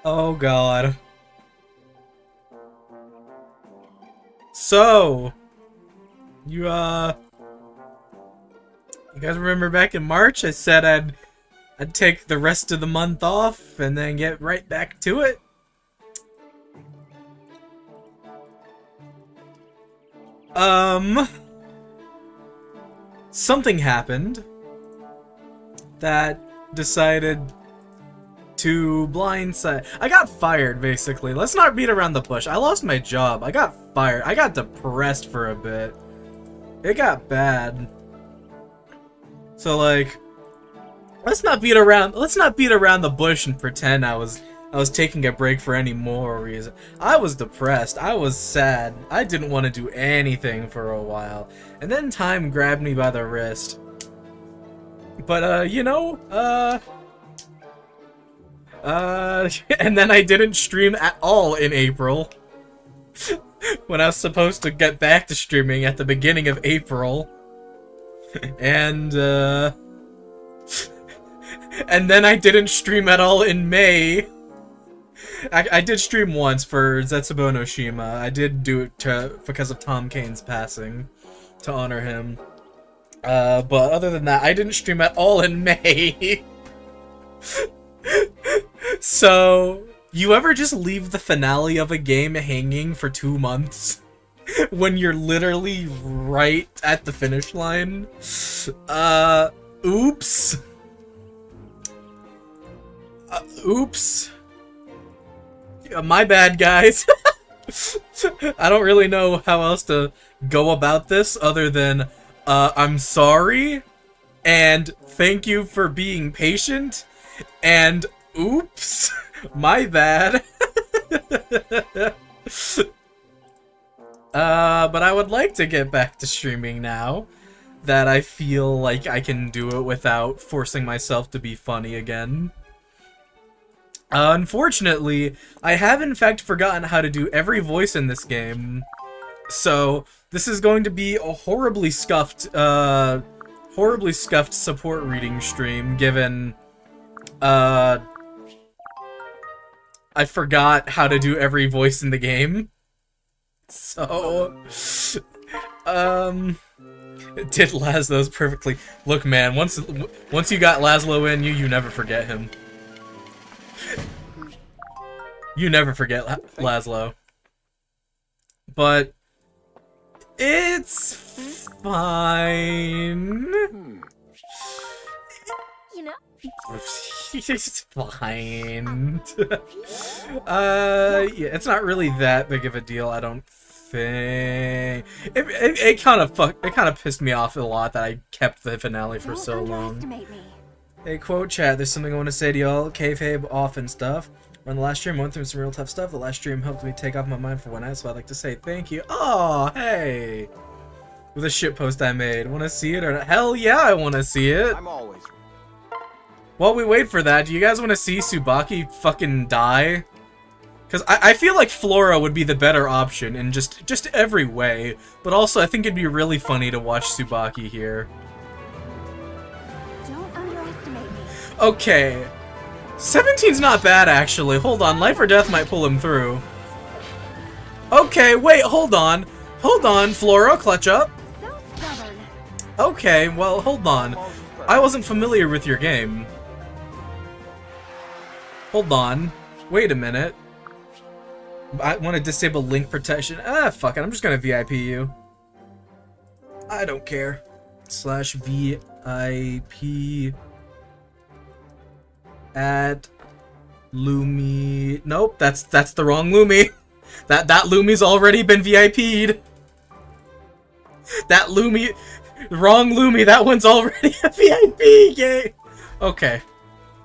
Oh god. So, you guys remember back in March I said I'd take the rest of the month off and then get right back to it? Something happened that decided to blindside. I got fired, basically. Let's not beat around the bush. I lost my job. I got fired. I got depressed for a bit. It got bad. So like, let's not beat around the bush and pretend I was taking a break for any more reason. I was depressed. I was sad. I didn't want to do anything for a while. And then time grabbed me by the wrist. But, you know, and then I didn't stream at all in April. When I was supposed to get back to streaming at the beginning of April. And, and then I didn't stream at all in May. I did stream once for Zetsubo no Shima. I did do it because of Tom Kane's passing, to honor him. But other than that, I didn't stream at all in May. So, you ever just leave the finale of a game hanging for 2 months? When you're literally right at the finish line? Oops. Oops. My bad, guys. I don't really know how else to go about this other than, I'm sorry, and thank you for being patient, and oops, my bad. But I would like to get back to streaming now that I feel like I can do it without forcing myself to be funny again. Unfortunately, I have in fact forgotten how to do every voice in this game, so this is going to be a horribly scuffed support reading stream, given, I forgot how to do every voice in the game. So, did Laszlo's perfectly. Look, man, once you got Laszlo in you never forget him. You never forget Laszlo. But it's fine. You know. It's fine. Yeah, it's not really that big of a deal, I don't think. It kind of pissed me off a lot that I kept the finale for so long. Hey, quote chat, there's something I want to say to y'all. Kayfabe off and stuff. On the last stream, I went through some real tough stuff. The last stream helped me take off my mind for one night, so I'd like to say thank you. Oh, hey! With a shitpost I made. Want to see it or not? Hell yeah, I want to see it! I'm always... While we wait for that, do you guys want to see Tsubaki fucking die? Because I feel like Flora would be the better option in just every way, but also I think it'd be really funny to watch Tsubaki here. Don't underestimate me. Okay. 17's not bad, actually. Hold on, life or death might pull him through. Okay, wait, hold on. Hold on, Flora, clutch up. So stubborn. Okay, well, hold on. I wasn't familiar with your game. Hold on. Wait a minute. I want to disable link protection. Ah, fuck it, I'm just gonna VIP you. I don't care. /VIP... at Lumi. Nope, that's the wrong Lumi. That Lumi's already been VIP'd. That Lumi, wrong Lumi. That one's already a VIP. Yay. Okay,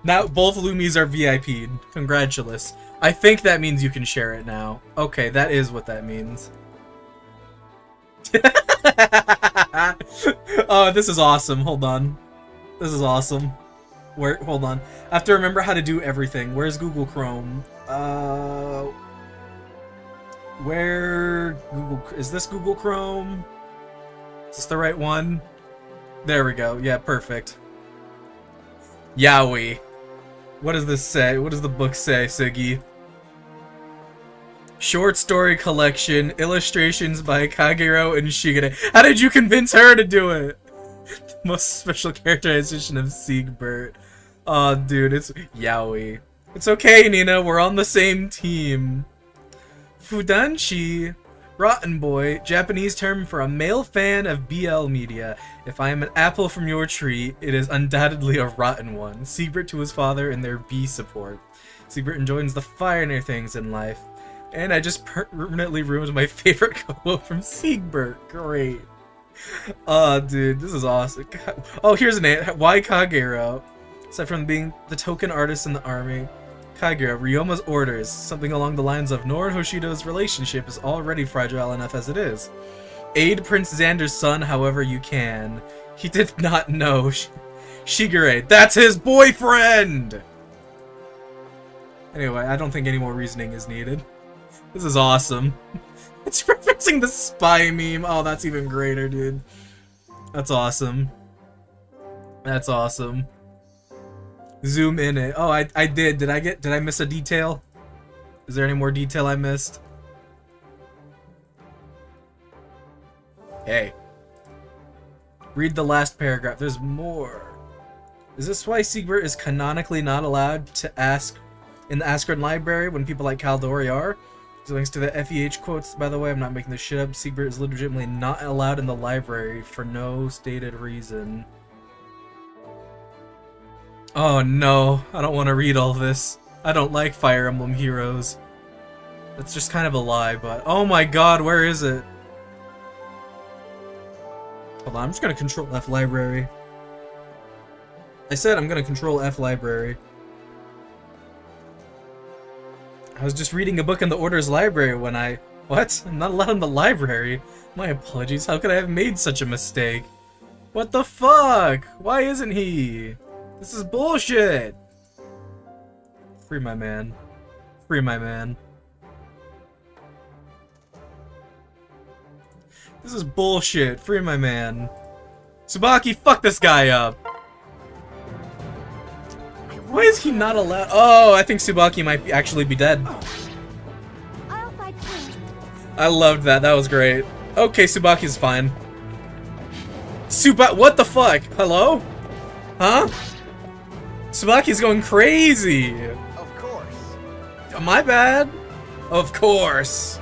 now both Lumis are VIP'd. Congratulations. I think that means you can share it now. Okay, that is what that means. Oh, this is awesome. Hold on. This is awesome. Hold on. I have to remember how to do everything. Where's Google Chrome? Is this Google Chrome? Is this the right one? There we go. Yeah, perfect. Yowie. What does this say? What does the book say, Siggy? Short story collection, illustrations by Kagero and Shigure. How did you convince her to do it? Most special characterization of Siegbert. Aw, dude, it's yaoi. It's okay, Nina, we're on the same team. Fudanshi, rotten boy, Japanese term for a male fan of BL media. If I am an apple from your tree, it is undoubtedly a rotten one. Siegbert to his father and their B support. Siegbert enjoys the finer things in life. And I just permanently ruined my favorite quote from Siegbert. Great. Oh, dude, this is awesome. Oh, here's an name. Why Kagero? Aside from being the token artist in the army, Kagero, Ryoma's orders, something along the lines of Nor and Hoshido's relationship is already fragile enough as it is. Aid Prince Xander's son however you can. He did not know. Shigure, that's his boyfriend! Anyway, I don't think any more reasoning is needed. This is awesome. It's referencing the spy meme. Oh, that's even greater, dude. That's awesome. That's awesome. Zoom in it. Oh, I did. Did I miss a detail? Is there any more detail I missed? Hey. Read the last paragraph. There's more. Is this why Siegbert is canonically not allowed to ask in the Askren library when people like Kaldori are? Thanks to the FEH quotes, by the way, I'm not making this shit up. Siegbert is legitimately not allowed in the library for no stated reason. Oh no, I don't want to read all this. I don't like Fire Emblem Heroes. That's just kind of a lie, but oh my god, where is it? Hold on, I'm just gonna control F library. I said I'm gonna control F library. I was just reading a book in the Order's library when I... What? I'm not allowed in the library? My apologies, how could I have made such a mistake? What the fuck? Why isn't he? This is bullshit! Free my man. Free my man. This is bullshit. Free my man. Tsubaki, fuck this guy up! Why is he not allowed? Oh, I think Tsubaki might actually be dead. I'll fight too. I loved that. That was great. Okay, Tsubaki's fine. What the fuck? Hello? Huh? Tsubaki's going crazy. Of course. My bad. Of course.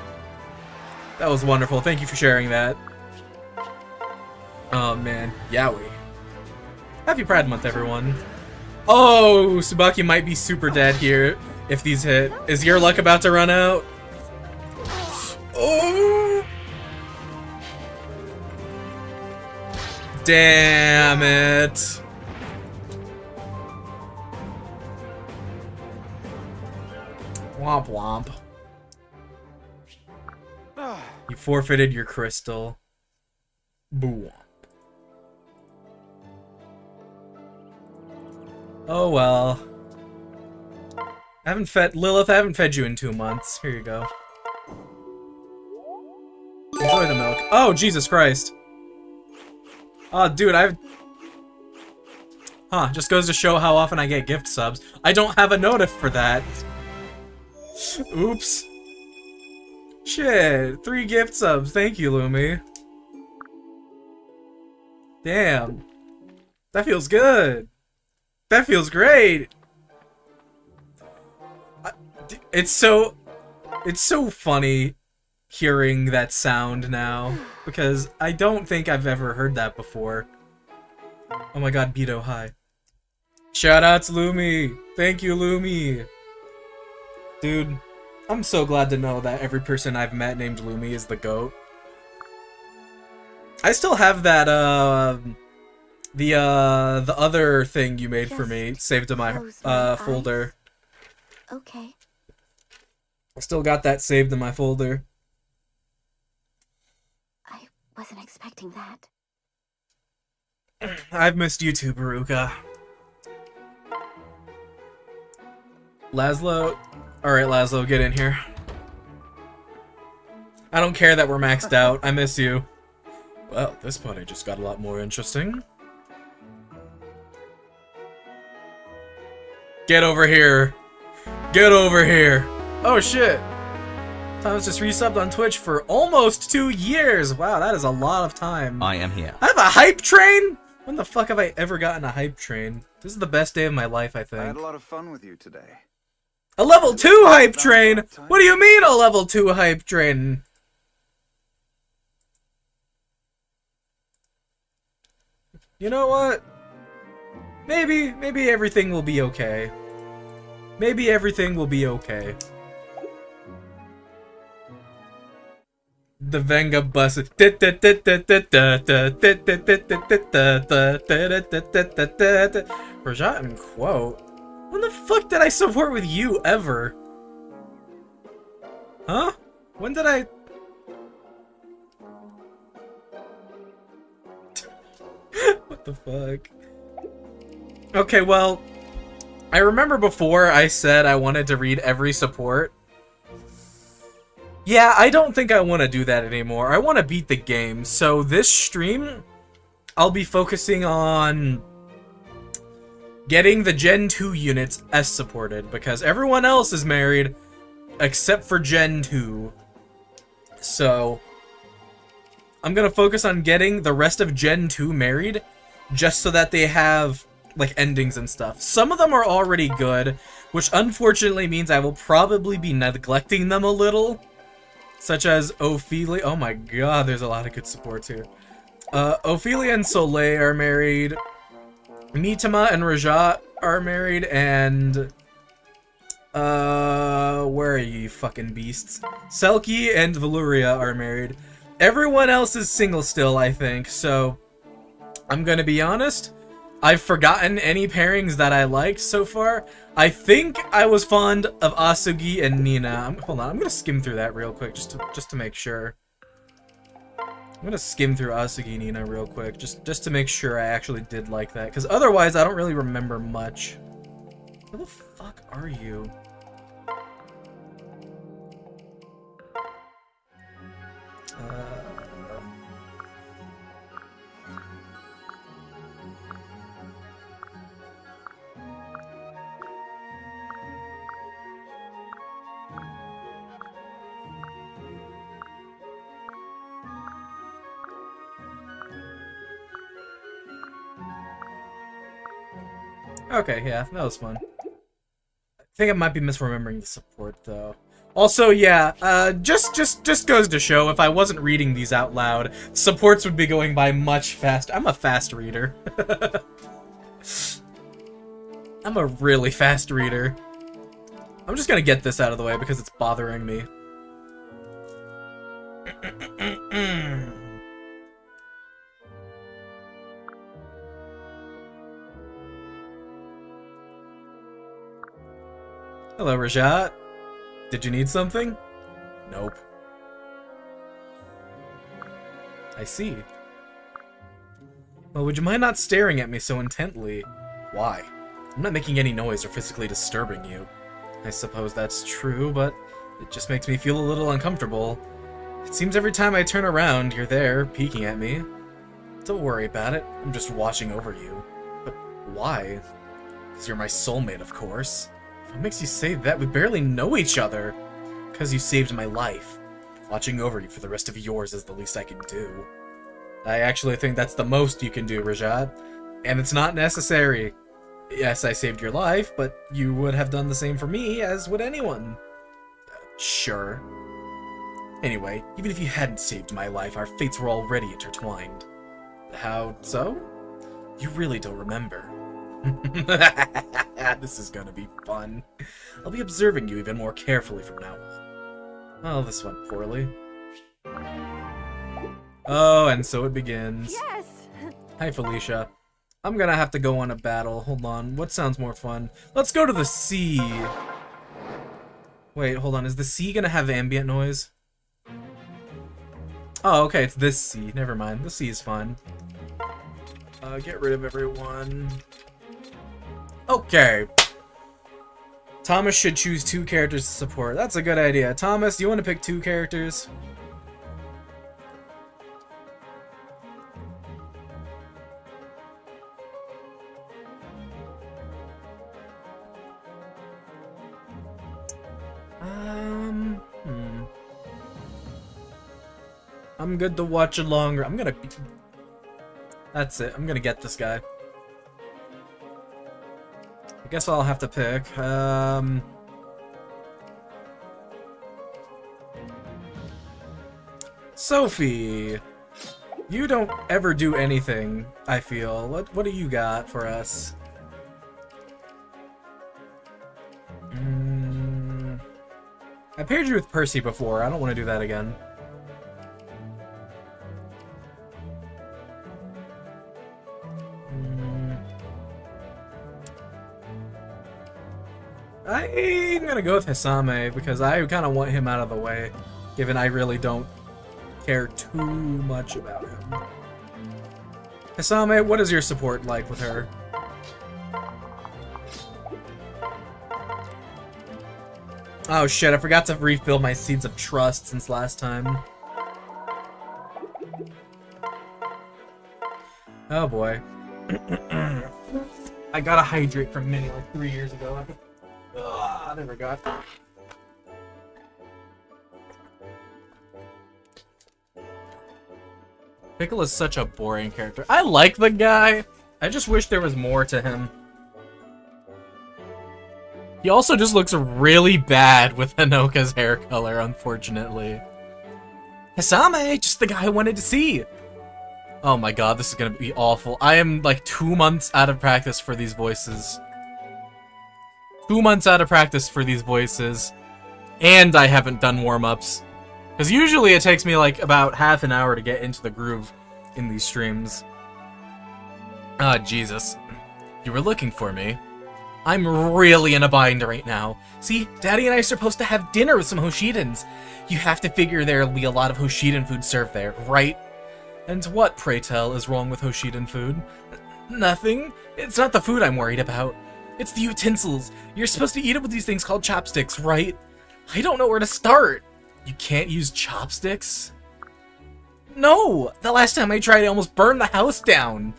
That was wonderful. Thank you for sharing that. Oh man, Yowie. Happy Pride Month, everyone. Oh, Tsubaki might be super dead here if these hit. Is your luck about to run out? Oh! Damn it. Womp womp. You forfeited your crystal. Boo. Oh well. I haven't fed Lilith, I haven't fed you in 2 months. Here you go. Enjoy the milk. Oh, Jesus Christ. Oh, dude, Huh, just goes to show how often I get gift subs. I don't have a notif for that. Oops. Shit, 3 gift subs. Thank you, Lumi. Damn. That feels good. That feels great. It's so funny hearing that sound now because I don't think I've ever heard that before. Oh my god, Beto, hi. Shoutouts, Lumi. Thank you, Lumi. Dude, I'm so glad to know that every person I've met named Lumi is the GOAT. I still have that, the other thing you made for me saved in my, folder. Okay. I still got that saved in my folder. I wasn't expecting that. I've missed you too, Baruka. Laszlo? Alright, Laszlo, get in here. I don't care that we're maxed out. I miss you. Well, this party just got a lot more interesting. Get over here. Get over here. Oh, shit. Thomas just resubbed on Twitch for almost 2 years. Wow, that is a lot of time. I am here. I have a hype train? When the fuck have I ever gotten a hype train? This is the best day of my life, I think. I had a lot of fun with you today. A level 2 hype train? What do you mean a level 2 hype train? You know what? Maybe everything will be okay. Maybe everything will be okay. The Venga bus. Rajat and quote. When the fuck did I support with you ever? Huh? When did I? What the fuck? Okay, well, I remember before I said I wanted to read every support. Yeah, I don't think I want to do that anymore. I want to beat the game. So this stream, I'll be focusing on getting the Gen 2 units S supported, because everyone else is married except for Gen 2. So I'm going to focus on getting the rest of Gen 2 married, just so that they have like endings and stuff. Some of them are already good, which unfortunately means I will probably be neglecting them a little. Such as Ophelia. Oh my god, there's a lot of good supports here. Ophelia and Soleil are married. Mitama and Rajat are married, and where are you fucking beasts? Selkie and Valuria are married. Everyone else is single still, I think, so I'm gonna be honest. I've forgotten any pairings that I liked so far. I think I was fond of Asugi and Nina. Hold on, I'm gonna skim through that real quick just to make sure. I'm gonna skim through Asugi and Nina real quick just to make sure I actually did like that, because otherwise I don't really remember much. Where the fuck are you? Okay, yeah, that was fun. I think I might be misremembering the support, though. Also, yeah, just goes to show, if I wasn't reading these out loud, supports would be going by much faster. I'm a fast reader. I'm a really fast reader. I'm just gonna get this out of the way because it's bothering me. Hello, Rajat. Did you need something? Nope. I see. Well, would you mind not staring at me so intently? Why? I'm not making any noise or physically disturbing you. I suppose that's true, but it just makes me feel a little uncomfortable. It seems every time I turn around, you're there, peeking at me. Don't worry about it. I'm just watching over you. But why? Because you're my soulmate, of course. What makes you say that? We barely know each other. Because you saved my life. Watching over you for the rest of yours is the least I can do. I actually think that's the most you can do, Rajat. And it's not necessary. Yes, I saved your life, but you would have done the same for me, as would anyone. Sure. Anyway, even if you hadn't saved my life, our fates were already intertwined. How so? You really don't remember. This is gonna be fun. I'll be observing you even more carefully from now on. Well, this went poorly. Oh, and so it begins. Yes! Hi, Felicia. I'm gonna have to go on a battle. Hold on. What sounds more fun? Let's go to the sea. Wait, hold on. Is the sea gonna have ambient noise? Oh, okay. It's this sea. Never mind. The sea is fine. Get rid of everyone. Okay. Thomas should choose 2 characters to support. That's a good idea. Thomas, do you want to pick 2 characters? I'm good to watch a longer. I'm gonna... That's it. I'm gonna get this guy. I guess I'll have to pick. Sophie! You don't ever do anything, I feel. What do you got for us? I paired you with Percy before. I don't want to do that again. I'm gonna go with Hisame because I kind of want him out of the way, given I really don't care too much about him. Hisame, what is your support like with her? Oh shit, I forgot to refill my seeds of trust since last time. Oh boy. I got a hydrate from Minnie like 3 years ago. I never got. Pickle is such a boring character. I like the guy. I just wish there was more to him. He also just looks really bad with Hanoka's hair color, unfortunately. Hisame, just the guy I wanted to see. Oh my god, this is gonna be awful. I am like 2 months out of practice for these voices. 2 months out of practice for these voices. And I haven't done warm-ups. Because usually it takes me like about half an hour to get into the groove in these streams. Ah, Jesus. You were looking for me. I'm really in a bind right now. See, Daddy and I are supposed to have dinner with some Hoshidans. You have to figure there'll be a lot of Hoshidan food served there, right? And what, pray tell, is wrong with Hoshidan food? Nothing. It's not the food I'm worried about. It's the utensils. You're supposed to eat it with these things called chopsticks, right? I don't know where to start. You can't use chopsticks? No! The last time I tried, I almost burned the house down.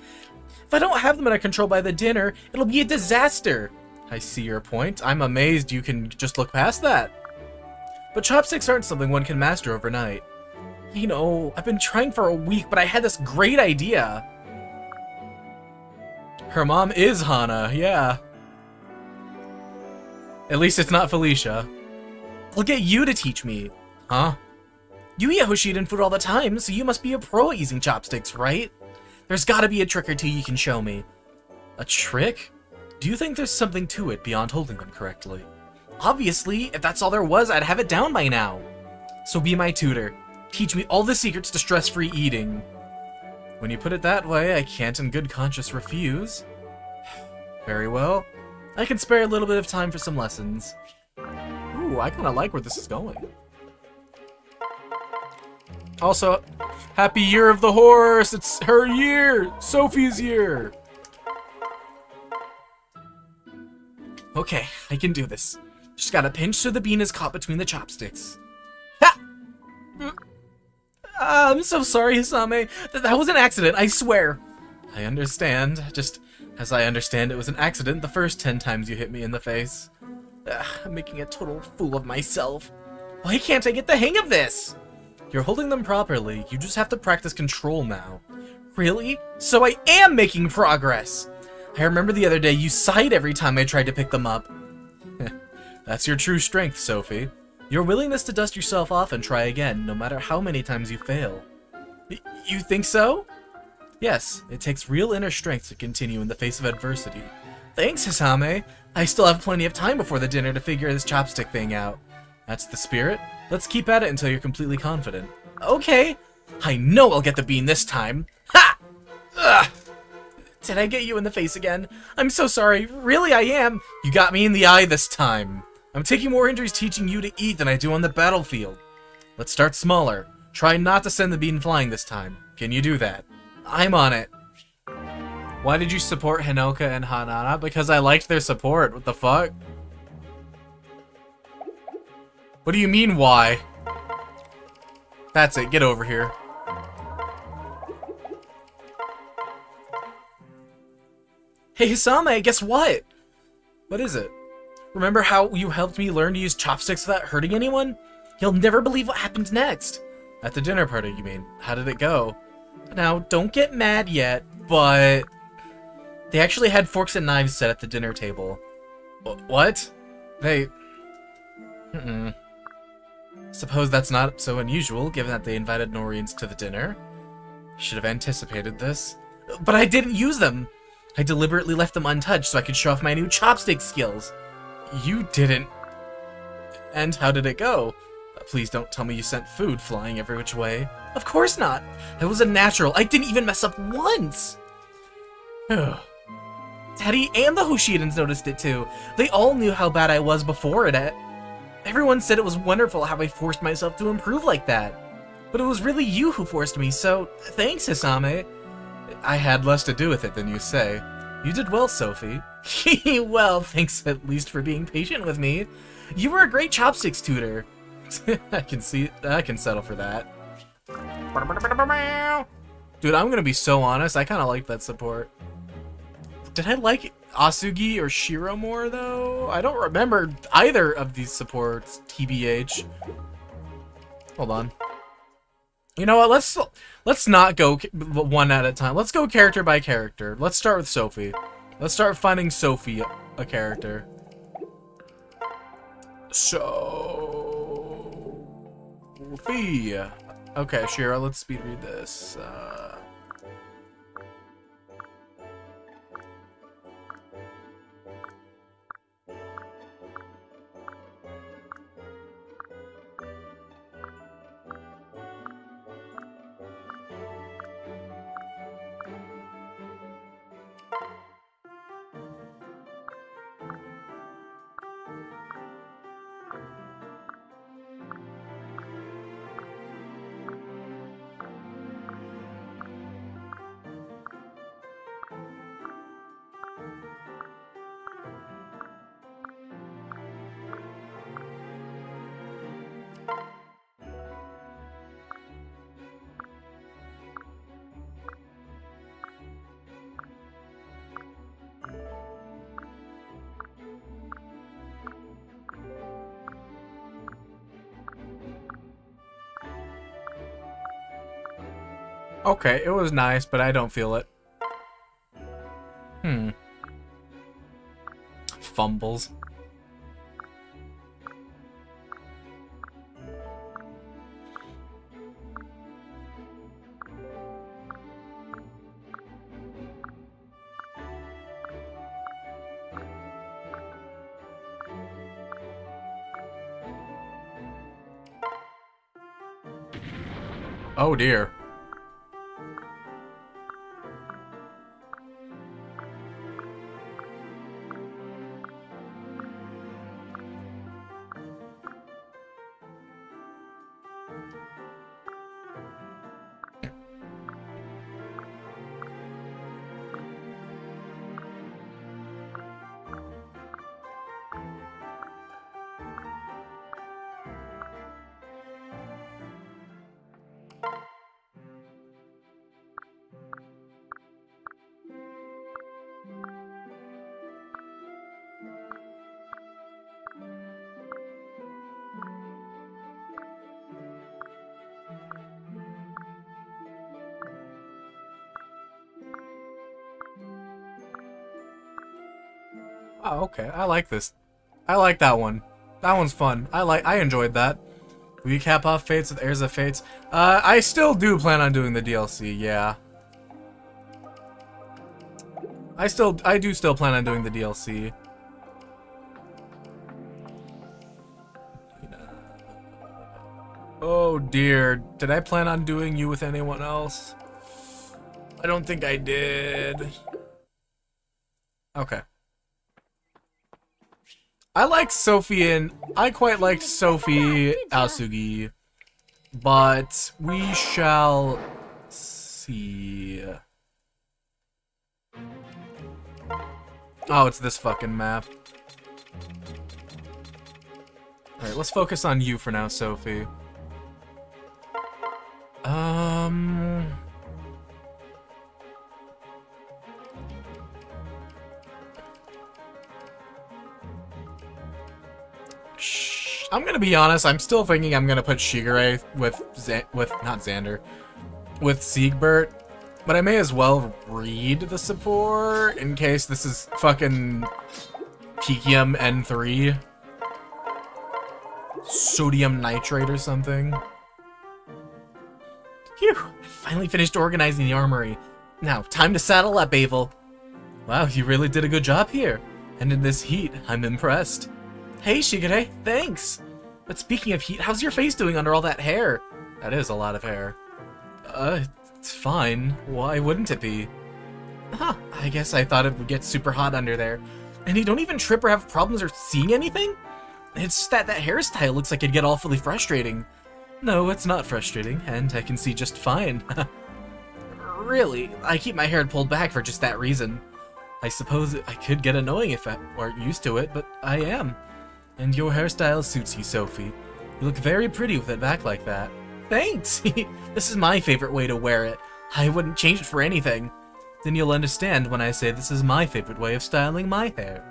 If I don't have them under control by the dinner, it'll be a disaster. I see your point. I'm amazed you can just look past that. But chopsticks aren't something one can master overnight. You know, I've been trying for a week, but I had this great idea. Her mom is Hana, yeah. At least it's not Felicia. I'll get you to teach me. Huh? You eat Hoshidan food all the time, so you must be a pro at using chopsticks, right? There's gotta be a trick or two you can show me. A trick? Do you think there's something to it beyond holding them correctly? Obviously, if that's all there was, I'd have it down by now. So be my tutor. Teach me all the secrets to stress-free eating. When you put it that way, I can't in good conscience refuse. Very well. I can spare a little bit of time for some lessons. Ooh, I kinda like where this is going. Also, happy year of the horse! It's her year! Sophie's year! Okay, I can do this. Just gotta pinch so the bean is caught between the chopsticks. Ha! I'm so sorry, Hisame. That was an accident, I swear. I understand. Just as I understand it was an accident the first 10 times you hit me in the face. I'm making a total fool of myself. Why can't I get the hang of this? You're holding them properly. You just have to practice control now. Really? So I am making progress! I remember the other day you sighed every time I tried to pick them up. That's your true strength, Sophie. Your willingness to dust yourself off and try again, no matter how many times you fail. You think so? Yes, it takes real inner strength to continue in the face of adversity. Thanks, Hisame. I still have plenty of time before the dinner to figure this chopstick thing out. That's the spirit. Let's keep at it until you're completely confident. Okay. I know I'll get the bean this time. Ha! Ugh! Did I get you in the face again? I'm so sorry. Really, I am. You got me in the eye this time. I'm taking more injuries teaching you to eat than I do on the battlefield. Let's start smaller. Try not to send the bean flying this time. Can you do that? I'm on it. Why did you support Hanoka and Hanana? Because I liked their support. What the fuck? What do you mean, why? That's it. Get over here. Hey, Hisame, guess what? What is it? Remember how you helped me learn to use chopsticks without hurting anyone? You'll never believe what happened next. At the dinner party, you mean? How did it go? Now, don't get mad yet, but... They actually had forks and knives set at the dinner table. What? They... Suppose that's not so unusual, given that they invited Norians to the dinner. Should have anticipated this. But I didn't use them! I deliberately left them untouched so I could show off my new chopstick skills. You didn't... And how did it go? Please don't tell me you sent food flying every which way. Of course not! It was a natural. I didn't even mess up once! Teddy and the Hoshidans noticed it too. They all knew how bad I was before it. Everyone said it was wonderful how I forced myself to improve like that. But it was really you who forced me, so thanks, Hisame. I had less to do with it than you say. You did well, Sophie. Well, thanks at least for being patient with me. You were a great chopsticks tutor. I can settle for that. Dude, I'm gonna be so honest, I kinda like that support. Did I like Asugi or Shiro more, though? I don't remember either of these supports, TBH. Hold on. You know what, let's not go one at a time. Let's go character by character. Let's start with Sophie. Let's start finding Sophie a character. Sophie. Okay, Shiro, let's speed read this. Okay, it was nice, but I don't feel it. Fumbles. Oh dear. Oh, okay. I like this. I like that one. That one's fun. I enjoyed that. Will you cap off Fates with Heirs of Fates? I still do plan on doing the DLC, yeah. I do still plan on doing the DLC. Oh dear, did I plan on doing you with anyone else? I don't think I did. Okay. I like Sophie and I quite liked Sophie Asugi, but we shall see. Oh, it's this fucking map. Alright, let's focus on you for now, Sophie. I'm gonna be honest, I'm still thinking I'm gonna put Shigure with not Xander, with Siegbert, but I may as well read the support in case this is fucking Pikium N3. Sodium nitrate or something. Phew, I finally finished organizing the armory. Now, time to saddle up, Abel. Wow, you really did a good job here. And in this heat, I'm impressed. Hey, Shigure, thanks! But speaking of heat, how's your face doing under all that hair? That is a lot of hair. It's fine. Why wouldn't it be? Huh, I guess I thought it would get super hot under there. And you don't even trip or have problems or seeing anything? It's just that hairstyle looks like it'd get awfully frustrating. No, it's not frustrating, and I can see just fine. Really, I keep my hair pulled back for just that reason. I suppose I could get annoying if I weren't used to it, but I am. And your hairstyle suits you, Sophie. You look very pretty with it back like that. Thanks! This is my favorite way to wear it. I wouldn't change it for anything. Then you'll understand when I say this is my favorite way of styling my hair.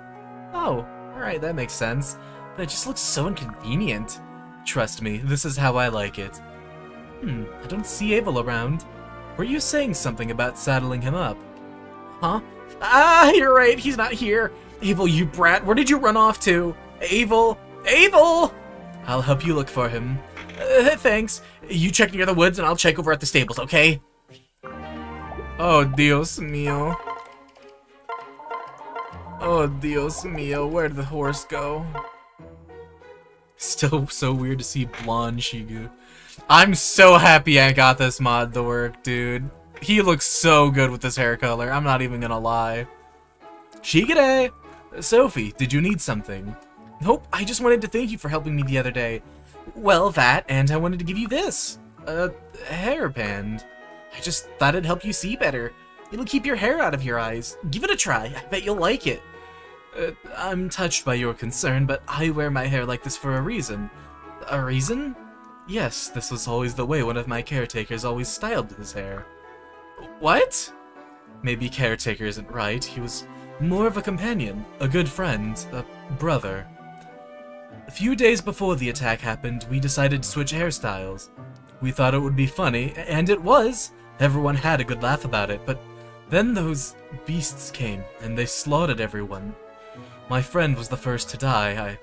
Oh, alright, that makes sense. But it just looks so inconvenient. Trust me, this is how I like it. I don't see Abel around. Were you saying something about saddling him up? Huh? Ah, you're right, he's not here. Abel, you brat, where did you run off to? Abel! Abel! I'll help you look for him. Thanks. You check near the woods and I'll check over at the stables, okay? Oh, Dios mío. Oh, Dios mío, where'd the horse go? Still so weird to see blonde Shigu. I'm so happy I got this mod to work, dude. He looks so good with this hair color, I'm not even gonna lie. Shigure! Sophie, did you need something? Nope, I just wanted to thank you for helping me the other day. Well, that, and I wanted to give you this. A hairband. I just thought it'd help you see better. It'll keep your hair out of your eyes. Give it a try, I bet you'll like it. I'm touched by your concern, but I wear my hair like this for a reason. A reason? Yes, this was always the way one of my caretakers always styled his hair. What? Maybe caretaker isn't right. He was more of a companion, a good friend, a brother. A few days before the attack happened, we decided to switch hairstyles. We thought it would be funny, and it was. Everyone had a good laugh about it, but then those beasts came, and they slaughtered everyone. My friend was the first to die.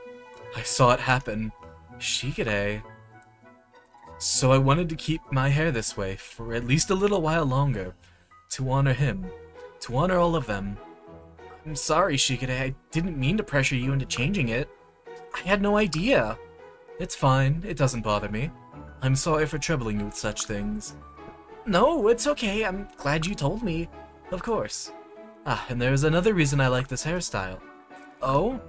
I saw it happen. Shigure. So I wanted to keep my hair this way for at least a little while longer. To honor him. To honor all of them. I'm sorry, Shigure. I didn't mean to pressure you into changing it. I had no idea. It's fine. It doesn't bother me. I'm sorry for troubling you with such things. No, it's okay. I'm glad you told me. Of course. Ah, and there's another reason I like this hairstyle. Oh?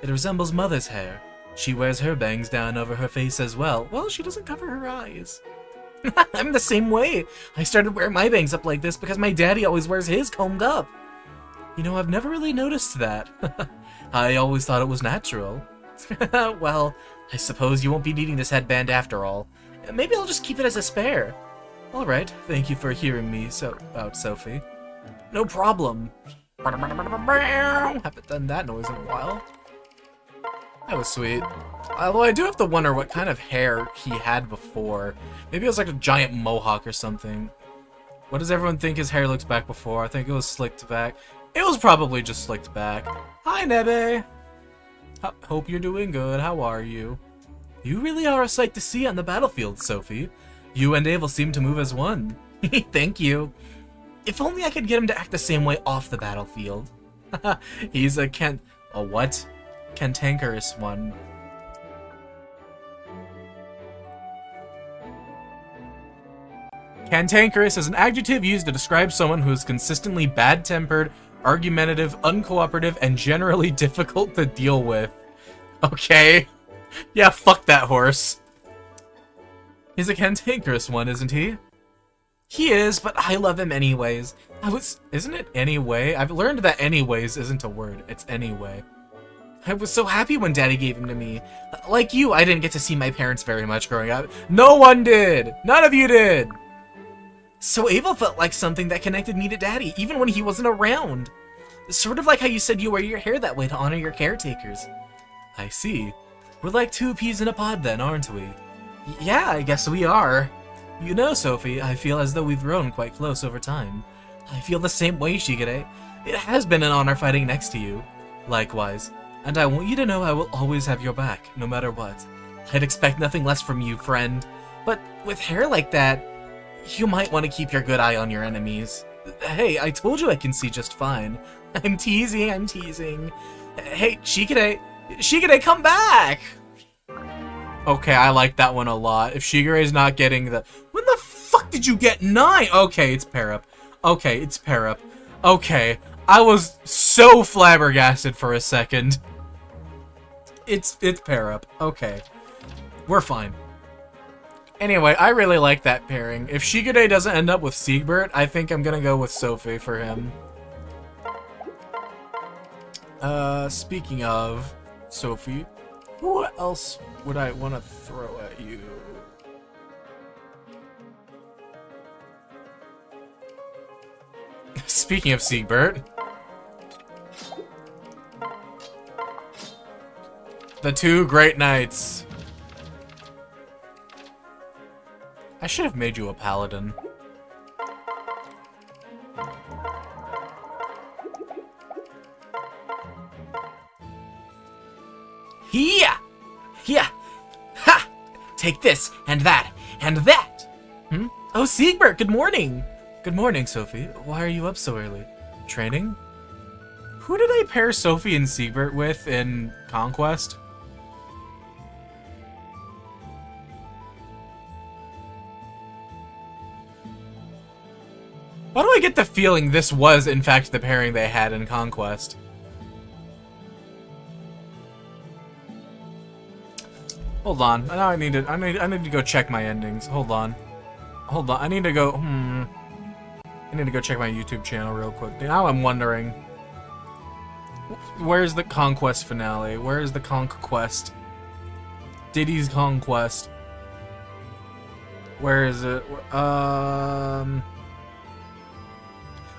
It resembles Mother's hair. She wears her bangs down over her face as well. Well, she doesn't cover her eyes. I'm the same way. I started wearing my bangs up like this because my daddy always wears his combed up. You know, I've never really noticed that. I always thought it was natural. Well, I suppose you won't be needing this headband after all. Maybe I'll just keep it as a spare. Alright, thank you for hearing me out, Sophie. No problem. Haven't done that noise in a while. That was sweet. Although I do have to wonder what kind of hair he had before. Maybe it was like a giant mohawk or something. What does everyone think his hair looks back before? I think it was slicked back. It was probably just slicked back. Hi, Nebe! Hope you're doing good. How are you? You really are a sight to see on the battlefield, Sophie. You and Abel seem to move as one. Thank you. If only I could get him to act the same way off the battlefield. He's a what? Cantankerous one. Cantankerous is an adjective used to describe someone who is consistently bad-tempered, argumentative, uncooperative, and generally difficult to deal with. Okay. Yeah, fuck that horse. He's a cantankerous one, isn't he? He is, but I love him anyways. Isn't it anyway? I've learned that anyways isn't a word, it's anyway. I was so happy when Daddy gave him to me. Like you, I didn't get to see my parents very much growing up. No one did! None of you did! So Abel felt like something that connected me to Daddy, even when he wasn't around. Sort of like how you said you wear your hair that way to honor your caretakers. I see. We're like two peas in a pod then, aren't we? Yeah, I guess we are. You know, Sophie, I feel as though we've grown quite close over time. I feel the same way, Shigure. It has been an honor fighting next to you. Likewise. And I want you to know I will always have your back, no matter what. I'd expect nothing less from you, friend. But with hair like that, you might want to keep your good eye on your enemies. Hey, I told you I can see just fine. I'm teasing. Hey, Shigure, come back! Okay, I like that one a lot. If Shigure's not getting the... When the fuck did you get 9? Okay, it's pair up. Okay, I was so flabbergasted for a second. It's pair up. Okay. We're fine. Anyway, I really like that pairing. If Shigure doesn't end up with Siegbert, I think I'm gonna go with Sophie for him. Speaking of Sophie, who else would I want to throw at you? Speaking of Siegbert, the two great knights. I should have made you a paladin. Yeah! Ha! Take this, and that, and that! Oh, Siegbert, good morning! Good morning, Sophie. Why are you up so early? Training? Who did I pair Sophie and Siegbert with in Conquest? Why do I get the feeling this was, in fact, the pairing they had in Conquest? Hold on. Now I need to go check my endings. Hold on. I need to go. I need to go check my YouTube channel real quick. Now I'm wondering, where's the Conquest finale? Where is the Conquest? Diddy's Conquest. Where is it?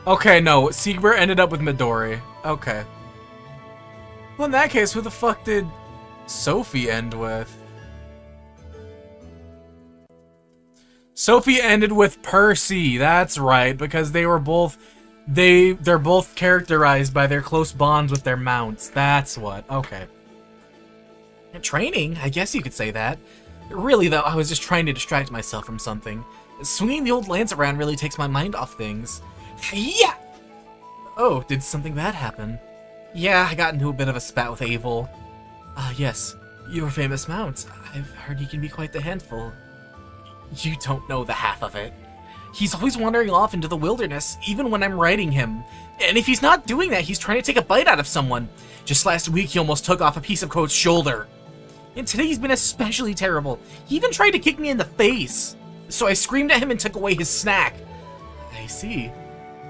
Okay, no. Siegbert ended up with Midori. Okay. Well, in that case, who the fuck did Sophie end with? Sophie ended with Percy. That's right, because they were both they're both characterized by their close bonds with their mounts. That's what. Okay. Training, I guess you could say that. Really though, I was just trying to distract myself from something. Swinging the old lance around really takes my mind off things. Yeah. Oh, did something bad happen? Yeah, I got into a bit of a spat with Abel. Yes, your famous mount. I've heard he can be quite the handful. You don't know the half of it. He's always wandering off into the wilderness, even when I'm riding him. And if he's not doing that, he's trying to take a bite out of someone. Just last week, he almost took off a piece of Coat's shoulder. And today he's been especially terrible. He even tried to kick me in the face. So I screamed at him and took away his snack. I see.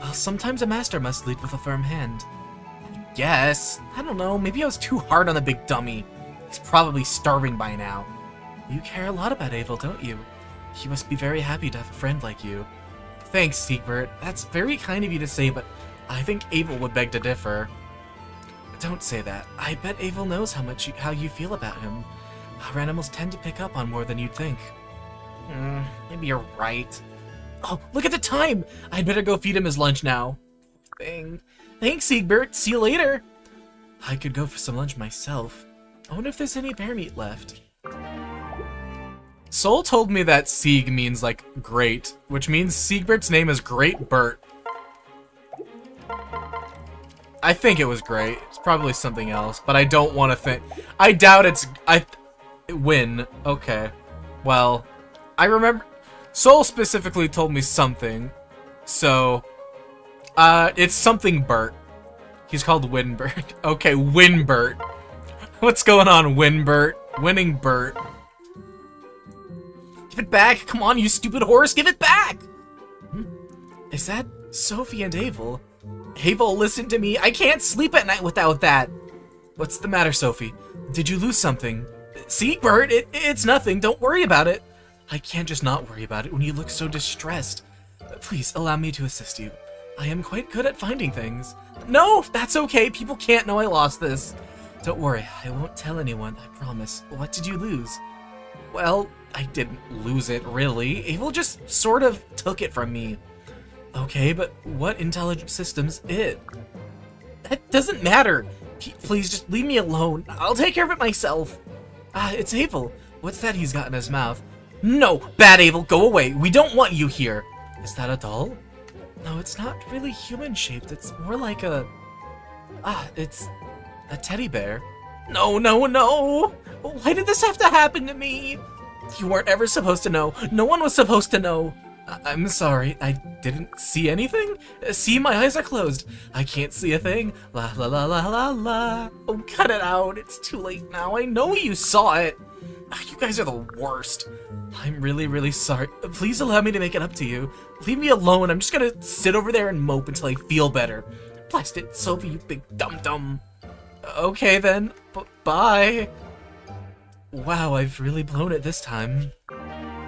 Well, sometimes a master must lead with a firm hand. I guess. I don't know, maybe I was too hard on the big dummy. He's probably starving by now. You care a lot about Abel, don't you? He must be very happy to have a friend like you. Thanks, Siegbert. That's very kind of you to say, but I think Abel would beg to differ. Don't say that. I bet Abel knows how you feel about him. Our animals tend to pick up on more than you'd think. Maybe you're right. Oh, look at the time! I'd better go feed him his lunch now. Thanks, Siegbert. See you later. I could go for some lunch myself. I wonder if there's any bear meat left. Soul told me that Sieg means, like, great, which means Siegbert's name is Great Bert. I think it was great. It's probably something else, but I don't want to think. I doubt it's... Win. Okay. Well, I remember... Soul specifically told me something, so... it's something Bert. He's called Winbert. Okay, Winbert. What's going on, Winbert? Winning Bert. Give it back! Come on, you stupid horse, give it back! Is that Sophie and Abel? Abel, listen to me. I can't sleep at night without that. What's the matter, Sophie? Did you lose something? Siegbert, it's nothing. Don't worry about it. I can't just not worry about it when you look so distressed. Please, allow me to assist you. I am quite good at finding things. No, that's okay. People can't know I lost this. Don't worry, I won't tell anyone, I promise. What did you lose? Well, I didn't lose it, really. Abel just sort of took it from me. Okay, but what intelligent system's it? That doesn't matter. Please, just leave me alone. I'll take care of it myself. It's Abel. What's that he's got in his mouth? No, bad Abel, go away. We don't want you here. Is that a doll? No, it's not really human-shaped. It's more like a... it's a teddy bear. No, no, no! Why did this have to happen to me? You weren't ever supposed to know. No one was supposed to know. I'm sorry, I didn't see anything? See, my eyes are closed. I can't see a thing. La la la la la la. Oh, cut it out. It's too late now. I know you saw it. You guys are the worst. I'm really, really sorry. Please allow me to make it up to you. Leave me alone. I'm just gonna sit over there and mope until I feel better. Blast it, Sophie, you big dum-dum. Okay then, bye. Wow, I've really blown it this time.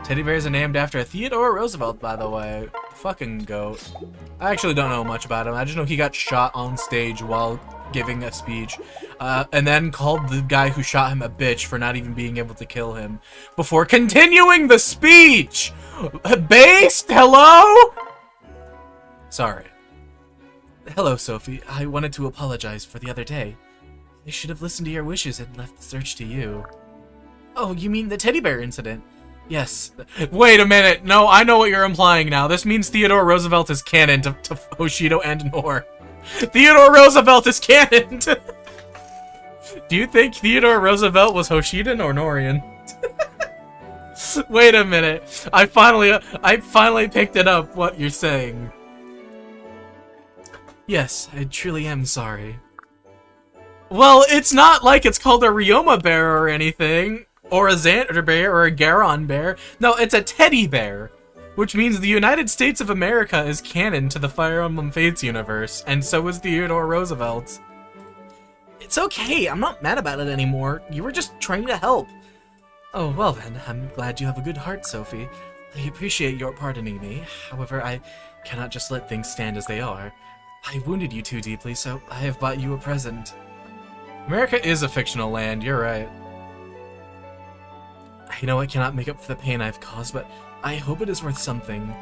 Teddy bears are named after Theodore Roosevelt, by the way. Fucking goat. I actually don't know much about him. I just know he got shot on stage while giving a speech, and then called the guy who shot him a bitch for not even being able to kill him before continuing the speech. Based? Hello? Sorry. Hello, Sophie. I wanted to apologize for the other day. I should have listened to your wishes and left the search to you. Oh, you mean the teddy bear incident? Yes. Wait a minute. No, I know what you're implying now. This means Theodore Roosevelt is canon to Hoshido and Nor. Theodore Roosevelt is canon! Do you think Theodore Roosevelt was Hoshidan or Norian? Wait a minute. I finally picked it up, what you're saying. Yes, I truly am sorry. Well, it's not like it's called a Ryoma bear or anything, or a Xander bear or a Garon bear. No, it's a teddy bear. Which means the United States of America is canon to the Fire Emblem Fates universe, and so is Theodore Roosevelt. It's okay, I'm not mad about it anymore. You were just trying to help. Oh, well then, I'm glad you have a good heart, Sophie. I appreciate your pardoning me. However, I cannot just let things stand as they are. I wounded you too deeply, so I have bought you a present. America is a fictional land, you're right. I know I cannot make up for the pain I've caused, but I hope it is worth something.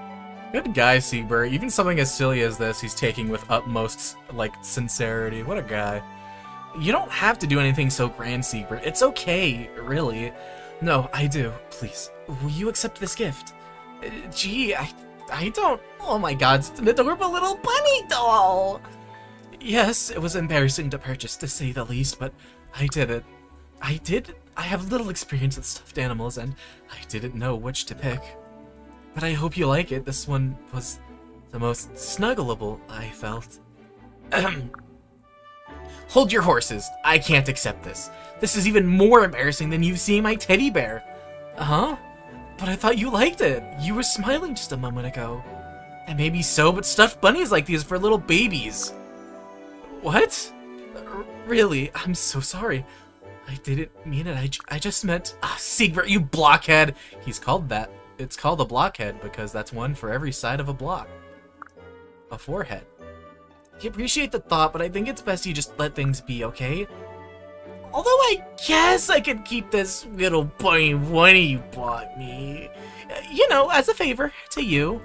Good guy, Siegbert. Even something as silly as this, he's taking with utmost, sincerity. What a guy. You don't have to do anything so grand, Siegbert. It's okay, really. No, I do. Please, will you accept this gift? Gee, I don't... Oh my god, it's an adorable little bunny doll! Yes, it was embarrassing to purchase, to say the least, but I did it. I have little experience with stuffed animals, and I didn't know which to pick. But I hope you like it. This one was the most snuggleable, I felt. Hold your horses. I can't accept this. This is even more embarrassing than you seeing my teddy bear. Huh? But I thought you liked it. You were smiling just a moment ago. And maybe so, but stuffed bunnies like these for little babies. What? Really? I'm so sorry. I didn't mean it. I just meant... Siegbert, you blockhead! He's called that. It's called a blockhead because that's one for every side of a block. A forehead. I appreciate the thought, but I think it's best you just let things be, okay? Although I guess I could keep this little bunny you bought me. You know, as a favor to you.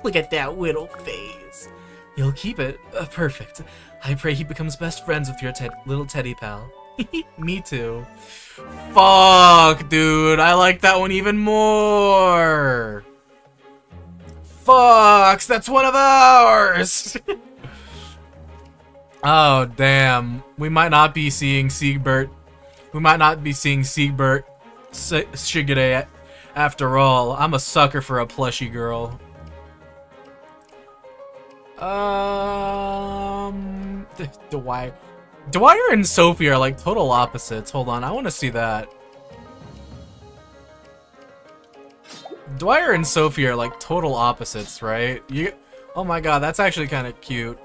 Look at that little face. You'll keep it? Perfect. I pray he becomes best friends with your little teddy pal. Me too. Fuck, dude. I like that one even more. Fox, that's one of ours. Oh, damn. We might not be seeing Siegbert. We might not be seeing Siegbert Shigure after all. I'm a sucker for a plushy girl. Dwyer and Sophie are like total opposites. Hold on, I want to see that. Dwyer and Sophie are like total opposites, right? Oh my god, that's actually kind of cute.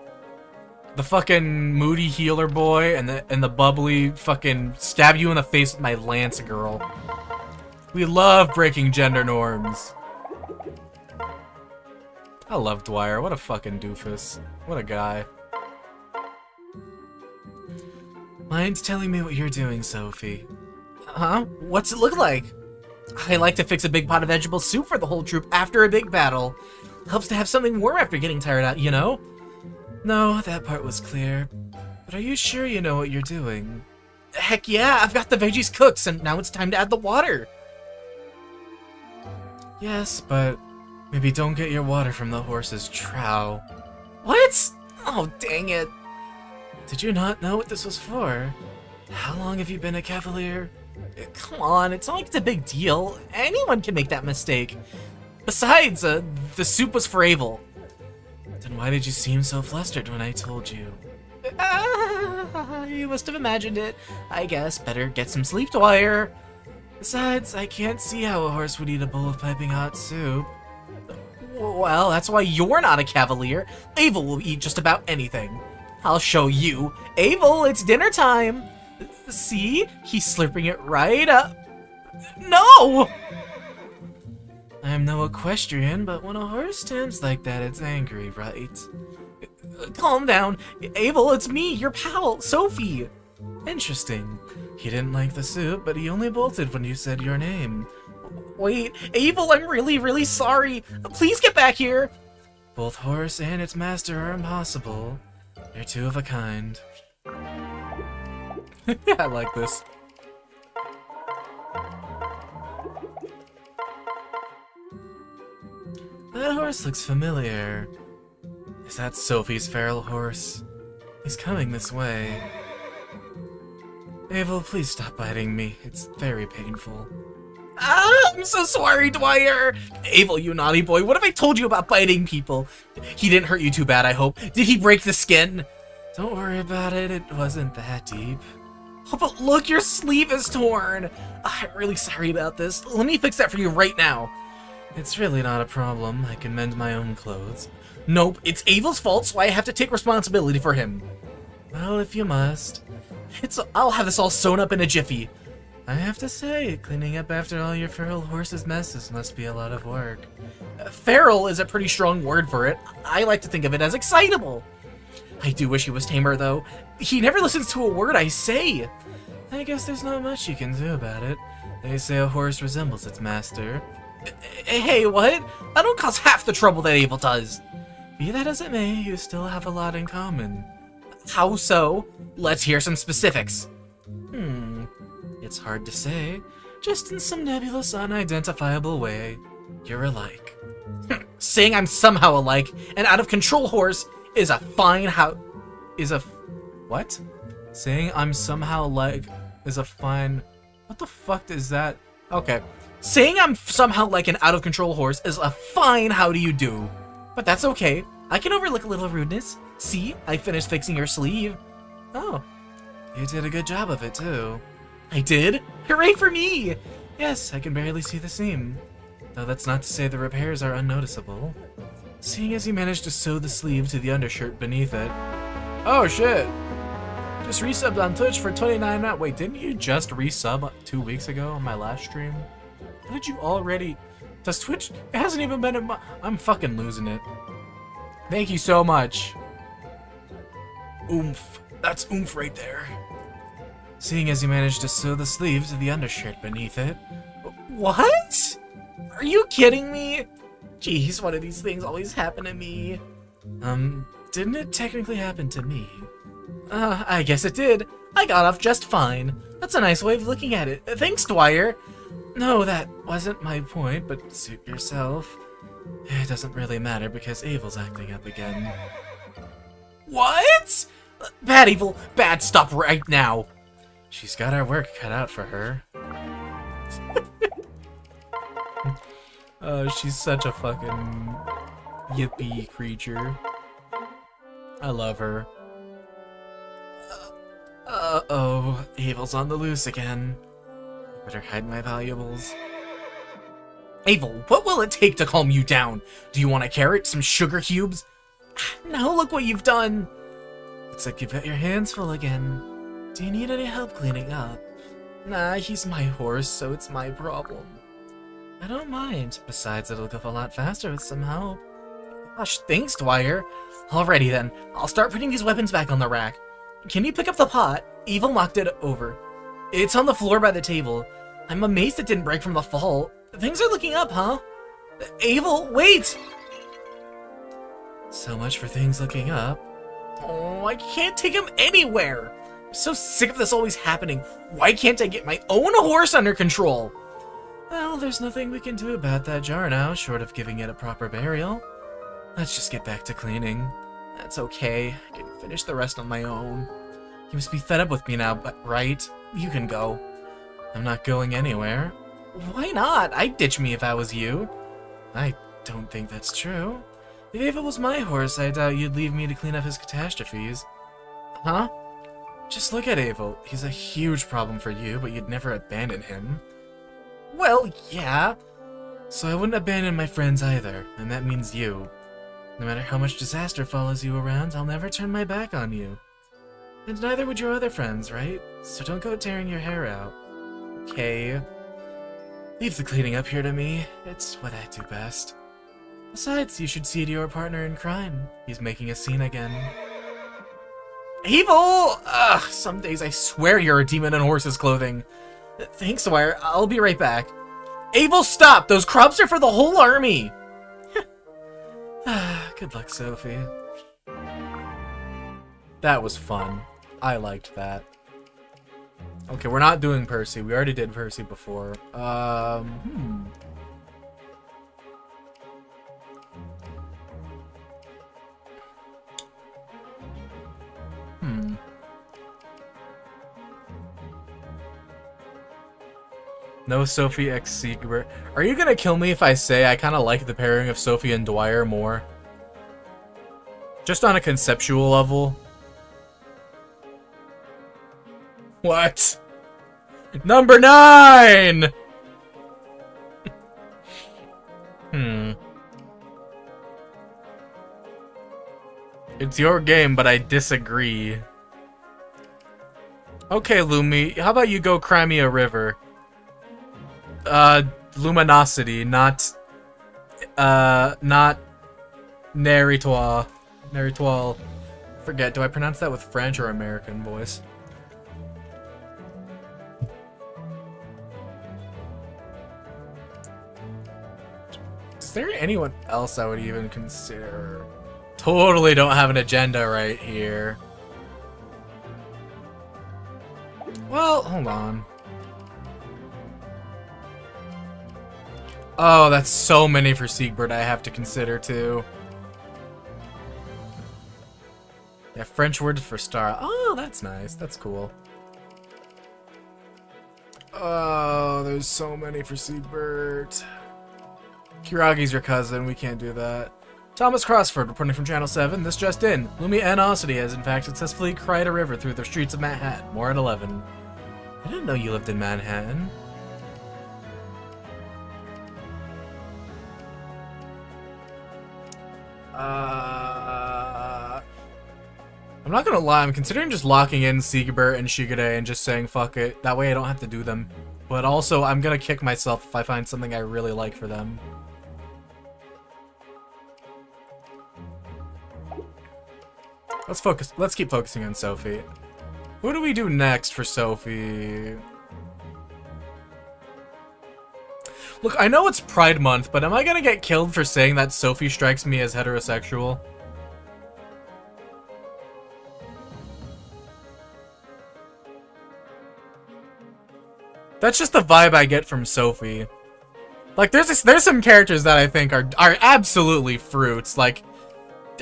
The fucking moody healer boy and the bubbly fucking stab you in the face with my lance girl. We love breaking gender norms. I love Dwyer. What a fucking doofus. What a guy. Mind telling me what you're doing, Sophie? Huh? What's it look like? I like to fix a big pot of vegetable soup for the whole troop after a big battle. Helps to have something warm after getting tired out, you know? No, that part was clear. But are you sure you know what you're doing? Heck yeah, I've got the veggies cooked, and now it's time to add the water. Yes, but maybe don't get your water from the horse's trough. What? Oh, dang it. Did you not know what this was for? How long have you been a cavalier? Come on, it's not like it's a big deal. Anyone can make that mistake. Besides, the soup was for Abel. Then why did you seem so flustered when I told you? You must have imagined it. I guess better get some sleep, Dwyer. Besides, I can't see how a horse would eat a bowl of piping hot soup. Well, that's why you're not a cavalier. Abel will eat just about anything. I'll show you. Abel, it's dinner time. See? He's slurping it right up. No! I am no equestrian, but when a horse stands like that, it's angry, right? Calm down. Abel, it's me, your pal, Sophie. Interesting. He didn't like the soup, but he only bolted when you said your name. Wait, Abel, I'm really, really sorry. Please get back here. Both horse and its master are impossible. They're two of a kind. I like this. That horse looks familiar. Is that Sophie's feral horse? He's coming this way. Abel, please stop biting me. It's very painful. I'm so sorry, Dwyer! Abel, you naughty boy, what have I told you about biting people? He didn't hurt you too bad, I hope. Did he break the skin? Don't worry about it, it wasn't that deep. Oh, but look, your sleeve is torn! I'm really sorry about this. Let me fix that for you right now. It's really not a problem. I can mend my own clothes. Nope, it's Abel's fault, so I have to take responsibility for him. Well, if you must. I'll have this all sewn up in a jiffy. I have to say, cleaning up after all your feral horse's messes must be a lot of work. Feral is a pretty strong word for it. I like to think of it as excitable. I do wish he was tamer, though. He never listens to a word I say. I guess there's not much you can do about it. They say a horse resembles its master. Hey, what? I don't cause half the trouble that Abel does. Be that as it may, you still have a lot in common. How so? Let's hear some specifics. It's hard to say. Just in some nebulous, unidentifiable way, you're alike. Saying I'm somehow alike, an out-of-control horse, is a fine what? Saying I'm somehow like is a fine... What the fuck is that? Okay. Saying I'm somehow like an out-of-control horse is a fine how do you do. But that's okay. I can overlook a little rudeness. See, I finished fixing your sleeve. Oh. You did a good job of it, too. I did? Hooray for me! Yes, I can barely see the seam. Though that's not to say the repairs are unnoticeable. Seeing as you managed to sew the sleeve to the undershirt beneath it. Oh shit! Just resubbed on Twitch for 29 now. Wait, didn't you just resub 2 weeks ago on my last stream? How did you already... Does Twitch... It hasn't even been a I'm fucking losing it. Thank you so much. Oomph. That's oomph right there. Seeing as you managed to sew the sleeve to the undershirt beneath it. What? Are you kidding me? Jeez, why do these things always happen to me? Didn't it technically happen to me? I guess it did. I got off just fine. That's a nice way of looking at it. Thanks, Dwyer. No, that wasn't my point, but suit yourself. It doesn't really matter because Abel's acting up again. What? Bad Abel, bad, stop right now. She's got her work cut out for her. Oh, she's such a fucking yippee creature. I love her. Uh-oh, Abel's on the loose again. Better hide my valuables. Abel, what will it take to calm you down? Do you want a carrot, some sugar cubes? Now look what you've done. Looks like you've got your hands full again. Do you need any help cleaning up? Nah, he's my horse, so it's my problem. I don't mind. Besides, it'll go a lot faster with some help. Gosh, thanks, Dwyer. Alrighty then, I'll start putting these weapons back on the rack. Can you pick up the pot? Evil knocked it over. It's on the floor by the table. I'm amazed it didn't break from the fall. Things are looking up, huh? Evil, wait! So much for things looking up. Oh, I can't take him anywhere! I'm so sick of this always happening. Why can't I get my own horse under control? Well, there's nothing we can do about that jar now, short of giving it a proper burial. Let's just get back to cleaning. That's okay. I can finish the rest on my own. You must be fed up with me now, but right? You can go. I'm not going anywhere. Why not? I'd ditch me if I was you. I don't think that's true. If Ava was my horse, I doubt you'd leave me to clean up his catastrophes. Huh? Just look at Abel. He's a huge problem for you, but you'd never abandon him. Well, yeah. So I wouldn't abandon my friends either, and that means you. No matter how much disaster follows you around, I'll never turn my back on you. And neither would your other friends, right? So don't go tearing your hair out. Okay. Leave the cleaning up here to me. It's what I do best. Besides, you should see to your partner in crime. He's making a scene again. Evil! Ugh, some days I swear you're a demon in horse's clothing. Thanks, Wire. I'll be right back. Abel, stop! Those crops are for the whole army! Good luck, Sophie. That was fun. I liked that. Okay, we're not doing Percy. We already did Percy before. No Sophie x Siegbert. Are you gonna kill me if I say I kind of like the pairing of Sophie and Dwyer more? Just on a conceptual level. What? Number 9! It's your game, but I disagree. Okay, Lumi, how about you go cry me a river? Luminosity, not Neritois. Neritois. Forget, do I pronounce that with French or American voice? Is there anyone else I would even consider? Totally don't have an agenda right here. Well, hold on. Oh, that's so many for Siegbert I have to consider too. Yeah, French word for star. Oh, that's nice. That's cool. Oh, there's so many for Siegbert. Kiragi's your cousin. We can't do that. Thomas Crossford reporting from Channel 7. This just in. Lumi Anosity has in fact successfully cried a river through the streets of Manhattan. More at 11. I didn't know you lived in Manhattan. I'm not gonna lie, I'm considering just locking in Siegbert and Shigure and just saying fuck it. That way I don't have to do them. But also, I'm gonna kick myself if I find something I really like for them. Let's keep focusing on Sophie. What do we do next for Sophie? Look, I know it's Pride Month, but am I gonna get killed for saying that Sophie strikes me as heterosexual? That's just the vibe I get from Sophie. Like, there's some characters that I think are absolutely fruits. Like,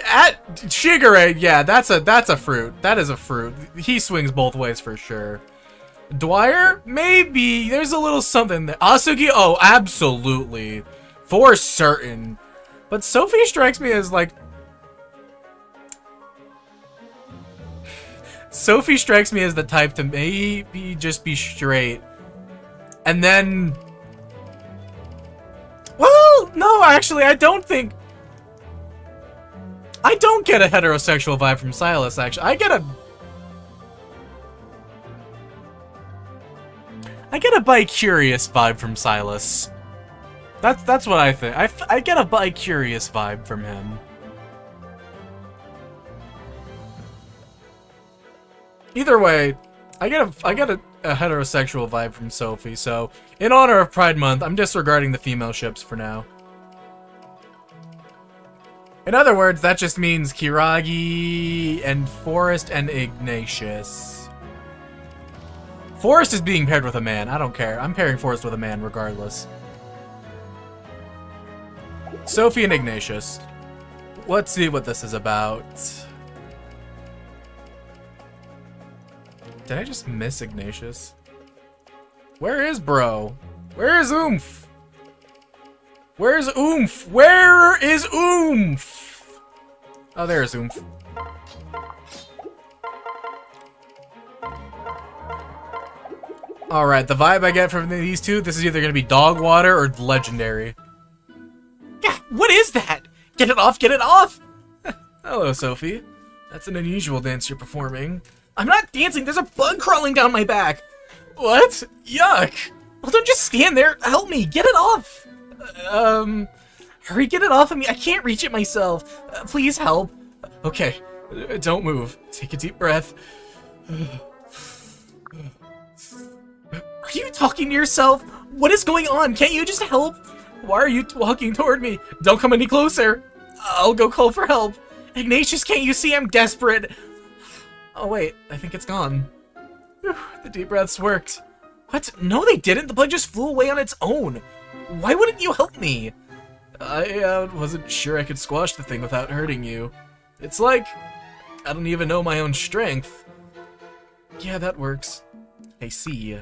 at Shigure, yeah, that's a fruit. That is a fruit. He swings both ways for sure. Dwyer, maybe there's a little something there. Asugi, oh, absolutely, for certain. But Sophie strikes me as like. Sophie strikes me as the type to maybe just be straight. And then... Well, no, actually, I don't think... I don't get a heterosexual vibe from Silas, actually. I get a bi-curious vibe from Silas. That's what I think. I get a bi-curious vibe from him. Either way, I get a heterosexual vibe from Sophie, so in honor of Pride Month, I'm disregarding the female ships for now. In other words, that just means Kiragi and Forrest and Ignatius. Forrest is being paired with a man. I don't care. I'm pairing Forrest with a man regardless. Sophie and Ignatius. Let's see what this is about. Did I just miss Ignatius? Where is bro? Where is Oomph? Where's Oomph? Where is Oomph? Oh, there's Oomph. Alright, the vibe I get from these two, this is either going to be dog water or legendary. Yeah, what is that? Get it off, get it off! Hello, Sophie. That's an unusual dance you're performing. I'm not dancing, there's a bug crawling down my back! What? Yuck! Well, don't just stand there, help me, get it off! Hurry, get it off of me, I can't reach it myself. Please help. Okay, don't move. Take a deep breath. Are you talking to yourself? What is going on? Can't you just help? Why are you walking toward me? Don't come any closer. I'll go call for help. Ignatius, can't you see I'm desperate? Oh wait, I think it's gone. Whew, the deep breaths worked. What? No, they didn't. The bug just flew away on its own. Why wouldn't you help me? I wasn't sure I could squash the thing without hurting you. It's like I don't even know my own strength. Yeah, that works. I see.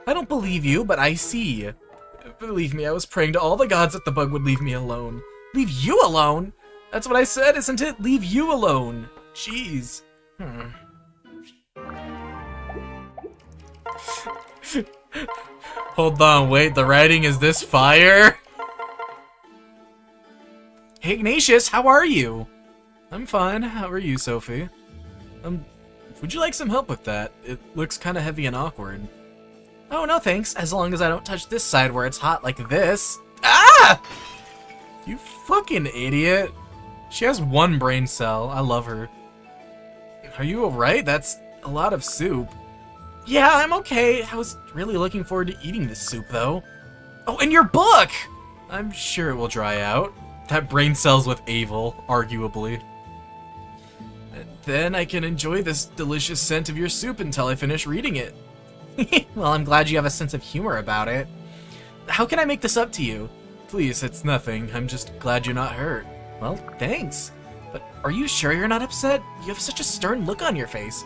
I don't believe you, but I see. Believe me, I was praying to all the gods that the bug would leave me alone. Leave you alone? That's what I said, isn't it? Leave you alone. Jeez. Hold on, wait, the writing is this fire? Hey Ignatius, how are you? I'm fine, how are you, Sophie? Would you like some help with that? It looks kinda heavy and awkward. Oh, no thanks, as long as I don't touch this side where it's hot like this. Ah! You fucking idiot. She has one brain cell, I love her. Are you alright? That's a lot of soup. Yeah, I'm okay. I was really looking forward to eating this soup, though. Oh, and your book! I'm sure it will dry out. That brain cell's with Avel, arguably. And then I can enjoy this delicious scent of your soup until I finish reading it. Well, I'm glad you have a sense of humor about it. How can I make this up to you? Please, it's nothing. I'm just glad you're not hurt. Well, thanks. But are you sure you're not upset? You have such a stern look on your face.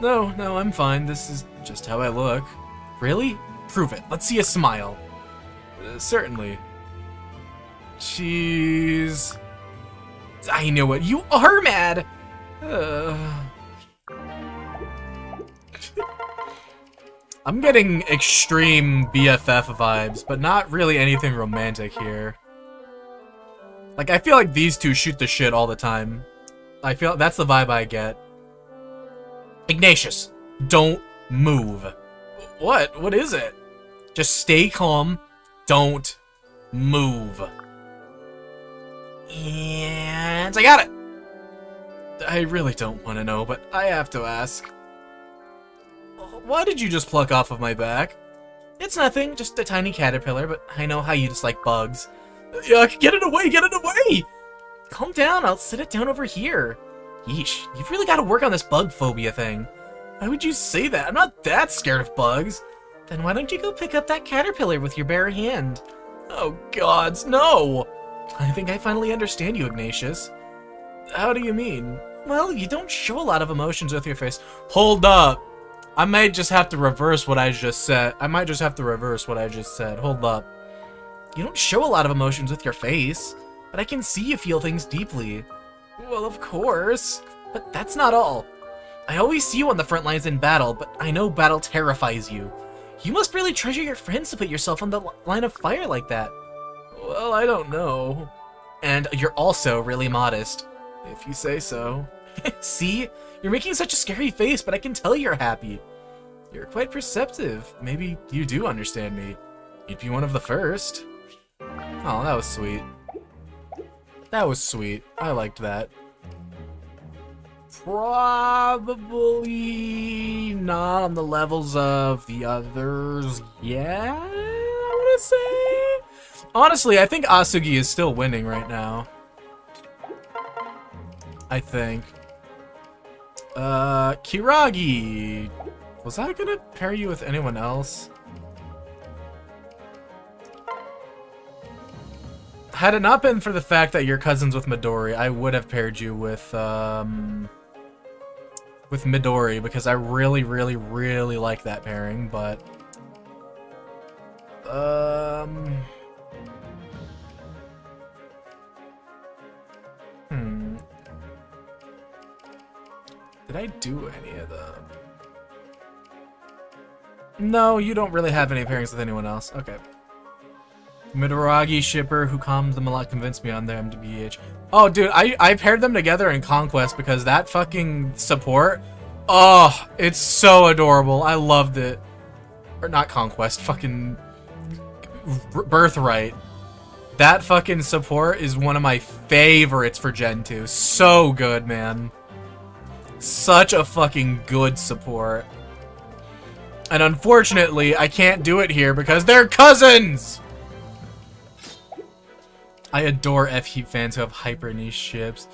No, I'm fine. This is just how I look. Really? Prove it. Let's see a smile. Certainly. Jeez. I knew it. You are mad! I'm getting extreme BFF vibes, but not really anything romantic here. Like, I feel like these two shoot the shit all the time. I feel that's the vibe I get. Ignatius, don't move. What? What is it? Just stay calm. Don't move. And I got it. I really don't want to know, but I have to ask. Why did you just pluck off of my back? It's nothing, just a tiny caterpillar, but I know how you dislike bugs. Yuck, get it away, get it away! Calm down, I'll sit it down over here. Yeesh, you've really got to work on this bug phobia thing. Why would you say that? I'm not that scared of bugs. Then why don't you go pick up that caterpillar with your bare hand? Oh gods, no! I think I finally understand you, Ignatius. How do you mean? Well, you don't show a lot of emotions with your face. Hold up! I might just have to reverse what I just said. Hold up. You don't show a lot of emotions with your face, but I can see you feel things deeply. Well, of course. But that's not all. I always see you on the front lines in battle, but I know battle terrifies you. You must really treasure your friends to put yourself on the line of fire like that. Well, I don't know. And you're also really modest, if you say so. See? You're making such a scary face, but I can tell you're happy. You're quite perceptive. Maybe you do understand me. You'd be one of the first. Oh, that was sweet. That was sweet. I liked that. Probably not on the levels of the others yet, I want to say. Honestly, I think Asugi is still winning right now. I think. Kiragi. Was I gonna pair you with anyone else? Had it not been for the fact that you're cousins with Midori, I would have paired you with Midori, because I really, really, really like that pairing, but... Did I do any of them? No, you don't really have any pairings with anyone else. Okay. Midoragi shipper who calms them a lot convinced me on their MDBH. Oh, dude, I paired them together in Conquest because that fucking support, oh, it's so adorable. I loved it. Or not Conquest, fucking Birthright. That fucking support is one of my favorites for Gen 2. So good, man. Such a fucking good support. And unfortunately, I can't do it here because they're cousins! I adore F-Heap fans who have hyper niche ships.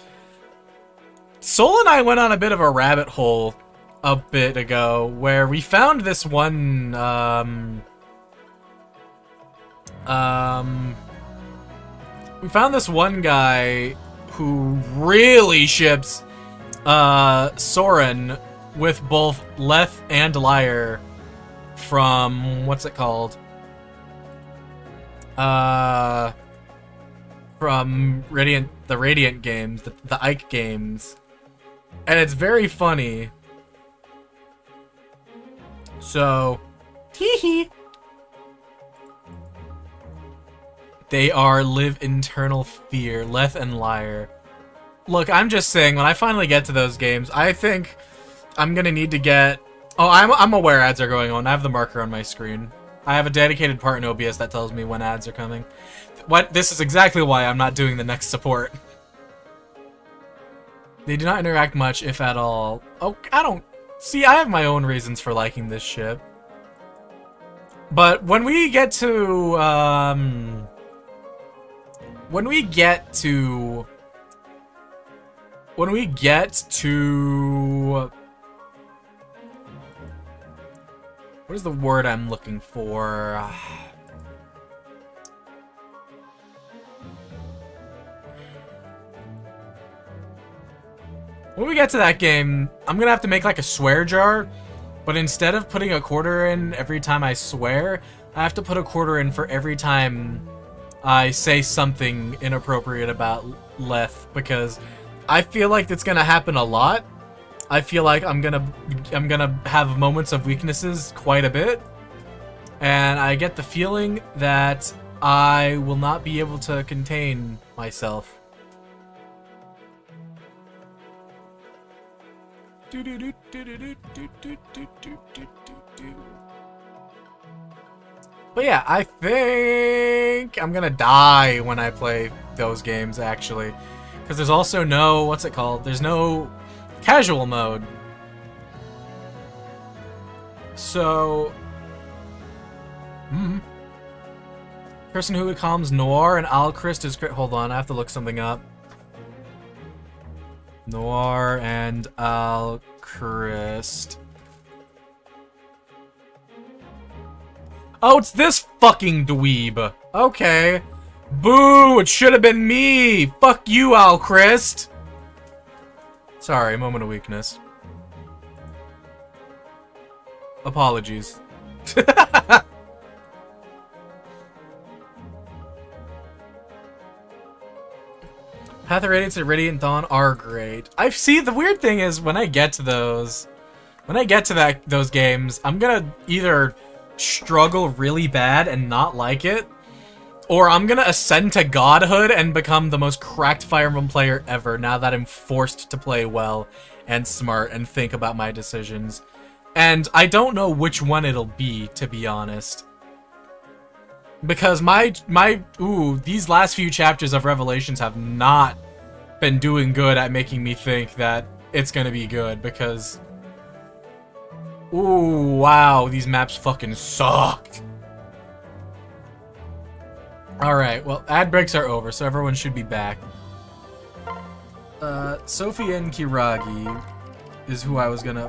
Soul and I went on a bit of a rabbit hole a bit ago where we found this one, we found this one guy who really ships, Soren with both Leth and Lyre from, what's it called? From the Radiant games, the Ike games. And it's very funny. So, hee. They are live internal fear, Leth and Lyre. Look, I'm just saying, when I finally get to those games, I think I'm gonna need to get... Oh, I'm aware ads are going on. I have the marker on my screen. I have a dedicated part in OBS that tells me when ads are coming. This is exactly why I'm not doing the next support. They do not interact much, if at all. Oh, I don't... See, I have my own reasons for liking this ship. But when we get to, What is the word I'm looking for? When we get to that game, I'm gonna have to make like a swear jar, but instead of putting a quarter in every time I swear, I have to put a quarter in for every time I say something inappropriate about Leth, because I feel like it's gonna happen a lot. I feel like I'm gonna have moments of weaknesses quite a bit, and I get the feeling that I will not be able to contain myself. But yeah, I think I'm gonna die when I play those games, actually, because there's also no, what's it called? There's no casual mode. So, person who calms Noir and Alchrist is great. Hold on, I have to look something up. Noir and Alchrist. Oh, it's this fucking dweeb. Okay. Boo, it should have been me. Fuck you, Alchrist. Sorry, moment of weakness. Apologies. Path of Radiance and Radiant Dawn are great. The weird thing is when I get to those, those games, I'm gonna either struggle really bad and not like it, or I'm gonna ascend to godhood and become the most cracked Fire Emblem player ever now that I'm forced to play well and smart and think about my decisions. And I don't know which one it'll be, to be honest. Because these last few chapters of Revelations have not been doing good at making me think that it's gonna be good, because... Ooh, wow, these maps fucking suck. Alright, well, ad breaks are over, so everyone should be back. Sophie and Kiragi is who I was gonna...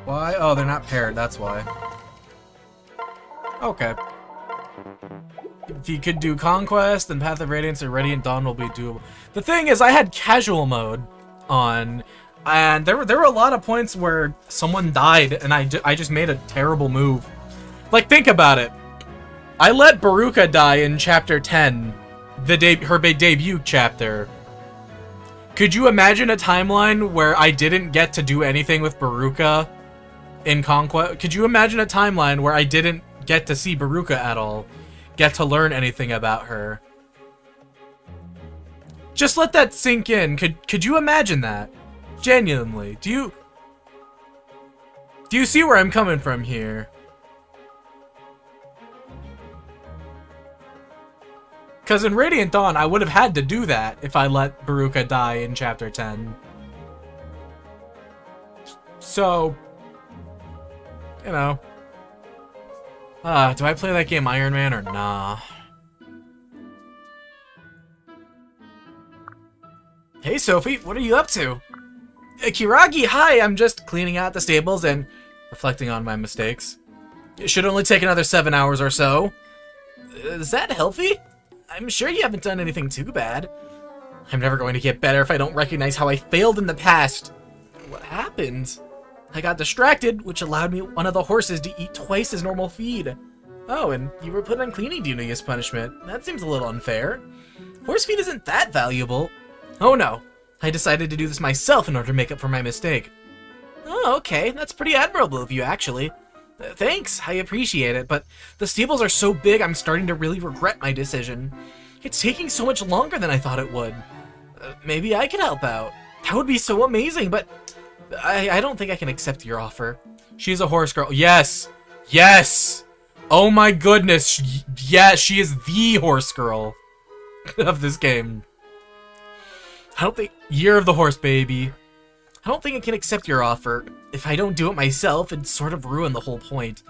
Why? Oh, they're not paired, that's why. Okay. If you could do Conquest, then Path of Radiance or Radiant Dawn will be doable. The thing is, I had casual mode on, and there were a lot of points where someone died, and I just made a terrible move. Like, think about it. I let Baruka die in Chapter 10, her big debut chapter. Could you imagine a timeline where I didn't get to do anything with Baruka in Conquest? Could you imagine a timeline where I didn't get to see Baruka at all? Get to learn anything about her? Just let that sink in. Could you imagine that? Genuinely. Do you see where I'm coming from here? Because in Radiant Dawn, I would have had to do that if I let Baruka die in Chapter 10. So, you know. Do I play that game Iron Man or nah? Hey Sophie, what are you up to? Kiragi, hi, I'm just cleaning out the stables and reflecting on my mistakes. It should only take another 7 hours or so. Is that healthy? I'm sure you haven't done anything too bad. I'm never going to get better if I don't recognize how I failed in the past. What happened? I got distracted, which allowed one of the horses to eat twice his normal feed. Oh, and you were put on cleaning duty as punishment. That seems a little unfair. Horse feed isn't that valuable. Oh no, I decided to do this myself in order to make up for my mistake. Oh, okay, that's pretty admirable of you, actually. Thanks, I appreciate it, but the stables are so big I'm starting to really regret my decision. It's taking so much longer than I thought it would. Maybe I could help out. That would be so amazing, but I don't think I can accept your offer. She's a horse girl. Yes! Yes! Oh my goodness! Yes, she is the horse girl of this game. I don't think... Year of the Horse, baby. I don't think I can accept your offer. If I don't do it myself, it'd sort of ruin the whole point.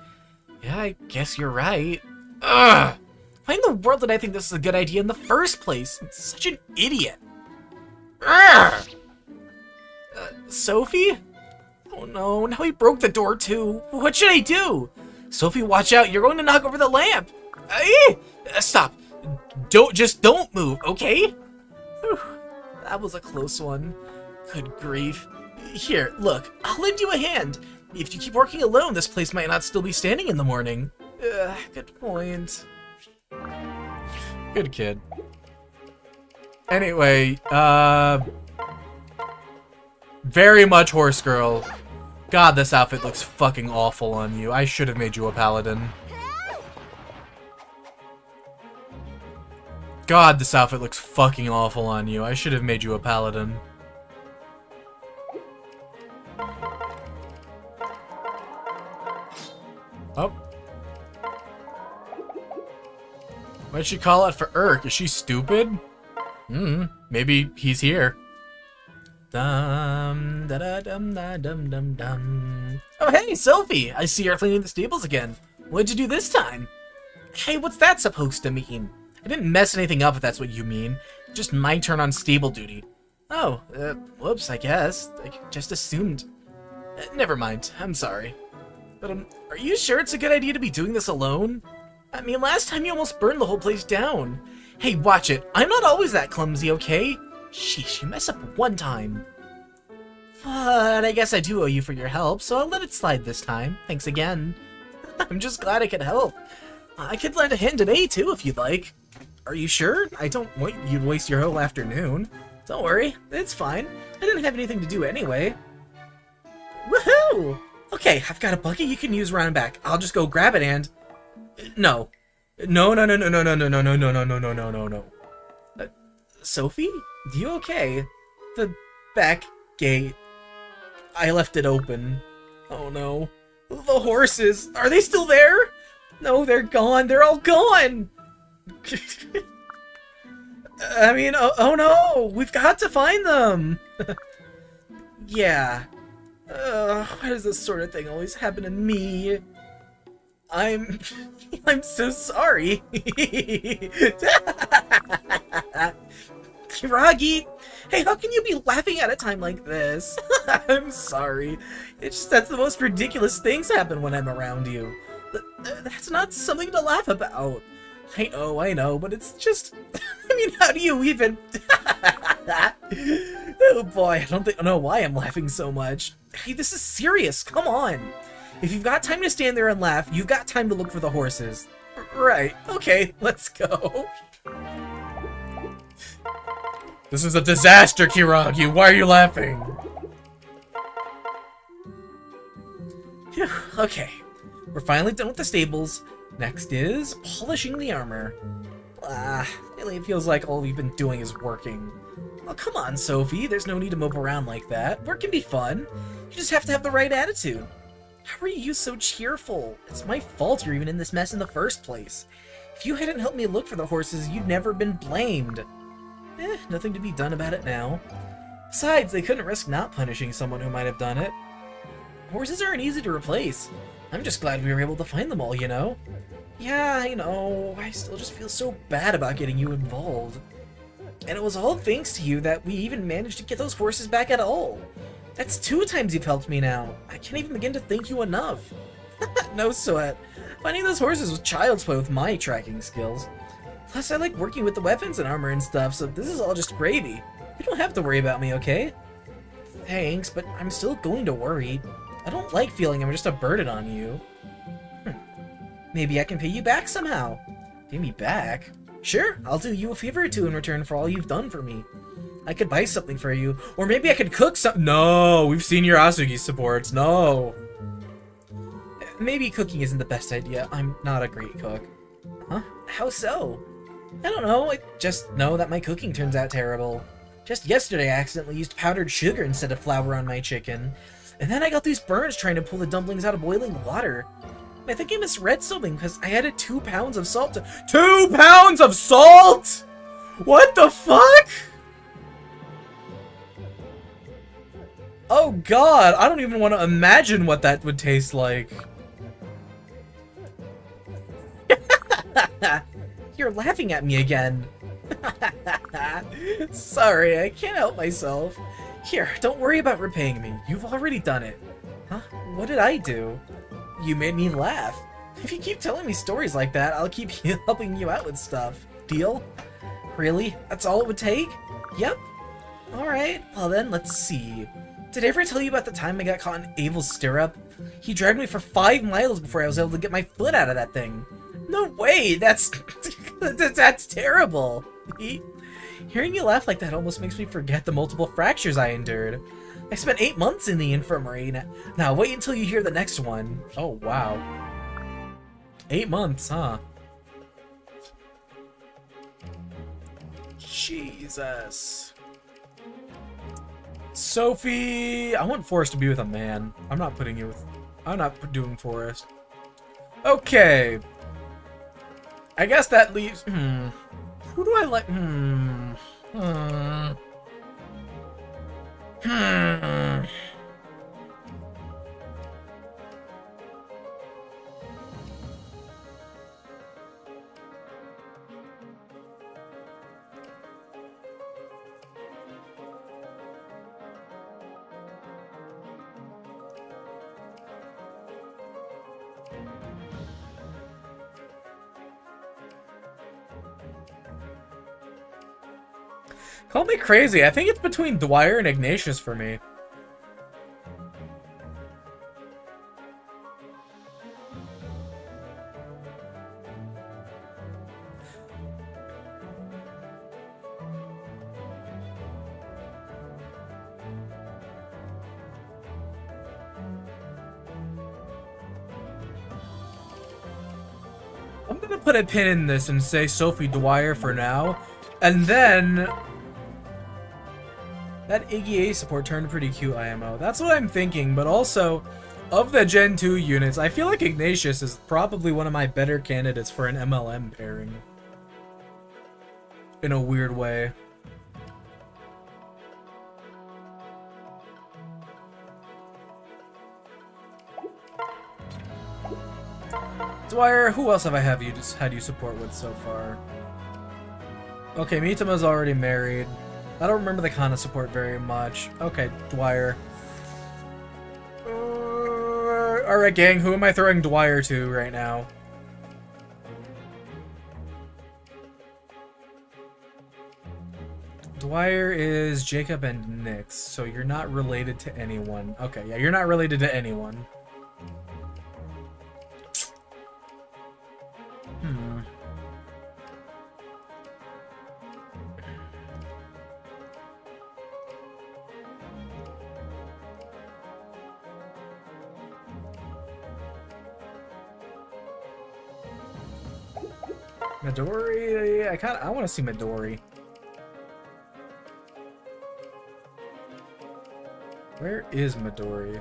Yeah, I guess you're right. Ugh! Why in the world did I think this was a good idea in the first place? I'm such an idiot. Ugh! Sophie? Oh no, now he broke the door too. What should I do? Sophie, watch out, you're going to knock over the lamp. Stop. Don't move, okay? Whew, that was a close one. Good grief. Here, look, I'll lend you a hand. If you keep working alone, this place might not still be standing in the morning. Good point. Good kid. Anyway, very much horse girl. God, this outfit looks fucking awful on you. I should have made you a paladin. God, this outfit looks fucking awful on you. I should have made you a paladin. Oh. Why'd she call out for Urk? Is she stupid? Maybe he's here. Dum da da dum da dum dum dum. Oh hey, Sophie! I see you're cleaning the stables again. What'd you do this time? Hey, what's that supposed to mean? I didn't mess anything up if that's what you mean. Just my turn on stable duty. Oh, whoops, I guess. I just assumed. Never mind, I'm sorry. But, are you sure it's a good idea to be doing this alone? I mean, last time you almost burned the whole place down. Hey, watch it. I'm not always that clumsy, okay? Sheesh, you mess up one time. But I guess I do owe you for your help, so I'll let it slide this time. Thanks again. I'm just glad I could help. I could lend a hand today, too, if you'd like. Are you sure? I don't want you to waste your whole afternoon. Don't worry, it's fine. I didn't have anything to do anyway. Woohoo! Okay, I've got a bucket you can use around back. I'll just go grab it and... No. No. Sophie? You okay? The back gate. I left it open. Oh no. The horses. Are they still there? No, they're gone. They're all gone. I mean, oh no! We've got to find them! Yeah. Why does this sort of thing always happen to me? I'm so sorry. Kiragi! Hey, how can you be laughing at a time like this? I'm sorry. It's just that's the most ridiculous things happen when I'm around you. That's not something to laugh about. I know, but it's just... I mean, how do you even... Oh boy, I don't know why I'm laughing so much. Hey, this is serious, come on! If you've got time to stand there and laugh, you've got time to look for the horses. Right, okay, let's go. This is a disaster, Kiragi, why are you laughing? Phew, okay, we're finally done with the stables. Next is polishing the armor. Lately it feels like all we've been doing is working. Oh, come on, Sophie, there's no need to mope around like that. Work can be fun. You just have to have the right attitude. How are you so cheerful? It's my fault you're even in this mess in the first place. If you hadn't helped me look for the horses, you'd never been blamed. Nothing to be done about it now. Besides, they couldn't risk not punishing someone who might have done it. Horses aren't easy to replace. I'm just glad we were able to find them all, you know? Yeah, I know. I still just feel so bad about getting you involved. And it was all thanks to you that we even managed to get those horses back at all. That's 2 times you've helped me now. I can't even begin to thank you enough. No sweat. Finding those horses was child's play with my tracking skills. Plus, I like working with the weapons and armor and stuff, so this is all just gravy. You don't have to worry about me, okay? Thanks, but I'm still going to worry. I don't like feeling I'm just a burden on you. Maybe I can pay you back somehow. Pay me back? Sure, I'll do you a favor or two in return for all you've done for me. I could buy something for you, or maybe I could cook some- No, we've seen your Asugi supports, no. Maybe cooking isn't the best idea. I'm not a great cook. Huh? How so? I don't know, I just know that my cooking turns out terrible. Just yesterday I accidentally used powdered sugar instead of flour on my chicken. And then I got these burns trying to pull the dumplings out of boiling water. I think I misread something because I added 2 pounds of salt to- 2 pounds of salt?! What the fuck?! Oh god, I don't even want to imagine what that would taste like. You're laughing at me again. Sorry, I can't help myself. Here, don't worry about repaying me. You've already done it. Huh? What did I do? You made me laugh. If you keep telling me stories like that, I'll keep helping you out with stuff. Deal? Really? That's all it would take? Yep. Alright, well then, let's see. Did I ever tell you about the time I got caught in Abel's stirrup? He dragged me for 5 miles before I was able to get my foot out of that thing. No way! That's... that's terrible! Hearing you laugh like that almost makes me forget the multiple fractures I endured. I spent 8 months in the infirmary. Now wait until you hear the next one. Oh, wow. 8 months, huh? Jesus. Sophie! I want Forrest to be with a man. I'm not putting you with... I'm not doing Forrest. Okay. I guess that leaves... Who do I like? Call me crazy. I think it's between Dwyer and Ignatius for me. I'm gonna put a pin in this and say Sophie Dwyer for now, and then that Iggy A support turned pretty cute IMO. That's what I'm thinking, but also, of the Gen 2 units, I feel like Ignatius is probably one of my better candidates for an MLM pairing. in a weird way. Dwyer, who else have I had you support with so far? Okay, Mitama's already married. I don't remember the Kana support very much. Okay, Dwyer. Alright, gang, who am I throwing Dwyer to right now? Dwyer is Jacob and Nyx, so you're not related to anyone. Okay, yeah, you're not related to anyone. Midori, I want to see Midori. Where is Midori?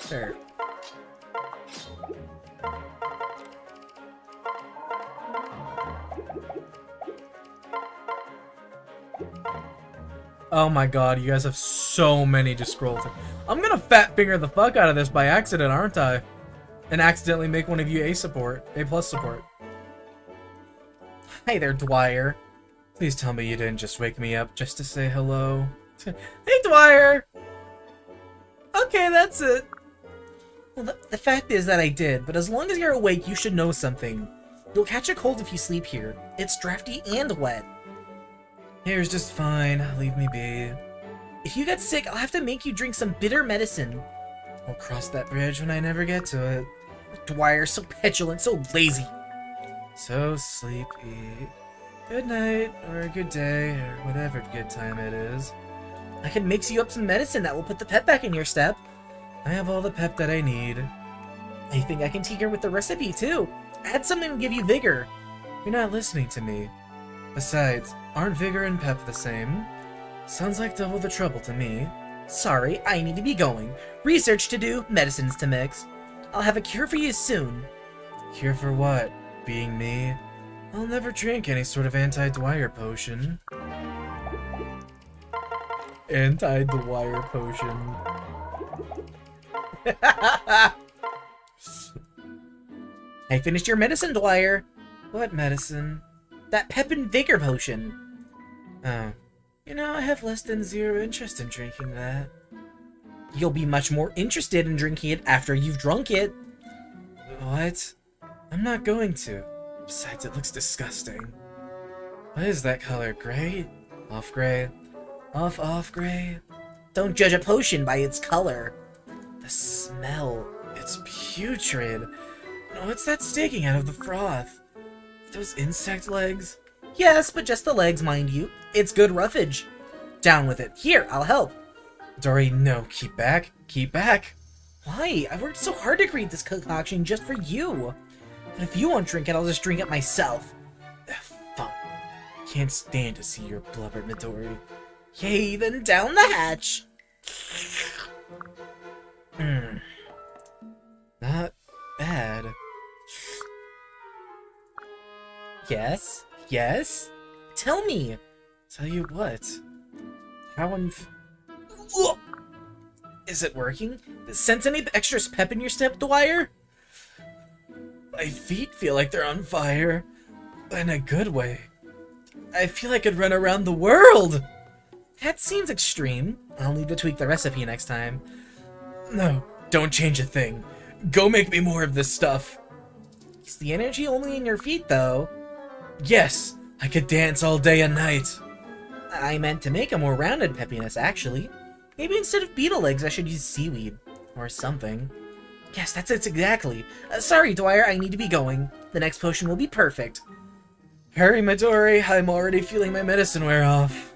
There. Oh my god, you guys have so many to scroll through. I'm gonna fat finger the fuck out of this by accident, aren't I? And accidentally make one of you A support. A plus support. Hey there, Dwyer. Please tell me you didn't just wake me up just to say hello. Hey, Dwyer! Okay, that's it. Well, the fact is that I did, but as long as you're awake, you should know something. You'll catch a cold if you sleep here. It's drafty and wet. Here's just fine. Leave me be. If you get sick, I'll have to make you drink some bitter medicine. I'll cross that bridge when I never get to it. Dwyer, so petulant, so lazy. So sleepy. Good night, or good day, or whatever good time it is. I can mix you up some medicine that will put the pep back in your step. I have all the pep that I need. I think I can tinker with the recipe, too. Add something to give you vigor. You're not listening to me. Besides, aren't vigor and pep the same? Sounds like double the trouble to me. Sorry, I need to be going. Research to do, medicines to mix. I'll have a cure for you soon. Cure for what? Being me? I'll never drink any sort of anti-Dwyer potion. Anti-Dwyer potion. I finished your medicine, Dwyer. What medicine? That pep and vigor potion. Oh. You know, I have less than zero interest in drinking that. You'll be much more interested in drinking it after you've drunk it. What? I'm not going to. Besides, it looks disgusting. What is that color? Gray? Off gray? Off gray? Don't judge a potion by its color. The smell. It's putrid. What's that sticking out of the froth? Those insect legs? Yes, but just the legs, mind you. It's good roughage. Down with it. Here, I'll help. Dory, no. Keep back. Keep back. Why? I worked so hard to create this concoction just for you. But if you won't drink it, I'll just drink it myself. Ugh, fine. Can't stand to see your blubber, Midori. Yay, then down the hatch. Not bad. Yes? Yes? Tell me! Tell you what? How Is it working? Sense any extra pep in your step, Dwyer? My feet feel like they're on fire. In a good way. I feel I could run around the world! That seems extreme. I'll need to tweak the recipe next time. No, don't change a thing. Go make me more of this stuff. Is the energy only in your feet, though? Yes, I could dance all day and night. I meant to make a more rounded peppiness, actually. Maybe instead of beetle legs, I should use seaweed. Or something. Yes, that's it exactly. Sorry, Dwyer, I need to be going. The next potion will be perfect. Hurry, Midori, I'm already feeling my medicine wear off.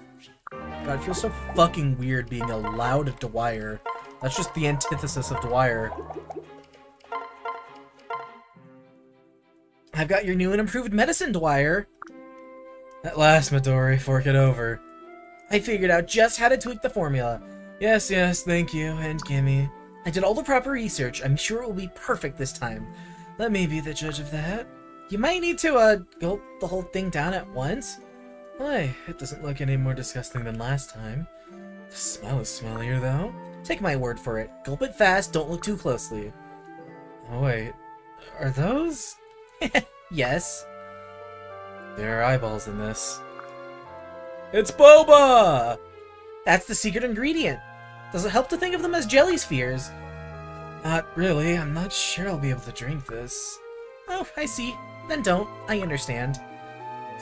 God, it feels so fucking weird being a loud Dwyer. That's just the antithesis of Dwyer. I've got your new and improved medicine, Dwyer. At last, Midori, fork it over. I figured out just how to tweak the formula. Yes, thank you, and gimme. I did all the proper research. I'm sure it will be perfect this time. Let me be the judge of that. You might need to, gulp the whole thing down at once. Why, it doesn't look any more disgusting than last time. The smell is smellier, though. Take my word for it. Gulp it fast, don't look too closely. Oh, wait. Are those? Yes. There are eyeballs in this. It's boba! That's the secret ingredient. Does it help to think of them as jelly spheres? Not really. I'm not sure I'll be able to drink this. Oh, I see. Then don't. I understand.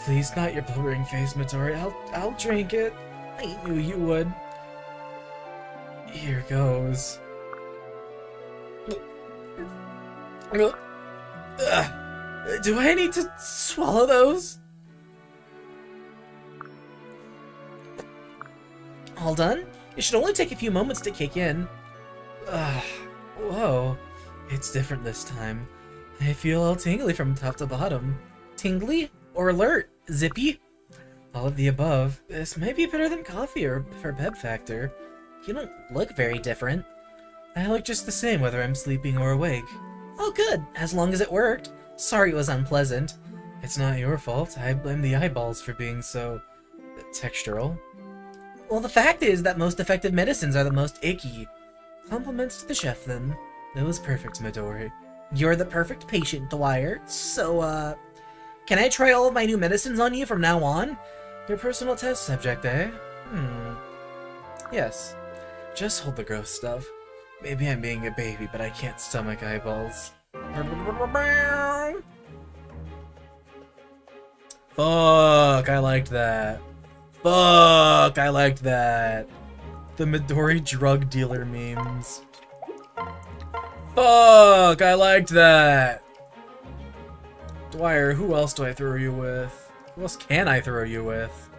Please, not your blubbering face, Midori. I'll drink it. I knew you would. Here goes. Do I need to swallow those? All done? It should only take a few moments to kick in. Whoa. It's different this time. I feel all tingly from top to bottom. Tingly? Or alert? Zippy? All of the above. This might be better than coffee or for Beb Factor. You don't look very different. I look just the same whether I'm sleeping or awake. Oh good, as long as it worked. Sorry it was unpleasant. It's not your fault. I blame the eyeballs for being so... textural. Well, the fact is that most effective medicines are the most icky. Compliments to the chef, then. It was perfect, Midori. You're the perfect patient, Dwyer. So, can I try all of my new medicines on you from now on? Your personal test subject, eh? Yes. Just hold the gross stuff. Maybe I'm being a baby, but I can't stomach eyeballs. Fuck, I liked that. Fuck, I liked that. The Midori drug dealer memes. Fuck, I liked that. Dwyer, who else do I throw you with? Who else can I throw you with?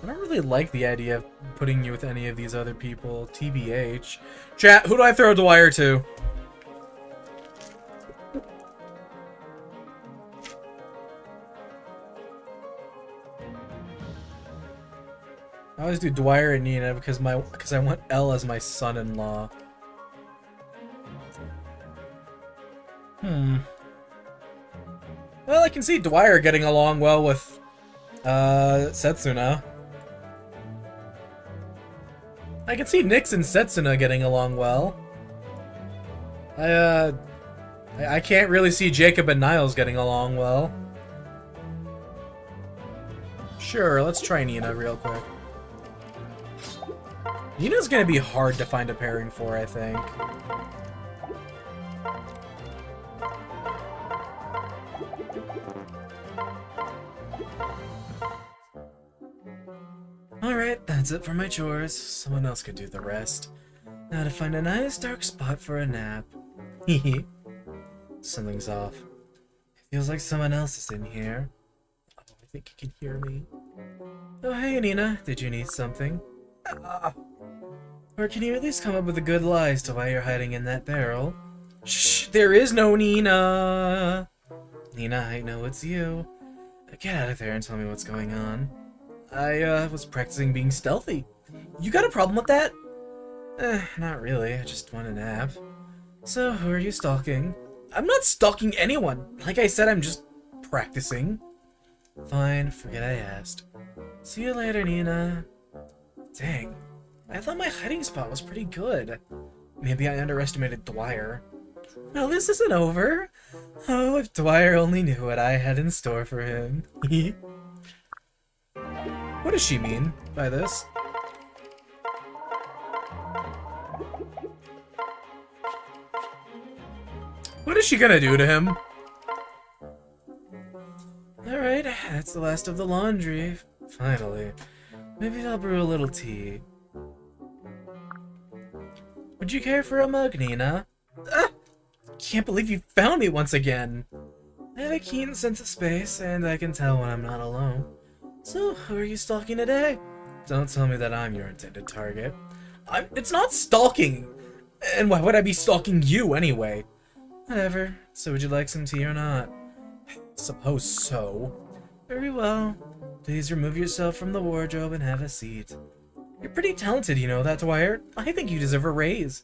I don't really like the idea of putting you with any of these other people. TBH. Chat, who do I throw Dwyer to? I always do Dwyer and Nina because I want Elle as my son-in-law. Well, I can see Dwyer getting along well with Setsuna. I can see Nyx and Setsuna getting along well. I can't really see Jacob and Niles getting along well. Sure, let's try Nina real quick. Nina's gonna be hard to find a pairing for, I think. Alright, that's it for my chores. Someone else could do the rest. Now to find a nice dark spot for a nap. Hehe. Something's off. It feels like someone else is in here. Oh, I think you can hear me. Oh, hey, Nina. Did you need something? Or can you at least come up with a good lie as to why you're hiding in that barrel? Shh, there is no Nina! Nina, I know it's you. Get out of there and tell me what's going on. I was practicing being stealthy. You got a problem with that? Not really. I just want a nap. So, who are you stalking? I'm not stalking anyone. Like I said, I'm just practicing. Fine, forget I asked. See you later, Nina. Dang. I thought my hiding spot was pretty good. Maybe I underestimated Dwyer. Well, this isn't over. Oh, if Dwyer only knew what I had in store for him. What does she mean by this? What is she gonna do to him? Alright, that's the last of the laundry. Finally. Maybe I'll brew a little tea. Would you care for a mug, Nina? Can't believe you found me once again. I have a keen sense of space, and I can tell when I'm not alone. So, who are you stalking today? Don't tell me that I'm your intended target. It's not stalking! And why would I be stalking you, anyway? Whatever. So would you like some tea or not? Suppose so. Very well. Please remove yourself from the wardrobe and have a seat. You're pretty talented, you know that, Dwyer. I think you deserve a raise.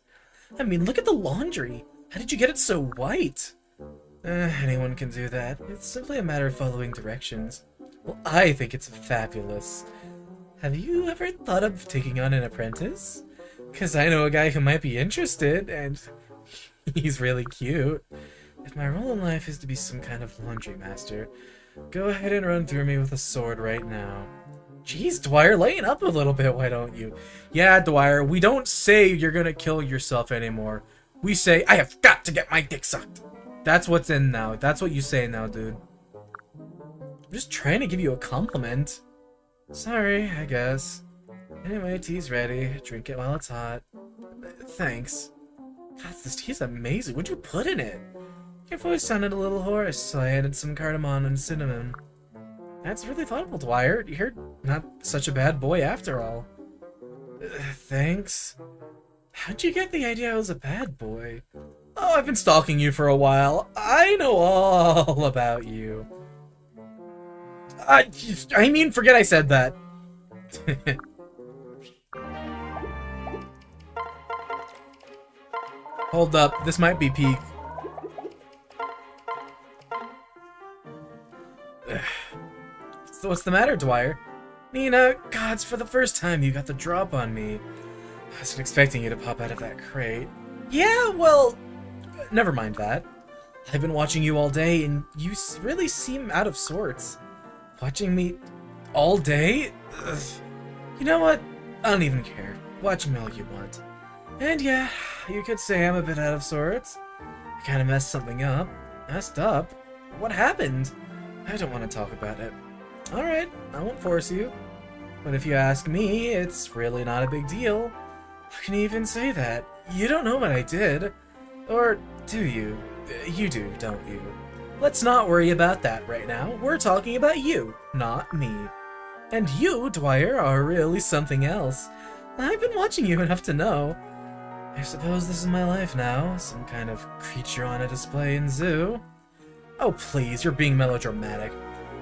I mean, look at the laundry. How did you get it so white? Anyone can do that. It's simply a matter of following directions. Well, I think it's fabulous. Have you ever thought of taking on an apprentice? Because I know a guy who might be interested, and he's really cute. If my role in life is to be some kind of laundry master, go ahead and run through me with a sword right now. Jeez, Dwyer, lighten up a little bit, why don't you? Yeah, Dwyer, we don't say you're gonna kill yourself anymore. We say, I have got to get my dick sucked. That's what's in now. That's what you say now, dude. I'm just trying to give you a compliment. Sorry, I guess. Anyway, tea's ready. Drink it while it's hot. Thanks. God, this tea's amazing. What'd you put in it? Your voice sounded a little hoarse, so I added some cardamom and cinnamon. That's really thoughtful, Dwyer. You're not such a bad boy after all. Thanks. How'd you get the idea I was a bad boy? Oh, I've been stalking you for a while. I know all about you. I mean, forget I said that. Hold up, this might be peak. What's the matter, Dwyer? Nina, gods, for the first time you got the drop on me. I wasn't expecting you to pop out of that crate. Yeah, well, never mind that. I've been watching you all day, and you really seem out of sorts. Watching me all day? Ugh. You know what? I don't even care. Watch me all you want. And yeah, you could say I'm a bit out of sorts. I kind of messed something up. Messed up? What happened? I don't want to talk about it. Alright, I won't force you. But if you ask me, it's really not a big deal. How can you even say that? You don't know what I did. Or do you? You do, don't you? Let's not worry about that right now. We're talking about you, not me. And you, Dwyer, are really something else. I've been watching you enough to know. I suppose this is my life now, some kind of creature on a display in zoo. Oh please, you're being melodramatic.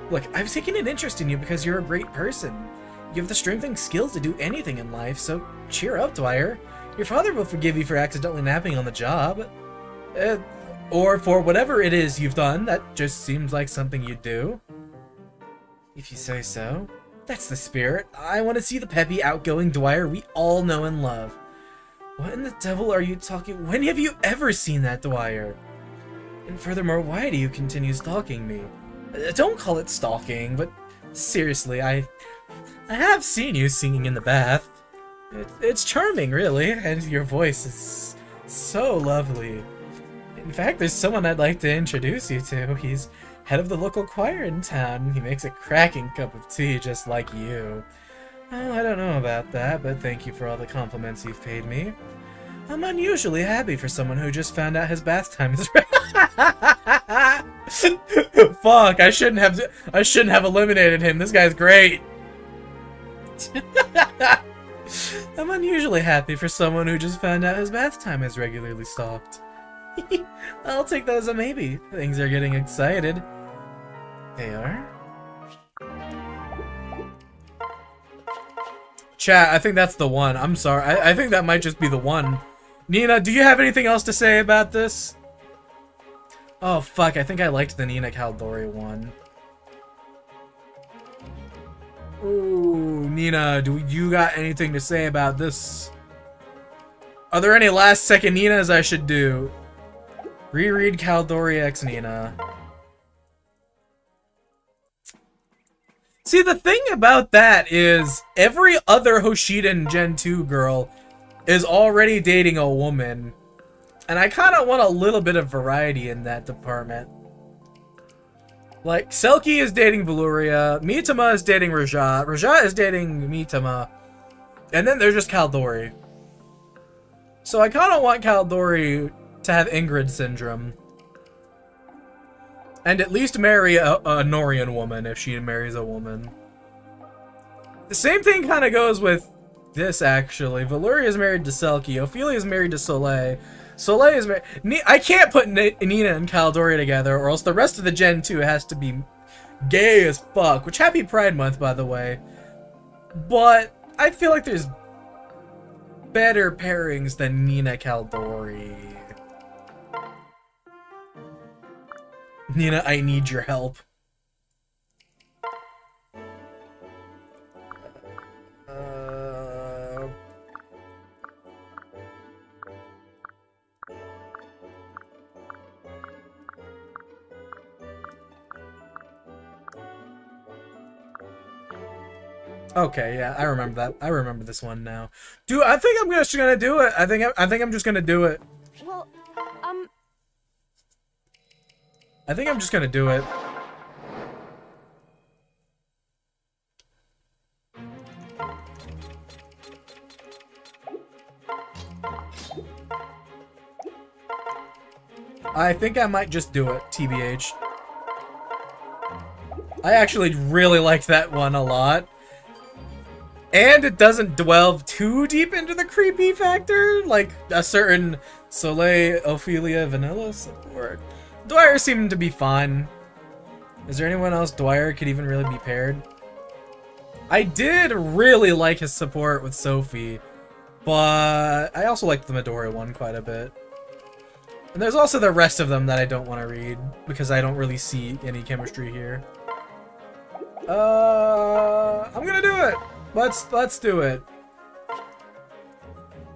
Look, I've taken an interest in you because you're a great person. You have the strength and skills to do anything in life, so cheer up, Dwyer. Your father will forgive you for accidentally napping on the job. Or for whatever it is you've done, that just seems like something you'd do. If you say so. That's the spirit. I want to see the peppy, outgoing Dwyer we all know and love. What in the devil are you talking? When have you ever seen that, Dwyer? And furthermore, why do you continue stalking me? Don't call it stalking, but seriously, I have seen you singing in the bath. It's charming, really, and your voice is so lovely. In fact, there's someone I'd like to introduce you to. He's head of the local choir in town. He makes a cracking cup of tea just like you. Oh, I don't know about that, but thank you for all the compliments you've paid me. I'm unusually happy for someone who just found out his bath time is Fuck, I shouldn't have eliminated him. This guy's great. I'm unusually happy for someone who just found out his bath time is regularly stopped. I'll take that as a maybe. Things are getting excited. They are? Chat, I think that's the one. I'm sorry. I think that might just be the one. Nina, do you have anything else to say about this? Oh, fuck. I think I liked the Nina Caldori one. Ooh, Nina, do you got anything to say about this? Are there any last second Ninas I should do? Reread Caldori X Nina. See, the thing about that is every other Hoshiden Gen 2 girl is already dating a woman. And I kind of want a little bit of variety in that department. Like, Selkie is dating Valuria, Mitama is dating Raja, Raja is dating Mitama, and then there's just Caldori. So I kind of want Caldori to have Ingrid syndrome. And at least marry a Norian woman if she marries a woman. The same thing kind of goes with this, actually. Valuria is married to Selkie, Ophelia is married to Soleil, Soleil is I can't put Nina and Caldori together, or else the rest of the Gen 2 has to be gay as fuck. Which, happy Pride Month, by the way. But I feel like there's better pairings than Nina Caldori. Nina, I need your help. Okay, yeah, I remember that. I remember this one now. Dude, I think I'm just gonna do it. I think I'm just gonna do it. Well, I think I'm just gonna do it. I think I might just do it, TBH. I actually really liked that one a lot. And it doesn't delve too deep into the creepy factor, like a certain Soleil, Ophelia, Vanilla support. Dwyer seemed to be fine. Is there anyone else Dwyer could even really be paired? I did really like his support with Sophie, but I also liked the Midori one quite a bit. And there's also the rest of them that I don't want to read, because I don't really see any chemistry here. I'm gonna do it! Let's do it.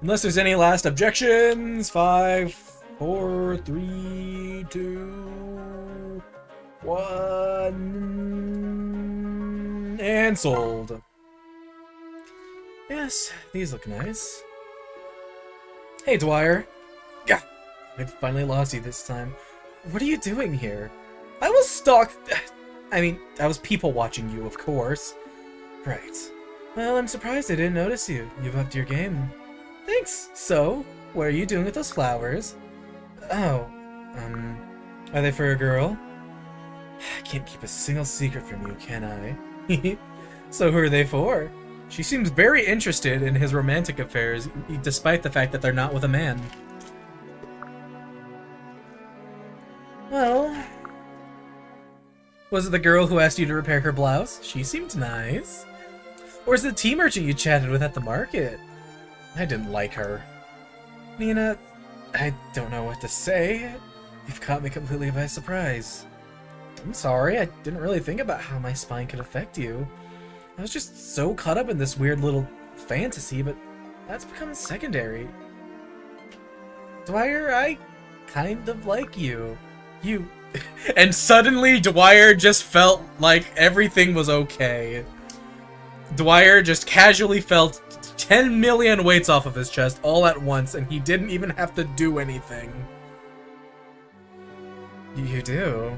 Unless there's any last objections. 5, 4, 3, 2, 1, and sold. Yes, these look nice. Hey, Dwyer. Yeah, I finally lost you this time. What are you doing here? I was I was people watching you, of course. Right. Well, I'm surprised I didn't notice you. You've upped your game. Thanks. So, what are you doing with those flowers? Oh, are they for a girl? I can't keep a single secret from you, can I? So who are they for? She seems very interested in his romantic affairs, despite the fact that they're not with a man. Well, was it the girl who asked you to repair her blouse? She seemed nice. Or is it the tea merchant you chatted with at the market? I didn't like her. Nina, I don't know what to say. You've caught me completely by surprise. I'm sorry, I didn't really think about how my spine could affect you. I was just so caught up in this weird little fantasy, but that's become secondary. Dwyer, I kind of like you. And suddenly Dwyer just felt like everything was okay. Dwyer just casually felt 10 million weights off of his chest all at once, and he didn't even have to do anything. You do?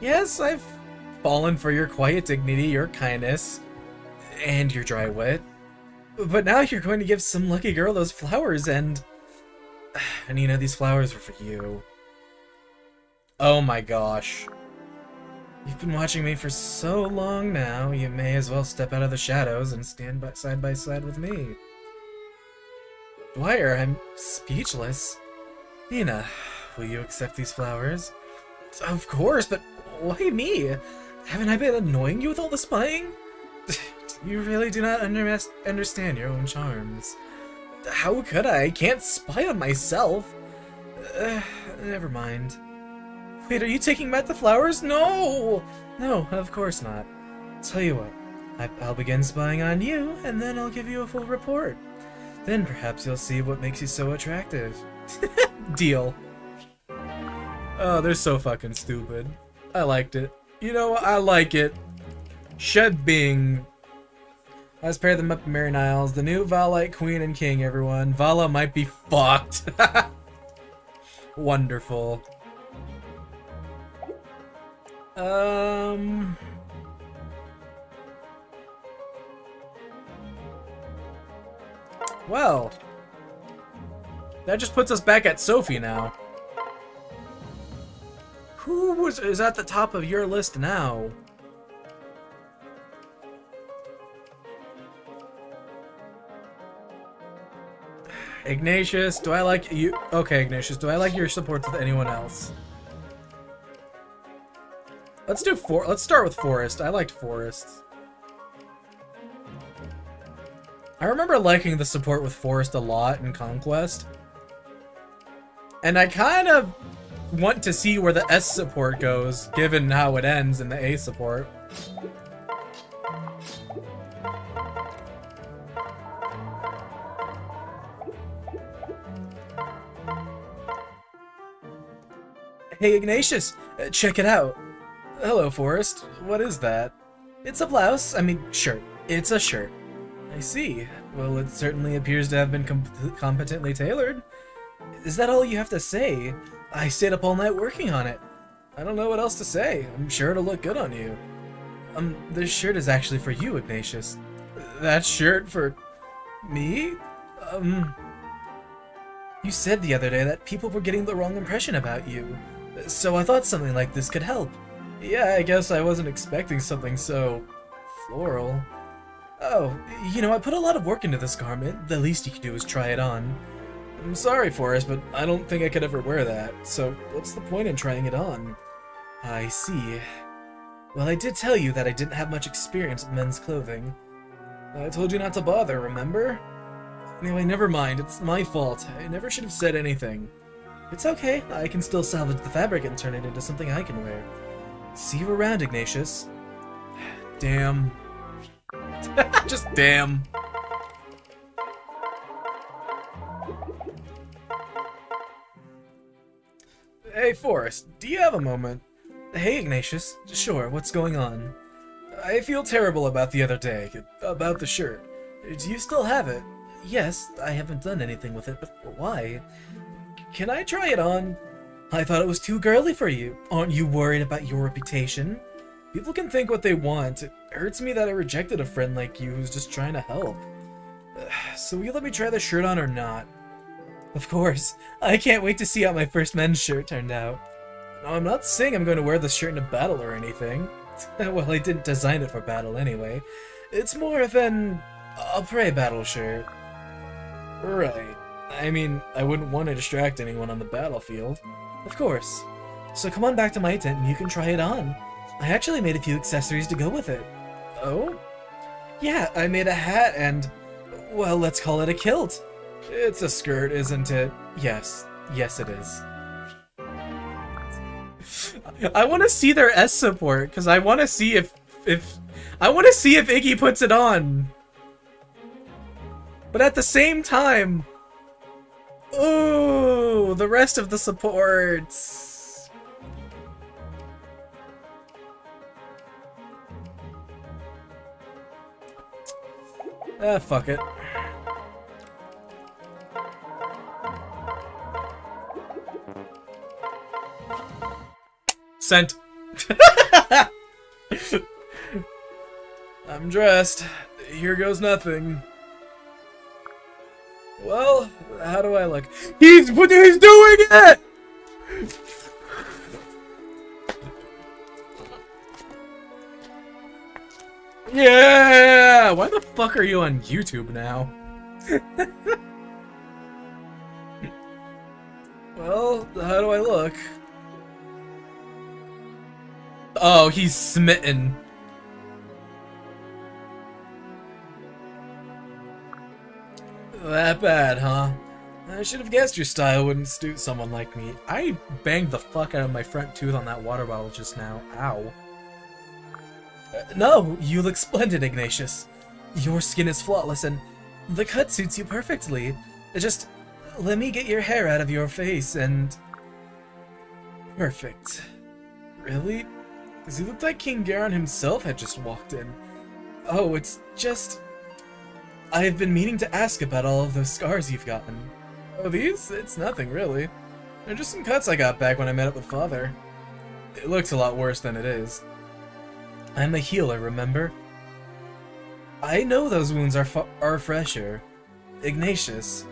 Yes, I've fallen for your quiet dignity, your kindness, and your dry wit. But now you're going to give some lucky girl those flowers, and Nina, these flowers were for you. Oh my gosh. You've been watching me for so long now, you may as well step out of the shadows and stand side by side with me. Dwyer, I'm speechless. Nina, will you accept these flowers? Of course, but why me? Haven't I been annoying you with all the spying? You really do not understand your own charms. How could I? I can't spy on myself. Never mind. Wait, are you taking back the flowers? No! No, of course not. Tell you what, I'll begin spying on you, and then I'll give you a full report. Then perhaps you'll see what makes you so attractive. Deal. Oh, they're so fucking stupid. I liked it. You know what? I like it. Shed Bing. Let's pair them up in Mary Niles. The new Valite Queen and King, everyone. Vala might be fucked. Wonderful. Well, that just puts us back at Sophie now. Who is at the top of your list now? Ignatius, do I like you? Okay, Ignatius, do I like your support with anyone else? Let's start with Forest. I liked Forest. I remember liking the support with Forest a lot in Conquest. And I kind of want to see where the S support goes, given how it ends in the A support. Hey Ignatius, check it out. Hello Forrest, what is that? It's a blouse, I mean shirt. It's a shirt. I see. Well, it certainly appears to have been competently tailored. Is that all you have to say? I stayed up all night working on it. I don't know what else to say. I'm sure it'll look good on you. This shirt is actually for you, Ignatius. That shirt for me? You said the other day that people were getting the wrong impression about you. So I thought something like this could help. Yeah, I guess I wasn't expecting something so floral. Oh, you know, I put a lot of work into this garment. The least you could do is try it on. I'm sorry, Forrest, but I don't think I could ever wear that. So what's the point in trying it on? I see. Well, I did tell you that I didn't have much experience with men's clothing. I told you not to bother, remember? Anyway, never mind. It's my fault. I never should have said anything. It's okay. I can still salvage the fabric and turn it into something I can wear. See you around, Ignatius. Damn. Just damn. Hey, Forrest, do you have a moment? Hey, Ignatius. Sure, what's going on? I feel terrible about the other day, about the shirt. Do you still have it? Yes, I haven't done anything with it, but why? Can I try it on? I thought it was too girly for you. Aren't you worried about your reputation? People can think what they want. It hurts me that I rejected a friend like you who's just trying to help. So will you let me try the shirt on or not? Of course. I can't wait to see how my first men's shirt turned out. No, I'm not saying I'm going to wear this shirt in a battle or anything. Well, I didn't design it for battle anyway. It's more of a prey battle shirt. Right. I mean, I wouldn't want to distract anyone on the battlefield. Of course. So come on back to my tent and you can try it on. I actually made a few accessories to go with it. Oh? Yeah, I made a hat and, well, let's call it a kilt. It's a skirt, isn't it? Yes. Yes, it is. I want to see their S support, because I want to see if Iggy puts it on. But at the same time, ooh, the rest of the supports. Fuck it. Sent. I'm dressed. Here goes nothing. Well, how do I look? He's doing it! Yeah! Why the fuck are you on YouTube now? Well, how do I look? Oh, he's smitten. That bad, huh? I should have guessed your style wouldn't suit someone like me. I banged the fuck out of my front tooth on that water bottle just now. Ow. No, you look splendid, Ignatius. Your skin is flawless and the cut suits you perfectly. Just let me get your hair out of your face and... Perfect. Really? Because he looked like King Garon himself had just walked in. Oh, it's just... I've been meaning to ask about all of those scars you've gotten. Oh, these? It's nothing, really. They're just some cuts I got back when I met up with Father. It looks a lot worse than it is. I'm a healer, remember? I know those wounds are fresher. Ignatius,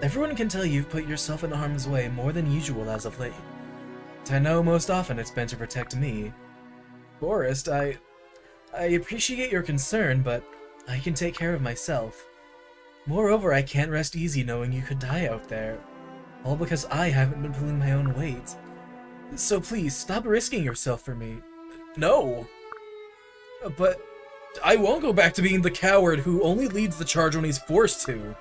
everyone can tell you've put yourself in harm's way more than usual as of late. I know most often it's been to protect me. Forrest, I appreciate your concern, but I can take care of myself. Moreover, I can't rest easy knowing you could die out there. All because I haven't been pulling my own weight. So please, stop risking yourself for me. No! But I won't go back to being the coward who only leads the charge when he's forced to.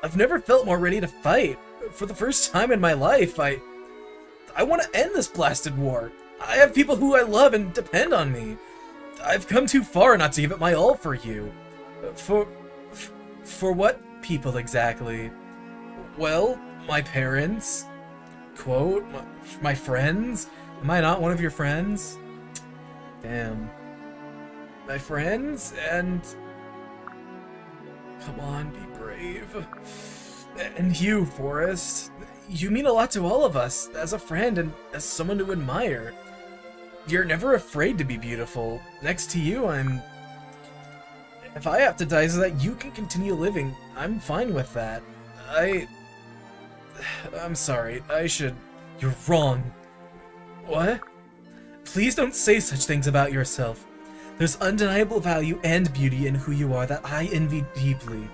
I've never felt more ready to fight. For the first time in my life, I want to end this blasted war. I have people who I love and depend on me. I've come too far not to give it my all for you. For what people exactly? Well, my parents. Quote, my friends. Am I not one of your friends? Damn. My friends and... Come on, be brave. And you, Forrest. You mean a lot to all of us, as a friend and as someone to admire. You're never afraid to be beautiful. Next to you, if I have to die so that you can continue living, I'm fine with that. I'm sorry, You're wrong. What? Please don't say such things about yourself. There's undeniable value and beauty in who you are that I envy deeply.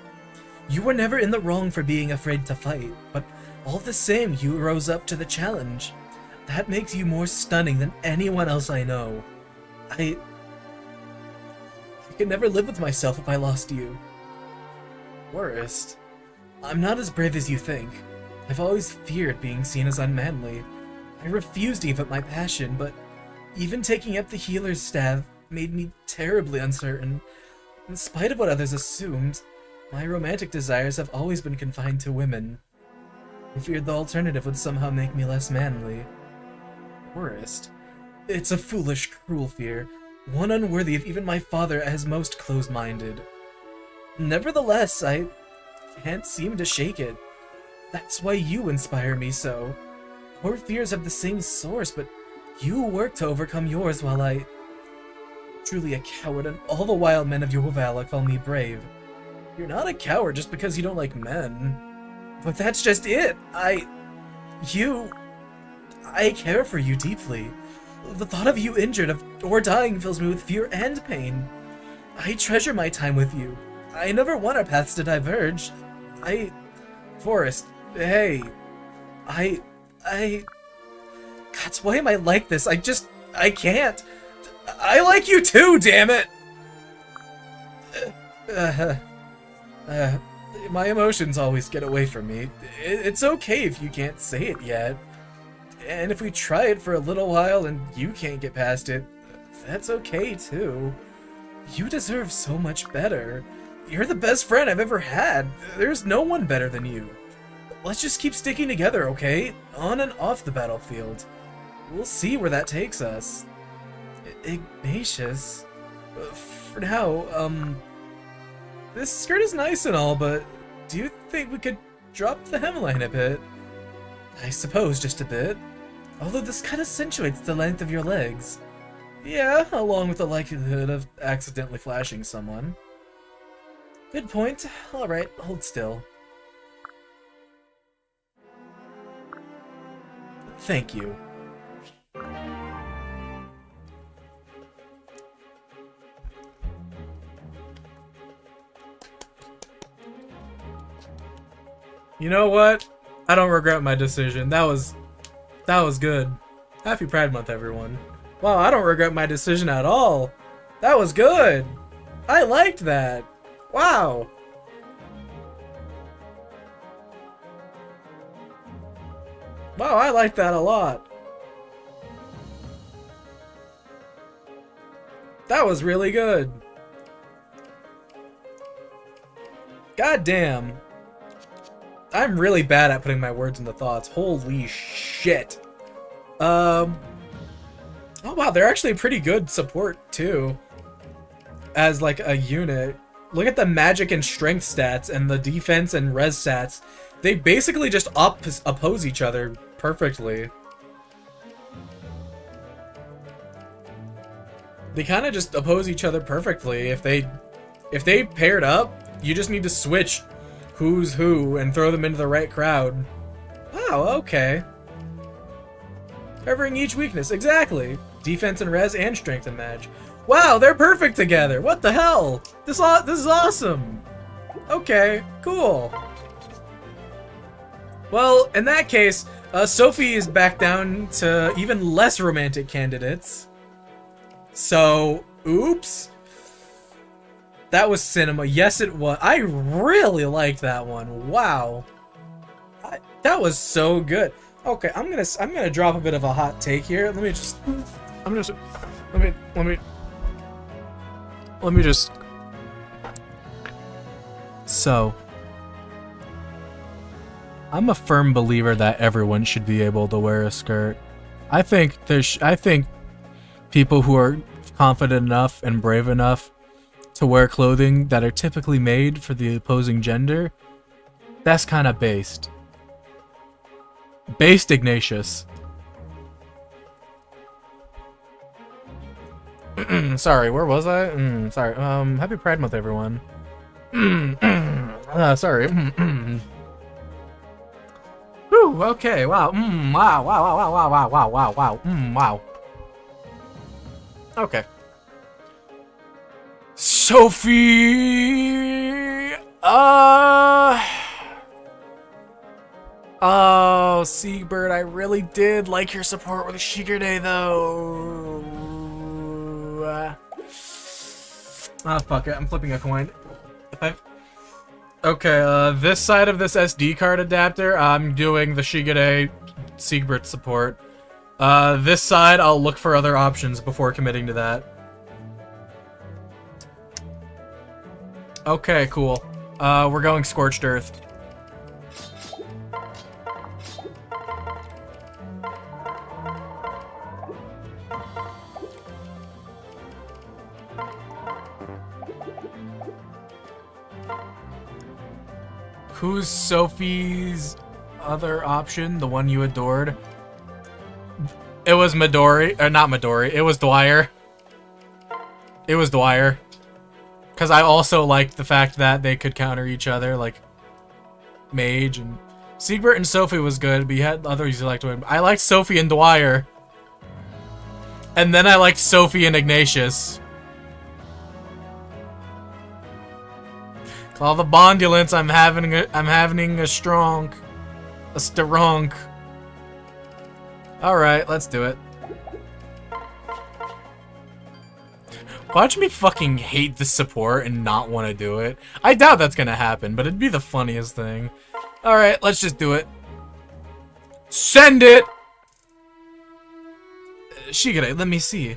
You were never in the wrong for being afraid to fight, but all the same, you rose up to the challenge. That makes you more stunning than anyone else I know. I could never live with myself if I lost you. Worst, I'm not as brave as you think. I've always feared being seen as unmanly. I refused to give up my passion, but even taking up the healer's staff made me terribly uncertain. In spite of what others assumed, my romantic desires have always been confined to women. I feared the alternative would somehow make me less manly. Worst, it's a foolish, cruel fear, one unworthy of even my father as most closed-minded. Nevertheless, I can't seem to shake it. That's why you inspire me so. Our fears have the same source, but you work to overcome yours while I... Truly a coward, and all the wild men of Yovala call me brave. You're not a coward just because you don't like men. But that's just it! I care for you deeply. The thought of you injured or dying fills me with fear and pain. I treasure my time with you. I never want our paths to diverge. Forrest, hey, God, why am I like this? I can't. I like you too, damn it! My emotions always get away from me. It's okay if you can't say it yet. And if we try it for a little while and you can't get past it, that's okay too. You deserve so much better. You're the best friend I've ever had. There's no one better than you. Let's just keep sticking together, okay? On and off the battlefield. We'll see where that takes us. Ignatius. For now, this skirt is nice and all, but do you think we could drop the hemline a bit? I suppose just a bit. Although this kind of accentuates the length of your legs. Yeah, along with the likelihood of accidentally flashing someone. Good point. Alright, hold still. Thank you. You know what? I don't regret my decision. That was good. Happy Pride Month, everyone. Wow, I don't regret my decision at all. That was good. I liked that. Wow. Wow, I liked that a lot. That was really good. God damn. I'm really bad at putting my words into thoughts. Holy shit. Oh wow, they're actually pretty good support too. As like a unit. Look at the magic and strength stats and the defense and res stats. They basically just oppose each other perfectly. They kind of just oppose each other perfectly. If they paired up, you just need to switch who's who and throw them into the right crowd. Wow, okay. Covering each weakness, exactly. Defense and res and strength and mag. Wow, they're perfect together. What the hell? This is awesome. Okay, cool. Well, in that case, Sophie is back down to even less romantic candidates. So, oops. That was cinema. Yes, it was. I really liked that one. Wow. That was so good. Okay, I'm gonna drop a bit of a hot take here. Let me just So, I'm a firm believer that everyone should be able to wear a skirt. I think people who are confident enough and brave enough to wear clothing that are typically made for the opposing gender, that's kind of based. Based Ignatius. Sorry, where was I? Sorry. Happy Pride Month, everyone. Sorry. Whew, okay, wow. Wow. Okay. Sophie! Oh, Seabird, I really did like your support with Shigure, though. Fuck it, I'm flipping a coin. Okay, this side of this SD card adapter, I'm doing the Shigure Siegbert support. This side, I'll look for other options before committing to that. Okay, cool. We're going Scorched Earth. Who's Sophie's other option? The one you adored? It was Midori, or not Midori, it was Dwyer. It was Dwyer. Because I also liked the fact that they could counter each other, like Mage and Siegbert and Sophie was good, but you had others you liked to win. I liked Sophie and Dwyer. And then I liked Sophie and Ignatius. Call the Bondulance, I'm having a stronk. A stronk. Alright, let's do it. Watch me fucking hate the support and not want to do it. I doubt that's gonna happen, but it'd be the funniest thing. Alright, let's just do it. Send it! Shigure, let me see.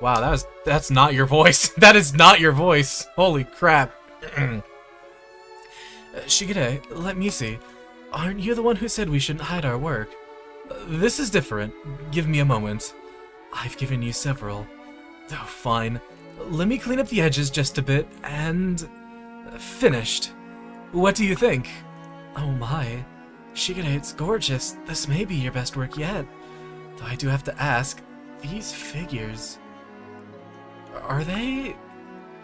Wow, that's not your voice. That is not your voice. Holy crap. Shigure, let me see. Aren't you the one who said we shouldn't hide our work? This is different. Give me a moment. I've given you several. Oh, fine. Let me clean up the edges just a bit, and... finished. What do you think? Oh my. Shigure, it's gorgeous. This may be your best work yet. Though I do have to ask, these figures... are they...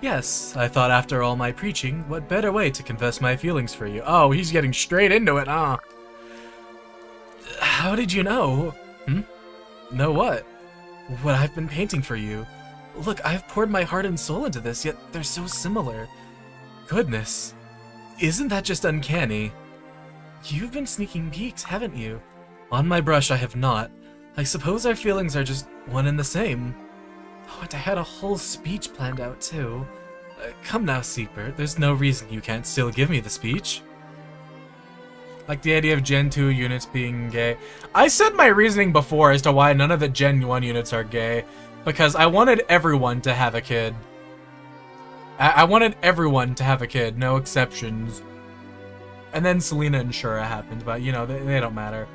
Yes, I thought after all my preaching, what better way to confess my feelings for you? Oh, he's getting straight into it, huh? How did you know? Know what? What I've been painting for you. Look, I've poured my heart and soul into this, yet they're so similar. Goodness. Isn't that just uncanny? You've been sneaking peeks, haven't you? On my brush, I have not. I suppose our feelings are just one and the same. Oh, and I had a whole speech planned out, too. Come now, Siegbert, there's no reason you can't still give me the speech. Like the idea of Gen 2 units being gay. I said my reasoning before as to why none of the Gen 1 units are gay. Because I wanted everyone to have a kid. I wanted everyone to have a kid, no exceptions. And then Selena and Shura happened, but you know, they don't matter.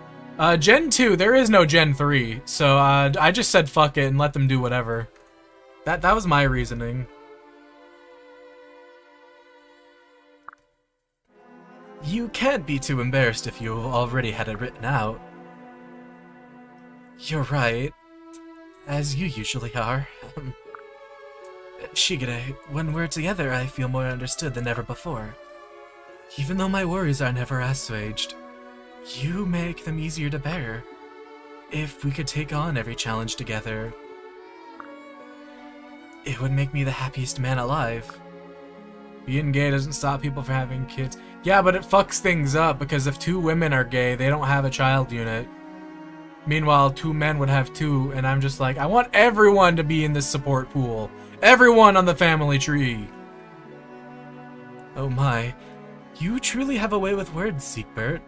Gen 2, there is no Gen 3, so I just said fuck it and let them do whatever. That was my reasoning. You can't be too embarrassed if you already had it written out. You're right. As you usually are. Shigure, when we're together, I feel more understood than ever before. Even though my worries are never assuaged, you make them easier to bear. If we could take on every challenge together, it would make me the happiest man alive. Being gay doesn't stop people from having kids. Yeah, but it fucks things up because if 2 women are gay, they don't have a child unit. Meanwhile, 2 men would have 2, and I'm just like, I want everyone to be in this support pool. Everyone on the family tree. Oh my. You truly have a way with words, Siegbert.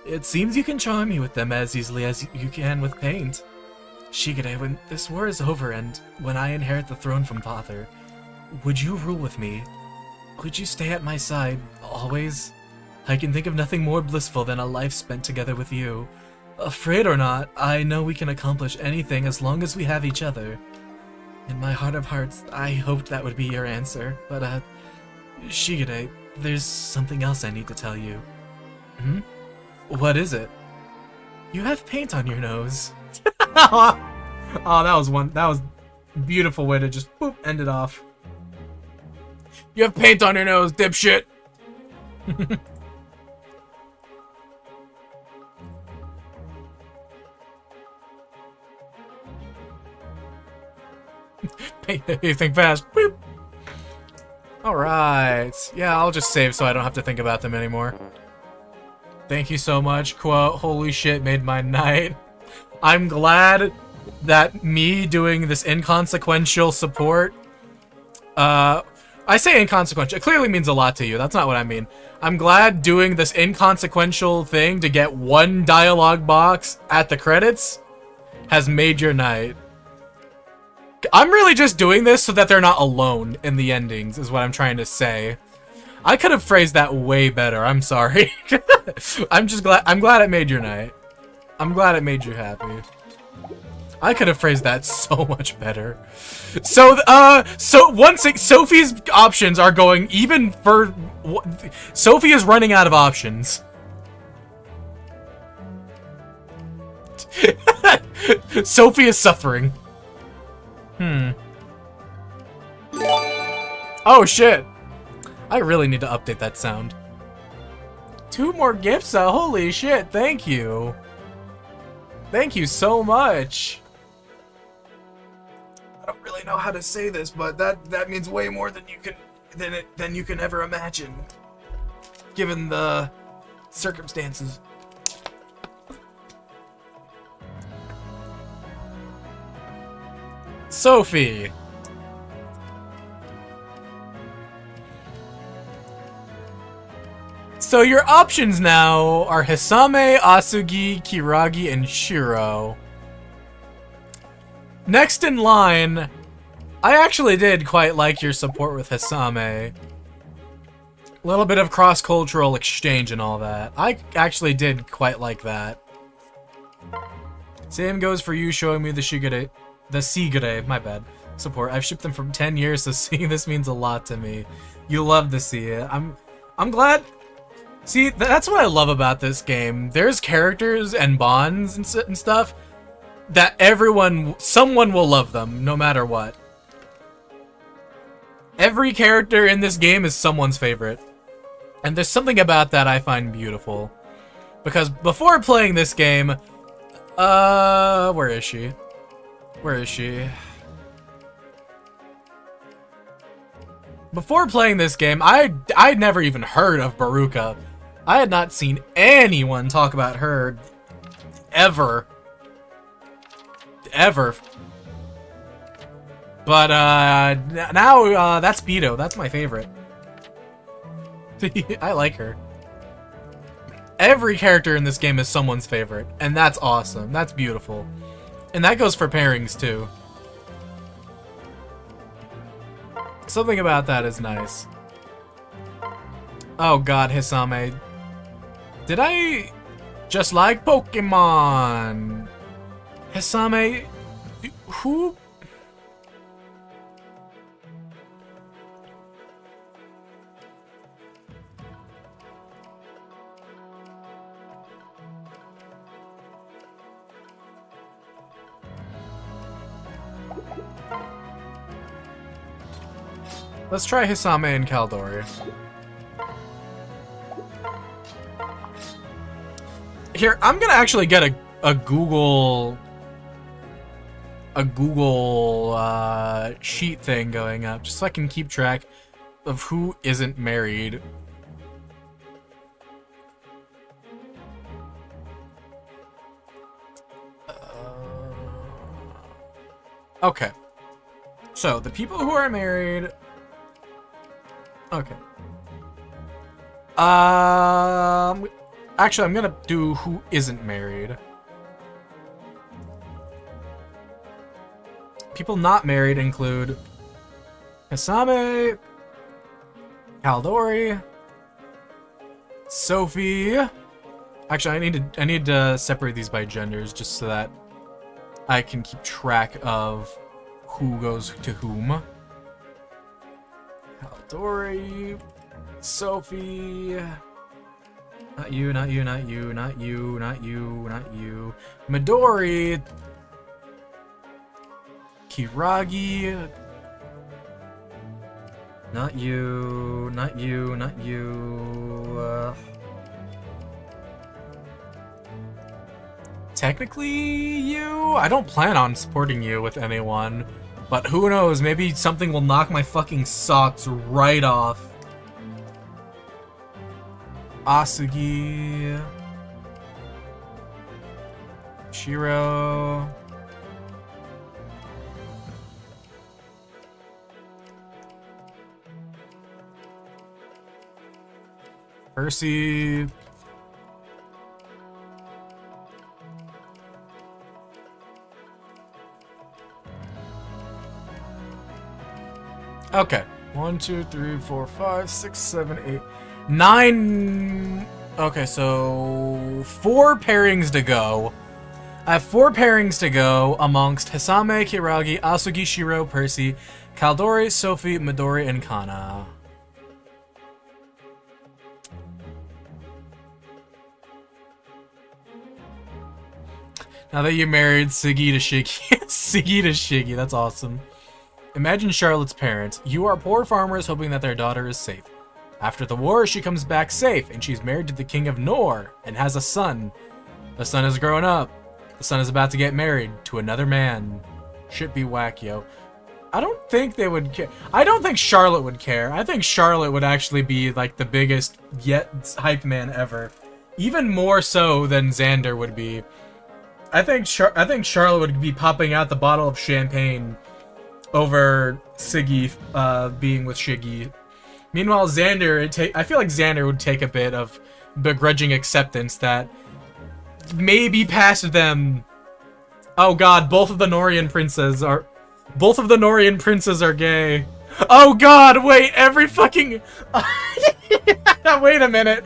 It seems you can charm me with them as easily as you can with paint. Shigure, when this war is over and when I inherit the throne from Father, would you rule with me? Would you stay at my side, always? I can think of nothing more blissful than a life spent together with you. Afraid or not, I know we can accomplish anything as long as we have each other. In my heart of hearts, I hoped that would be your answer, but, Shigure, there's something else I need to tell you. Hmm? What is it? You have paint on your nose. Oh, that was a beautiful way to just boop, end it off. You have paint on your nose, dipshit! Paint anything fast. Boop. Alright. Yeah, I'll just save so I don't have to think about them anymore. Thank you so much, quote. Holy shit, made my night. I'm glad that me doing this inconsequential support, I say inconsequential, it clearly means a lot to you, that's not what I mean. I'm glad doing this inconsequential thing to get 1 dialogue box at the credits has made your night. I'm really just doing this so that they're not alone in the endings, is what I'm trying to say. I could have phrased that way better, I'm sorry. I'm glad it made your night. I'm glad it made you happy. I could have phrased that so much better. So, Sophie's options are going even for... Sophie is running out of options. Sophie is suffering. Oh, shit. I really need to update that sound. 2 more gifts? Holy shit, thank you. Thank you so much. I don't really know how to say this, but that means way more than you can ever imagine, given the circumstances. Sophie. So your options now are Hisame, Asugi, Kiragi, and Shiro. Next in line, I actually did quite like your support with Hisame. A little bit of cross-cultural exchange and all that. I actually did quite like that. Same goes for you showing me the Shigure, my bad, support. I've shipped them for 10 years, so seeing this means a lot to me. You love to see it. I'm glad. See, that's what I love about this game. There's characters and bonds and stuff that someone will love them, no matter what. Every character in this game is someone's favorite. And there's something about that I find beautiful. Because before playing this game, where is she? Where is she? Before playing this game, I'd never even heard of Baruka. I had not seen anyone talk about her ever. But now that's Beto. That's my favorite. I like her. Every character in this game is someone's favorite, and that's awesome. That's beautiful. And that goes for pairings too. Something about that is nice. Oh god, Hisame. Did I just like Pokemon? Hisame, who? Let's try Hisame and Caldori. Here, I'm gonna actually get a Google sheet thing going up, just so I can keep track. of who isn't married. Okay. So, the people who are married... Okay. Actually, I'm gonna do who isn't married. People not married include Hisame, Kaldori, Sophie. Actually, I need to separate these by genders just so that I can keep track of who goes to whom. Kaldori, Sophie. Not you, not you, not you, not you, not you, not you. Midori. Kiragi. Not you, not you, not you. Technically, you? I don't plan on supporting you with anyone. But who knows, maybe something will knock my fucking socks right off. Asugi. Shiro. Percy. Okay. 1, 2, 3, 4, 5, 6, 7, 8, 9. Okay, so 4 pairings to go. I have 4 pairings to go amongst Hisame, Kiragi, Asugi, Shiro, Percy, Kaldori, Sophie, Midori, and Kana. Now that you married Siggy to Shiggy. Siggy to Shiggy, that's awesome. Imagine Charlotte's parents. You are poor farmers hoping that their daughter is safe. After the war, she comes back safe, and she's married to the king of RMORE, and has a son. The son has grown up. The son is about to get married to another man. Should be whack, yo. I don't think they would care. I don't think Charlotte would care. I think Charlotte would actually be, like, the biggest yet hype man ever. Even more so than Xander would be. I think Charlotte would be popping out the bottle of champagne over Siggy being with Shiggy. Meanwhile, Xander, I feel like Xander would take a bit of begrudging acceptance that maybe past them. Oh god, both of the Norian princes are gay. Oh god, wait, every fucking wait a minute.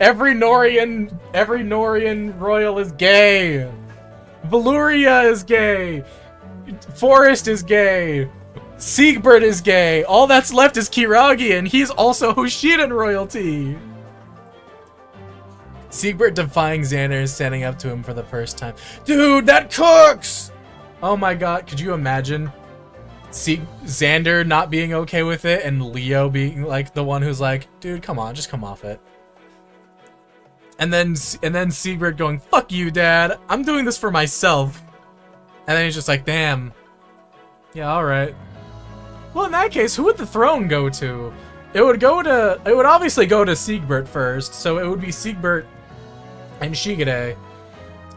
Every Norian royal is gay. Valuria is gay. Forrest is gay. Siegbert is gay. All that's left is Kiragi, and he's also Hoshidan royalty. Siegbert defying Xander and standing up to him for the first time. Dude, that cooks! Oh my god, could you imagine Xander not being okay with it and Leo being like the one who's like, dude, come on, just come off it. And then Siegbert going, fuck you, dad. I'm doing this for myself. And then he's just like, damn. Yeah, alright. Well, in that case, who would the throne go to? It would obviously go to Siegbert first, so it would be Siegbert and Shigure.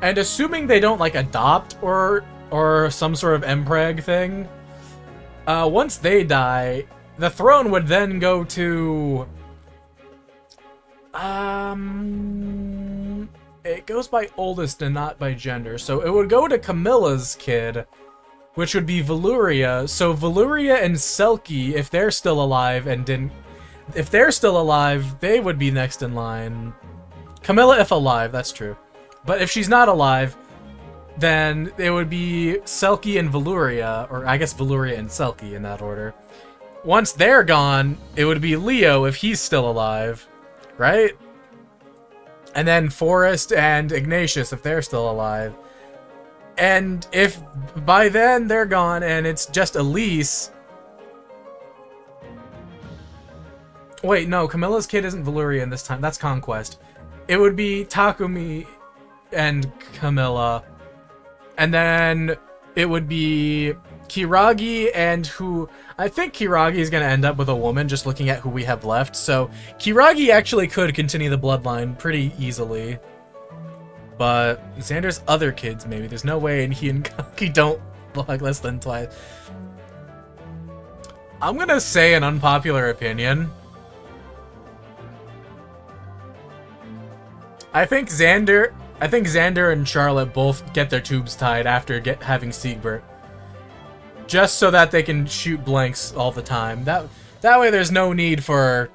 And assuming they don't, like, adopt or some sort of Mpreg thing, once they die, the throne would then go to... It goes by oldest and not by gender, so it would go to Camilla's kid, which would be Valuria. So Valuria and Selkie, if they're still alive if they're still alive, they would be next in line. Camilla, if alive, that's true. But if she's not alive, then it would be Selkie and Valuria, or I guess Valuria and Selkie in that order. Once they're gone, it would be Leo if he's still alive, right? And then Forrest and Ignatius if they're still alive. And if by then they're gone and it's just Elise... Wait, no, Camilla's kid isn't Valurian this time. That's Conquest. It would be Takumi and Camilla. And then it would be Kiragi and who... I think Kiragi is going to end up with a woman, just looking at who we have left. So, Kiragi actually could continue the bloodline pretty easily. But Xander's other kids, maybe. There's no way he and Kaki don't look like less than twice. I'm going to say an unpopular opinion. I think Xander and Charlotte both get their tubes tied after having Siegbert. Just so that they can shoot blanks all the time. That way there's no need for...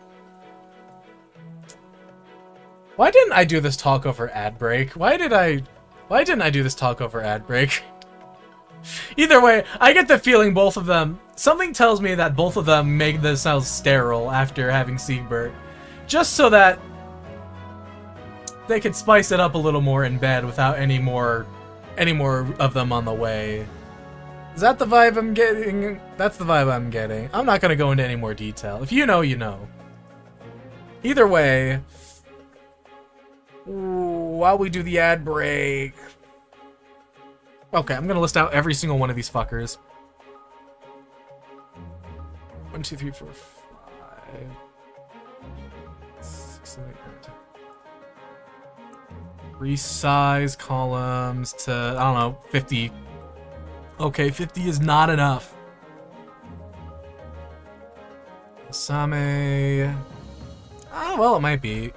Why didn't I do this talk over ad break? Why didn't I do this talk over ad break? Either way, I get the feeling both of them... Something tells me that both of them make themselves sterile after having Siegbert. Just so that they could spice it up a little more in bed without any more of them on the way. Is that the vibe I'm getting? That's the vibe I'm getting. I'm not gonna go into any more detail. If you know, you know. Either way, while we do the ad break... Okay, I'm gonna list out every single one of these fuckers. 1, 2, 3, 4, 5... 6, 7, 8, 9, 10. Resize columns to, I don't know, 50. Okay, 50 is not enough. Same. Oh, well, it might be.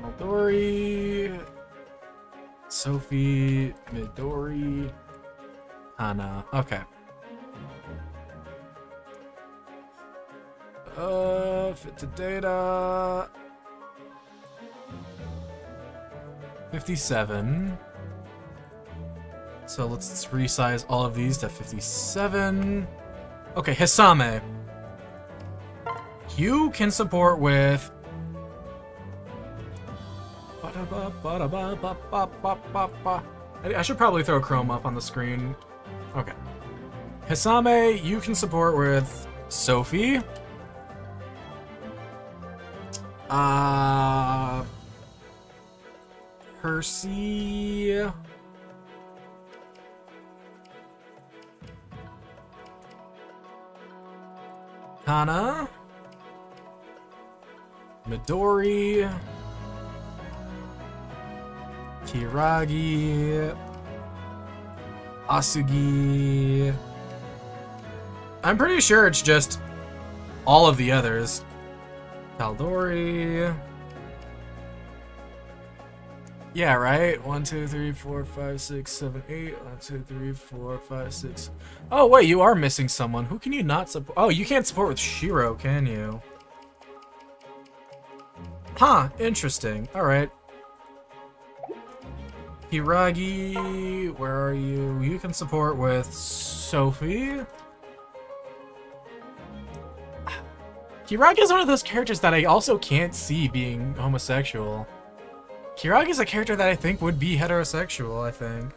Midori. Sophie. Midori. Hana. Okay. Fit to data. 57. So let's resize all of these to 57. Okay, Hisame. You can support with... I should probably throw Chrome up on the screen. Okay. Hisame, you can support with Sophie. Percy. Kana. Midori. Kiragi. Asugi. I'm pretty sure it's just all of the others. Kaldori. Yeah, right? 1, 2, 3, 4, 5, 6, 7, 8. 1, 2, 3, 4, 5, 6. Oh, wait, you are missing someone. Who can you not support? Oh, you can't support with Shiro, can you? Huh, interesting. Alright. Hiragi, where are you? You can support with Sophie. Kiragi is one of those characters that I also can't see being homosexual. Kiragi is a character that I think would be heterosexual, I think.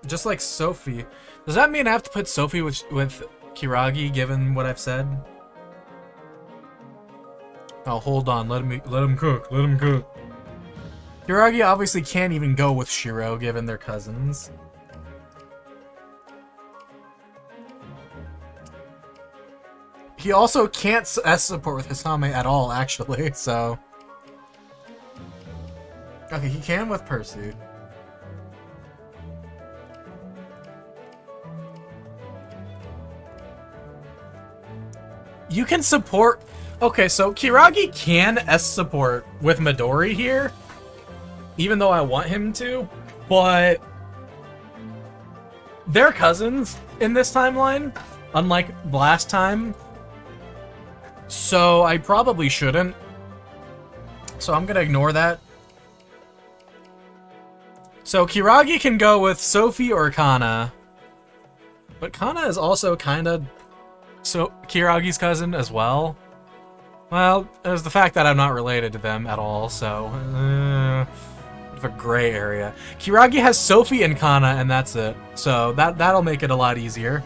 Just like Sophie. Does that mean I have to put Sophie with Kiragi, given what I've said? Oh, hold on. Let him cook. Let him cook. Kiragi obviously can't even go with Shiro, given they're cousins. He also can't support with Hisame at all, actually, so... Okay, he can with Percy. You can support... Okay, so Kiragi can S-support with Midori here, even though I want him to, but... They're cousins in this timeline, unlike last time. So I probably shouldn't. So I'm gonna ignore that. So Kiragi can go with Sophie or Kana. But Kana is also kind of Kiragi's cousin as well. Well, there's the fact that I'm not related to them at all, so... bit of a gray area. Kiragi has Sophie and Kana, and that's it. So that'll make it a lot easier.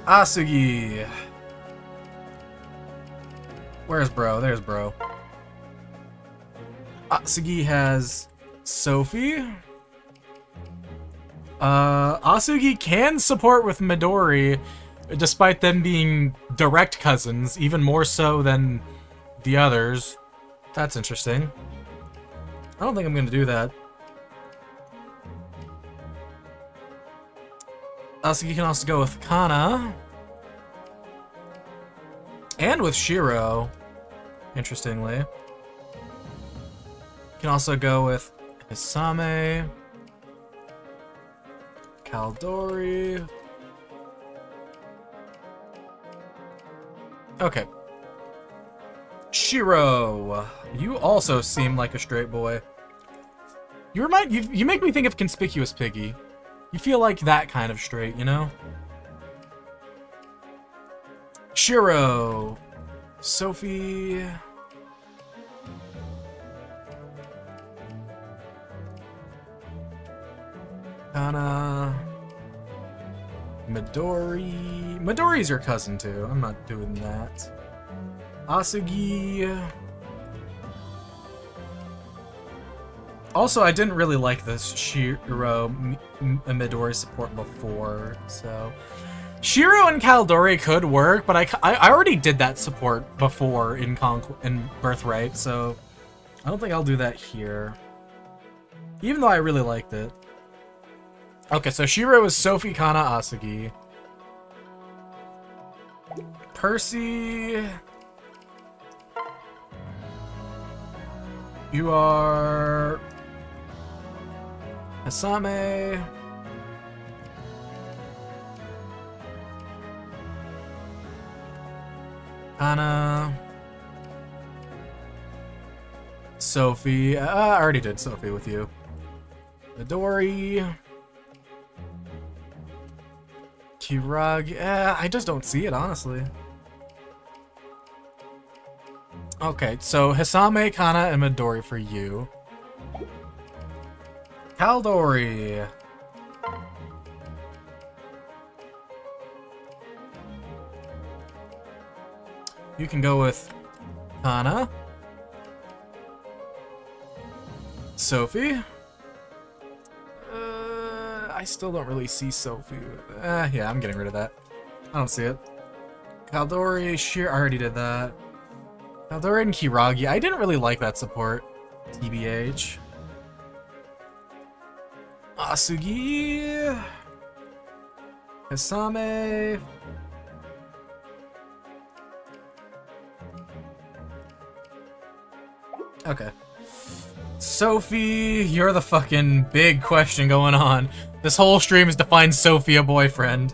Asugi. Where's bro? There's bro. Asugi has Sophie. Asugi can support with Midori, despite them being direct cousins, even more so than the others. That's interesting. I don't think I'm gonna do that. Asugi can also go with Kana. And with Shiro, interestingly. Can also go with Hisame. Kaldori. Okay. Shiro, you also seem like a straight boy. You make me think of Conspicuous Piggy. You feel like that kind of straight, you know? Shiro, Sophie. Kana. Midori. Midori's your cousin too. I'm not doing that. Asugi. Also, I didn't really like this Shiro Midori support before, so Shiro and Kaldori could work, but I already did that support before in Birthright, so I don't think I'll do that here. Even though I really liked it. Okay, so Shiro is Sophie, Kana, Asugi. Percy. You are Hisame. Kana. Sophie. I already did Sophie with you. Midori. Kiragi. I just don't see it, honestly. Okay, so Hisame, Kana, and Midori for you. Kaldori. You can go with Kana. Sophie. I still don't really see Sophie. Yeah, I'm getting rid of that. I don't see it. Kaldori, Sheer, I already did that. Kaldori and Kiragi, I didn't really like that support. TBH. Asugi. Hisame. Okay. Sophie, you're the fucking big question going on. This whole stream is to find Sophie a boyfriend.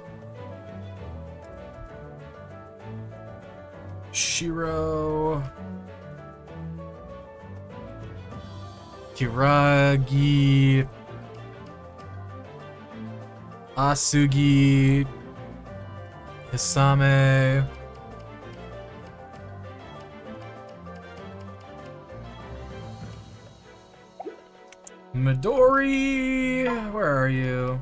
Shiro. Kiragi. Asugi. Hisame. Midori, where are you?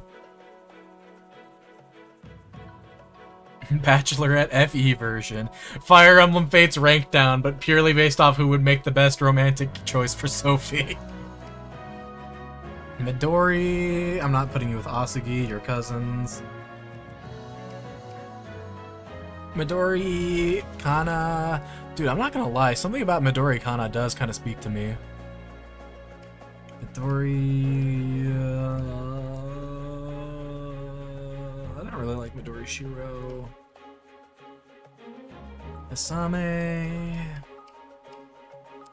Bachelorette FE version. Fire Emblem Fates ranked down, but purely based off who would make the best romantic choice for Sophie. Midori, I'm not putting you with Asugi, your cousins. Midori, Kana. Dude, I'm not gonna lie, something about Midori Kana does kind of speak to me. Midori. I don't really like Midori Shiro. Hisame.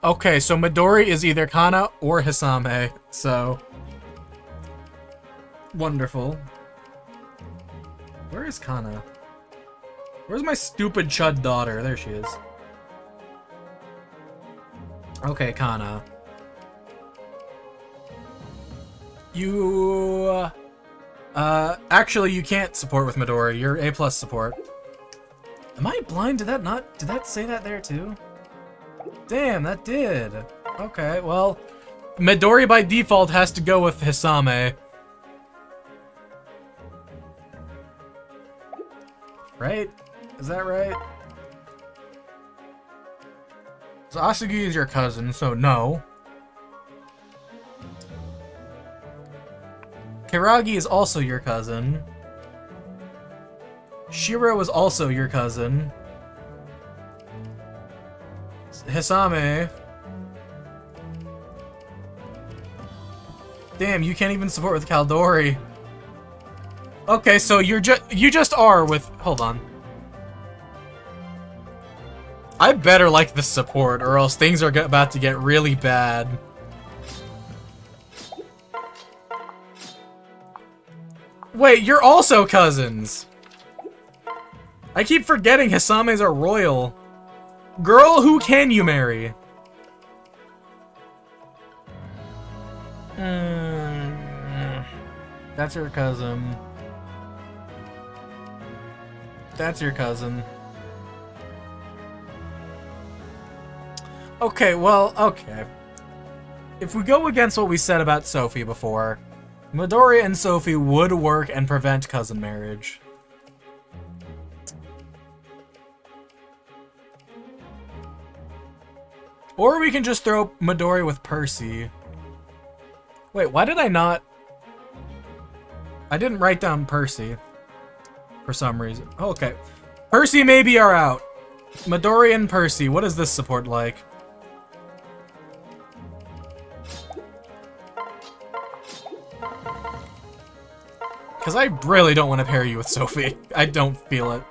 Okay, so Midori is either Kana or Hisame, so. Wonderful. Where is Kana? Where's my stupid chud daughter? There she is. Okay, Kana. You, actually you can't support with Midori. You're A+ support. Am I blind? Did that say that there too? Damn, that did. Okay, well, Midori by default has to go with Hisame. Right? Is that right? So Asugi is your cousin, so no. Kiragi is also your cousin. Shiro is also your cousin. Hisame. Damn, you can't even support with Kaldori. Okay, so you just are with... Hold on. I better like the support, or else things are about to get really bad. Wait, you're also cousins! I keep forgetting Hisame's are royal. Girl, who can you marry? That's your cousin. That's your cousin. Okay, well, okay. If we go against what we said about Sophie before, Midori and Sophie would work and prevent cousin marriage. Or we can just throw Midori with Percy. Wait, why did I not... I didn't write down Percy. For some reason. Oh, okay. Percy maybe are out. Midori and Percy, what is this support like? Because I really don't want to pair you with Sophie. I don't feel it.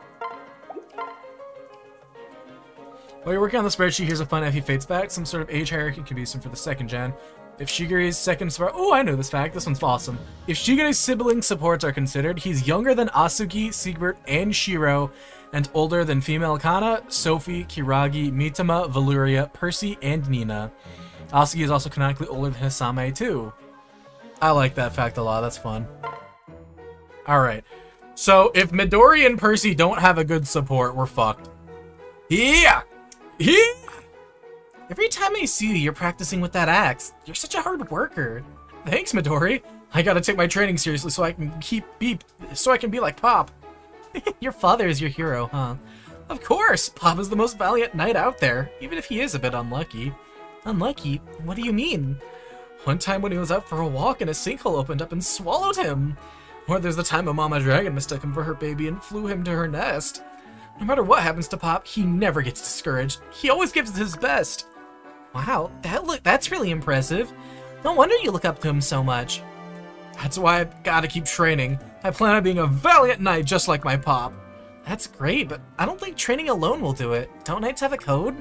While you're working on the spreadsheet, here's a fun if he fades back. Some sort of age hierarchy can be used for the second gen. If Shigure's second support... Oh, I know this fact. This one's awesome. If Shigure's sibling supports are considered, he's younger than Asugi, Siegbert, and Shiro, and older than female Kana, Sophie, Kiragi, Mitama, Valuria, Percy, and Nina. Asugi is also canonically older than Hisame, too. I like that fact a lot. That's fun. Alright. So, if Midori and Percy don't have a good support, we're fucked. Yeah! Yeah! Every time I see you, you're practicing with that axe. You're such a hard worker. Thanks, Midori. I gotta take my training seriously so I can be like Pop. Your father is your hero, huh? Of course! Pop is the most valiant knight out there, even if he is a bit unlucky. Unlucky? What do you mean? One time when he was out for a walk and a sinkhole opened up and swallowed him. Or there's the time a mama dragon mistook him for her baby and flew him to her nest. No matter what happens to Pop, he never gets discouraged. He always gives his best. Wow, that's really impressive. No wonder you look up to him so much. That's why I've gotta keep training. I plan on being a valiant knight just like my Pop. That's great, but I don't think training alone will do it. Don't knights have a code?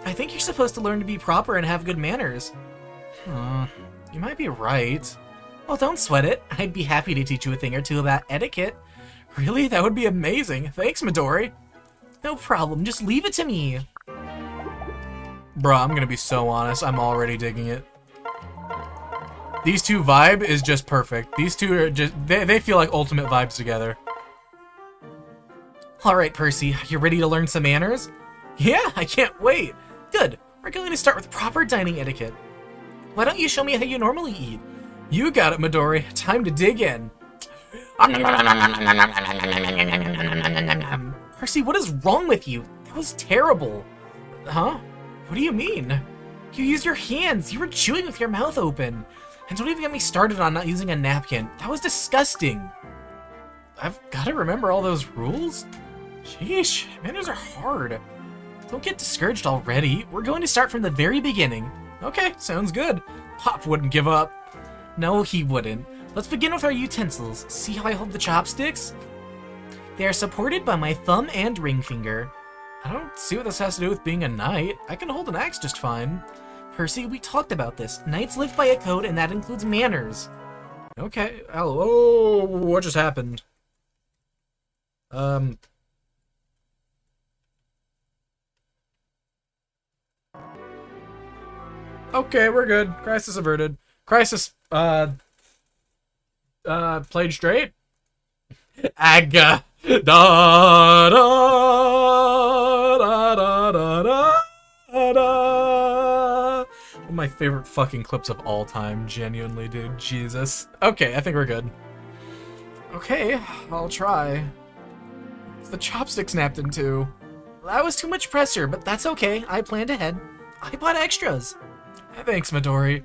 I think you're supposed to learn to be proper and have good manners. You might be right. Well, don't sweat it. I'd be happy to teach you a thing or two about etiquette. Really? That would be amazing. Thanks, Midori. No problem. Just leave it to me. Bruh, I'm gonna be so honest. I'm already digging it. These two vibe is just perfect. These two are just... They feel like ultimate vibes together. Alright, Percy. You ready to learn some manners? Yeah, I can't wait. Good. We're going to start with proper dining etiquette. Why don't you show me how you normally eat? You got it, Midori. Time to dig in. Percy, what is wrong with you? That was terrible. Huh? What do you mean? You used your hands. You were chewing with your mouth open. And don't even get me started on not using a napkin. That was disgusting. I've got to remember all those rules? Sheesh, manners are hard. Don't get discouraged already. We're going to start from the very beginning. Okay, sounds good. Pop wouldn't give up. No, he wouldn't. Let's begin with our utensils. See how I hold the chopsticks? They are supported by my thumb and ring finger. I don't see what this has to do with being a knight. I can hold an axe just fine. Percy, we talked about this. Knights live by a code, and that includes manners. Okay. Oh, what just happened? Okay, we're good. Crisis averted. Crisis, played straight? Aga. Da da da da da da da. One of my favorite fucking clips of all time, genuinely, dude. Jesus. Okay, I think we're good. Okay, I'll try. The chopstick snapped in two. That was too much pressure, but that's okay. I planned ahead. I bought extras. Thanks, Midori.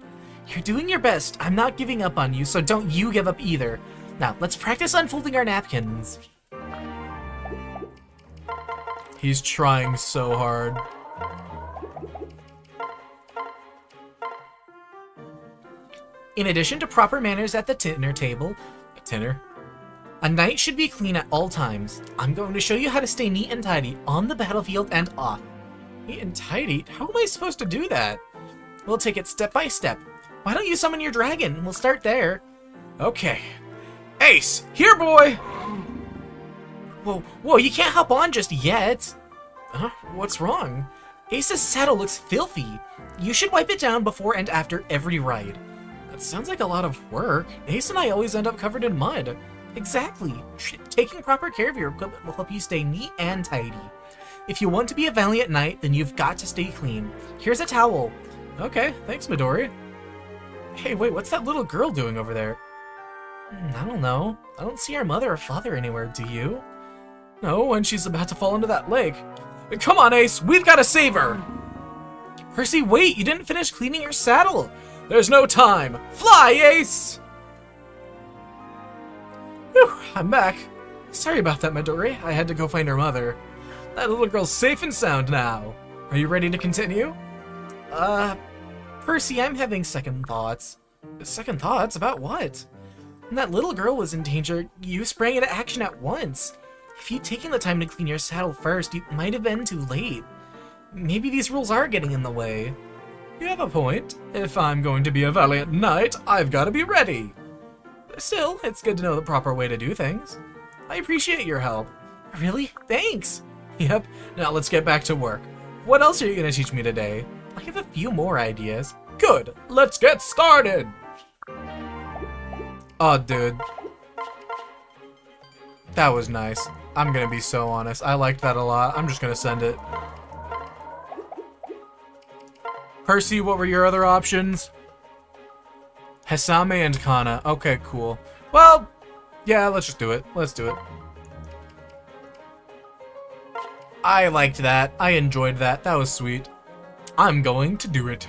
You're doing your best. I'm not giving up on you, so don't you give up either. Now, let's practice unfolding our napkins. He's trying so hard. In addition to proper manners at the dinner table, a knight should be clean at all times. I'm going to show you how to stay neat and tidy on the battlefield and off. Neat and tidy? How am I supposed to do that? We'll take it step by step. Why don't you summon your dragon? We'll start there. Okay. Ace, here, boy! Whoa, you can't hop on just yet. Huh? What's wrong? Ace's saddle looks filthy. You should wipe it down before and after every ride. That sounds like a lot of work. Ace and I always end up covered in mud. Exactly. Taking proper care of your equipment will help you stay neat and tidy. If you want to be a valiant knight, then you've got to stay clean. Here's a towel. Okay, thanks, Midori. Hey, wait, what's that little girl doing over there? I don't know. I don't see her mother or father anywhere, do you? No, and she's about to fall into that lake. Come on, Ace, we've got to save her! Percy, wait, you didn't finish cleaning your saddle! There's no time! Fly, Ace! Whew, I'm back. Sorry about that, Midori. I had to go find her mother. That little girl's safe and sound now. Are you ready to continue? Percy, I'm having second thoughts. Second thoughts? About what? When that little girl was in danger, you sprang into action at once. If you'd taken the time to clean your saddle first, you might have been too late. Maybe these rules are getting in the way. You have a point. If I'm going to be a valiant knight, I've got to be ready. Still, it's good to know the proper way to do things. I appreciate your help. Really? Thanks. Yep, now let's get back to work. What else are you going to teach me today? I have a few more ideas. Good, let's get started! Oh, dude. That was nice. I'm gonna be so honest. I liked that a lot. I'm just gonna send it. Percy, what were your other options? Hesame and Kana. Okay, cool. Well, yeah, let's just do it. Let's do it. I liked that. I enjoyed that. That was sweet. I'm going to do it.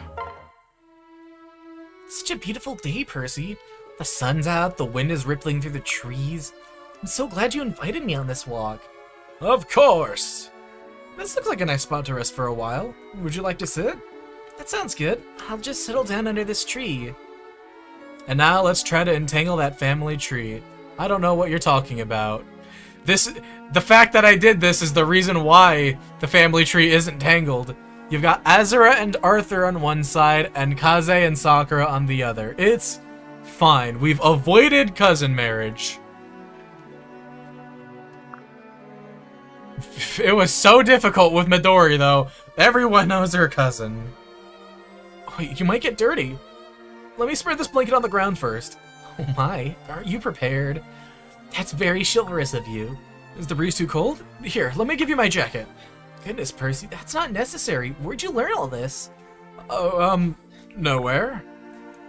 Such a beautiful day, Percy. The sun's out, the wind is rippling through the trees. I'm so glad you invited me on this walk. Of course! This looks like a nice spot to rest for a while. Would you like to sit? That sounds good. I'll just settle down under this tree. And now let's try to entangle that family tree. I don't know what you're talking about. The fact that I did this is the reason why the family tree isn't tangled. You've got Azura and Arthur on one side, and Kaze and Sakura on the other. It's fine. We've avoided cousin marriage. It was so difficult with Midori, though. Everyone knows her cousin. Oh, you might get dirty. Let me spread this blanket on the ground first. Oh my, aren't you prepared? That's very chivalrous of you. Is the breeze too cold? Here, let me give you my jacket. Goodness, Percy, that's not necessary. Where'd you learn all this? Oh, nowhere.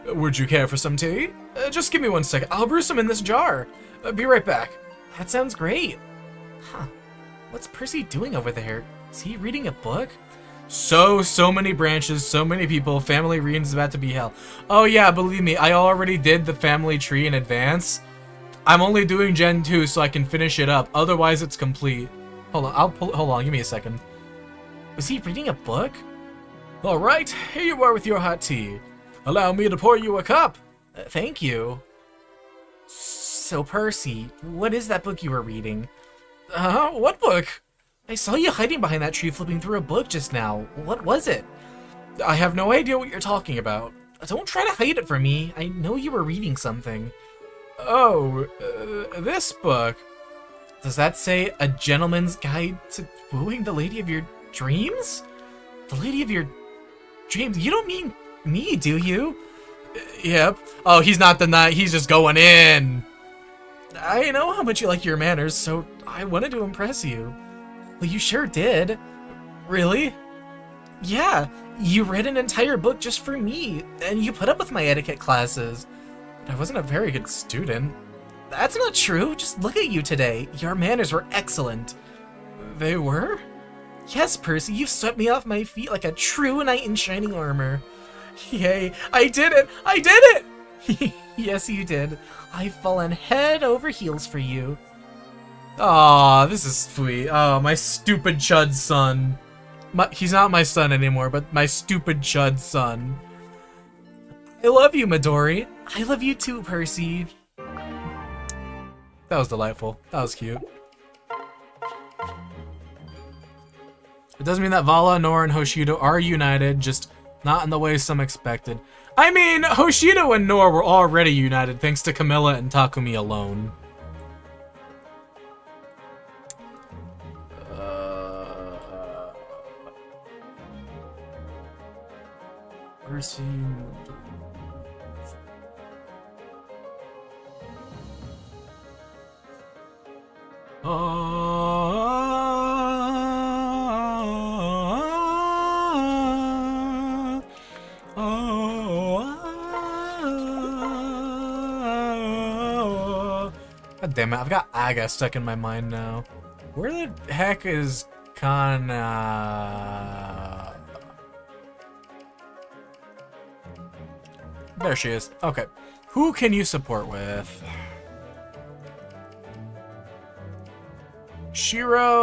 Would you care for some tea? Just give me 1 second. I'll brew some in this jar. Be right back. That sounds great. Huh. What's Percy doing over there? Is he reading a book? So many branches, so many people. Family reunion's about to be hell. Oh yeah, believe me, I already did the family tree in advance. I'm only doing Gen 2 so I can finish it up. Otherwise, it's complete. Hold on, hold on, give me a second. Was he reading a book? All right, here you are with your hot tea. Allow me to pour you a cup. Thank you. So, Percy, what is that book you were reading? What book? I saw you hiding behind that tree flipping through a book just now. What was it? I have no idea what you're talking about. Don't try to hide it from me. I know you were reading something. Oh, this book. Does that say A Gentleman's Guide to Wooing the Lady of Your Dreams? The Lady of Your Dreams? You don't mean me, do you? Yep. Oh, he's not the knight. He's just going in. I know how much you like your manners, so I wanted to impress you. Well, you sure did. Really? Yeah, you read an entire book just for me, and you put up with my etiquette classes. But I wasn't a very good student. That's not true. Just look at you today. Your manners were excellent. They were? Yes, Percy, you've swept me off my feet like a true knight in shining armor. Yay, I did it! I did it! Yes, you did. I've fallen head over heels for you. Aw, this is sweet. Oh, my stupid chud son. He's not my son anymore, but my stupid chud son. I love you, Midori. I love you too, Percy. That was delightful. That was cute. It doesn't mean that Vala, Nor, and Hoshido are united, just not in the way some expected. I mean, Hoshido and Nor were already united thanks to Camilla and Takumi alone. Percy... God damn it, I've got Aga stuck in my mind now. Where the heck is Kana? There she is. Okay. Who can you support with? Shiro.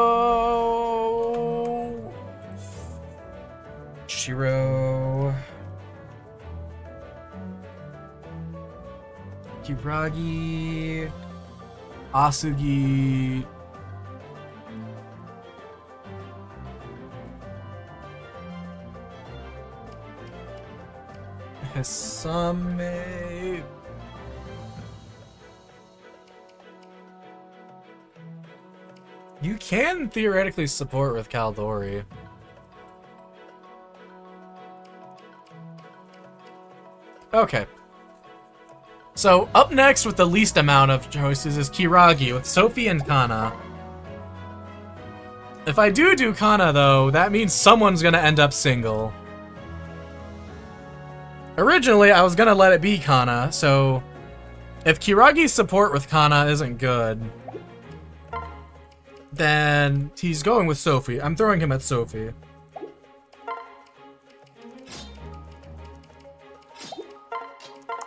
Kiragi. Asugi. Hisame. You can theoretically support with Kaldori. Okay. So, up next with the least amount of choices is Kiragi with Sophie and Kana. If I do Kana, though, that means someone's gonna end up single. Originally, I was gonna let it be Kana, so if Kiragi's support with Kana isn't good, then he's going with Sophie. I'm throwing him at Sophie.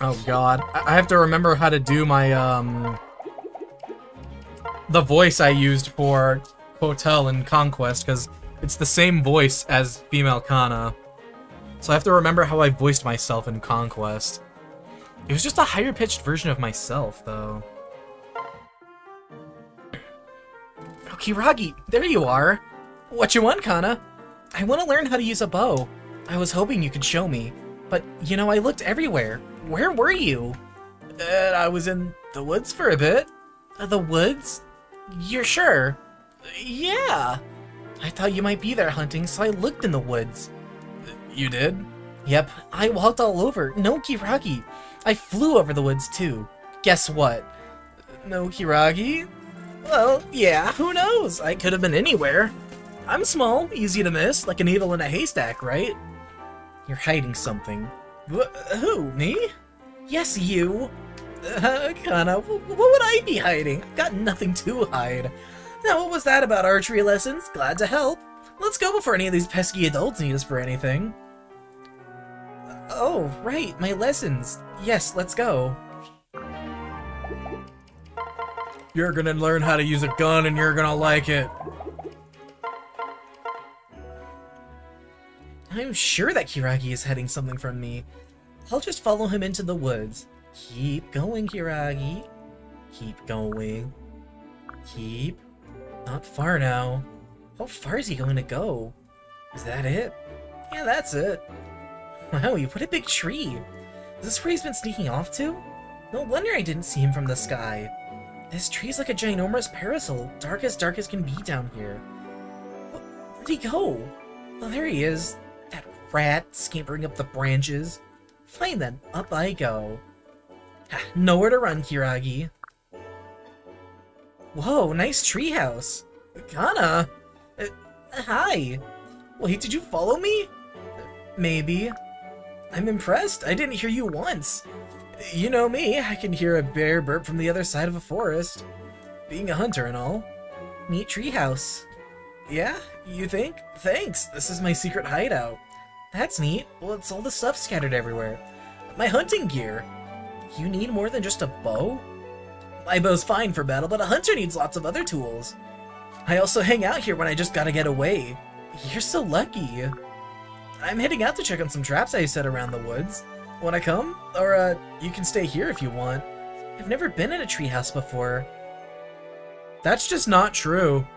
Oh god, I have to remember how to do my, the voice I used for Hotel and Conquest, because it's the same voice as female Kana. So I have to remember how I voiced myself in Conquest. It was just a higher pitched version of myself, though. Oh, Kiragi, there you are. What you want, Kana? I want to learn how to use a bow. I was hoping you could show me, but, you know, I looked everywhere. Where were you? I was in the woods for a bit. The woods? You're sure? Yeah. I thought you might be there hunting, so I looked in the woods. You did? Yep, I walked all over. No Kiragi. I flew over the woods too. Guess what? No Kiragi? Well, yeah, who knows? I could have been anywhere. I'm small, easy to miss, like a needle in a haystack, right? You're hiding something. Who, me? Yes, you. Kana, what would I be hiding? I've got nothing to hide. Now, what was that about archery lessons? Glad to help. Let's go before any of these pesky adults need us for anything. Oh, right, my lessons. Yes, let's go. You're gonna learn how to use a gun and you're gonna like it. I'm sure that Kiragi is hiding something from me. I'll just follow him into the woods. Keep going, Kiragi. Keep going. Keep. Not far now. How far is he going to go? Is that it? Yeah, that's it. Wow, you put a big tree. Is this where he's been sneaking off to? No wonder I didn't see him from the sky. This tree's like a ginormous parasol, dark as can be down here. Where'd he go? Oh, there he is. That rat scampering up the branches. Fine then, up I go. Nowhere to run, Kiragi. Whoa, nice treehouse. Kana. Hi. Wait, did you follow me? Maybe. I'm impressed. I didn't hear you once. You know me, I can hear a bear burp from the other side of a forest. Being a hunter and all. Neat treehouse. Yeah? You think? Thanks. This is my secret hideout. That's neat. Well, it's all the stuff scattered everywhere. My hunting gear. You need more than just a bow? My bow's fine for battle, but a hunter needs lots of other tools. I also hang out here when I just gotta get away. You're so lucky. I'm heading out to check on some traps I set around the woods. Wanna come? Or, you can stay here if you want. I've never been in a treehouse before. That's just not true.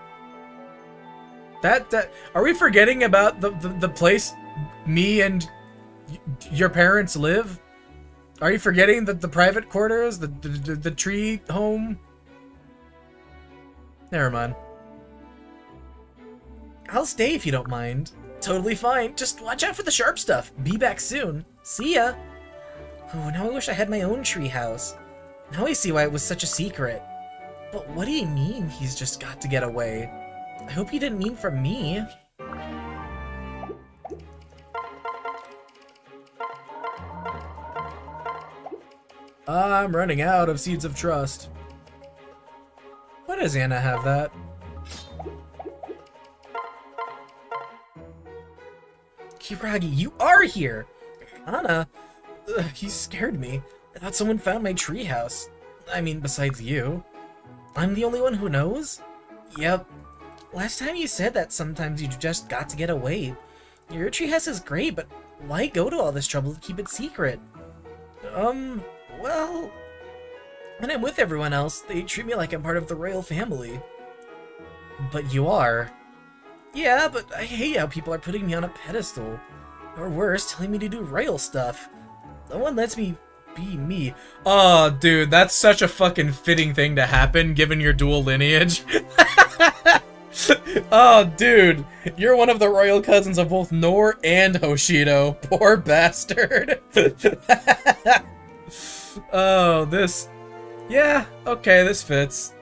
That are we forgetting about the place me and your parents live? Are you forgetting the private quarters, the tree home? Never mind. I'll stay if you don't mind. Totally fine. Just watch out for the sharp stuff. Be back soon. See ya. Oh, now I wish I had my own treehouse. Now I see why it was such a secret. But what do you mean he's just got to get away? I hope he didn't mean from me. I'm running out of seeds of trust. Why does Anna have that? Kiragi, you are here! Anna, he scared me. I thought someone found my treehouse. I mean, besides you. I'm the only one who knows? Yep. Last time you said that sometimes you just got to get away. Your treehouse is great, but why go to all this trouble to keep it secret? Well... when I'm with everyone else, they treat me like I'm part of the royal family. But you are. Yeah, but I hate how people are putting me on a pedestal. Or worse, telling me to do royal stuff. No one lets me be me. Oh, dude, that's such a fucking fitting thing to happen, given your dual lineage. Oh, dude, you're one of the royal cousins of both Nor and Hoshido. Poor bastard. Oh, this... yeah, okay, this fits.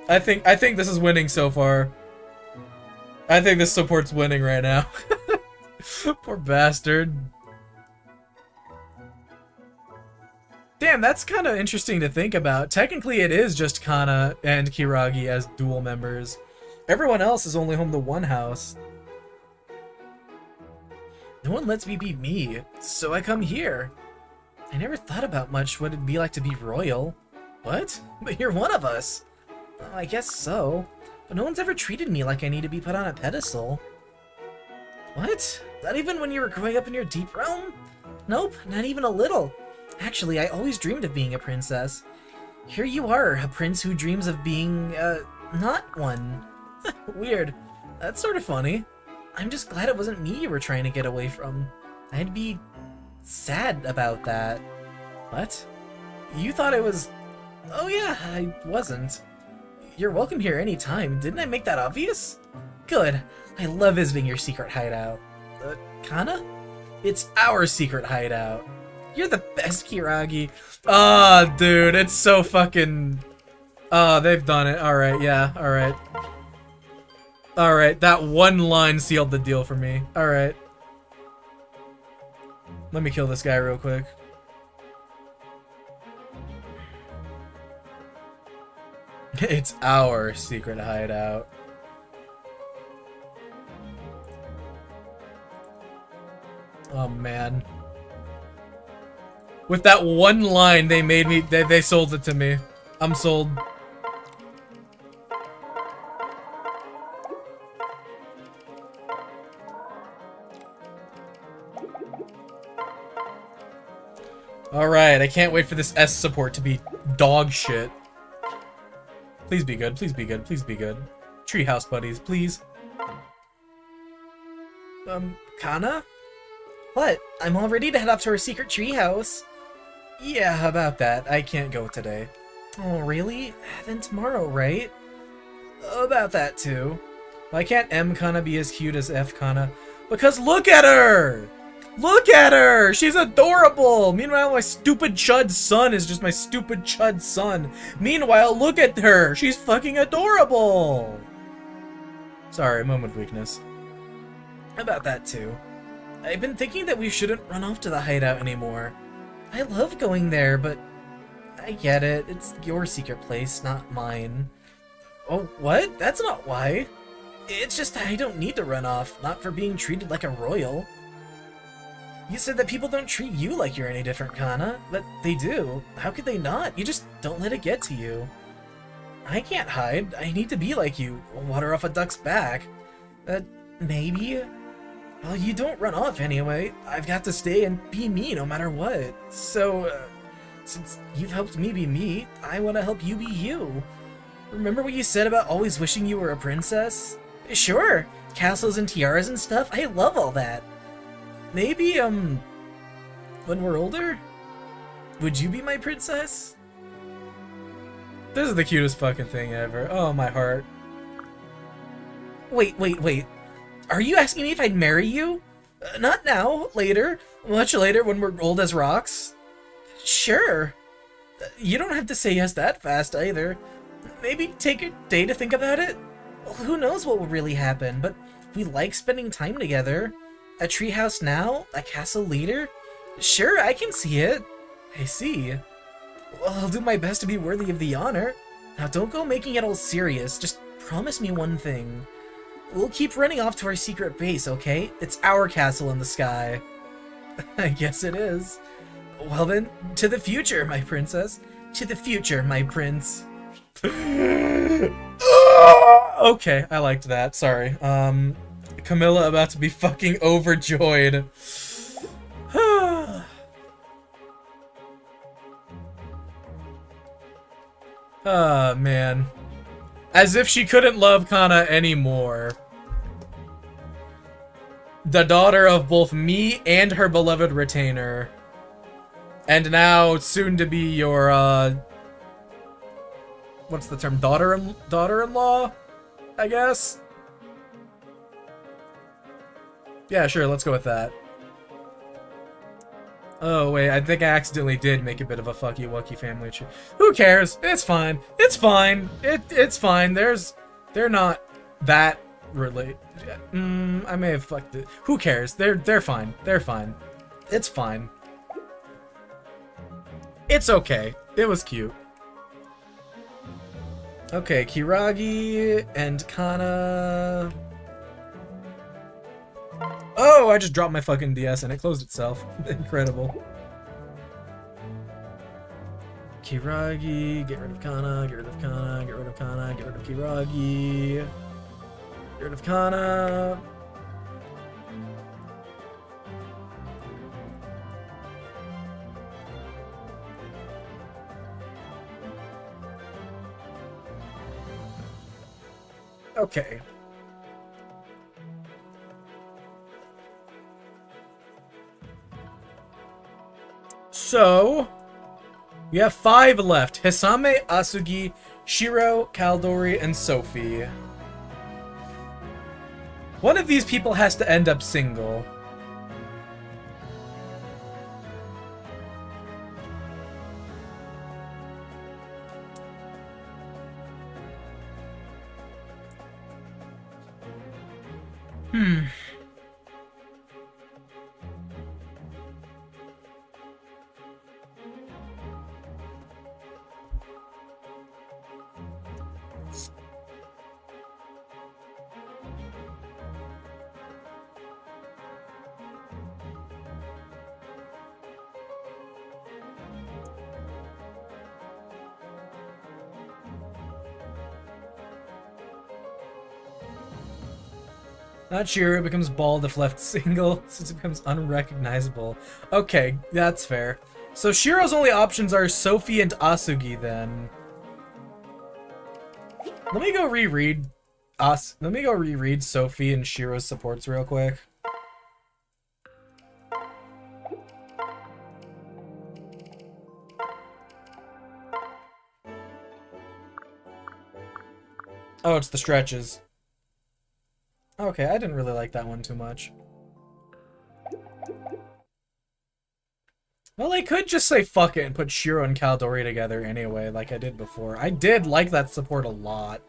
I think this is winning so far. I think this support's winning right now. Poor bastard. Damn, that's kind of interesting to think about. Technically, it is just Kana and Kiragi as dual members. Everyone else is only home to one house. No one lets me be me, so I come here. I never thought about much what it'd be like to be royal. What? But you're one of us. I guess so. But no one's ever treated me like I need to be put on a pedestal. What? Not even when you were growing up in your deep realm? Nope, not even a little. Actually, I always dreamed of being a princess. Here you are, a prince who dreams of being, not one. Weird. That's sort of funny. I'm just glad it wasn't me you were trying to get away from. I'd be sad about that. What? You thought it was... oh yeah, I wasn't. You're welcome here anytime. Didn't I make that obvious? Good. I love visiting your secret hideout. Kana? It's our secret hideout. You're the best, Kiragi. Ah, oh, dude, it's so fucking... oh, they've done it. Alright, yeah, alright. Alright, that one line sealed the deal for me. Alright. Let me kill this guy real quick. It's our secret hideout. Oh man. With that one line, they made me, they sold it to me. I'm sold. Alright, I can't wait for this S support to be dog shit. Please be good, please be good, please be good. Treehouse buddies, please. Kana? What? I'm all ready to head off to our secret treehouse. Yeah, about that. I can't go today. Oh, really? Then tomorrow, right? About that, too. Why can't M Kana be as cute as F Kana? Because look at her! Look at her! She's adorable! Meanwhile, my stupid chud son is just my stupid chud son. Meanwhile, look at her! She's fucking adorable! Sorry, moment of weakness. About that, too. I've been thinking that we shouldn't run off to the hideout anymore. I love going there, but I get it. It's your secret place, not mine. Oh, what? That's not why. It's just that I don't need to run off, not for being treated like a royal. You said that people don't treat you like you're any different, Kana, but they do. How could they not? You just don't let it get to you. I can't hide. I need to be like you, water off a duck's back. Maybe? Well, you don't run off anyway. I've got to stay and be me no matter what. So, since you've helped me be me, I want to help you be you. Remember what you said about always wishing you were a princess? Sure, castles and tiaras and stuff. I love all that. Maybe, when we're older, would you be my princess? This is the cutest fucking thing ever. Oh, my heart. Wait. Are you asking me if I'd marry you? Not now, later. Much later when we're old as rocks. Sure. You don't have to say yes that fast either. Maybe take a day to think about it? Well, who knows what will really happen, but we like spending time together. A treehouse now? A castle later? Sure, I can see it. I see. Well, I'll do my best to be worthy of the honor. Now don't go making it all serious, just promise me one thing. We'll keep running off to our secret base, okay? It's our castle in the sky. I guess it is. Well then, to the future, my princess. To the future, my prince. Okay, I liked that. Sorry. Camilla about to be fucking overjoyed. Ah, man. As if she couldn't love Kana anymore. The daughter of both me and her beloved retainer. And now, soon to be your, what's the term? Daughter-in-law? I guess? Yeah, sure, let's go with that. Oh, wait, I think I accidentally did make a bit of a fucky-wucky family tree. Who cares? It's fine. It's fine. It's fine. They're not that related. I may have fucked it. Who cares? They're fine. They're fine. It's fine. It's okay. It was cute. Okay, Kiragi and Kana. Oh, I just dropped my fucking DS and it closed itself. Incredible. Kiragi, get rid of Kana, get rid of Kana, get rid of Kana, get rid of Kiragi. Get rid of Kana. Okay. So, we have 5 left. Hisame, Asugi, Shiro, Kaldori, and Sophie. One of these people has to end up single. Not Shiro becomes bald if left single, since it becomes unrecognizable. Okay, that's fair. So Shiro's only options are Sophie and Asugi then. Let me go reread Sophie and Shiro's supports real quick. Oh, it's the stretches. Okay, I didn't really like that one too much. Well, I could just say fuck it and put Shiro and Kaldori together anyway, like I did before. I did like that support a lot.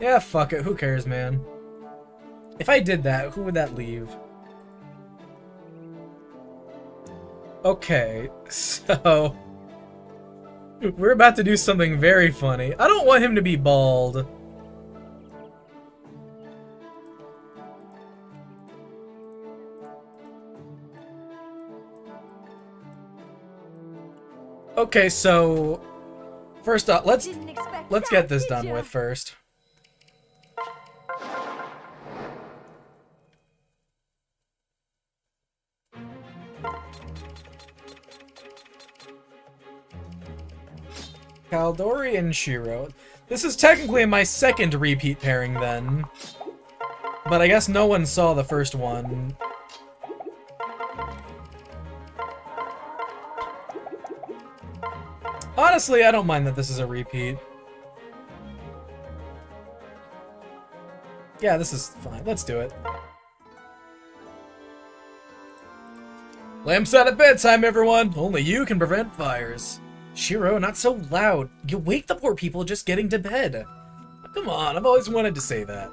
Yeah, fuck it. Who cares, man? If I did that, who would that leave? Okay, so... We're about to do something very funny. I don't want him to be bald. Okay, so first up, let's get this done with first. Kaldori and Shiro. This is technically my second repeat pairing then. But I guess no one saw the first one. Honestly, I don't mind that this is a repeat. Yeah, this is fine. Let's do it. Lamps out at bedtime, everyone! Only you can prevent fires. Shiro, not so loud. You wake the poor people just getting to bed. Come on, I've always wanted to say that.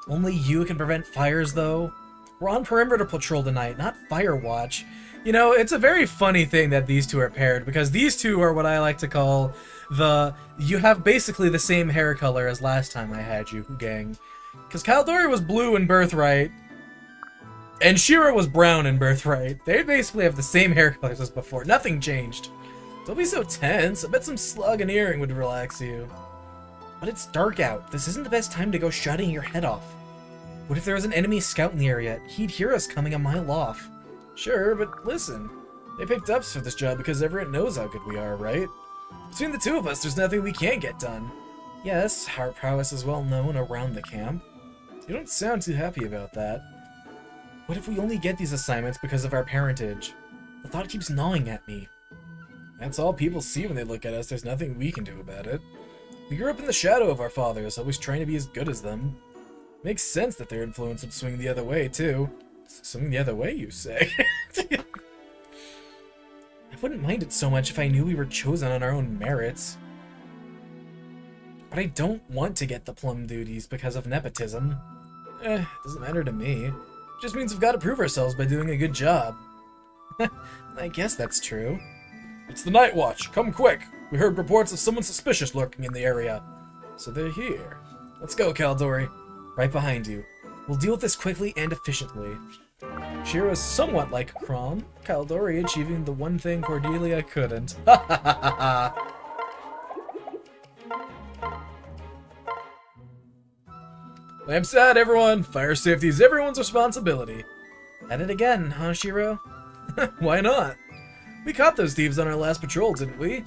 Only you can prevent fires, though? We're on perimeter patrol tonight, not fire watch. You know, it's a very funny thing that these two are paired, because these two are what I like to call you have basically the same hair color as last time I had you, gang. Because Kaldori was blue in Birthright, and Shiro was brown in Birthright. They basically have the same hair colors as before. Nothing changed. Don't be so tense. I bet some slug and earring would relax you. But it's dark out. This isn't the best time to go shutting your head off. What if there was an enemy scout in the area? He'd hear us coming a mile off. Sure, but listen. They picked us for this job because everyone knows how good we are, right? Between the two of us, there's nothing we can't get done. Yes, our prowess is well known around the camp. You don't sound too happy about that. What if we only get these assignments because of our parentage? The thought keeps gnawing at me. That's all people see when they look at us. There's nothing we can do about it. We grew up in the shadow of our fathers, always trying to be as good as them. Makes sense that their influence would swing the other way, too. Swing the other way, you say? I wouldn't mind it so much if I knew we were chosen on our own merits. But I don't want to get the plum duties because of nepotism. Doesn't matter to me. It just means we've got to prove ourselves by doing a good job. I guess that's true. It's the Night Watch. Come quick. We heard reports of someone suspicious lurking in the area. So they're here. Let's go, Kaldori. Right behind you. We'll deal with this quickly and efficiently. Shiro is somewhat like Crom. Kaldori achieving the one thing Cordelia couldn't. Ha ha ha ha ha. Lamps out, everyone. Fire safety is everyone's responsibility. At it again, huh, Shiro? Why not? We caught those thieves on our last patrol, didn't we?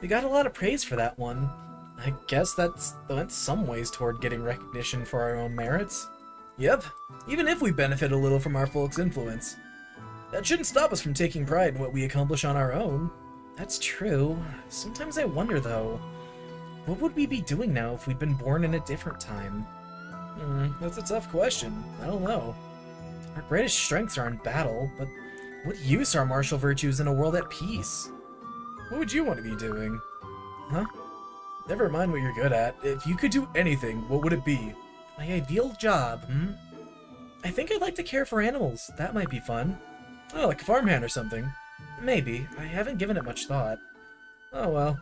We got a lot of praise for that one. I guess that went some ways toward getting recognition for our own merits. Yep, even if we benefit a little from our folks' influence. That shouldn't stop us from taking pride in what we accomplish on our own. That's true. Sometimes I wonder, though, what would we be doing now if we'd been born in a different time? That's a tough question. I don't know. Our greatest strengths are in battle, but what use are martial virtues in a world at peace? What would you want to be doing? Huh? Never mind what you're good at. If you could do anything, what would it be? My ideal job, I think I'd like to care for animals. That might be fun. Oh, like a farmhand or something. Maybe. I haven't given it much thought. Oh well.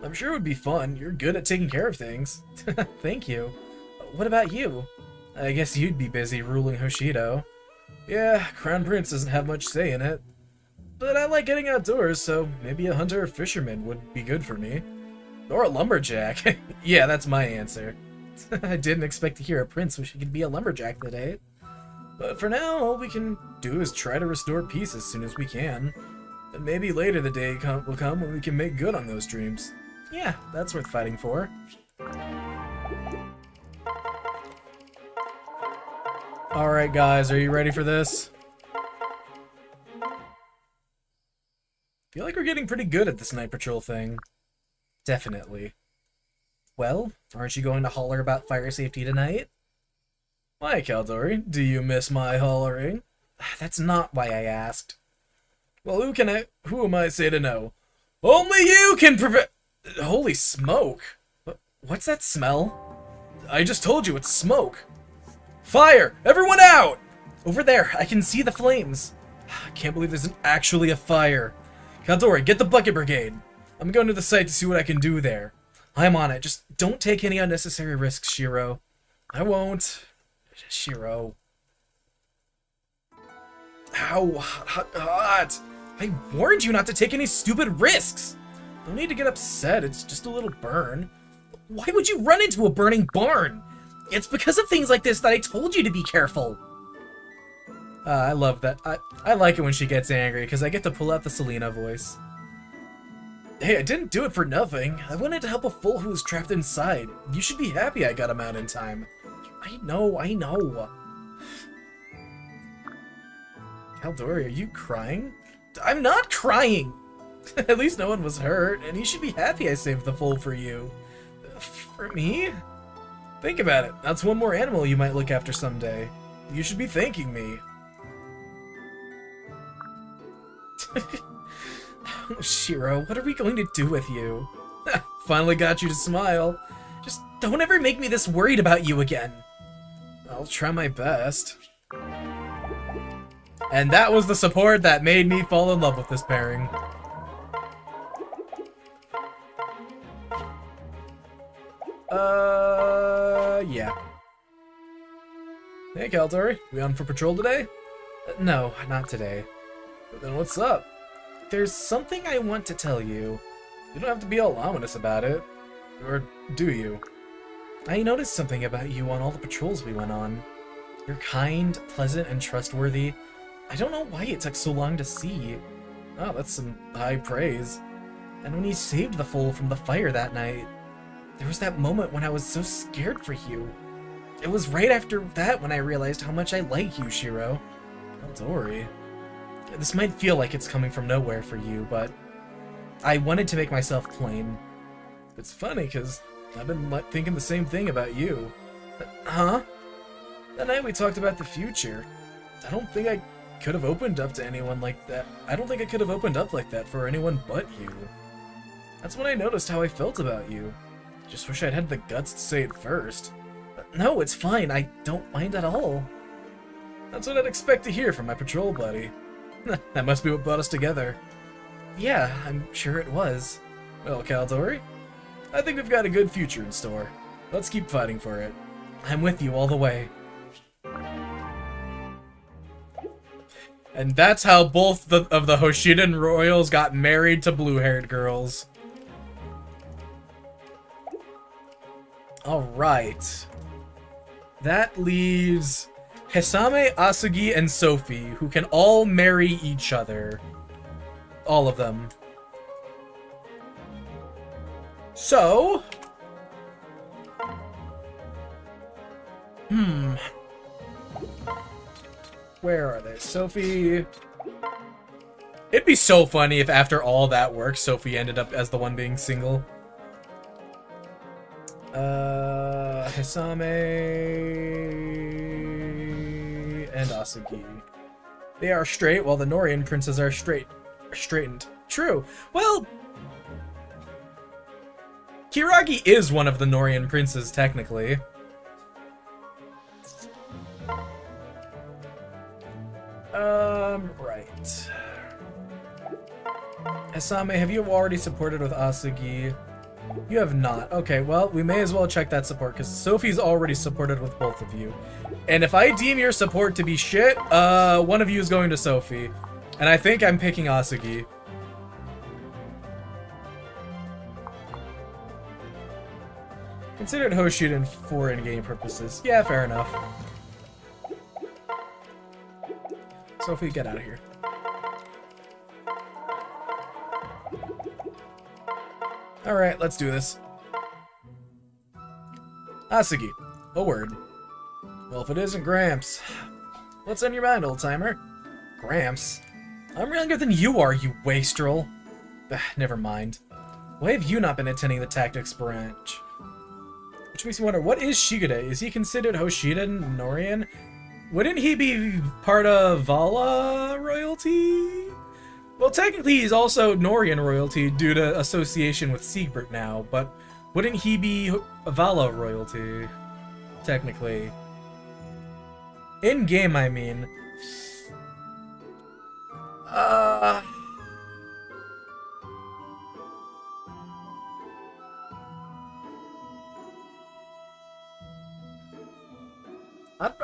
I'm sure it would be fun. You're good at taking care of things. Thank you. What about you? I guess you'd be busy ruling Hoshido. Yeah, Crown Prince doesn't have much say in it. But I like getting outdoors, so maybe a hunter or fisherman would be good for me. Or a lumberjack. Yeah, that's my answer. I didn't expect to hear a prince wish he could be a lumberjack today. But for now, all we can do is try to restore peace as soon as we can. And maybe later the day will come when we can make good on those dreams. Yeah, that's worth fighting for. Alright guys, are you ready for this? Feel like we're getting pretty good at this night patrol thing. Definitely. Well, aren't you going to holler about fire safety tonight? Why, Kaldori? Do you miss my hollering? That's not why I asked. Well, who am I say to know? Only you can prevent— Holy smoke. What's that smell? I just told you it's smoke. Fire! Everyone out! Over there, I can see the flames. I can't believe there's actually a fire. Kaldori, get the bucket brigade. I'm going to the site to see what I can do there. I'm on it. Just don't take any unnecessary risks, Shiro. I won't. Shiro. Ow, hot. I warned you not to take any stupid risks. No need to get upset. It's just a little burn. Why would you run into a burning barn? It's because of things like this that I told you to be careful. I love that. I like it when she gets angry because I get to pull out the Selena voice. Hey, I didn't do it for nothing. I wanted to help a fool who was trapped inside. You should be happy I got him out in time. I know. Caldori, are you crying? I'm not crying! At least no one was hurt, and you should be happy I saved the foal for you. For me? Think about it. That's one more animal you might look after someday. You should be thanking me. Oh, Shiro, what are we going to do with you? Finally got you to smile. Just don't ever make me this worried about you again. I'll try my best. And that was the support that made me fall in love with this pairing. Yeah. Hey, Caldori, we on for patrol today? No, not today. But then what's up? There's something I want to tell you. You don't have to be all ominous about it. Or do you? I noticed something about you on all the patrols we went on. You're kind, pleasant, and trustworthy. I don't know why it took so long to see. Oh, that's some high praise. And when you saved the foal from the fire that night, there was that moment when I was so scared for you. It was right after that when I realized how much I like you, Shiro. Caldori. This might feel like it's coming from nowhere for you, but I wanted to make myself plain. It's funny, because I've been thinking the same thing about you. Huh? That night we talked about the future. I don't think I could have opened up to anyone like that. I don't think I could have opened up like that for anyone but you. That's when I noticed how I felt about you. Just wish I'd had the guts to say it first. No, it's fine. I don't mind at all. That's what I'd expect to hear from my patrol buddy. That must be what brought us together. Yeah, I'm sure it was. Well, Caldori, I think we've got a good future in store. Let's keep fighting for it. I'm with you all the way. And that's how both of the Hoshiden royals got married to blue-haired girls. Alright. That leaves Hisame, Asugi, and Sophie, who can all marry each other. All of them. So... Where are they? Sophie... It'd be so funny if after all that work, Sophie ended up as the one being single. Hisame... and Asugi. They are straight, while the Norian princes are straightened. True. Well... Kiragi is one of the Norian princes, technically. Right. Hisame, have you already supported with Asugi? You have not. Okay, well, we may as well check that support, because Sophie's already supported with both of you. And if I deem your support to be shit, one of you is going to Sophie. And I think I'm picking Asugi. Considered Hoshiden for in-game purposes. Yeah, fair enough. Sophie, get out of here. Alright, let's do this. Asugi, a word. Well, if it isn't Gramps. What's on your mind, old-timer? Gramps? I'm younger than you are, you wastrel. Never mind. Why have you not been attending the tactics branch? Which makes me wonder, what is Shigure? Is he considered Hoshiden Norian? Wouldn't he be part of Vala royalty? Well, technically he's also Norian royalty due to association with Siegbert now, but wouldn't he be Vala royalty? Technically. In-game, I mean.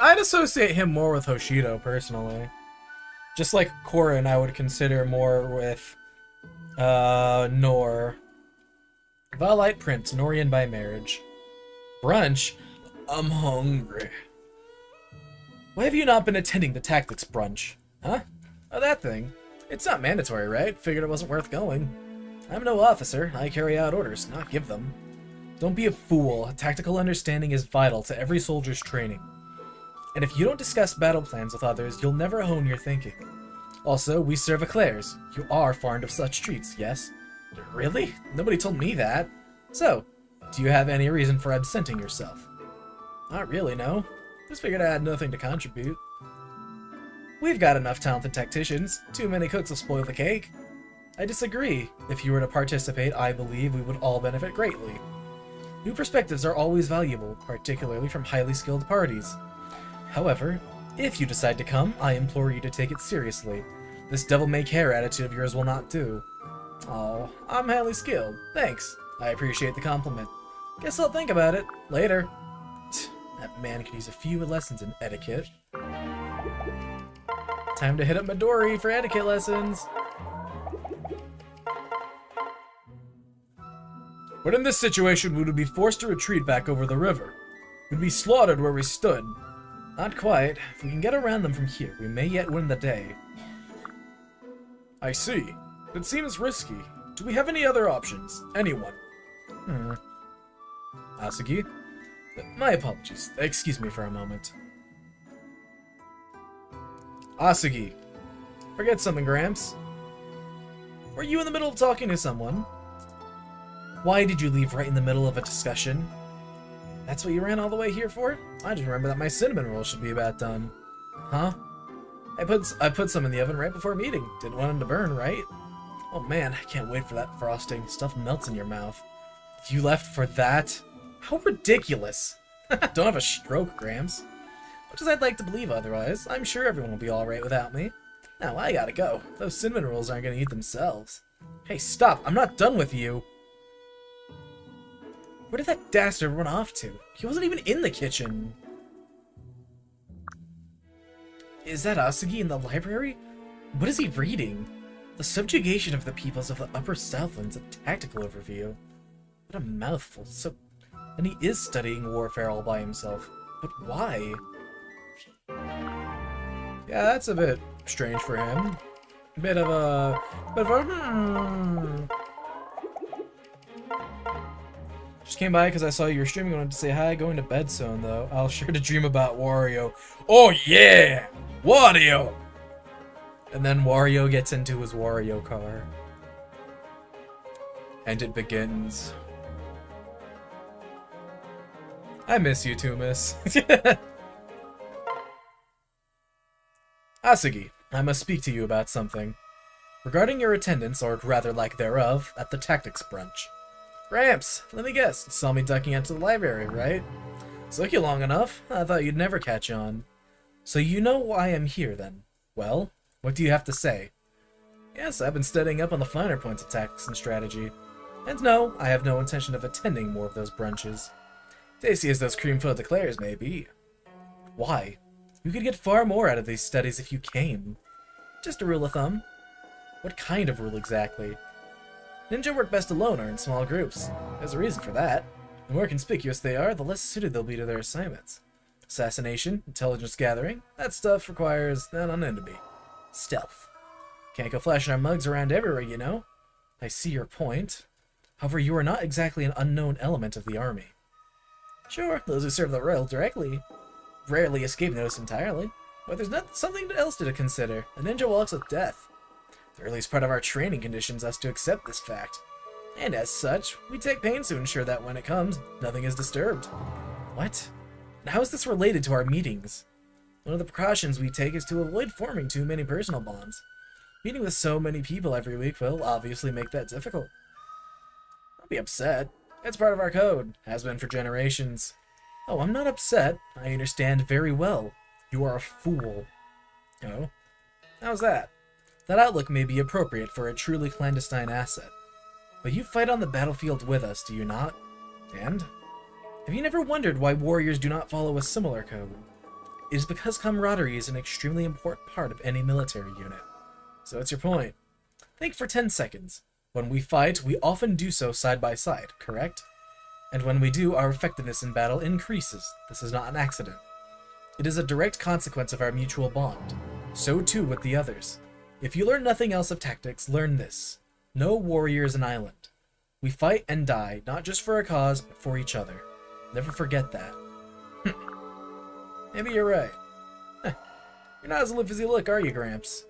I'd associate him more with Hoshido, personally. Just like Korin, I would consider more with, Nor. Valite Prince, Norian by marriage. Brunch? I'm hungry. Why have you not been attending the tactics brunch? Huh? Oh, that thing. It's not mandatory, right? Figured it wasn't worth going. I'm no officer. I carry out orders, not give them. Don't be a fool. Tactical understanding is vital to every soldier's training. And if you don't discuss battle plans with others, you'll never hone your thinking. Also, we serve eclairs. You are fond of such treats, yes? Really? Nobody told me that. So, do you have any reason for absenting yourself? Not really, no. Just figured I had nothing to contribute. We've got enough talented tacticians. Too many cooks will spoil the cake. I disagree. If you were to participate, I believe we would all benefit greatly. New perspectives are always valuable, particularly from highly skilled parties. However, if you decide to come, I implore you to take it seriously. This devil-may-care attitude of yours will not do. Oh, I'm highly skilled. Thanks. I appreciate the compliment. Guess I'll think about it. Later. That man could use a few lessons in etiquette. Time to hit up Midori for etiquette lessons. But in this situation, we would be forced to retreat back over the river. We'd be slaughtered where we stood. Not quite. If we can get around them from here, we may yet win the day. I see. It seems risky. Do we have any other options? Anyone? Asugi? My apologies. Excuse me for a moment. Asugi. Forget something, Gramps. Were you in the middle of talking to someone? Why did you leave right in the middle of a discussion? That's what you ran all the way here for? I just remember that my cinnamon roll should be about done. Huh? I put some in the oven right before meeting. Didn't want them to burn, right? Oh man, I can't wait for that frosting. Stuff melts in your mouth. You left for that? How ridiculous. Don't have a stroke, Grams. Much as I'd like to believe otherwise, I'm sure everyone will be alright without me. Now I gotta go. Those cinnamon rolls aren't gonna eat themselves. Hey, stop! I'm not done with you! Where did that dastard run off to? He wasn't even in the kitchen. Is that Asugi in the library? What is he reading? The Subjugation of the Peoples of the Upper Southlands, a tactical overview. What a mouthful. So, and he is studying warfare all by himself. But why? Yeah, that's a bit strange for him. Bit of a Just came by because I saw you were streaming. I wanted to say hi. Going to bed soon, though. I'll sure to dream about Wario. Oh, yeah! Wario! And then Wario gets into his Wario car. And it begins. I miss you too, miss. Asugi, I must speak to you about something. Regarding your attendance, or rather lack thereof, at the tactics brunch. Gramps, let me guess, you saw me ducking out to the library, right? Took you long enough. I thought you'd never catch on. So you know why I'm here, then. Well, what do you have to say? Yes, I've been studying up on the finer points of tactics and strategy. And no, I have no intention of attending more of those brunches. Tasty as those cream-filled eclairs may be. Why? You could get far more out of these studies if you came. Just a rule of thumb. What kind of rule exactly? Ninja work best alone or in small groups. There's a reason for that. The more conspicuous they are, the less suited they'll be to their assignments. Assassination, intelligence gathering, that stuff requires anonymity. Stealth. Can't go flashing our mugs around everywhere, you know. I see your point. However, you are not exactly an unknown element of the army. Sure, those who serve the royal directly rarely escape notice entirely, but there's not something else to consider. A ninja walks with death. The earliest part of our training conditions us to accept this fact, and as such, we take pains to ensure that when it comes, nothing is disturbed. What? And how is this related to our meetings? One of the precautions we take is to avoid forming too many personal bonds. Meeting with so many people every week will obviously make that difficult. Don't be upset. It's part of our code. Has been for generations. Oh, I'm not upset. I understand very well. You are a fool. Oh? How's that? That outlook may be appropriate for a truly clandestine asset. But you fight on the battlefield with us, do you not? And? Have you never wondered why warriors do not follow a similar code? It is because camaraderie is an extremely important part of any military unit. So what's your point? Think for 10 seconds. When we fight, we often do so side by side, correct? And when we do, our effectiveness in battle increases. This is not an accident. It is a direct consequence of our mutual bond. So too with the others. If you learn nothing else of tactics, learn this. No warrior is an island. We fight and die, not just for a cause, but for each other. Never forget that. Maybe you're right. You're not as aloof as you look, are you, Gramps?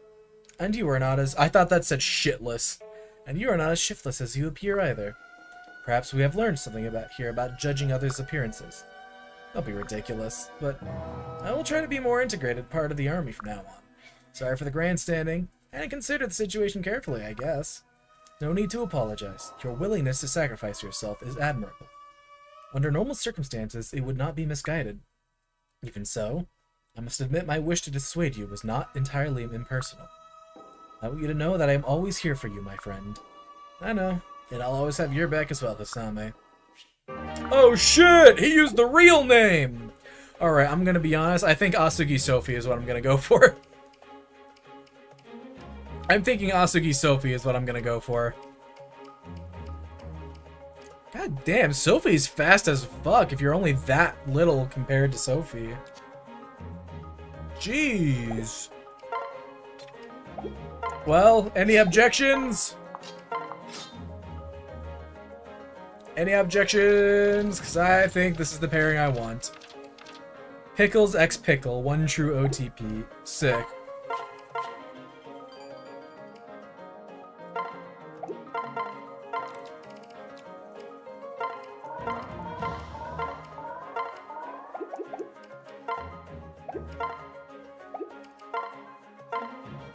And you are not as... I thought that said shitless. And you are not as shiftless as you appear either. Perhaps we have learned something about judging others' appearances. Don't be ridiculous, but I will try to be a more integrated part of the army from now on. Sorry for the grandstanding, and consider the situation carefully, I guess. No need to apologize. Your willingness to sacrifice yourself is admirable. Under normal circumstances, it would not be misguided. Even so, I must admit my wish to dissuade you was not entirely impersonal. I want you to know that I am always here for you, my friend. I know, and I'll always have your back as well, Hisame. Oh shit! He used the real name! Alright, I'm gonna be honest. I think Asugi Sophie is what I'm gonna go for. I'm thinking Asugi Sophie is what I'm gonna go for. God damn, Sophie's fast as fuck if you're only that little compared to Sophie. Jeez. Well, any objections? Any objections? Because I think this is the pairing I want. Pickles x Pickle, one true OTP. Sick.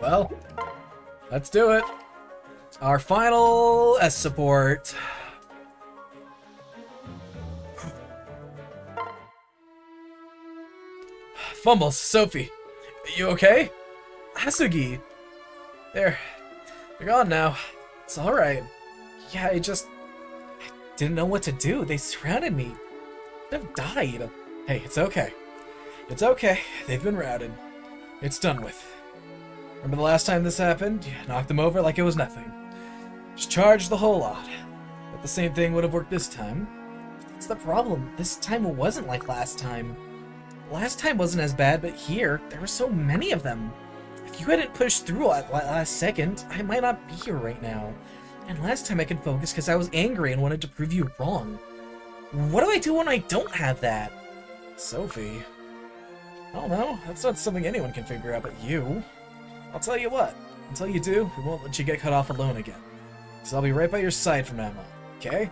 Well, let's do it. Our final S support. Fumbles, Sophie. You okay? Asugi. They're gone now. It's alright. Yeah, I didn't know what to do. They surrounded me. I've died. Hey, it's okay. It's okay. They've been routed. It's done with. Remember the last time this happened? You knocked them over like it was nothing. Just charged the whole lot. But the same thing would have worked this time. That's the problem. This time it wasn't like last time. Last time wasn't as bad, but here, there were so many of them. If you hadn't pushed through at last second, I might not be here right now. And last time I could focus because I was angry and wanted to prove you wrong. What do I do when I don't have that? Sophie. I don't know. That's not something anyone can figure out but you. I'll tell you what. Until you do, we won't let you get cut off alone again. So I'll be right by your side from now on, okay?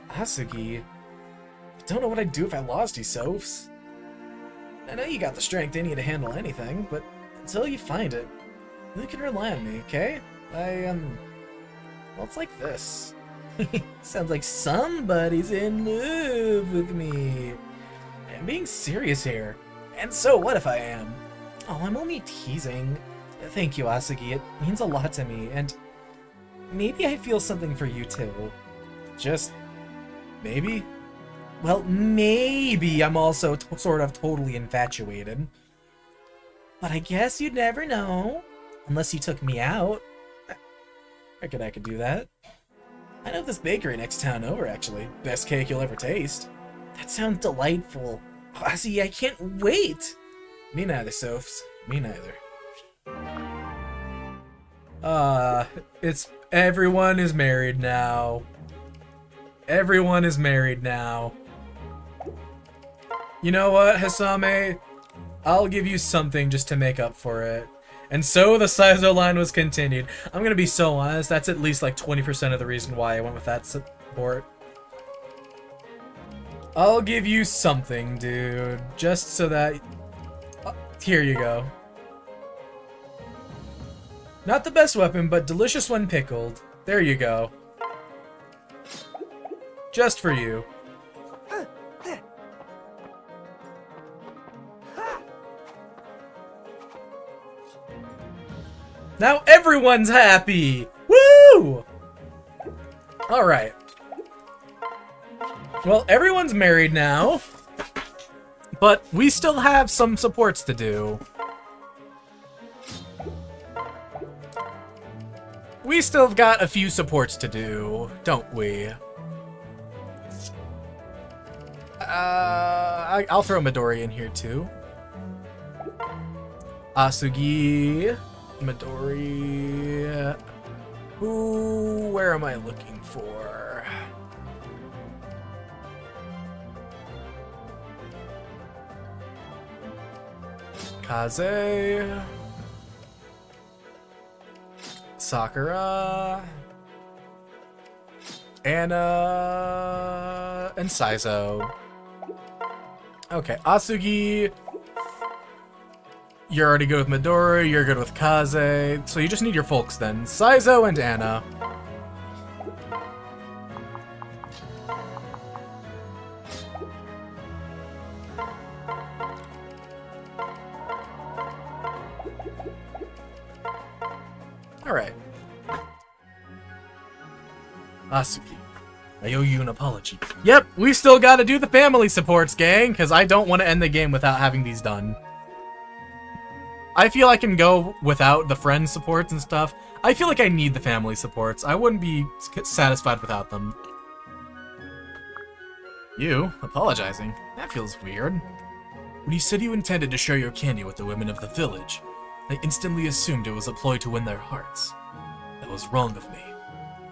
Asugi. I don't know what I'd do if I lost you, Sophs. I know you got the strength in you to handle anything, but until you find it, you can rely on me, okay? Well, it's like this. Sounds like somebody's in love with me. I'm being serious here. And so what if I am? Oh, I'm only teasing. Thank you, Asugi. It means a lot to me, and maybe I feel something for you too. Just maybe? Well, maybe I'm also sort of totally infatuated. But I guess you'd never know. Unless you took me out. I reckon I could do that. I know this bakery next town over, actually. Best cake you'll ever taste. That sounds delightful. Asugi, I can't wait! Me neither, Sophs. Me neither. Everyone is married now. Everyone is married now. You know what, Hisame? I'll give you something just to make up for it. And so the Saizo line was continued. I'm gonna be so honest, that's at least like 20% of the reason why I went with that support. I'll give you something, dude. Just so that... here you go. Not the best weapon, but delicious when pickled. There you go. Just for you. Now everyone's happy! Woo! Alright. Well, everyone's married now. But we still have some supports to do. We still have got a few supports to do, don't we? I'll throw Midori in here too. Asugi, Midori. Where am I looking for? Kaze, Sakura, Anna, and Saizo. Okay, Asugi, you're already good with Midori, you're good with Kaze, so you just need your folks then. Saizo and Anna. Alright. Asugi, I owe you an apology. Yep, we still gotta do the family supports, gang, because I don't want to end the game without having these done. I feel I can go without the friend supports and stuff. I feel like I need the family supports. I wouldn't be satisfied without them. You? Apologizing? That feels weird. When you said you intended to share your candy with the women of the village, I instantly assumed it was a ploy to win their hearts. That was wrong of me.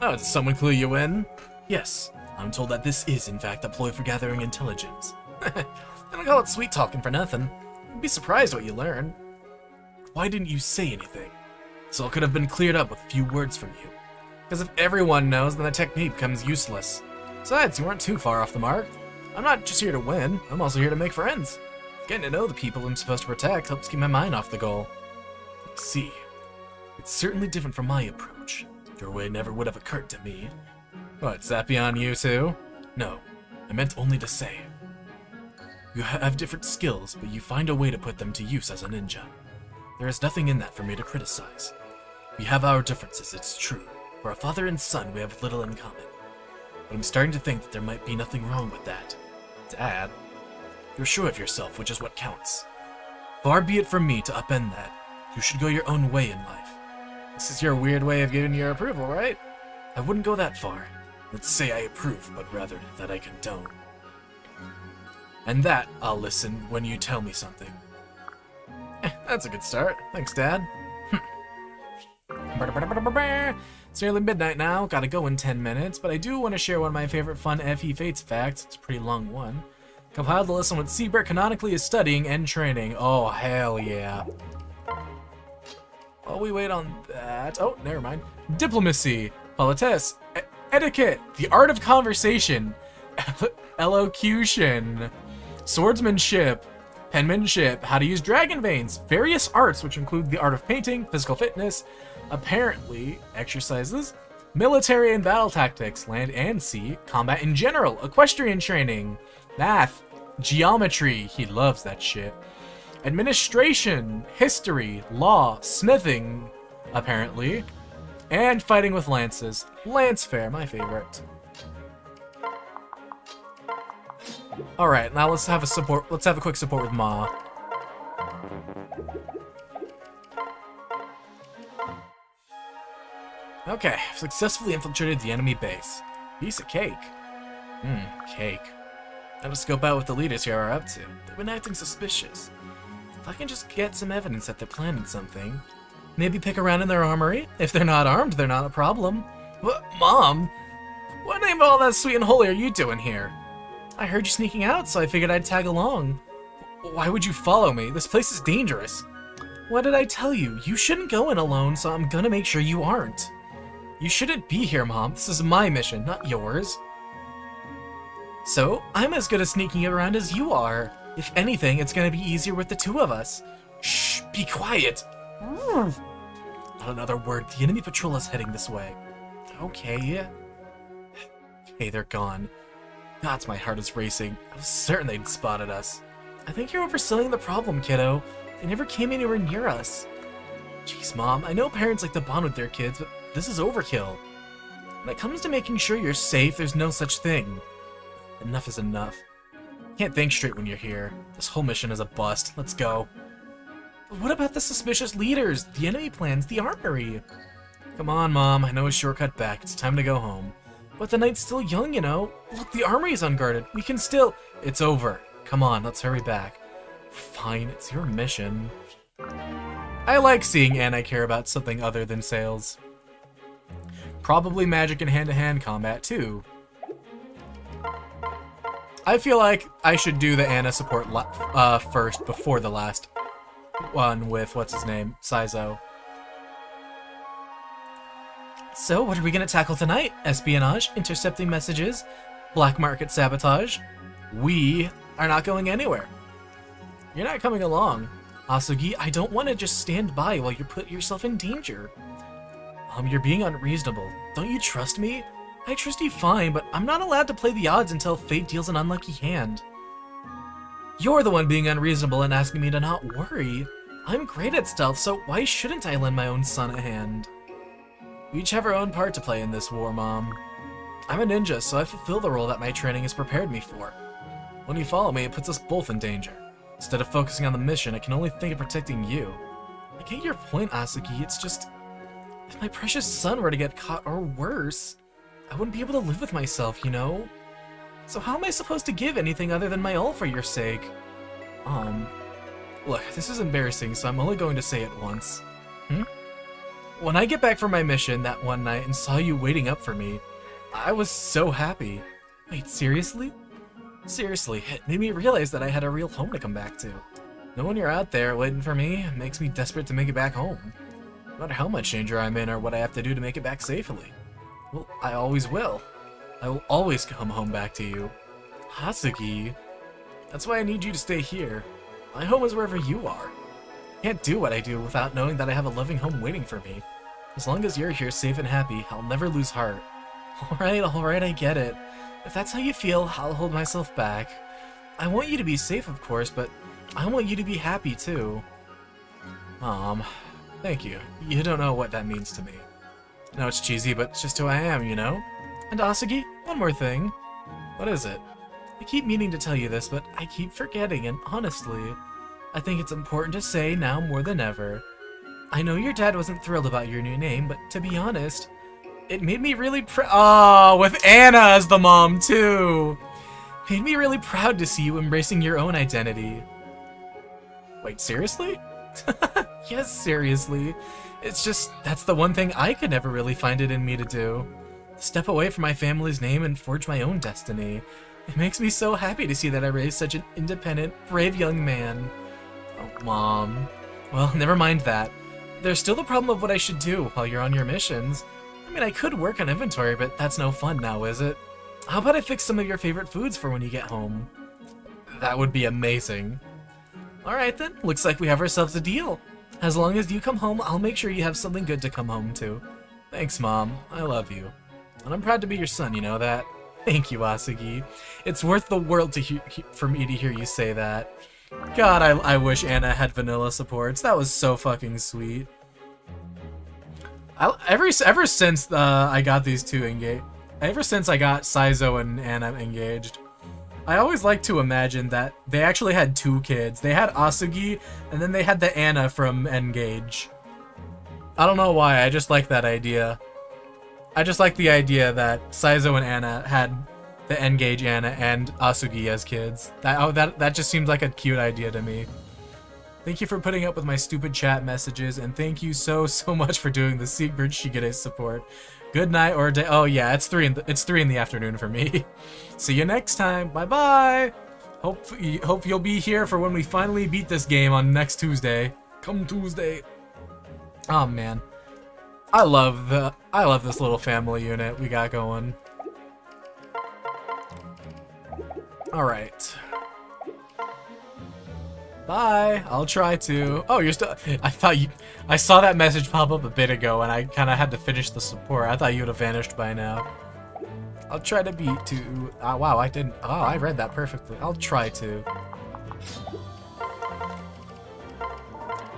Oh, did someone clue you in? Yes, I'm told that this is in fact a ploy for gathering intelligence. I don't call it sweet talking for nothing. You'd be surprised what you learn. Why didn't you say anything? So it could have been cleared up with a few words from you. Because if everyone knows, then the technique becomes useless. Besides, you weren't too far off the mark. I'm not just here to win, I'm also here to make friends. Getting to know the people I'm supposed to protect helps keep my mind off the goal. I see. It's certainly different from my approach. Your way never would have occurred to me. What, is that beyond you too? No, I meant only to say. You have different skills, but you find a way to put them to use as a ninja. There is nothing in that for me to criticize. We have our differences, it's true. For a father and son, we have little in common. But I'm starting to think that there might be nothing wrong with that. Dad, you're sure of yourself, which is what counts. Far be it from me to upend that. You should go your own way in life. This is your weird way of giving your approval, right? I wouldn't go that far. Let's say I approve, but rather that I condone. And that I'll listen when you tell me something. That's a good start. Thanks, Dad. It's nearly midnight now. Gotta go in 10 minutes, but I do want to share one of my favorite fun FE Fates facts. It's a pretty long one. Compiled the list on what Seabird canonically is studying and training. Oh, hell yeah. While we wait on that... Oh, never mind. Diplomacy, politesse, etiquette, the art of conversation, elocution, swordsmanship, penmanship, how to use dragon veins, various arts, which include the art of painting, physical fitness, apparently exercises, military and battle tactics, land and sea, combat in general, equestrian training, math, geometry, he loves that shit, administration, history, law, smithing, apparently, and fighting with lances. Lance fair, my favorite. Alright, now let's have a quick support with Ma. Okay, successfully infiltrated the enemy base. Piece of cake. Cake. Now to scope out what the leaders here are up to. They've been acting suspicious. If I can just get some evidence that they're planning something, maybe pick around in their armory? If they're not armed, they're not a problem. What, Mom? What name of all that sweet and holy are you doing here? I heard you sneaking out, so I figured I'd tag along. Why would you follow me? This place is dangerous. What did I tell you? You shouldn't go in alone, so I'm gonna make sure you aren't. You shouldn't be here, Mom. This is my mission, not yours. So, I'm as good at sneaking around as you are. If anything, it's gonna be easier with the two of us. Shh, be quiet. Not another word. The enemy patrol is heading this way. Okay. Okay, they're gone. God, my heart is racing. I was certain they'd spotted us. I think you're overselling the problem, kiddo. They never came anywhere near us. Jeez, Mom, I know parents like to bond with their kids, but this is overkill. When it comes to making sure you're safe, there's no such thing. Enough is enough. Can't think straight when you're here. This whole mission is a bust. Let's go. But what about the suspicious leaders, the enemy plans, the armory? Come on, Mom. I know a shortcut back. It's time to go home. But the night's still young, you know. Look, the armory's unguarded. We can still... It's over. Come on, let's hurry back. Fine, it's your mission. I like seeing Anna care about something other than sales. Probably magic and hand-to-hand combat, too. I feel like I should do the Anna support first before the last one with, what's his name, Saizo. So, what are we gonna tackle tonight? Espionage, intercepting messages, black market sabotage. We are not going anywhere. You're not coming along. Asugi, I don't want to just stand by while you put yourself in danger. You're being unreasonable. Don't you trust me? I trust you fine, but I'm not allowed to play the odds until fate deals an unlucky hand. You're the one being unreasonable and asking me to not worry. I'm great at stealth, so why shouldn't I lend my own son a hand? We each have our own part to play in this war, Mom. I'm a ninja, so I fulfill the role that my training has prepared me for. When you follow me, it puts us both in danger. Instead of focusing on the mission, I can only think of protecting you. I get your point, Asuki. It's just... if my precious son were to get caught, or worse, I wouldn't be able to live with myself, you know? So how am I supposed to give anything other than my all for your sake? Look, this is embarrassing, so I'm only going to say it once. When I get back from my mission that one night and saw you waiting up for me, I was so happy. Wait, seriously? Seriously, it made me realize that I had a real home to come back to. Knowing you're out there waiting for me makes me desperate to make it back home. No matter how much danger I'm in or what I have to do to make it back safely. Well, I always will. I will always come home back to you. Hatsuki. That's why I need you to stay here. My home is wherever you are. I can't do what I do without knowing that I have a loving home waiting for me. As long as you're here safe and happy, I'll never lose heart. Alright, I get it. If that's how you feel, I'll hold myself back. I want you to be safe, of course, but I want you to be happy, too. Mom, thank you. You don't know what that means to me. I know it's cheesy, but it's just who I am, you know? And Asugi, one more thing. What is it? I keep meaning to tell you this, but I keep forgetting, and honestly, I think it's important to say now more than ever. I know your dad wasn't thrilled about your new name, but to be honest, it made me really with Anna as the mom, too! Made me really proud to see you embracing your own identity. Wait, seriously? Yes, seriously. It's just, that's the one thing I could never really find it in me to do. Step away from my family's name and forge my own destiny. It makes me so happy to see that I raised such an independent, brave young man. Oh, Mom. Well, never mind that. There's still the problem of what I should do while you're on your missions. I mean, I could work on inventory, but that's no fun now, is it? How about I fix some of your favorite foods for when you get home? That would be amazing. Alright then, looks like we have ourselves a deal. As long as you come home, I'll make sure you have something good to come home to. Thanks, Mom. I love you. And I'm proud to be your son, you know that? Thank you, Asugi. It's worth the world for me to hear you say that. God, I wish Anna had vanilla supports. That was so fucking sweet. Ever since I got these two engaged, ever since I got Saizo and Anna engaged, I always like to imagine that they actually had two kids. They had Asugi, and then they had the Anna from Engage. I don't know why, I just like that idea. I just like the idea that Saizo and Anna had the Engage Anna and Asugi as kids. That just seems like a cute idea to me. Thank you for putting up with my stupid chat messages, and thank you so much for doing the secret Shigure support. Good night or day. Oh yeah, it's 3 in the afternoon for me. See you next time. Bye bye. Hope you'll be here for when we finally beat this game on next Tuesday. Come Tuesday. Oh man, I love this little family unit we got going. All right. Bye. I'll try to. Oh, you're still. I saw that message pop up a bit ago, and I kind of had to finish the support. I thought you would have vanished by now. I'll try to beat to. Wow, I didn't. Oh, I read that perfectly. I'll try to.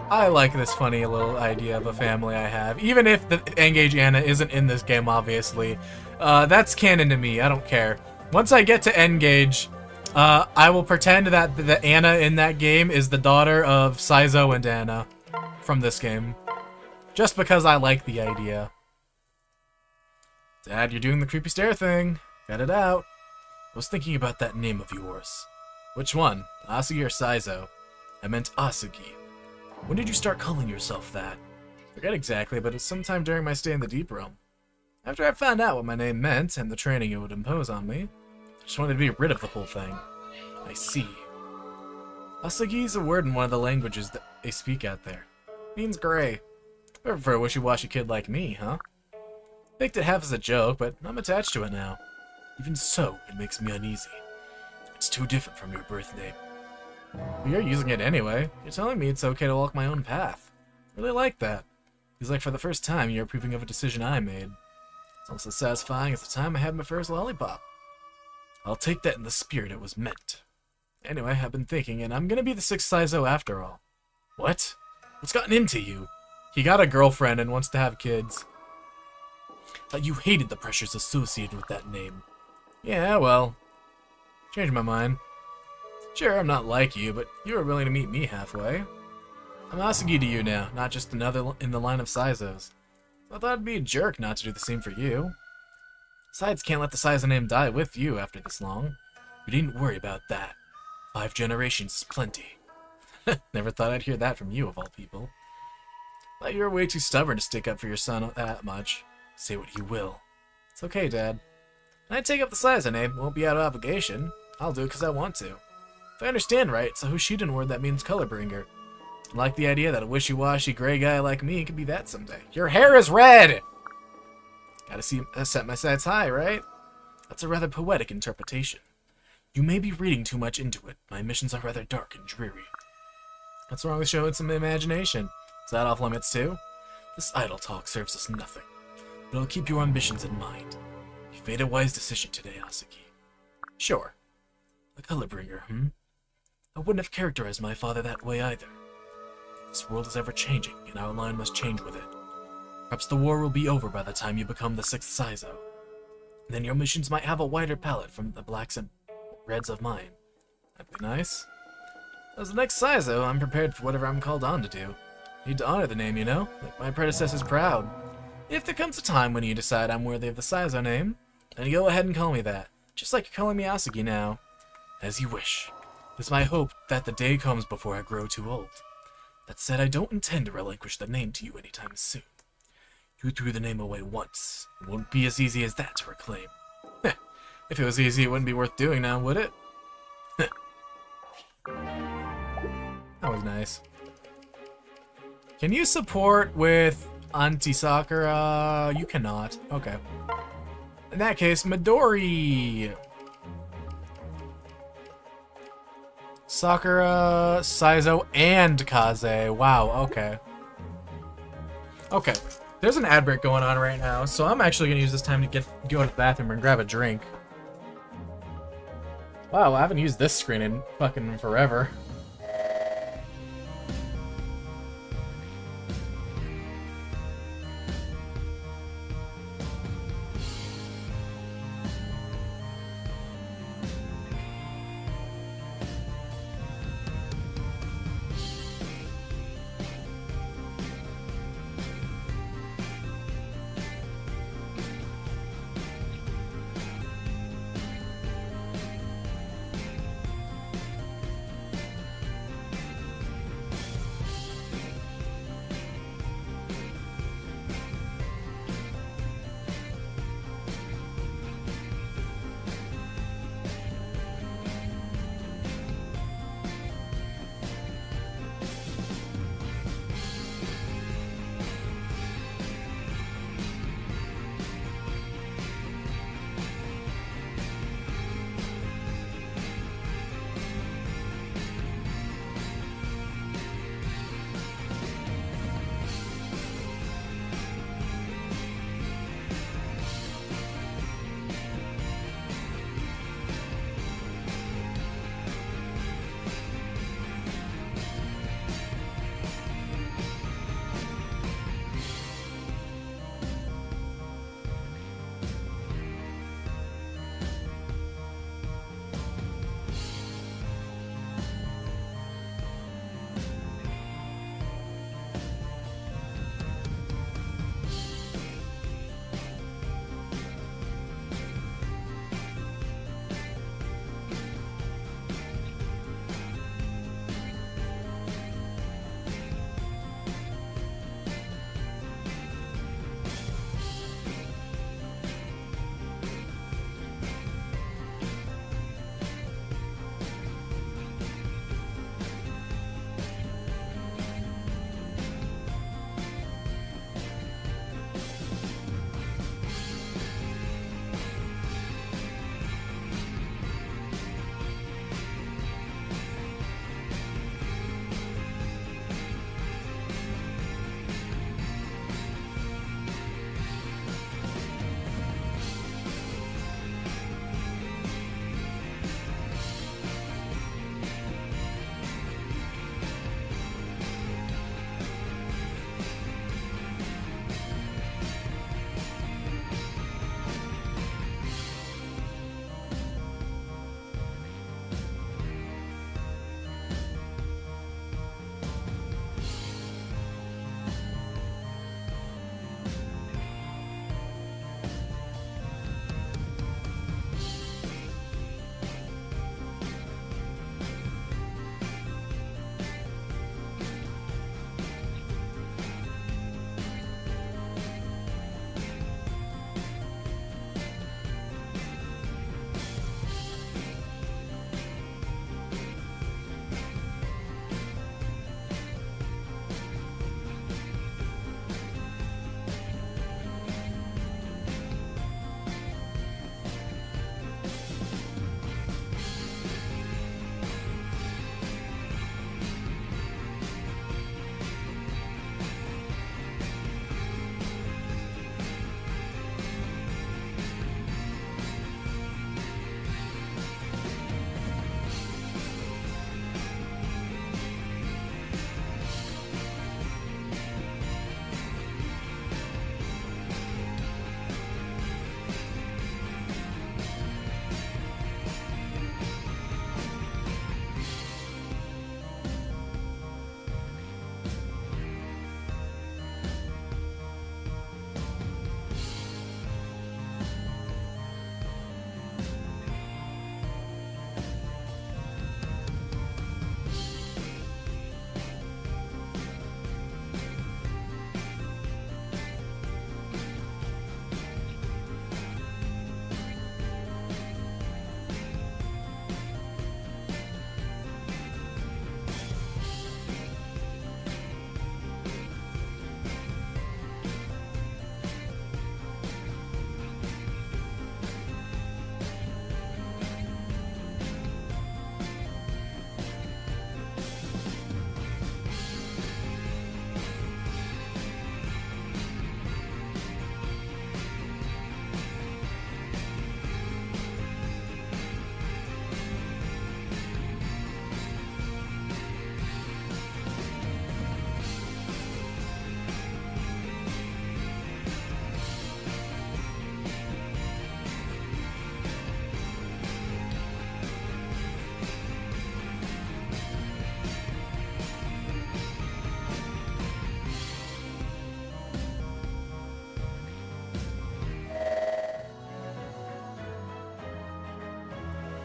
I like this funny little idea of a family I have, even if the Engage Anna isn't in this game. Obviously, that's canon to me. I don't care. Once I get to Engage, I will pretend that the Anna in that game is the daughter of Saizo and Anna from this game. Just because I like the idea. Dad, you're doing the creepy stare thing. Got it out. I was thinking about that name of yours. Which one? Asugi or Saizo? I meant Asugi. When did you start calling yourself that? Forget exactly, but it's sometime during my stay in the Deep Realm. After I found out what my name meant and the training it would impose on me, I just wanted to be rid of the whole thing. I see. Asugi is a word in one of the languages that they speak out there. It means gray. Perfect for a wishy-washy kid like me, huh? Picked it half as a joke, but I'm attached to it now. Even so, it makes me uneasy. It's too different from your birth name. But you're using it anyway. You're telling me it's okay to walk my own path. Really like that. Feels like for the first time you're approving of a decision I made. It's almost as satisfying as the time I had my first lollipop. I'll take that in the spirit it was meant. Anyway, I've been thinking, and I'm gonna be the sixth Saizo after all. What? What's gotten into you? He got a girlfriend and wants to have kids. Thought you hated the pressures associated with that name. Yeah, well, changed my mind. Sure, I'm not like you, but you were willing to meet me halfway. I'm Asugi to you now, not just another in the line of Saizos. So I thought it'd be a jerk not to do the same for you. Besides, can't let the Saizo name die with you after this long. You needn't worry about that. 5 generations is plenty. Never thought I'd hear that from you, of all people. Thought you were way too stubborn to stick up for your son that much. Say what you will. It's okay, Dad. When I take up the Saizo name, it won't be out of obligation. I'll do it because I want to. If I understand right, it's a Hoshiden word that means color bringer. I like the idea that a wishy-washy gray guy like me could be that someday. Your hair is red! Gotta set my sights high, right? That's a rather poetic interpretation. You may be reading too much into it. My missions are rather dark and dreary. What's wrong with showing some imagination? Is that off limits too? This idle talk serves us nothing. But I'll keep your ambitions in mind. You've made a wise decision today, Asugi. Sure. The color bringer, I wouldn't have characterized my father that way either. This world is ever-changing, and our line must change with it. Perhaps the war will be over by the time you become the 6th Saizo. And then your missions might have a wider palette from the blacks and reds of mine. That'd be nice. As the next Saizo, I'm prepared for whatever I'm called on to do. Need to honor the name, you know? Make my predecessors proud. If there comes a time when you decide I'm worthy of the Saizo name, then go ahead and call me that. Just like you're calling me Asugi now. As you wish. It's my hope that the day comes before I grow too old. That said, I don't intend to relinquish the name to you anytime soon. You threw the name away once. It won't be as easy as that to reclaim. If it was easy, it wouldn't be worth doing now, would it? That was nice. Can you support with Auntie Sakura? You cannot. Okay. In that case, Midori. Sakura, Saizo, and Kaze. Wow, okay. Okay. There's an ad break going on right now, so I'm actually going to use this time to go to the bathroom and grab a drink. Wow, I haven't used this screen in fucking forever.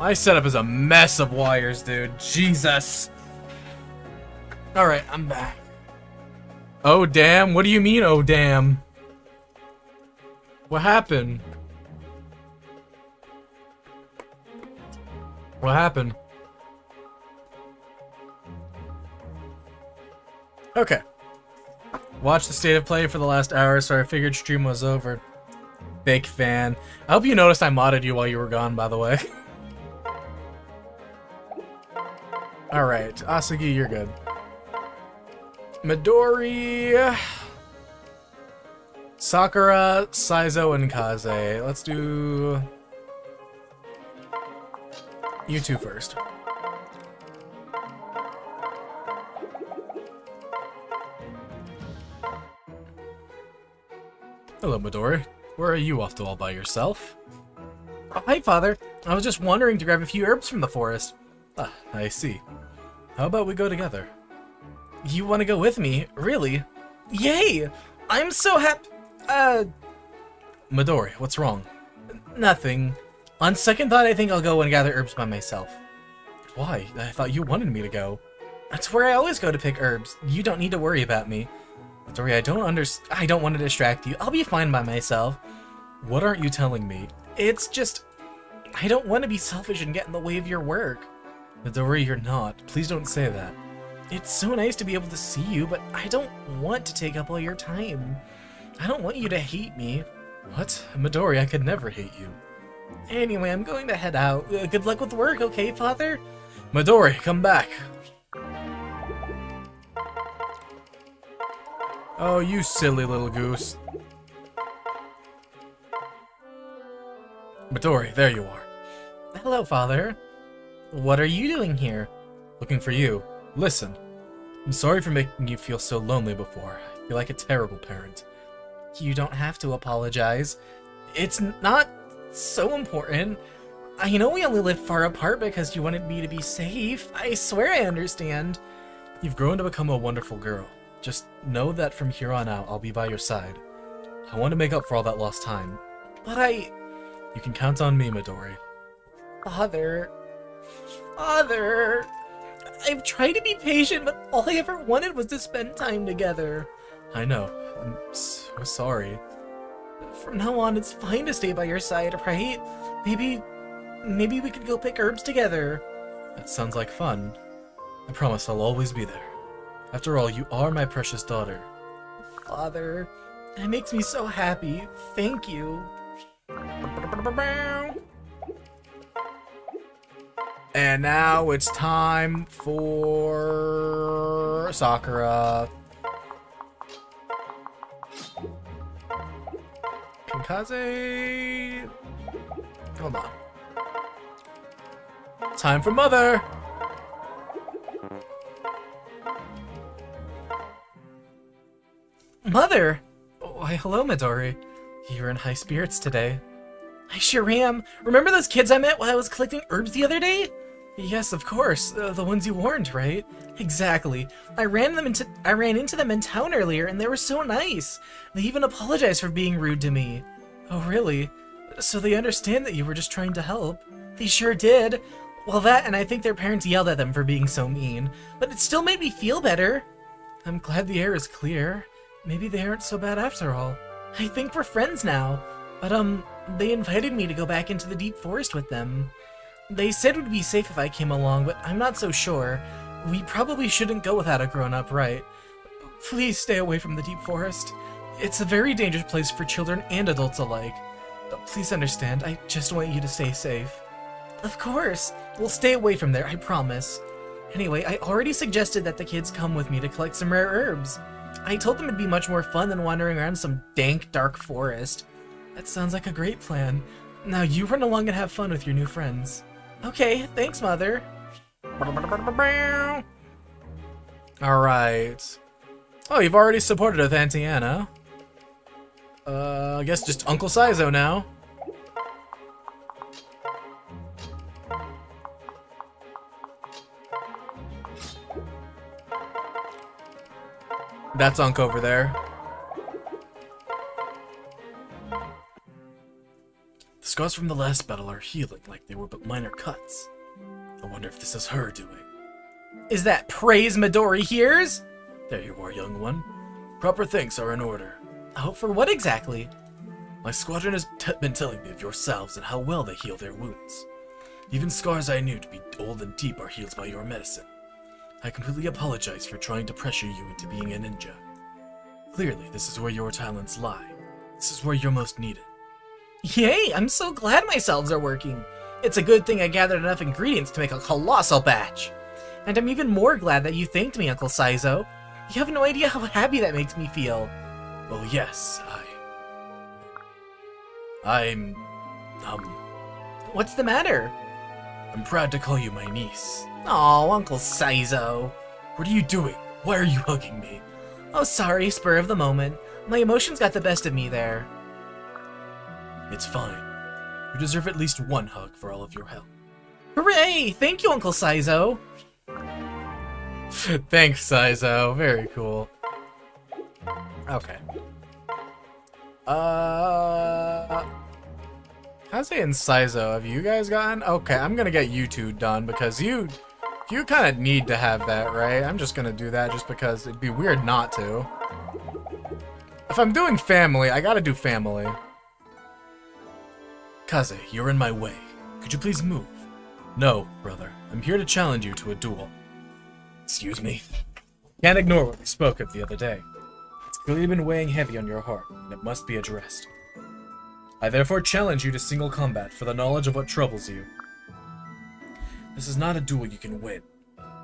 My setup is a mess of wires, dude. Jesus. Alright, I'm back. Oh, damn. What do you mean, oh, damn? What happened? What happened? Okay. Watched the state of play for the last hour, so I figured stream was over. Big fan. I hope you noticed I modded you while you were gone, by the way. Alright, Asagi, you're good. Midori... Sakura, Saizo, and Kaze. Let's do... you two first. Hello, Midori. Where are you off to all by yourself? Oh, hi, Father. I was just wandering to grab a few herbs from the forest. Ah, I see. How about we go together? You want to go with me? Really? Yay! I'm so happy. Midori, what's wrong? Nothing. On second thought, I think I'll go and gather herbs by myself. Why? I thought you wanted me to go. That's where I always go to pick herbs. You don't need to worry about me. Midori, I don't want to distract you. I'll be fine by myself. What aren't you telling me? It's just... I don't want to be selfish and get in the way of your work. Midori, you're not. Please don't say that. It's so nice to be able to see you, but I don't want to take up all your time. I don't want you to hate me. What? Midori, I could never hate you. Anyway, I'm going to head out. Good luck with work, okay, Father? Midori, come back. Oh, you silly little goose. Midori, there you are. Hello, Father. What are you doing here? Looking for you. Listen, I'm sorry for making you feel so lonely before. I feel like a terrible parent. You don't have to apologize. It's not so important. I know we only live far apart because you wanted me to be safe. I swear I understand. You've grown to become a wonderful girl. Just know that from here on out, I'll be by your side. I want to make up for all that lost time. But You can count on me, Midori. Father... Father... I've tried to be patient, but all I ever wanted was to spend time together. I know. I'm so sorry. From now on, it's fine to stay by your side, right? Maybe we could go pick herbs together. That sounds like fun. I promise I'll always be there. After all, you are my precious daughter. Father, that makes me so happy. Thank you. And now it's time for Sakura. Kinkaze. Hold on. Time for Mother. Mother! Why, hello, Midori. You're in high spirits today. I sure am. Remember those kids I met while I was collecting herbs the other day? Yes, of course. The ones you warned, right? Exactly. I ran into them in town earlier, and they were so nice. They even apologized for being rude to me. Oh, really? So they understand that you were just trying to help? They sure did. Well, that, and I think their parents yelled at them for being so mean. But it still made me feel better. I'm glad the air is clear. Maybe they aren't so bad after all. I think we're friends now. But, they invited me to go back into the deep forest with them. They said it would be safe if I came along, but I'm not so sure. We probably shouldn't go without a grown-up, right? Please stay away from the deep forest. It's a very dangerous place for children and adults alike. Please understand, I just want you to stay safe. Of course. We'll stay away from there, I promise. Anyway, I already suggested that the kids come with me to collect some rare herbs. I told them it'd be much more fun than wandering around some dank, dark forest. That sounds like a great plan. Now you run along and have fun with your new friends. Okay, thanks, Mother. Alright. Oh, you've already supported with Auntie Anna. I guess just Uncle Saizo now. That's Unc over there. The scars from the last battle are healing like they were but minor cuts. I wonder if this is her doing. Is that praise Midori hears? There you are, young one. Proper thanks are in order. Oh, for what exactly? My squadron has been telling me of your salves and how well they heal their wounds. Even scars I knew to be old and deep are healed by your medicine. I completely apologize for trying to pressure you into being a ninja. Clearly, this is where your talents lie. This is where you're most needed. Yay, I'm so glad my salves are working. It's a good thing I gathered enough ingredients to make a colossal batch. And I'm even more glad that you thanked me, Uncle Saizo. You have no idea how happy that makes me feel. Well, yes, I'm... What's the matter? I'm proud to call you my niece. Oh, Uncle Saizo. What are you doing? Why are you hugging me? Oh, sorry, spur of the moment. My emotions got the best of me there. It's fine. You deserve at least one hug for all of your help. Hooray! Thank you, Uncle Saizo. Thanks, Saizo. Very cool. Okay. Kaze and Saizo, have you guys gotten? Okay, I'm gonna get you two done because you kind of need to have that, right? I'm just gonna do that just because it'd be weird not to. If I'm doing family, I gotta do family. Kaze, you're in my way. Could you please move? No, brother. I'm here to challenge you to a duel. Excuse me. Can't ignore what we spoke of the other day. It's clearly been weighing heavy on your heart, and it must be addressed. I therefore challenge you to single combat for the knowledge of what troubles you. This is not a duel you can win.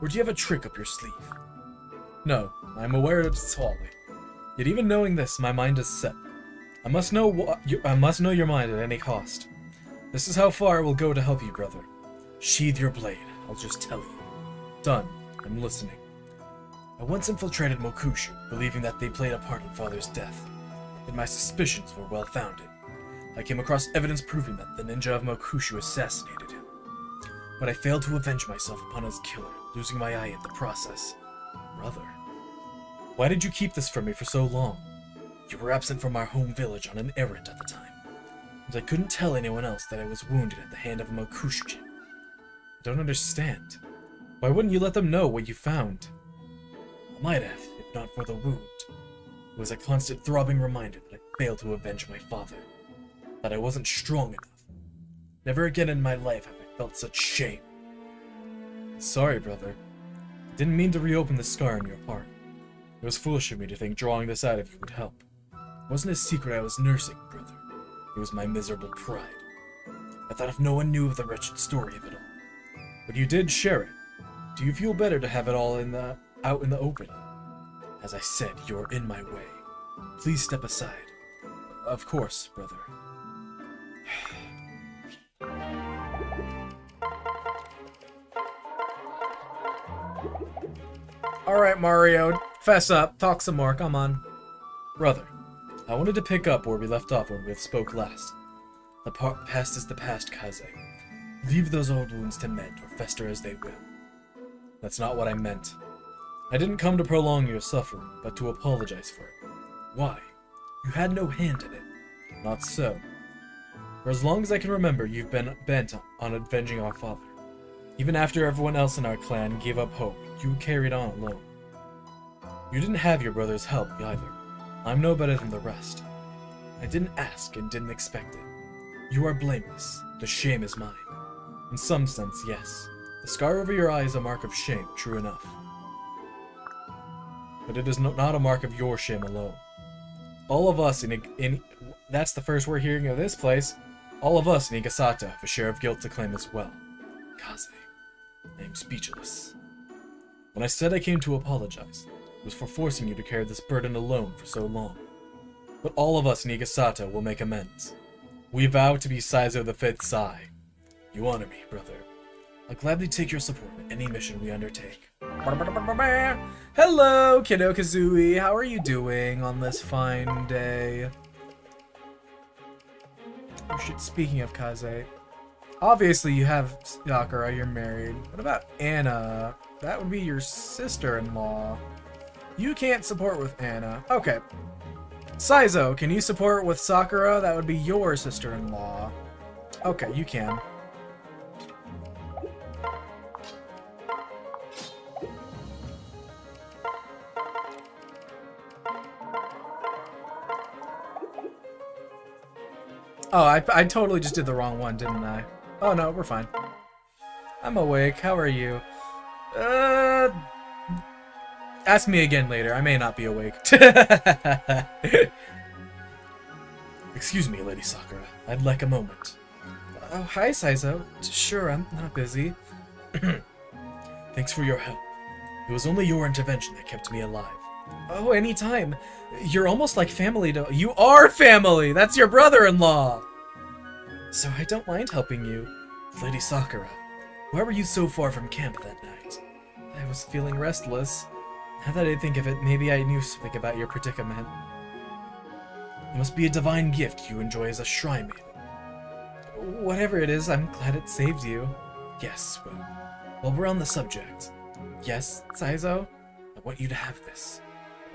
Or do you have a trick up your sleeve? No, I am aware of its folly. Yet even knowing this, my mind is set. I must know your mind at any cost. This is how far I will go to help you, brother. Sheathe your blade, I'll just tell you. Done. I'm listening. I once infiltrated Mokushu, believing that they played a part in Father's death. Yet my suspicions were well founded. I came across evidence proving that the ninja of Mokushu assassinated him. But I failed to avenge myself upon his killer, losing my eye in the process. Brother, why did you keep this from me for so long? You were absent from our home village on an errand at the time, and I couldn't tell anyone else that I was wounded at the hand of a Mokushujin. I don't understand. Why wouldn't you let them know what you found? I might have, if not for the wound. It was a constant throbbing reminder that I failed to avenge my father, that I wasn't strong enough. Never again in my life have I felt such shame. Sorry, brother. I didn't mean to reopen the scar in your heart. It was foolish of me to think drawing this out of you would help. It wasn't a secret I was nursing, brother. It was my miserable pride. I thought if no one knew of the wretched story of it all. But you did share it. Do you feel better to have it all out in the open? As I said, you're in my way. Please step aside. Of course, brother. Alright, Mario. Fess up. Talk some more. Come on. Brother, I wanted to pick up where we left off when we spoke last. The past is the past, Kaze. Leave those old wounds to mend or fester as they will. That's not what I meant. I didn't come to prolong your suffering, but to apologize for it. Why? You had no hand in it. Not so. For as long as I can remember, you've been bent on avenging our father. Even after everyone else in our clan gave up hope, you carried on alone. You didn't have your brother's help either. I'm no better than the rest. I didn't ask and didn't expect it. You are blameless. The shame is mine. In some sense, yes. The scar over your eye is a mark of shame, true enough. But it is not a mark of your shame alone. All of us that's the first we're hearing of this place. All of us in Igasata have a share of guilt to claim as well. Kaze, I am speechless. When I said I came to apologize, it was for forcing you to carry this burden alone for so long. But all of us in Igasata will make amends. We vow to be Saizo the Fifth Sai. You honor me, brother. I'll gladly take your support in any mission we undertake. Hello, Kiddo Kazooie. How are you doing on this fine day? Oh shit, speaking of Kaze. Obviously you have Sakura, you're married. What about Anna? That would be your sister-in-law. You can't support with Anna. Okay. Saizo, can you support with Sakura? That would be your sister-in-law. Okay, you can. Oh, I totally just did the wrong one, didn't I? Oh no, we're fine. I'm awake. How are you? Ask me again later. I may not be awake. Excuse me, Lady Sakura. I'd like a moment. Oh, hi, Saizo. Sure, I'm not busy. Thanks for your help. It was only your intervention that kept me alive. Oh, anytime. You're almost like family to— You are family! That's your brother-in-law! So I don't mind helping you. Lady Sakura, why were you so far from camp that night? I was feeling restless. Now that I think of it, maybe I knew something about your predicament. It must be a divine gift you enjoy as a shrine maiden. Whatever it is, I'm glad it saved you. Yes, well, while we're on the subject, Yes, Saizo? I want you to have this.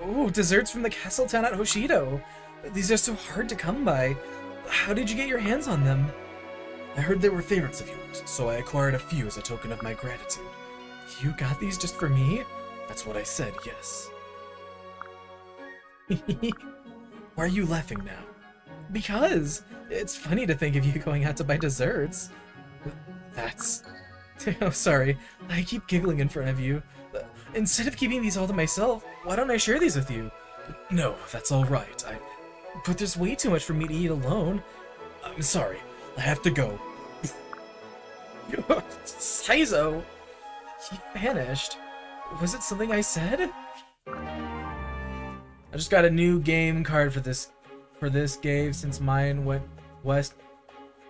Oh, desserts from the castle town at Hoshido. These are so hard to come by. How did you get your hands on them? I heard they were favorites of yours, so I acquired a few as a token of my gratitude. You got these just for me? That's what I said, yes. Why are you laughing now? Because it's funny to think of you going out to buy desserts. That's... Oh, sorry. I keep giggling in front of you. Instead of keeping these all to myself, why don't I share these with you? No, that's all right. But there's way too much for me to eat alone. I'm sorry. I have to go. Saizo! He vanished. Was it something I said? I just got a new game card for this game since mine went west.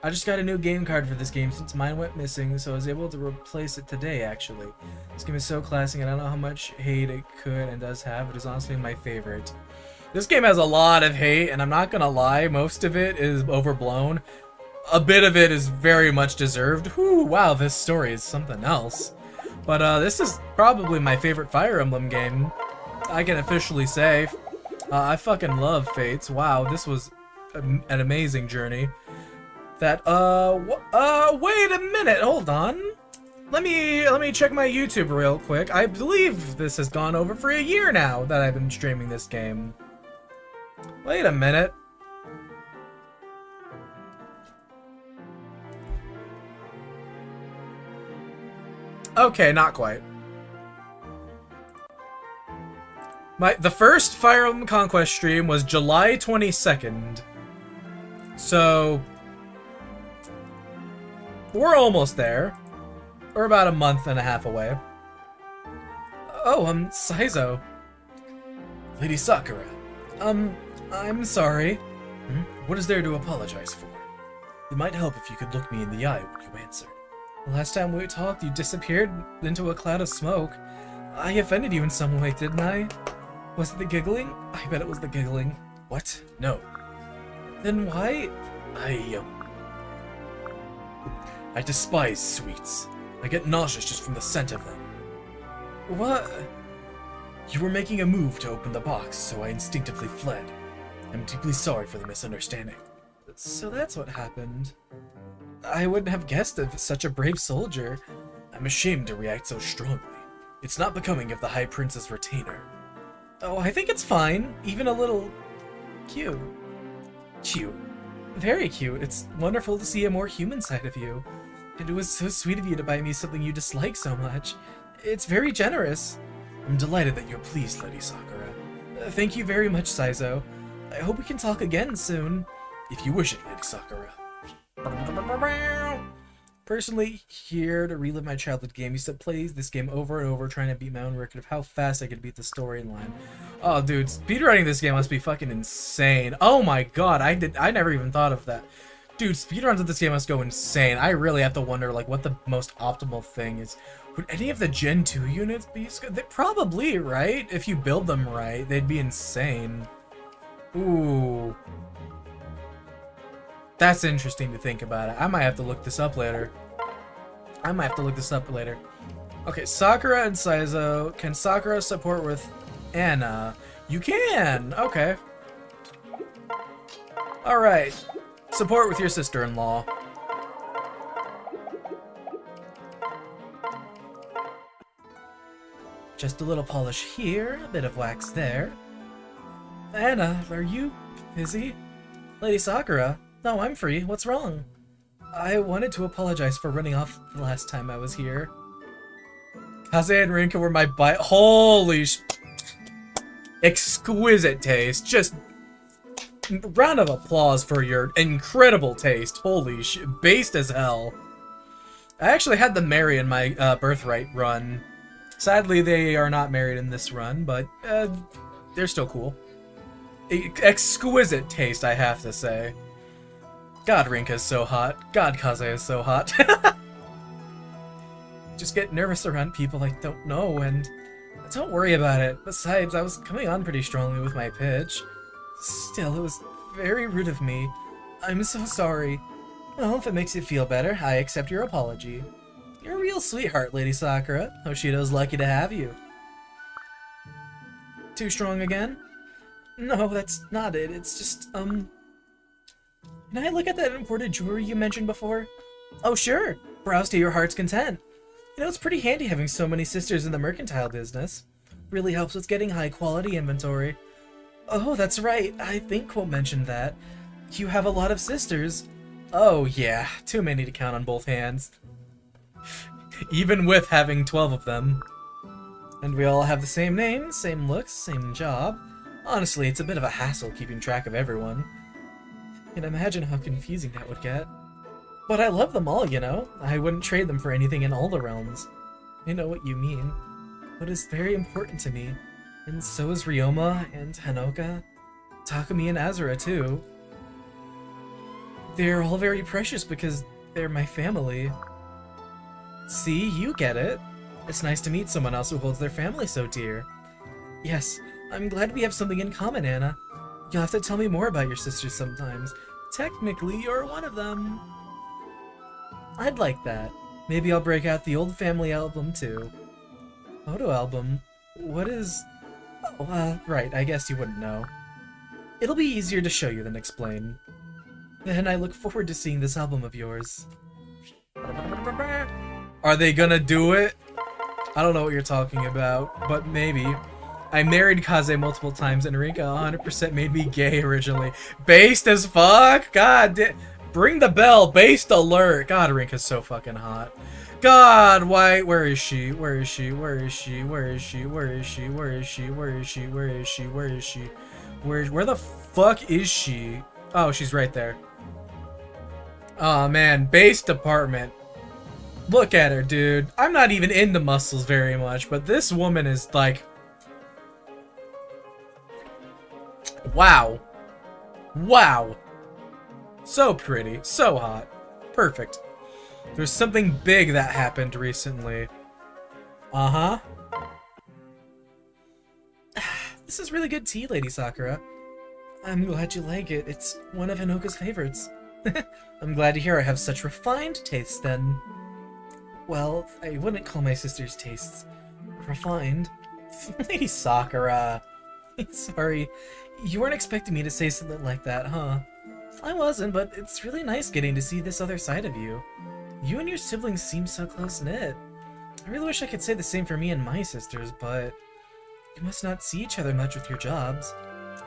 I just got a new game card for this game since mine went missing, so I was able to replace it today, actually. This game is so classic, and I don't know how much hate it could and does have. It is honestly my favorite. This game has a lot of hate, and I'm not gonna lie, most of it is overblown. A bit of it is very much deserved. Whew, wow, this story is something else. But this is probably my favorite Fire Emblem game, I can officially say. I fucking love Fates. Wow, this was an amazing journey. That, wait a minute, hold on. Let me check my YouTube real quick. I believe this has gone over for a year now that I've been streaming this game. Wait a minute. Okay, not quite. The first Fire Emblem Conquest stream was July 22nd. So we're almost there. We're about a month and a half away. Oh, Saizo. Lady Sakura. I'm sorry. What is there to apologize for? It might help if you could look me in the eye when you answered. Last time we talked, you disappeared into a cloud of smoke. I offended you in some way, didn't I? Was it the giggling? I bet it was the giggling. What? No. Then why? I despise sweets. I get nauseous just from the scent of them. What? You were making a move to open the box, so I instinctively fled. I'm deeply sorry for the misunderstanding. So that's what happened. I wouldn't have guessed of such a brave soldier. I'm ashamed to react so strongly. It's not becoming of the High Prince's retainer. Oh, I think it's fine. Even a little cute. Cute. Very cute. It's wonderful to see a more human side of you. And it was so sweet of you to buy me something you dislike so much. It's very generous. I'm delighted that you're pleased, Lady Sakura. Thank you very much, Saizo. I hope we can talk again soon. If you wish it, Lady Sakura. Personally, here to relive my childhood game. Used to play this game over and over, trying to beat my own record of how fast I could beat the storyline. Oh, dude, speedrunning this game must be fucking insane. Oh my god, I never even thought of that. Dude, speedruns of this game must go insane. I really have to wonder, like, what the most optimal thing is. Would any of the Gen 2 units be good? They probably, right? If you build them right, they'd be insane. Ooh. That's interesting to think about it. I might have to look this up later. Okay, Sakura and Saizo. Can Sakura support with Anna? You can! Okay. Alright. Support with your sister-in-law. Just a little polish here, a bit of wax there. Anna, are you busy? Lady Sakura? No, I'm free. What's wrong? I wanted to apologize for running off the last time I was here. Kaze and Rinka were my holy exquisite taste. Just round of applause for your incredible taste. Holy based as hell. I actually had them marry in my birthright run. Sadly, they are not married in this run, but they're still cool. Exquisite taste, I have to say. God, Rinka is so hot. God, Kaze is so hot. Just get nervous around people I don't know, and don't worry about it. Besides, I was coming on pretty strongly with my pitch. Still, it was very rude of me. I'm so sorry. Well, if it makes you feel better, I accept your apology. You're a real sweetheart, Lady Sakura. Hoshido's lucky to have you. Too strong again? No, that's not it. It's just, Can I look at that imported jewelry you mentioned before? Oh, sure. Browse to your heart's content. You know, it's pretty handy having so many sisters in the mercantile business. Really helps with getting high-quality inventory. Oh, that's right. I think Quote mentioned that. You have a lot of sisters. Oh, yeah. Too many to count on both hands. Even with having 12 of them. And we all have the same name, same looks, same job. Honestly, it's a bit of a hassle keeping track of everyone. I can imagine how confusing that would get. But I love them all, you know? I wouldn't trade them for anything in all the realms. I know what you mean. But it's very important to me. And so is Ryoma and Hanoka. Takumi and Azura, too. They're all very precious because they're my family. See, you get it. It's nice to meet someone else who holds their family so dear. Yes, I'm glad we have something in common, Anna. You'll have to tell me more about your sisters sometimes. Technically, you're one of them. I'd like that. Maybe I'll break out the old family album, too. Photo album? What is... Oh, right, I guess you wouldn't know. It'll be easier to show you than explain. Then I look forward to seeing this album of yours. Are they gonna do it? I don't know what you're talking about, but maybe. I married Kaze multiple times, and Rinka 100% made me gay originally. Based as fuck? God, bring the bell. Based alert. God, Rinka's so fucking hot. God, why? Where is she? Where is she? Where is she? Where is she? Where is she? Where is she? Where is she? Where is she? Where is she? Where the fuck is she? Oh, she's right there. Oh man, base department. Look at her, dude. I'm not even into muscles very much, but this woman is like... Wow. Wow. So pretty. So hot. Perfect. There's something big that happened recently. Uh-huh. This is really good tea, Lady Sakura. I'm glad you like it. It's one of Hanoka's favorites. I'm glad to hear I have such refined tastes, then. Well, I wouldn't call my sister's tastes refined. Lady Sakura. Sorry, you weren't expecting me to say something like that, huh? I wasn't, but it's really nice getting to see this other side of you. You and your siblings seem so close-knit. I really wish I could say the same for me and my sisters, but you must not see each other much with your jobs.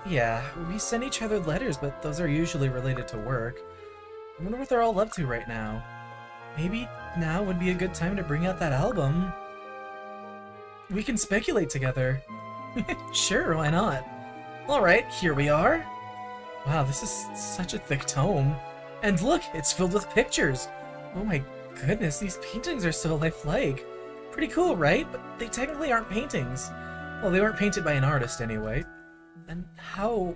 Yeah, we send each other letters, but those are usually related to work. I wonder what they're all up to right now. Maybe now would be a good time to bring out that album. We can speculate together. Sure, why not? Alright, here we are. Wow, this is such a thick tome. And look, it's filled with pictures. Oh my goodness, these paintings are so lifelike. Pretty cool, right? But they technically aren't paintings. Well, they weren't painted by an artist anyway. And how...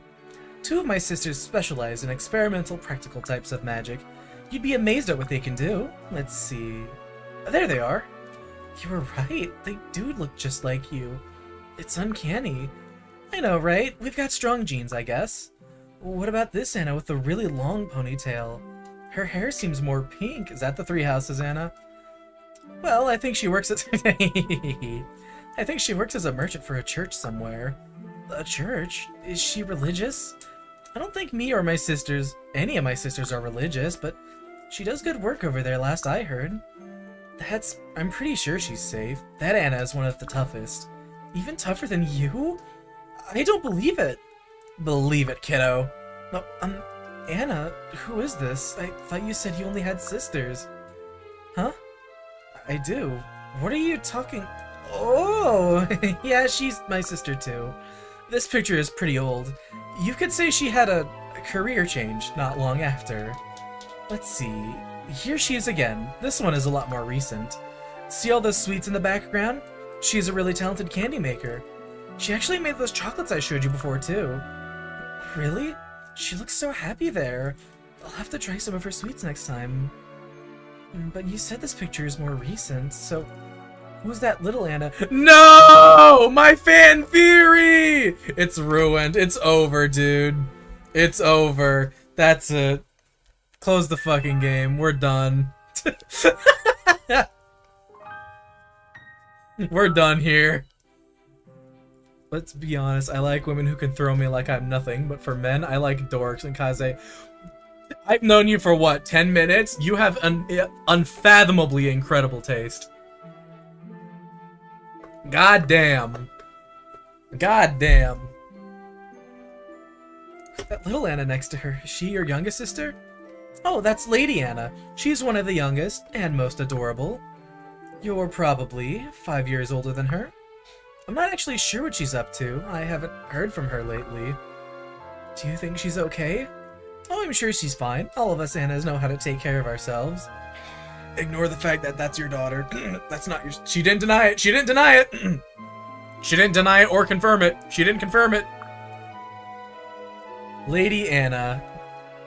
Two of my sisters specialize in experimental practical types of magic. You'd be amazed at what they can do. Let's see... There they are. You were right, they do look just like you. It's uncanny. I know, right? We've got strong genes, I guess. What about this Anna with the really long ponytail? Her hair seems more pink. Is that the Three Houses, Anna? Well, I think she works at... I think she works as a merchant for a church somewhere. A church? Is she religious? I don't think me or my sisters, any of my sisters are religious, but she does good work over there last I heard. I'm pretty sure she's safe. That Anna is one of the toughest. Even tougher than you? I don't believe it. Believe it, kiddo. No, Anna, who is this? I thought you said you only had sisters. Huh? I do. What are you talking? Oh, yeah, she's my sister too. This picture is pretty old. You could say she had a career change not long after. Let's see. Here she is again. This one is a lot more recent. See all those sweets in the background? She's a really talented candy maker. She actually made those chocolates I showed you before too. Really? She looks so happy there. I'll have to try some of her sweets next time. But you said this picture is more recent, so who's that little Anna? No! My fan theory! It's ruined. It's over, dude. It's over. That's it. Close the fucking game. We're done. We're done here. Let's be honest, I like women who can throw me like I'm nothing, but for men, I like dorks. And Kaze, I've known you for what, 10 minutes? You have an unfathomably incredible taste. God damn. God damn. That little Anna next to her, is she your youngest sister? Oh, that's Lady Anna. She's one of the youngest and most adorable. You're probably 5 years older than her. I'm not actually sure what she's up to. I haven't heard from her lately. Do you think she's okay? Oh, I'm sure she's fine. All of us Annas know how to take care of ourselves. Ignore the fact that that's your daughter. That's not your... She didn't deny it. She didn't deny it. She didn't deny it or confirm it. She didn't confirm it. Lady Anna.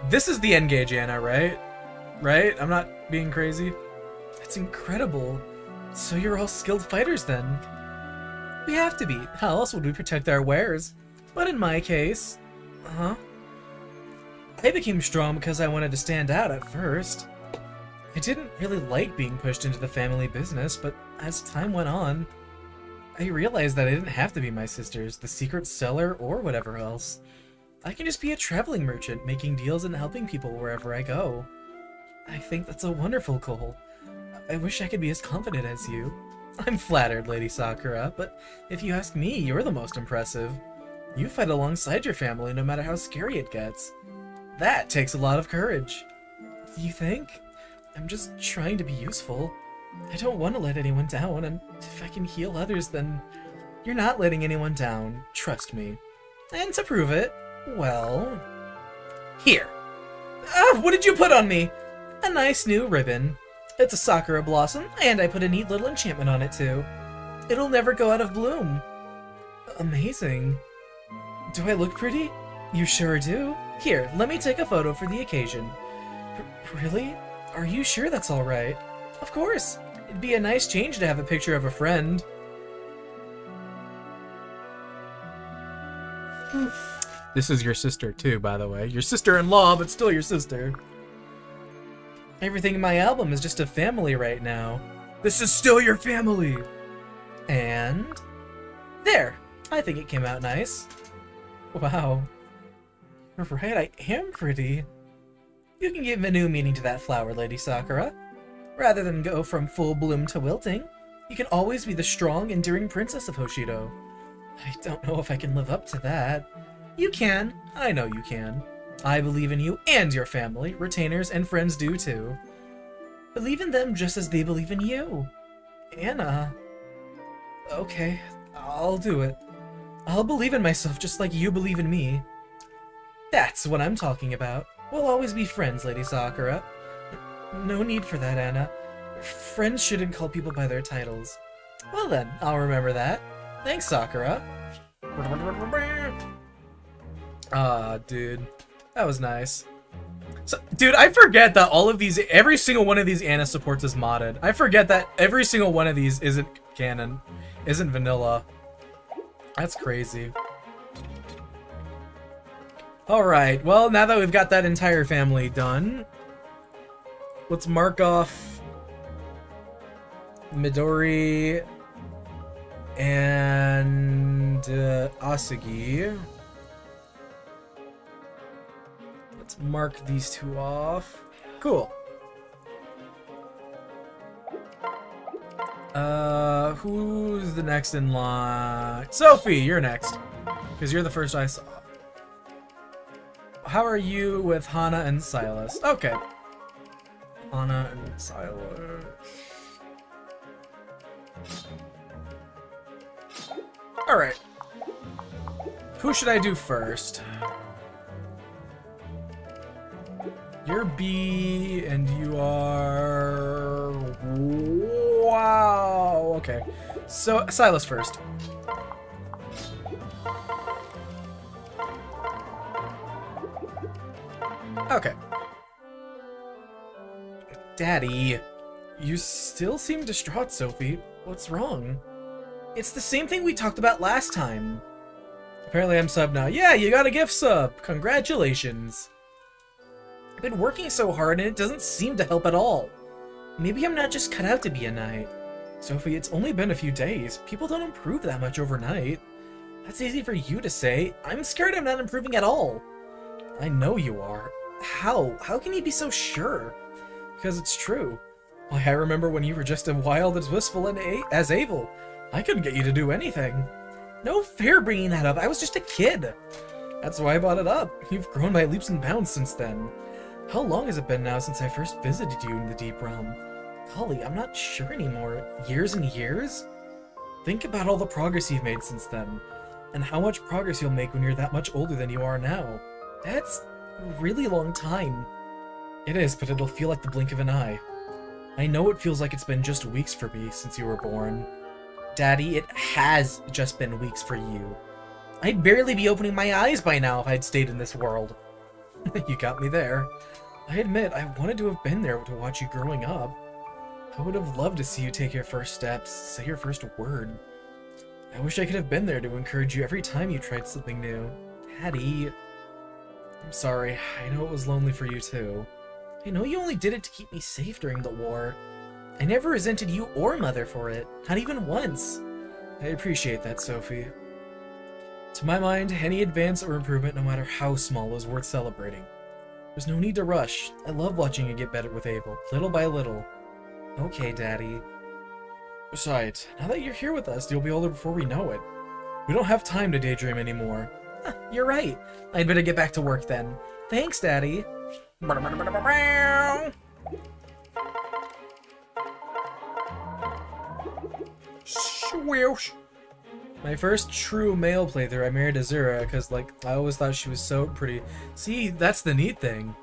This is the N-Gage Anna, right? Right? I'm not being crazy. That's incredible. So you're all skilled fighters then? We have to be. How else would we protect our wares? But in my case... I became strong because I wanted to stand out at first. I didn't really like being pushed into the family business, but as time went on, I realized that I didn't have to be my sisters, the secret seller, or whatever else. I can just be a traveling merchant, making deals and helping people wherever I go. I think that's a wonderful goal. I wish I could be as confident as you. I'm flattered, Lady Sakura, but if you ask me, you're the most impressive. You fight alongside your family no matter how scary it gets. That takes a lot of courage. You think? I'm just trying to be useful. I don't want to let anyone down, and if I can heal others, then you're not letting anyone down. Trust me. And to prove it, well... Here. Ah, what did you put on me? A nice new ribbon. It's a Sakura blossom, and I put a neat little enchantment on it too. It'll never go out of bloom. Amazing. Do I look pretty? You sure do. Here, let me take a photo for the occasion. Really? Are you sure that's alright? Of course. It'd be a nice change to have a picture of a friend. This is your sister too, by the way. Your sister-in-law, but still your sister. Everything in my album is just a family right now. This is still your family! And... there! I think it came out nice. Wow. You're right, I am pretty. You can give a new meaning to that flower, Lady Sakura. Rather than go from full bloom to wilting, you can always be the strong, enduring princess of Hoshido. I don't know if I can live up to that. You can. I know you can. I believe in you and your family. Retainers and friends do too. Believe in them just as they believe in you. Anna. Okay, I'll do it. I'll believe in myself just like you believe in me. That's what I'm talking about. We'll always be friends, Lady Sakura. No need for that, Anna. Friends shouldn't call people by their titles. Well then, I'll remember that. Thanks, Sakura. Ah, dude. That was nice. So, dude, I forget that all of these, every single one of these Anna supports is modded. I forget that every single one of these isn't canon, isn't vanilla. That's crazy. Alright, well, now that we've got that entire family done, let's mark off Midori and Asagi. Let's mark these two off. Cool. Who's the next in line? Sophie, you're next. Because you're the first I saw. How are you with Hana and Silas? Okay. Hana and Silas. Alright. Who should I do first? You're B, and you are... Wow! Okay. So, Silas first. Okay. Daddy, you still seem distraught, Sophie. What's wrong? It's the same thing we talked about last time. Apparently I'm sub now. Yeah, you got a gift sub. Congratulations. I've been working so hard and it doesn't seem to help at all. Maybe I'm not just cut out to be a knight. Sophie, it's only been a few days. People don't improve that much overnight. That's easy for you to say. I'm scared I'm not improving at all. I know you are. How? How can you be so sure? Because it's true. Why, I remember when you were just as wild as wistful and as Abel. I couldn't get you to do anything. No fair bringing that up. I was just a kid. That's why I brought it up. You've grown by leaps and bounds since then. How long has it been now since I first visited you in the Deep Realm? Golly, I'm not sure anymore. Years and years? Think about all the progress you've made since then, and how much progress you'll make when you're that much older than you are now. That's a really long time. It is, but it'll feel like the blink of an eye. I know it feels like it's been just weeks for me since you were born. Daddy, it has just been weeks for you. I'd barely be opening my eyes by now if I'd stayed in this world. You got me there. I admit, I wanted to have been there to watch you growing up. I would have loved to see you take your first steps, say your first word. I wish I could have been there to encourage you every time you tried something new. Daddy. I'm sorry, I know it was lonely for you too. I know you only did it to keep me safe during the war. I never resented you or Mother for it, not even once. I appreciate that, Sophie. To my mind, any advance or improvement, no matter how small, is worth celebrating. There's no need to rush. I love watching you get better with Abel, little by little. Okay, Daddy. Besides, now that you're here with us, you'll be older before we know it. We don't have time to daydream anymore. Huh, you're right. I'd better get back to work then. Thanks, Daddy. Swoosh. My first true male playthrough, I married Azura because, like, I always thought she was so pretty. See, that's the neat thing.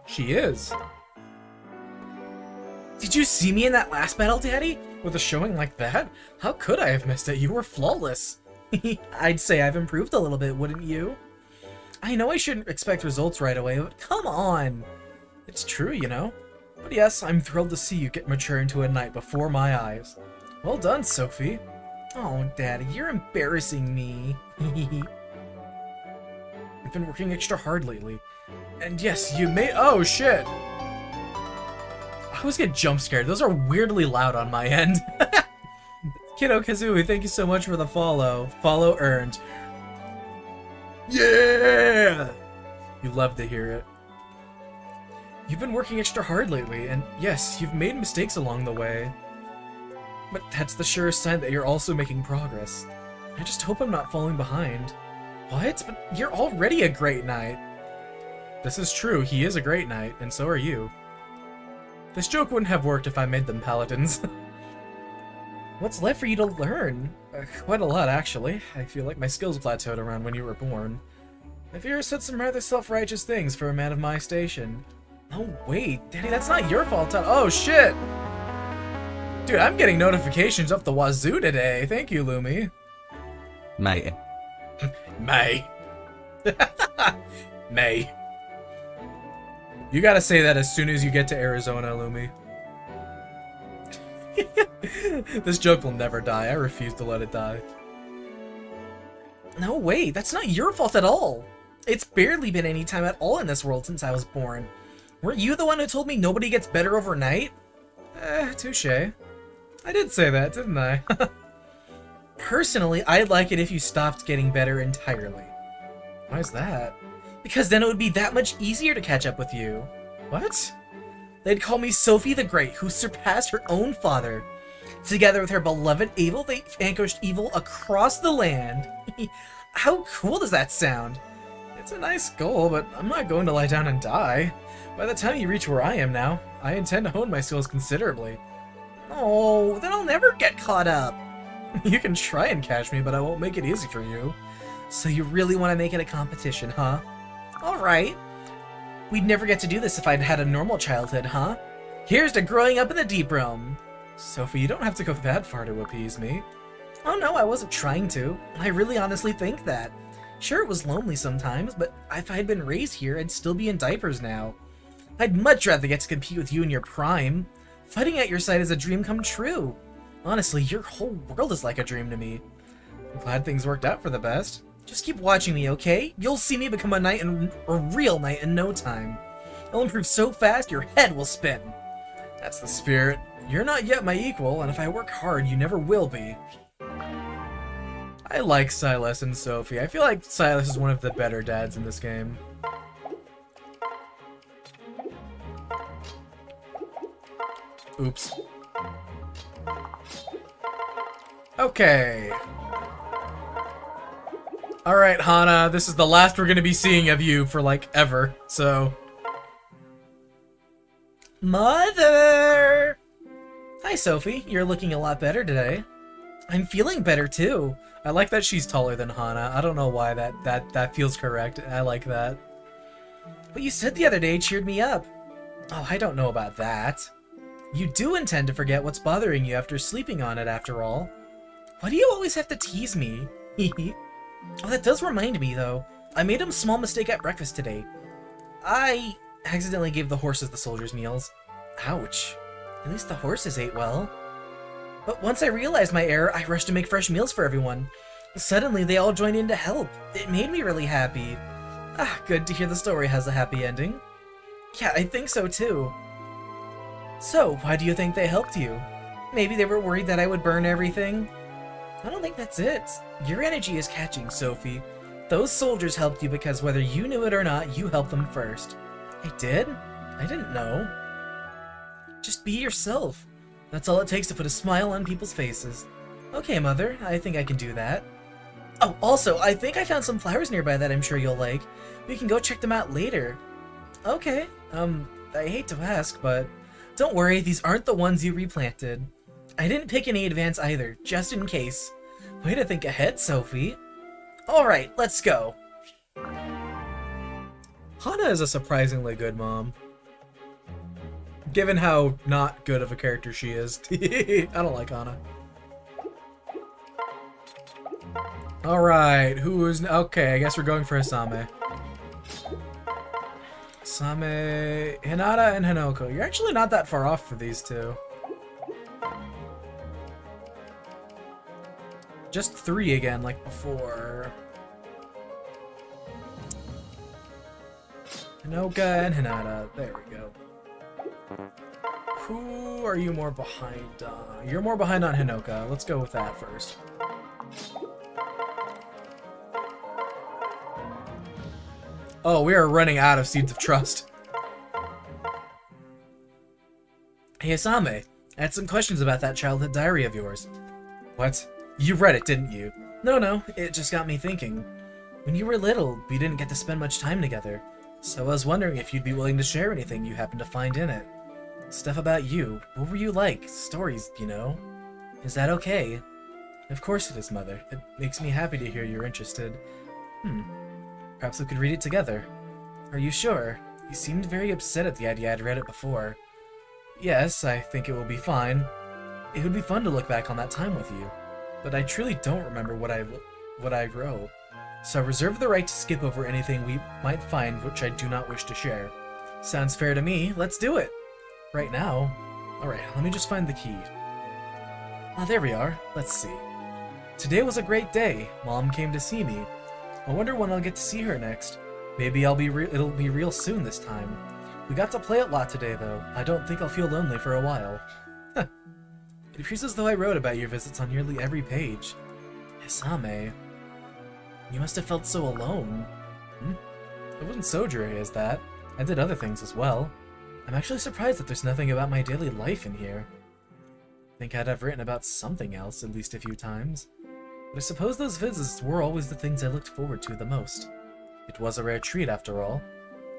She is. Did you see me in that last battle, Daddy? With a showing like that? How could I have missed it? You were flawless. I'd say I've improved a little bit, wouldn't you? I know I shouldn't expect results right away, but come on. It's true, you know. But yes, I'm thrilled to see you get mature into a knight before my eyes. Well done, Sophie. Oh, Daddy, you're embarrassing me. You've been working extra hard lately. And yes, you made— oh, shit. I always get jump scared. Those are weirdly loud on my end. Kiddo Kazooie, thank you so much for the follow. Follow earned. Yeah! You love to hear it. You've been working extra hard lately, and yes, you've made mistakes along the way. But that's the surest sign that you're also making progress. I just hope I'm not falling behind. What? But you're already a great knight. This is true, he is a great knight, and so are you. This joke wouldn't have worked if I made them paladins. What's left for you to learn? Quite a lot, actually. I feel like my skills plateaued around when you were born. I fear I said some rather self-righteous things for a man of my station. Oh, wait, Daddy, that's not your fault. Oh, shit! Dude, I'm getting notifications up the wazoo today. Thank you, Lumi. Mate. May. May. You gotta say that as soon as you get to Arizona, Lumi. This joke will never die. I refuse to let it die. No, wait, that's not your fault at all. It's barely been any time at all in this world since I was born. Weren't you the one who told me nobody gets better overnight? Touche. I did say that, didn't I? Personally, I'd like it if you stopped getting better entirely. Why is that? Because then it would be that much easier to catch up with you. What? They'd call me Sophie the Great, who surpassed her own father. Together with her beloved evil, they vanquished evil across the land. How cool does that sound? It's a nice goal, but I'm not going to lie down and die. By the time you reach where I am now, I intend to hone my skills considerably. Oh, then I'll never get caught up. You can try and catch me, but I won't make it easy for you. So you really want to make it a competition, huh? Alright. We'd never get to do this if I'd had a normal childhood, huh? Here's to growing up in the deep realm. Sophie, you don't have to go that far to appease me. Oh no, I wasn't trying to. I really honestly think that. Sure, it was lonely sometimes, but if I'd been raised here, I'd still be in diapers now. I'd much rather get to compete with you in your prime. Fighting at your side is a dream come true. Honestly, your whole world is like a dream to me. I'm glad things worked out for the best. Just keep watching me, okay? You'll see me become a real knight in no time. I'll improve so fast, your head will spin. That's the spirit. You're not yet my equal, and if I work hard, you never will be. I like Silas and Sophie. I feel like Silas is one of the better dads in this game. Oops. Okay. Alright, Hana, this is the last we're gonna be seeing of you for, like, ever, so... Mother! Hi, Sophie. You're looking a lot better today. I'm feeling better, too. I like that she's taller than Hana. I don't know why that feels correct. I like that. What you said the other day cheered me up. Oh, I don't know about that. You do intend to forget what's bothering you after sleeping on it, after all. Why do you always have to tease me? Oh, that does remind me, though. I made a small mistake at breakfast today. I accidentally gave the horses the soldiers' meals. Ouch. At least the horses ate well. But once I realized my error, I rushed to make fresh meals for everyone. Suddenly, they all joined in to help. It made me really happy. Ah, good to hear the story has a happy ending. Yeah, I think so, too. So, why do you think they helped you? Maybe they were worried that I would burn everything? I don't think that's it. Your energy is catching, Sophie. Those soldiers helped you because whether you knew it or not, you helped them first. I did? I didn't know. Just be yourself. That's all it takes to put a smile on people's faces. Okay, Mother, I think I can do that. Oh, also, I think I found some flowers nearby that I'm sure you'll like. We can go check them out later. Okay, I hate to ask, but don't worry, these aren't the ones you replanted. I didn't pick any advance either, just in case. Way to think ahead, Sophie. Alright, let's go. Hana is a surprisingly good mom. Given how not good of a character she is. I don't like Hana. Alright, who is... Okay, I guess we're going for Asame. Asame... Hinata and Hinoko. You're actually not that far off for these two. Just 3 again, like before. Hinoka and Hinata. There we go. Who are you more behind on? You're more behind on Hinoka. Let's go with that first. Oh, we are running out of Seeds of Trust. Hey, Asame. I had some questions about that childhood diary of yours. What? You read it, didn't you? No, it just got me thinking. When you were little, we didn't get to spend much time together, so I was wondering if you'd be willing to share anything you happened to find in it. Stuff about you. What were you like? Stories, you know? Is that okay? Of course it is, Mother. It makes me happy to hear you're interested. Perhaps we could read it together. Are you sure? You seemed very upset at the idea I'd read it before. Yes, I think it will be fine. It would be fun to look back on that time with you. But I truly don't remember what I wrote. So I reserve the right to skip over anything we might find which I do not wish to share. Sounds fair to me. Let's do it! Right now? Alright, let me just find the key. Ah, there we are. Let's see. Today was a great day. Mom came to see me. I wonder when I'll get to see her next. Maybe it'll be real soon this time. We got to play a lot today, though. I don't think I'll feel lonely for a while. It appears as though I wrote about your visits on nearly every page. Asame. You must have felt so alone. It wasn't so dreary as that. I did other things as well. I'm actually surprised that there's nothing about my daily life in here. Think I'd have written about something else at least a few times. But I suppose those visits were always the things I looked forward to the most. It was a rare treat, after all.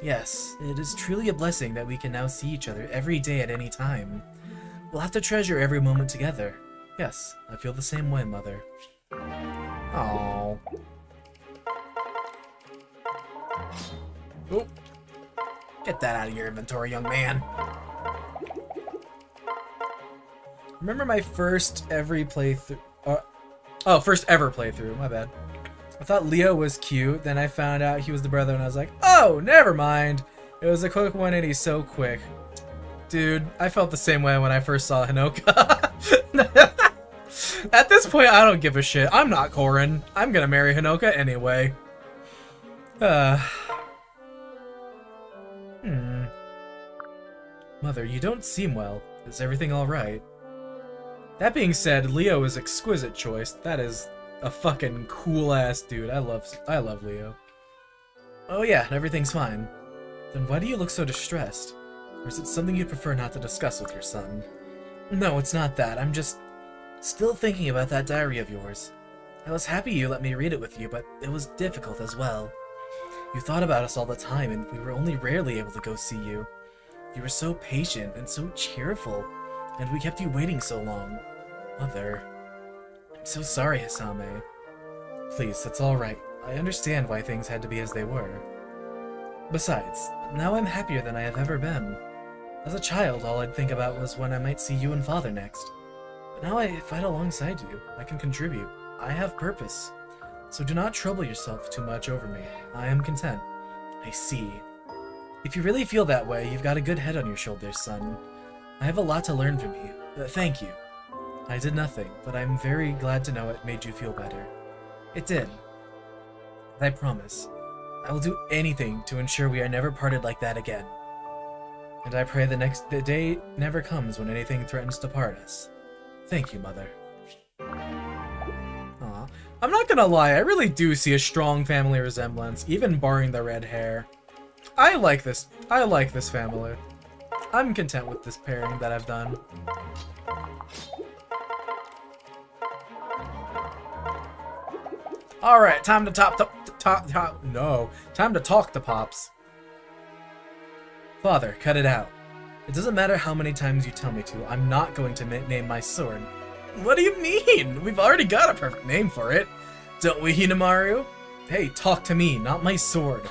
Yes, it is truly a blessing that we can now see each other every day at any time. We'll have to treasure every moment together. Yes, I feel the same way, Mother. Aww. Oh. Get that out of your inventory, young man. Remember my first ever playthrough? First ever playthrough, my bad. I thought Leo was cute, then I found out he was the brother and I was like, oh, never mind. It was a quick 180 so quick. Dude, I felt the same way when I first saw Hinoka. At this point, I don't give a shit. I'm not Korin. I'm gonna marry Hinoka anyway. Mother, you don't seem well. Is everything alright? That being said, Leo is exquisite choice. That is a fucking cool-ass dude. I love Leo. Oh yeah, everything's fine. Then why do you look so distressed? Or is it something you'd prefer not to discuss with your son? No, it's not that. I'm just still thinking about that diary of yours. I was happy you let me read it with you, but it was difficult as well. You thought about us all the time, and we were only rarely able to go see you. You were so patient and so cheerful, and we kept you waiting so long. Mother, I'm so sorry, Hisame. Please, it's alright. I understand why things had to be as they were. Besides, now I'm happier than I have ever been. As a child, all I'd think about was when I might see you and Father next. But now I fight alongside you. I can contribute. I have purpose. So do not trouble yourself too much over me. I am content. I see. If you really feel that way, you've got a good head on your shoulders, son. I have a lot to learn from you. Thank you. I did nothing, but I'm very glad to know it made you feel better. It did. I promise. I will do anything to ensure we are never parted like that again. And I pray the day never comes when anything threatens to part us. Thank you, Mother. Aw. I'm not gonna lie, I really do see a strong family resemblance, even barring the red hair. I like this family. I'm content with this pairing that I've done. Alright, time to time to talk to Pops. Father, cut it out. It doesn't matter how many times you tell me to, I'm not going to name my sword. What do you mean? We've already got a perfect name for it. Don't we, Hinamaru? Hey, talk to me, not my sword.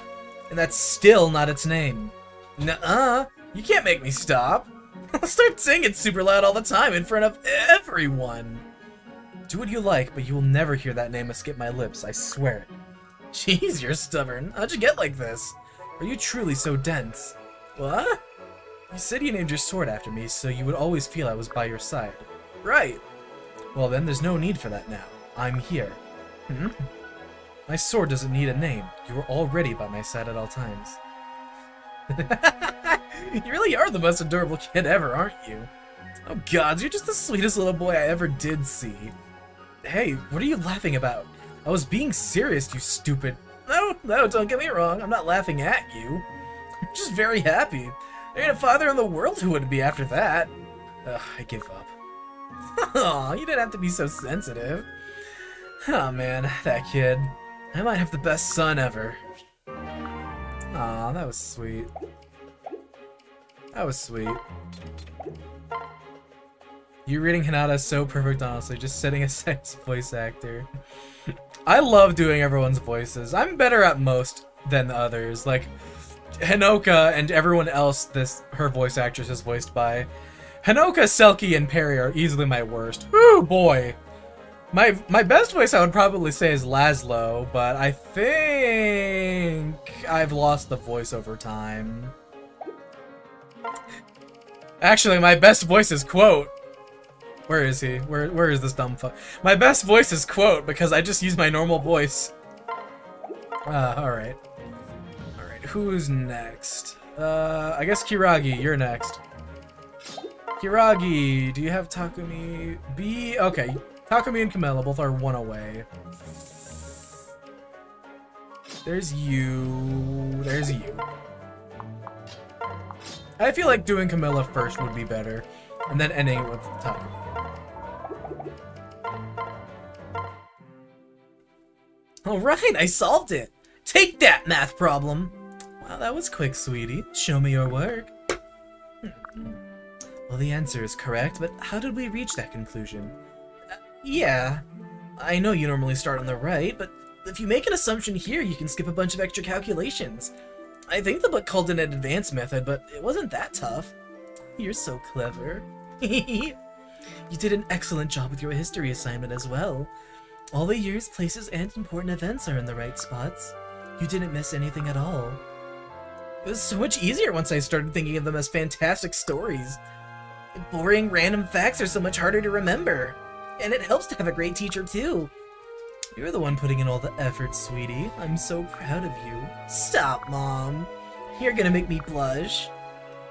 And that's still not its name. Nuh-uh. You can't make me stop. I'll start saying it super loud all the time in front of everyone. Do what you like, but you will never hear that name escape my lips, I swear it. Jeez, you're stubborn. How'd you get like this? Are you truly so dense? What? You said you named your sword after me, so you would always feel I was by your side. Right. Well then, there's no need for that now. I'm here. My sword doesn't need a name. You are already by my side at all times. You really are the most adorable kid ever, aren't you? Oh gods, you're just the sweetest little boy I ever did see. Hey, what are you laughing about? I was being serious, you stupid... No, don't get me wrong, I'm not laughing at you. I'm just very happy. There ain't a father in the world who wouldn't be after that. Ugh, I give up. Aw, you didn't have to be so sensitive. Oh man, that kid. I might have the best son ever. Aw, that was sweet. That was sweet. You reading Hinata is so perfect, honestly, just setting aside his voice actor. I love doing everyone's voices. I'm better at most than the others. Like, Hinoka and everyone else her voice actress is voiced by. Hinoka, Selkie, and Perry are easily my worst. Whoo, boy! My best voice I would probably say is Laszlo, but I think I've lost the voice over time. Actually, my best voice is Quote. Where is he? Where is this dumb fuck? My best voice is Quote, because I just use my normal voice. Alright. Alright, who's next? I guess Kiragi, you're next. Kiragi, do you have Takumi? B? Okay, Takumi and Camilla both are one away. There's you. There's you. I feel like doing Camilla first would be better, and then ending it with Takumi. Alright, I solved it! Take that, math problem! Wow, that was quick, sweetie. Show me your work. Well, the answer is correct, but how did we reach that conclusion? Yeah, I know you normally start on the right, but if you make an assumption here, you can skip a bunch of extra calculations. I think the book called it an advanced method, but it wasn't that tough. You're so clever. You did an excellent job with your history assignment as well. All the years, places, and important events are in the right spots. You didn't miss anything at all. It was so much easier once I started thinking of them as fantastic stories. Boring, random facts are so much harder to remember. And it helps to have a great teacher, too. You're the one putting in all the effort, sweetie. I'm so proud of you. Stop, Mom. You're gonna make me blush.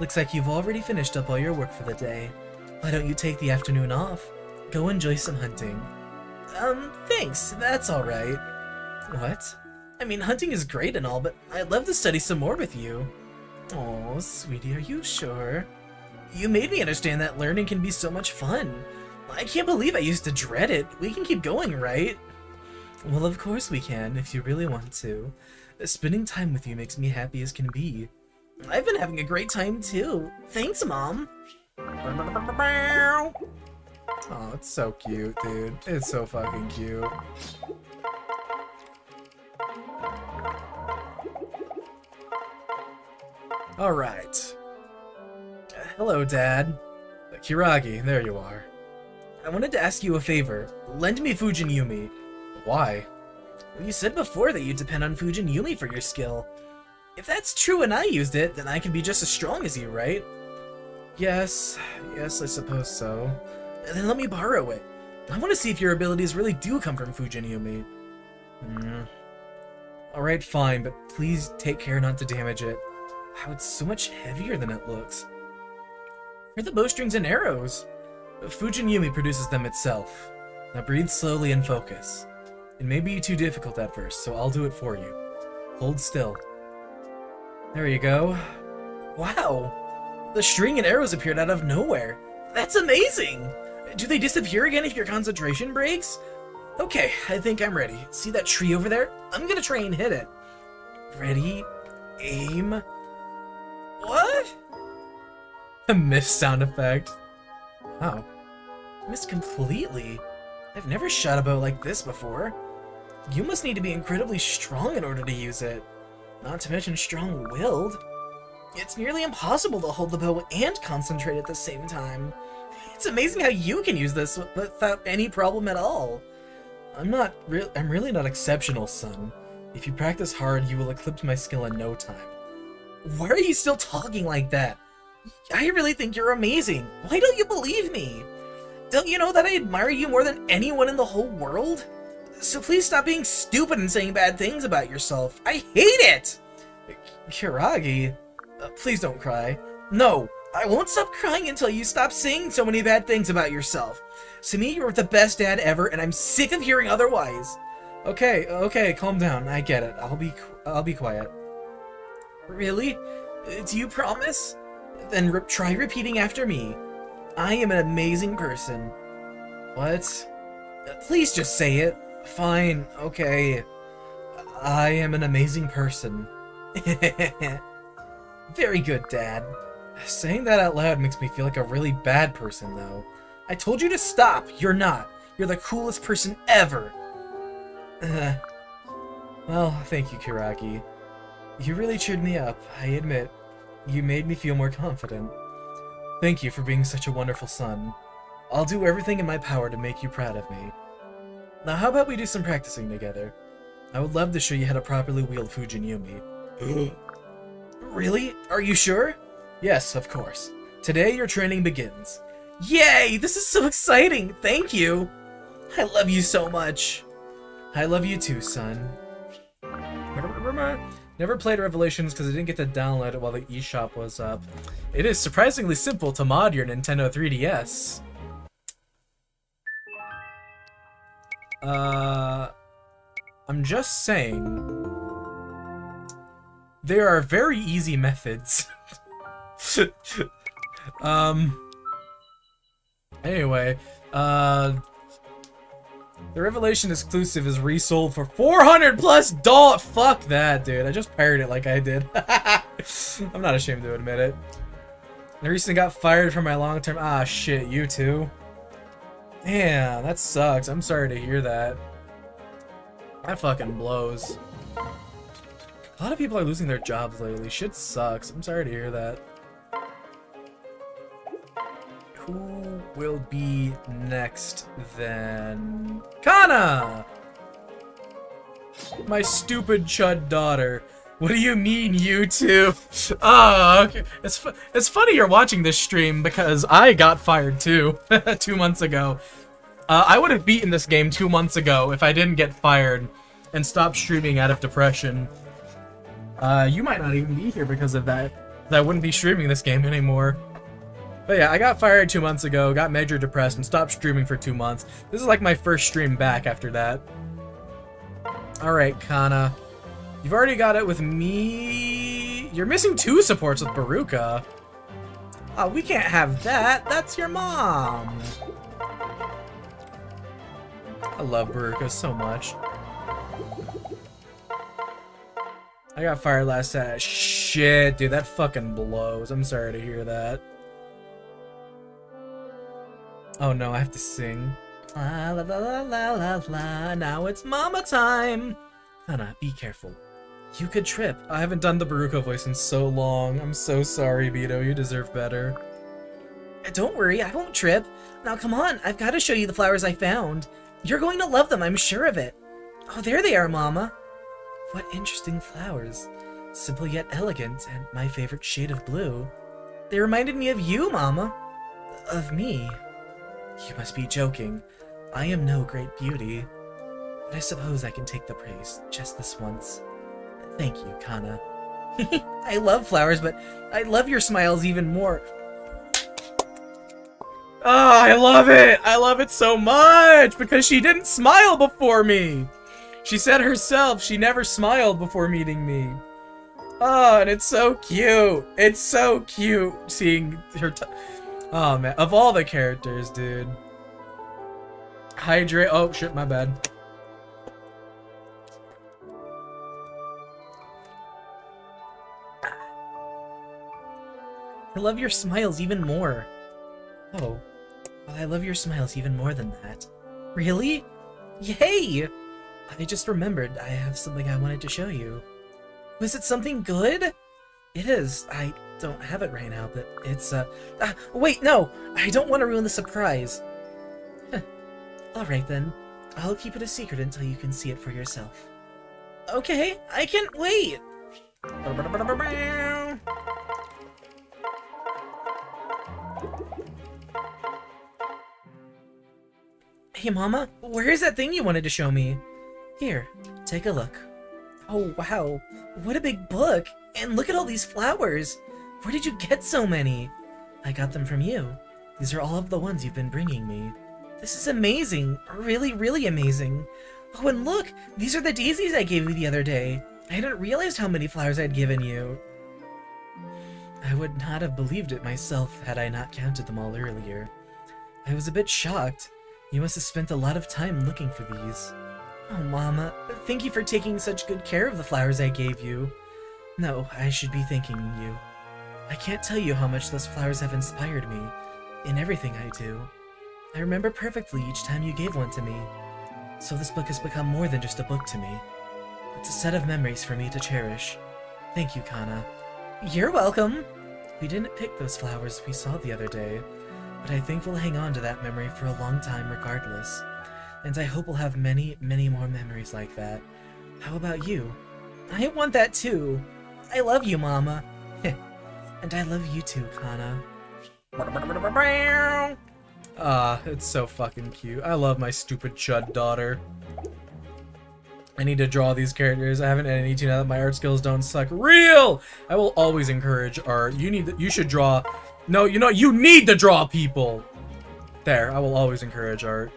Looks like you've already finished up all your work for the day. Why don't you take the afternoon off? Go enjoy some hunting. Thanks. That's alright. What? I mean, hunting is great and all, but I'd love to study some more with you. Oh, sweetie, are you sure? You made me understand that learning can be so much fun. I can't believe I used to dread it. We can keep going, right? Well, of course we can, if you really want to. Spending time with you makes me happy as can be. I've been having a great time, too. Thanks, Mom. Oh, it's so cute, dude. It's so fucking cute. Alright. Hello, Dad. Kiragi, there you are. I wanted to ask you a favor. Lend me Fujin Yumi. Why? Well, you said before that you depend on Fujin Yumi for your skill. If that's true and I used it, then I can be just as strong as you, right? Yes, I suppose so. Then let me borrow it. I want to see if your abilities really do come from Fujin Yumi. Alright, fine, but please take care not to damage it. Wow, it's so much heavier than it looks. Where are the bowstrings and arrows? Fujin Yumi produces them itself. Now breathe slowly and focus. It may be too difficult at first, so I'll do it for you. Hold still. There you go. Wow! The string and arrows appeared out of nowhere. That's amazing! Do they disappear again if your concentration breaks? Okay, I think I'm ready. See that tree over there? I'm gonna try and hit it. Ready? Aim. What? A missed sound effect. Wow. Missed completely. I've never shot a bow like this before. You must need to be incredibly strong in order to use it. Not to mention strong-willed. It's nearly impossible to hold the bow and concentrate at the same time. It's amazing how you can use this without any problem at all. I'm really not exceptional, son. If you practice hard, you will eclipse my skill in no time. Why are you still talking like that? I really think you're amazing. Why don't you believe me? Don't you know that I admire you more than anyone in the whole world? So please stop being stupid and saying bad things about yourself. I hate it! Kiragi, please don't cry. No, I won't stop crying until you stop saying so many bad things about yourself. To me, you're the best dad ever, and I'm sick of hearing otherwise. Okay, calm down. I get it. I'll be quiet. Really? Do you promise? Then try repeating after me. I am an amazing person. What? Please just say it. Fine, okay. I am an amazing person. Very good, Dad. Saying that out loud makes me feel like a really bad person, though. I told you to stop. You're not. You're the coolest person ever. Well, thank you, Kiragi. You really cheered me up, I admit. You made me feel more confident. Thank you for being such a wonderful son. I'll do everything in my power to make you proud of me. Now how about we do some practicing together? I would love to show you how to properly wield Fujin Yumi. Really? Are you sure? Yes, of course. Today your training begins. Yay! This is so exciting! Thank you! I love you so much. I love you too, son. Never played Revelations because I didn't get to download it while the eShop was up. It is surprisingly simple to mod your Nintendo 3DS. I'm just saying, there are very easy methods. Anyway, The Revelation exclusive is resold for 400 plus dollars. Fuck that, dude. I just pirated it like I did. I'm not ashamed to admit it. I recently got fired from my long-term. Ah, shit, you too. Damn, that sucks. I'm sorry to hear that. That fucking blows. A lot of people are losing their jobs lately. Shit sucks. I'm sorry to hear that. Who will be next then? Kana! My stupid chud daughter. What do you mean, you two? Oh, okay. It's funny you're watching this stream because I got fired too 2 months ago. I would have beaten this game 2 months ago if I didn't get fired and stop streaming out of depression. You might not even be here because of that. I wouldn't be streaming this game anymore. But yeah, I got fired 2 months ago, got major depressed, and stopped streaming for 2 months. This is like my first stream back after that. Alright, Kana. You've already got it with me. You're missing 2 supports with Baruka. Oh, we can't have that. That's your mom. I love Baruka so much. I got fired last Saturday. Shit, dude, that fucking blows. I'm sorry to hear that. Oh no, I have to sing. La la la la la la la. Now it's mama time. Hannah, be careful. You could trip. I haven't done the Baruka voice in so long. I'm so sorry, Vito. You deserve better. Don't worry, I won't trip. Now come on, I've got to show you the flowers I found. You're going to love them, I'm sure of it. Oh, there they are, Mama. What interesting flowers. Simple yet elegant, and my favorite shade of blue. They reminded me of you, Mama. Of me. You must be joking. I am no great beauty. But I suppose I can take the praise, just this once. Thank you, Kana. I love flowers, but I love your smiles even more. Oh, I love it! I love it so much! Because she didn't smile before me! She said herself she never smiled before meeting me. Oh, and it's so cute! It's so cute seeing her oh man, of all the characters, dude. Hydrate. Oh shit, my bad. I love your smiles even more. Oh, well, I love your smiles even more than that. Really? Yay! I just remembered I have something I wanted to show you. Was it something good? It is. I don't have it right now, but it's, wait, no! I don't want to ruin the surprise. Alright then. I'll keep it a secret until you can see it for yourself. Okay, I can't wait! Hey, Mama, where is that thing you wanted to show me? Here, take a look. Oh, wow. What a big book! And look at all these flowers! Where did you get so many? I got them from you. These are all of the ones you've been bringing me. This is amazing! Really, really amazing! Oh, and look! These are the daisies I gave you the other day! I hadn't realized how many flowers I'd given you. I would not have believed it myself had I not counted them all earlier. I was a bit shocked. You must have spent a lot of time looking for these. Oh, Mama, thank you for taking such good care of the flowers I gave you. No, I should be thanking you. I can't tell you how much those flowers have inspired me, in everything I do. I remember perfectly each time you gave one to me. So this book has become more than just a book to me. It's a set of memories for me to cherish. Thank you, Kana. You're welcome! We didn't pick those flowers we saw the other day, but I think we'll hang on to that memory for a long time regardless. And I hope we'll have many, many more memories like that. How about you? I want that too! I love you, Mama! And I love you too, Kana. Ah, it's so fucking cute. I love my stupid chud daughter. I need to draw these characters. I haven't edited now that my art skills don't suck. Real! I will always encourage art. You should draw. No, you know, you need to draw people! There, I will always encourage art.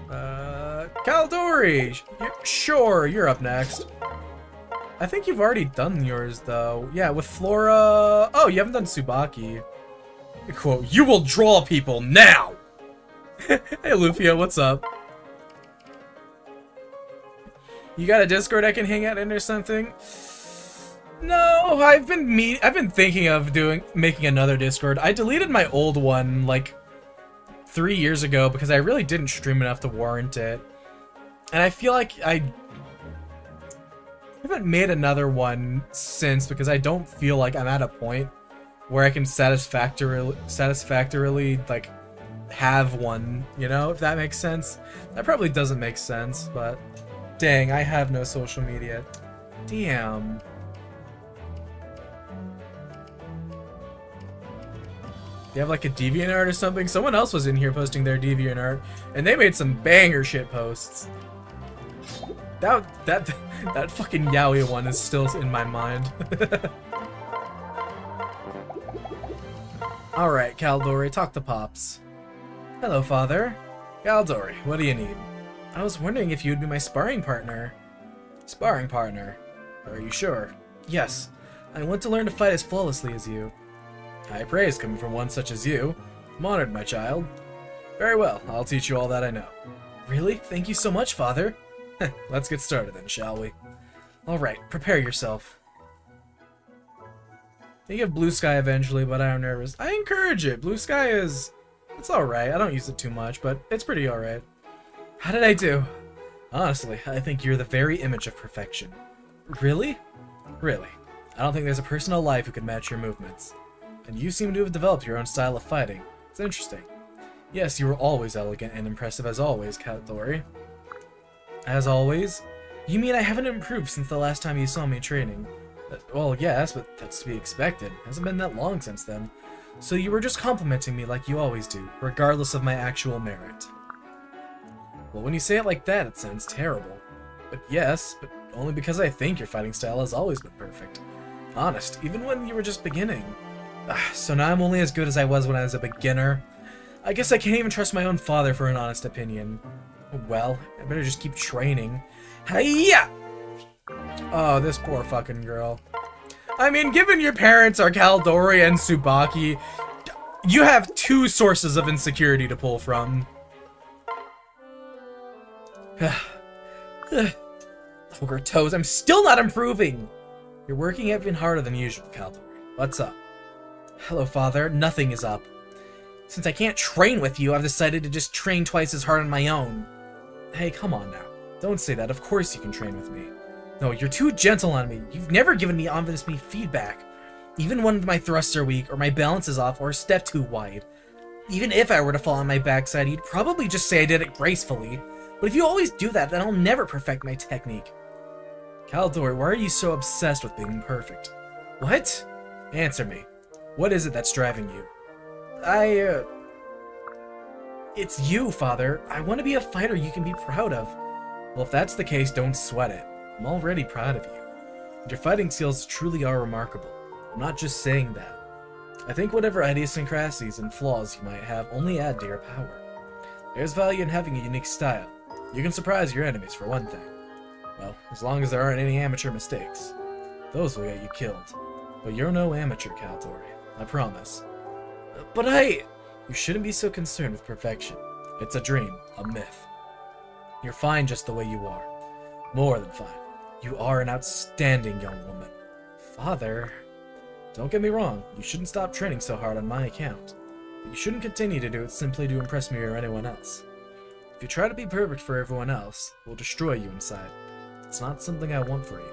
Caldori! Sure, you're up next. I think you've already done yours, though. Yeah, with Flora... Oh, you haven't done Tsubaki. Quote, you will draw people now! Hey Lufia, what's up? You got a Discord I can hang out in or something? No, I've been thinking of making another Discord. I deleted my old one like 3 years ago because I really didn't stream enough to warrant it. And I feel like I haven't made another one since because I don't feel like I'm at a point where I can satisfactorily like have one, you know, if that makes sense. That probably doesn't make sense, but dang, I have no social media. Damn. They have like a DeviantArt or something? Someone else was in here posting their DeviantArt, and they made some banger shit posts. That fucking Yaoi one is still in my mind. Alright, Caldori, talk to Pops. Hello, Father. Caldori, what do you need? I was wondering if you'd be my sparring partner. Sparring partner? Are you sure? Yes. I want to learn to fight as flawlessly as you. High praise coming from one such as you. I'm honored, my child. Very well, I'll teach you all that I know. Really? Thank you so much, Father. Let's get started then, shall we? Alright, prepare yourself. They give Blue Sky eventually, but I'm nervous. I encourage it. Blue Sky is... it's alright. I don't use it too much, but it's pretty alright. How did I do? Honestly, I think you're the very image of perfection. Really? Really. I don't think there's a person alive who can match your movements. And you seem to have developed your own style of fighting. It's interesting. Yes, you were always elegant and impressive as always, Caldori. As always? You mean I haven't improved since the last time you saw me training? Well, yes, but that's to be expected. Hasn't been that long since then. So you were just complimenting me like you always do, regardless of my actual merit. Well, when you say it like that, it sounds terrible. But yes, but only because I think your fighting style has always been perfect. Honest, even when you were just beginning. So now I'm only as good as I was when I was a beginner. I guess I can't even trust my own father for an honest opinion. Well, I better just keep training. Hiya! Oh, this poor fucking girl. I mean, given your parents are Caldori and Tsubaki, you have two sources of insecurity to pull from. Poker toes, I'm still not improving! You're working even harder than usual, Caldori. What's up? Hello, Father. Nothing is up. Since I can't train with you, I've decided to just train twice as hard on my own. Hey, come on now. Don't say that. Of course you can train with me. No, you're too gentle on me. You've never given me honest feedback. Even when my thrusts are weak, or my balance is off, or a step too wide. Even if I were to fall on my backside, you'd probably just say I did it gracefully. But if you always do that, then I'll never perfect my technique. Caldori, why are you so obsessed with being perfect? What? Answer me. What is it that's driving you? It's you, Father. I want to be a fighter you can be proud of. Well, if that's the case, don't sweat it. I'm already proud of you. And your fighting skills truly are remarkable. I'm not just saying that. I think whatever idiosyncrasies and flaws you might have only add to your power. There's value in having a unique style. You can surprise your enemies, for one thing. Well, as long as there aren't any amateur mistakes. Those will get you killed. But you're no amateur, Caldori. I promise. But You shouldn't be so concerned with perfection. It's a dream, a myth. You're fine just the way you are. More than fine. You are an outstanding young woman. Father... Don't get me wrong, you shouldn't stop training so hard on my account. But you shouldn't continue to do it simply to impress me or anyone else. If you try to be perfect for everyone else, it will destroy you inside. It's not something I want for you.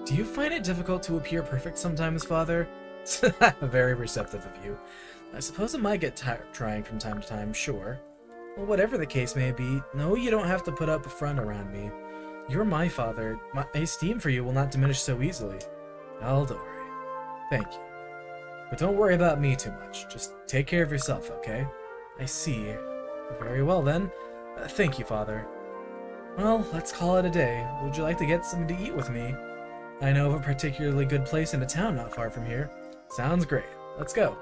Do you find it difficult to appear perfect sometimes, Father? Very receptive of you. I suppose it might get trying from time to time, sure. Well, whatever the case may be, no, you don't have to put up a front around me. You're my father. My esteem for you will not diminish so easily. Caldori. Thank you. But don't worry about me too much. Just take care of yourself, okay? I see. Very well, then. Thank you, Father. Well, let's call it a day. Would you like to get something to eat with me? I know of a particularly good place in a town not far from here. Sounds great. Let's go.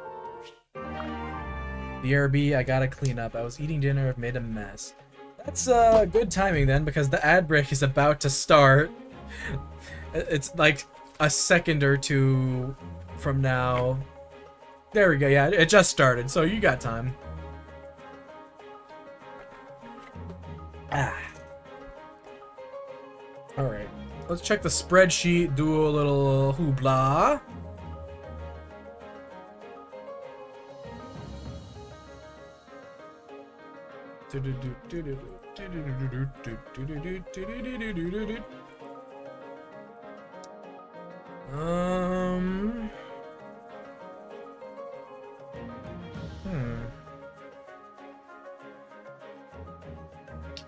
BRB, I gotta clean up. I was eating dinner, I've made a mess. That's good timing then, because the ad break is about to start. It's like a second or two from now. There we go, yeah, it just started, so you got time. Ah. Alright. Let's check the spreadsheet, do a little hoopla.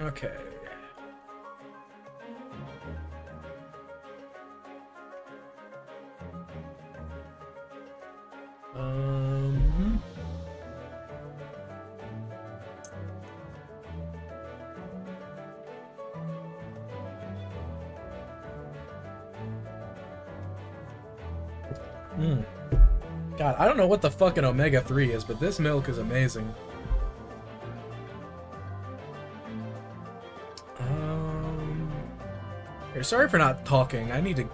Okay. God, I don't know what the fucking omega-3 is, but this milk is amazing. Here, sorry for not talking. I need to...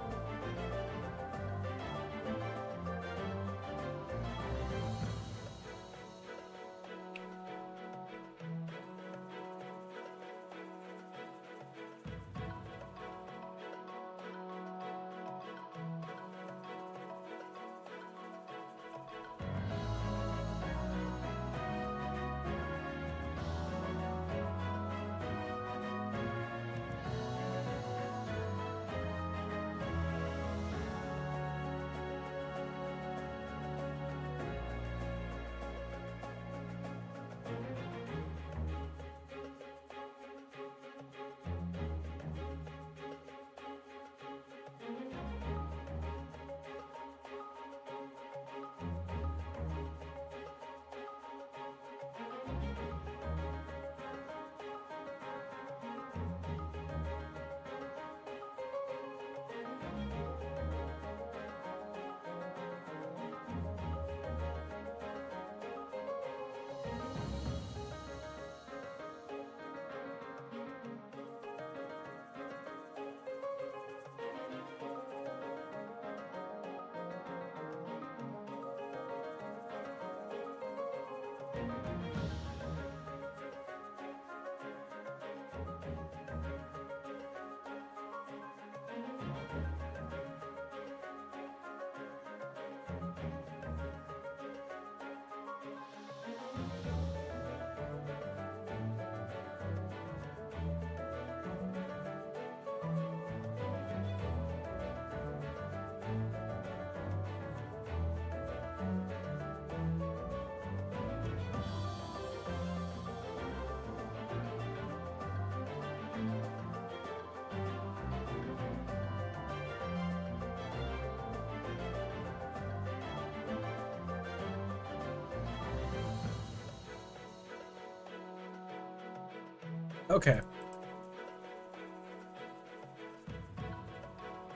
Okay.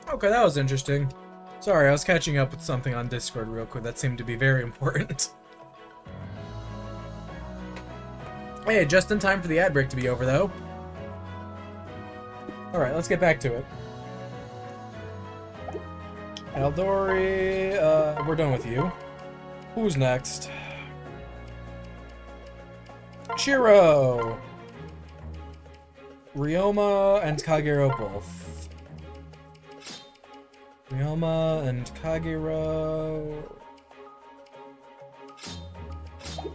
Okay, that was interesting. Sorry, I was catching up with something on Discord real quick that seemed to be very important. Hey, just in time for the ad break to be over, though. Alright, let's get back to it. Aldori, we're done with you. Who's next? Shiro! Ryoma and Kagero both. Ryoma and Kagero.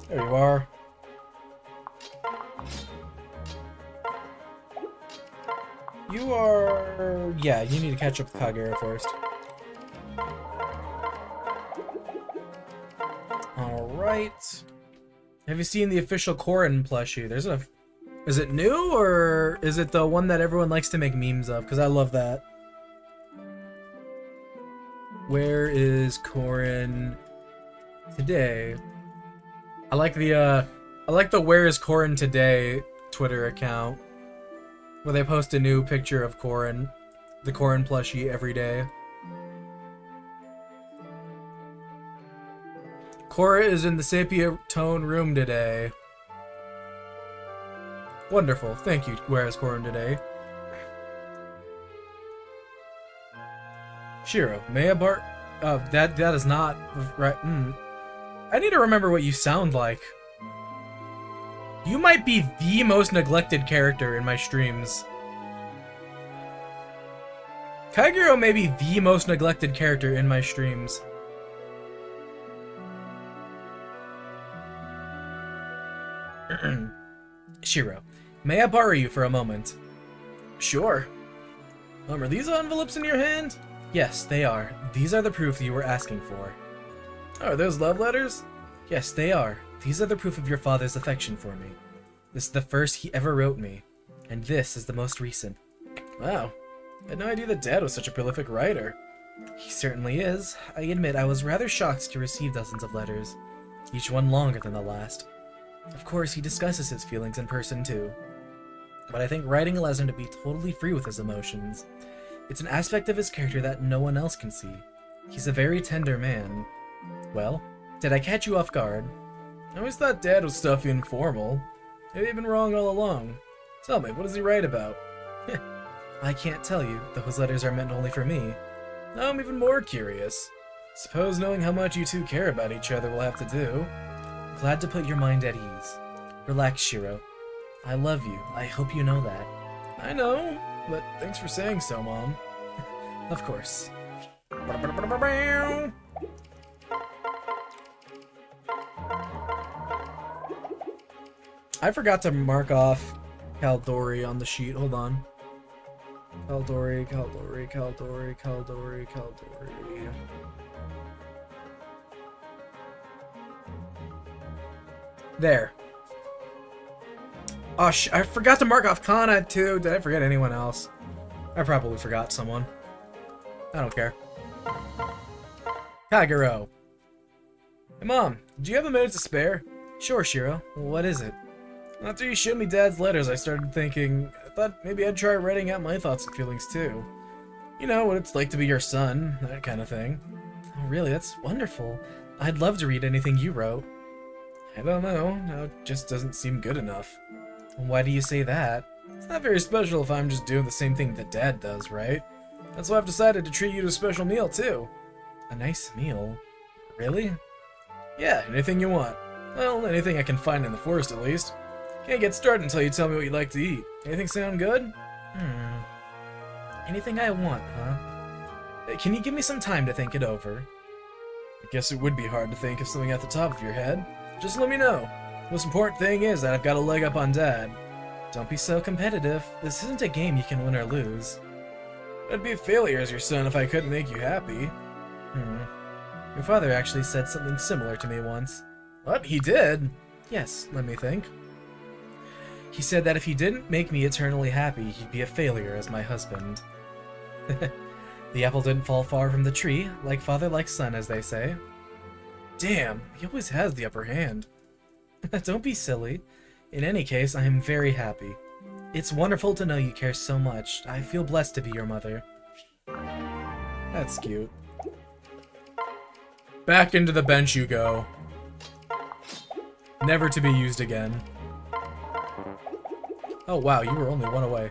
There you are. You are... Yeah, you need to catch up with Kagero first. Alright. Have you seen the official Korin plushie? There's a... Is it new, or is it the one that everyone likes to make memes of? Because I love that. Where is Korin today? I like the Where is Korin today Twitter account, where they post a new picture of Korin, the Korin plushie, every day. Cora is in the sepia tone room today. Wonderful. Thank you, Where is Korin today? Shiro, Mayabart. That is not right. I need to remember what you sound like. You might be the most neglected character in my streams. Kagero may be the most neglected character in my streams. Shiro, may I borrow you for a moment? Sure. Are these envelopes in your hand? Yes, they are. These are the proof you were asking for. Are those love letters? Yes, they are. These are the proof of your father's affection for me. This is the first he ever wrote me, and this is the most recent. Wow. I had no idea that Dad was such a prolific writer. He certainly is. I admit I was rather shocked to receive dozens of letters, each one longer than the last. Of course, he discusses his feelings in person too. But I think writing allows him to be totally free with his emotions. It's an aspect of his character that no one else can see. He's a very tender man. Well, did I catch you off guard? I always thought Dad was stuffy and formal. Maybe I've been wrong all along. Tell me, what does he write about? I can't tell you. Those letters are meant only for me. Now I'm even more curious. Suppose knowing how much you two care about each other will have to do. Glad to put your mind at ease. Relax, Shiro. I love you. I hope you know that. I know, but thanks for saying so, Mom. Of course. I forgot to mark off Caldori on the sheet. Hold on. Caldori. There. Oh, I forgot to mark off Kana too. Did I forget anyone else? I probably forgot someone. I don't care. Kagero. Hey, Mom. Do you have a minute to spare? Sure, Shiro. What is it? After you showed me Dad's letters, I started thinking, I thought maybe I'd try writing out my thoughts and feelings too. You know, what it's like to be your son, that kind of thing. Oh, really? That's wonderful. I'd love to read anything you wrote. I don't know. No, it just doesn't seem good enough. Why do you say that? It's not very special if I'm just doing the same thing that Dad does, right? That's why I've decided to treat you to a special meal, too. A nice meal? Really? Yeah, anything you want. Well, anything I can find in the forest, at least. Can't get started until you tell me what you'd like to eat. Anything sound good? Anything I want, huh? Can you give me some time to think it over? I guess it would be hard to think of something at the top of your head. Just let me know. Most important thing is that I've got a leg up on Dad. Don't be so competitive. This isn't a game you can win or lose. I'd be a failure as your son if I couldn't make you happy. Your father actually said something similar to me once. What? He did? Yes, let me think. He said that if he didn't make me eternally happy, he'd be a failure as my husband. The apple didn't fall far from the tree, like father like son, as they say. Damn, he always has the upper hand. Don't be silly. In any case, I am very happy. It's wonderful to know you care so much. I feel blessed to be your mother. That's cute. Back into the bench you go. Never to be used again. Oh wow, you were only one away.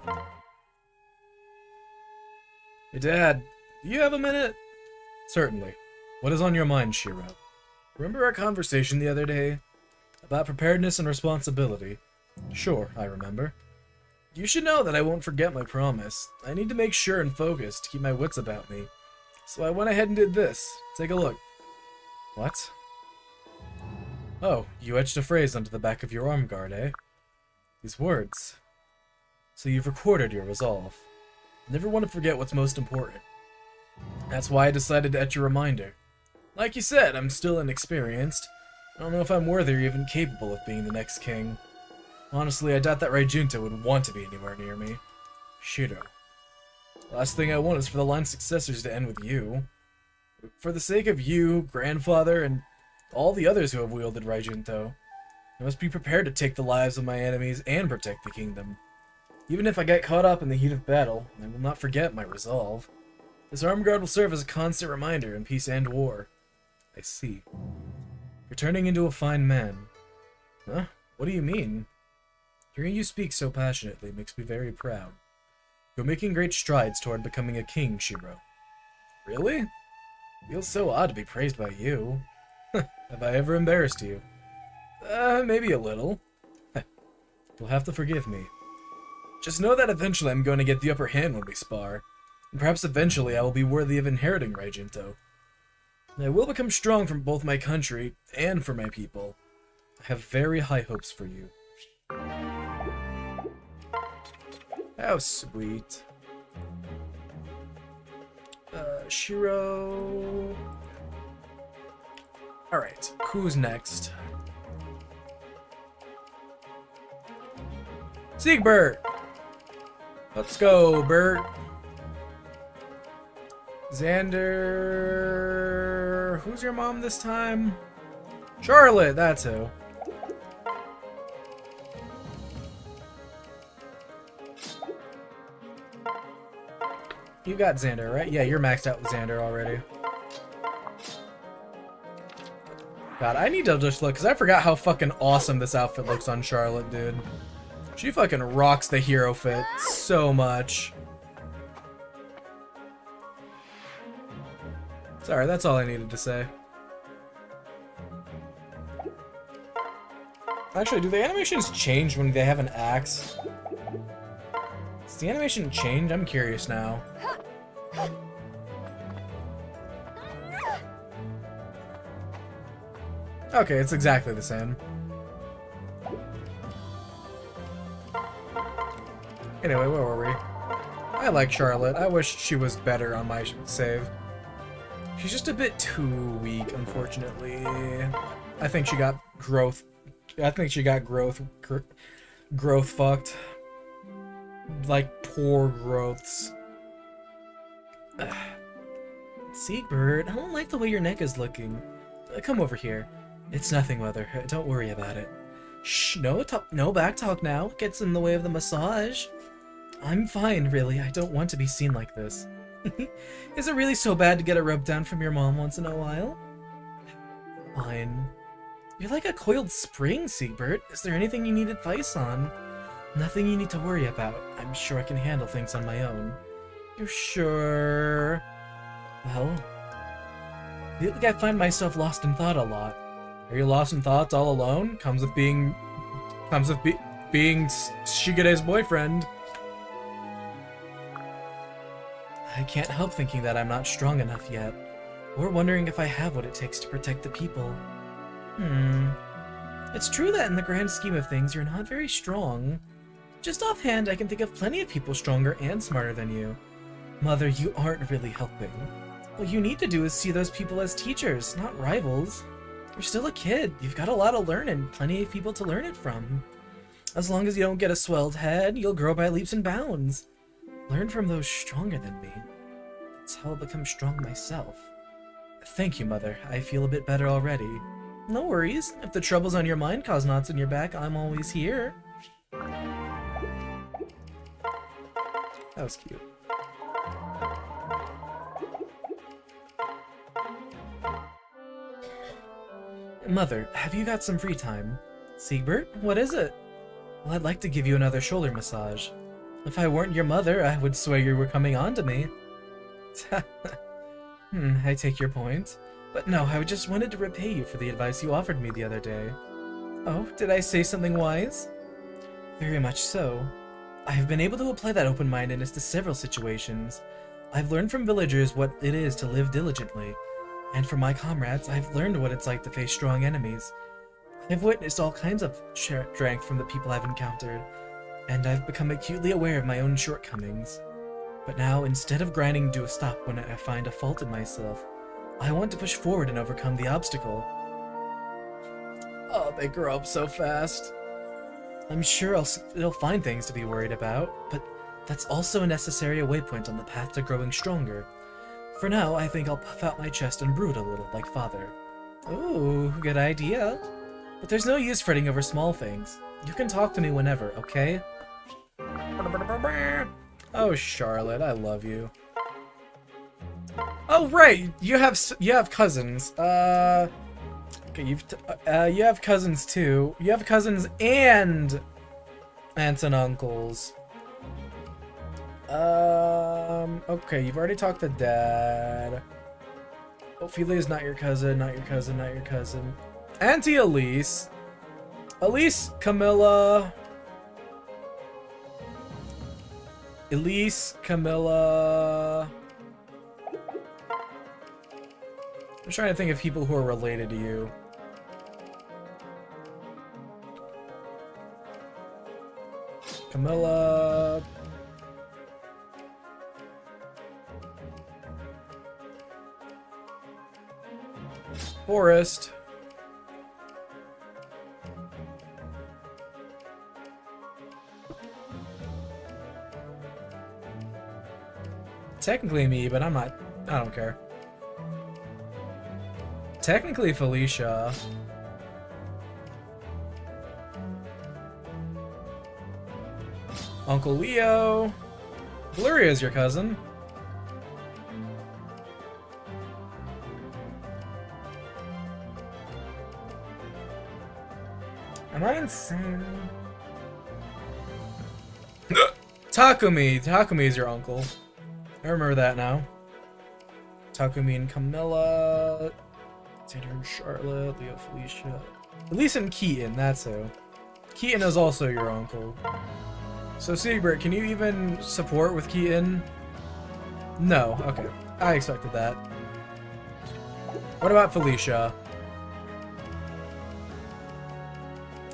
Hey Dad, do you have a minute? Certainly. What is on your mind, Shiro? Remember our conversation the other day? About preparedness and responsibility? Sure, I remember. You should know that I won't forget my promise. I need to make sure and focus to keep my wits about me. So I went ahead and did this. Take a look. What? Oh, you etched a phrase onto the back of your arm guard, eh? These words. So you've recorded your resolve. Never want to forget what's most important. That's why I decided to etch a reminder. Like you said, I'm still inexperienced. I don't know if I'm worthy or even capable of being the next king. Honestly, I doubt that Raijunta would want to be anywhere near me. Shiro. Last thing I want is for the line's successors to end with you. For the sake of you, grandfather, and all the others who have wielded Raijunto, I must be prepared to take the lives of my enemies and protect the kingdom. Even if I get caught up in the heat of battle, I will not forget my resolve. This arm guard will serve as a constant reminder in peace and war. I see. You're turning into a fine man. Huh? What do you mean? Hearing you speak so passionately makes me very proud. You're making great strides toward becoming a king, Shiro. Really? Feels so odd to be praised by you. Have I ever embarrassed you? Maybe a little. You'll have to forgive me. Just know that eventually I'm going to get the upper hand when we spar. And perhaps eventually I will be worthy of inheriting Raijinto. I will become strong for both my country and for my people. I have very high hopes for you. How sweet. Shiro... Alright, who's next? Siegbert! Let's go, Bert. Xander... Who's your mom this time? Charlotte, that's who. You got Xander, right? Yeah, you're maxed out with Xander already. God, I need to just look, because I forgot how fucking awesome this outfit looks on Charlotte, dude. She fucking rocks the hero fit so much. Sorry, that's all I needed to say. Actually, do the animations change when they have an axe? Does the animation change? I'm curious now. Okay, it's exactly the same. Anyway, where were we? I like Charlotte. I wish she was better on my save. She's just a bit too weak, unfortunately. I think she got growth. I think she got growth fucked. Like, poor growths. Siegbert, I don't like the way your neck is looking. Come over here. It's nothing, Mother. Don't worry about it. Shh, no back talk now. Gets in the way of the massage. I'm fine, really. I don't want to be seen like this. Is it really so bad to get a rub down from your mom once in a while? Fine. You're like a coiled spring, Siegbert. Is there anything you need advice on? Nothing you need to worry about. I'm sure I can handle things on my own. You're sure? Well, lately I find myself lost in thought a lot. Are you lost in thoughts all alone? Comes with being Shigeru's boyfriend. I can't help thinking that I'm not strong enough yet, or wondering if I have what it takes to protect the people. It's true that in the grand scheme of things, you're not very strong. Just offhand, I can think of plenty of people stronger and smarter than you. Mother, you aren't really helping. What you need to do is see those people as teachers, not rivals. You're still a kid. You've got a lot to learn and plenty of people to learn it from. As long as you don't get a swelled head, you'll grow by leaps and bounds. Learn from those stronger than me. That's how I'll become strong myself. Thank you, Mother. I feel a bit better already. No worries. If the troubles on your mind cause knots in your back, I'm always here. That was cute. Mother, have you got some free time? Siegbert, what is it? Well, I'd like to give you another shoulder massage. If I weren't your mother, I would swear you were coming on to me. I take your point. But no, I just wanted to repay you for the advice you offered me the other day. Oh, did I say something wise? Very much so. I have been able to apply that open-mindedness to several situations. I've learned from villagers what it is to live diligently. And from my comrades, I've learned what it's like to face strong enemies. I've witnessed all kinds of strength from the people I've encountered, and I've become acutely aware of my own shortcomings. But now, instead of grinding to a stop when I find a fault in myself, I want to push forward and overcome the obstacle. Oh, they grow up so fast. I'm sure it'll find things to be worried about, but that's also a necessary waypoint on the path to growing stronger. For now, I think I'll puff out my chest and brood a little, like Father. Ooh, good idea. But there's no use fretting over small things. You can talk to me whenever, okay? Oh, Charlotte, I love you. Oh, right, you have cousins. Okay, you have cousins too. You have cousins and aunts and uncles. Okay, you've already talked to Dad. Ophelia's not your cousin, not your cousin, not your cousin. Auntie Elise. Elise, Camilla. Elise, Camilla. I'm trying to think of people who are related to you. Camilla. Forest. Technically me, but I'm not. I don't care. Technically Felicia. Uncle Leo. Gloria's your cousin. Am I insane? Takumi. Takumi is your uncle. I remember that now. Takumi and Camilla. Xander and Charlotte. Leo, Felicia. Elise and Keaton, that's who. Keaton is also your uncle. So, Siegbert, can you even support with Keaton? No. Okay. I expected that. What about Felicia?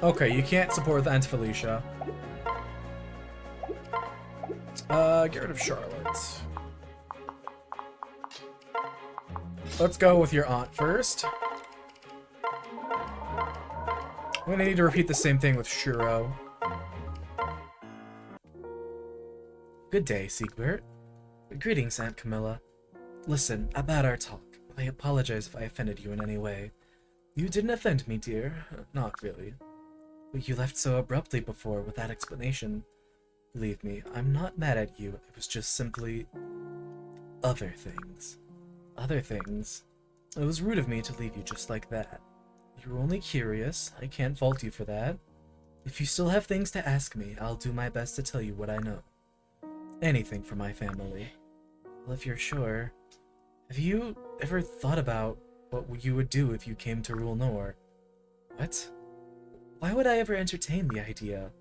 Okay, you can't support with Aunt Felicia. Get rid of Charlotte. Let's go with your aunt first. I'm gonna need to repeat the same thing with Shuro. Good day, Siegbert. Greetings, Aunt Camilla. Listen, about our talk. I apologize if I offended you in any way. You didn't offend me, dear. Not really. But you left so abruptly before, without explanation. Believe me, I'm not mad at you. It was just simply... other things. Other things. It was rude of me to leave you just like that. You were only curious. I can't fault you for that. If you still have things to ask me, I'll do my best to tell you what I know. Anything for my family. Well, if you're sure... Have you ever thought about what you would do if you came to rule Nor? What? Why would I ever entertain the idea?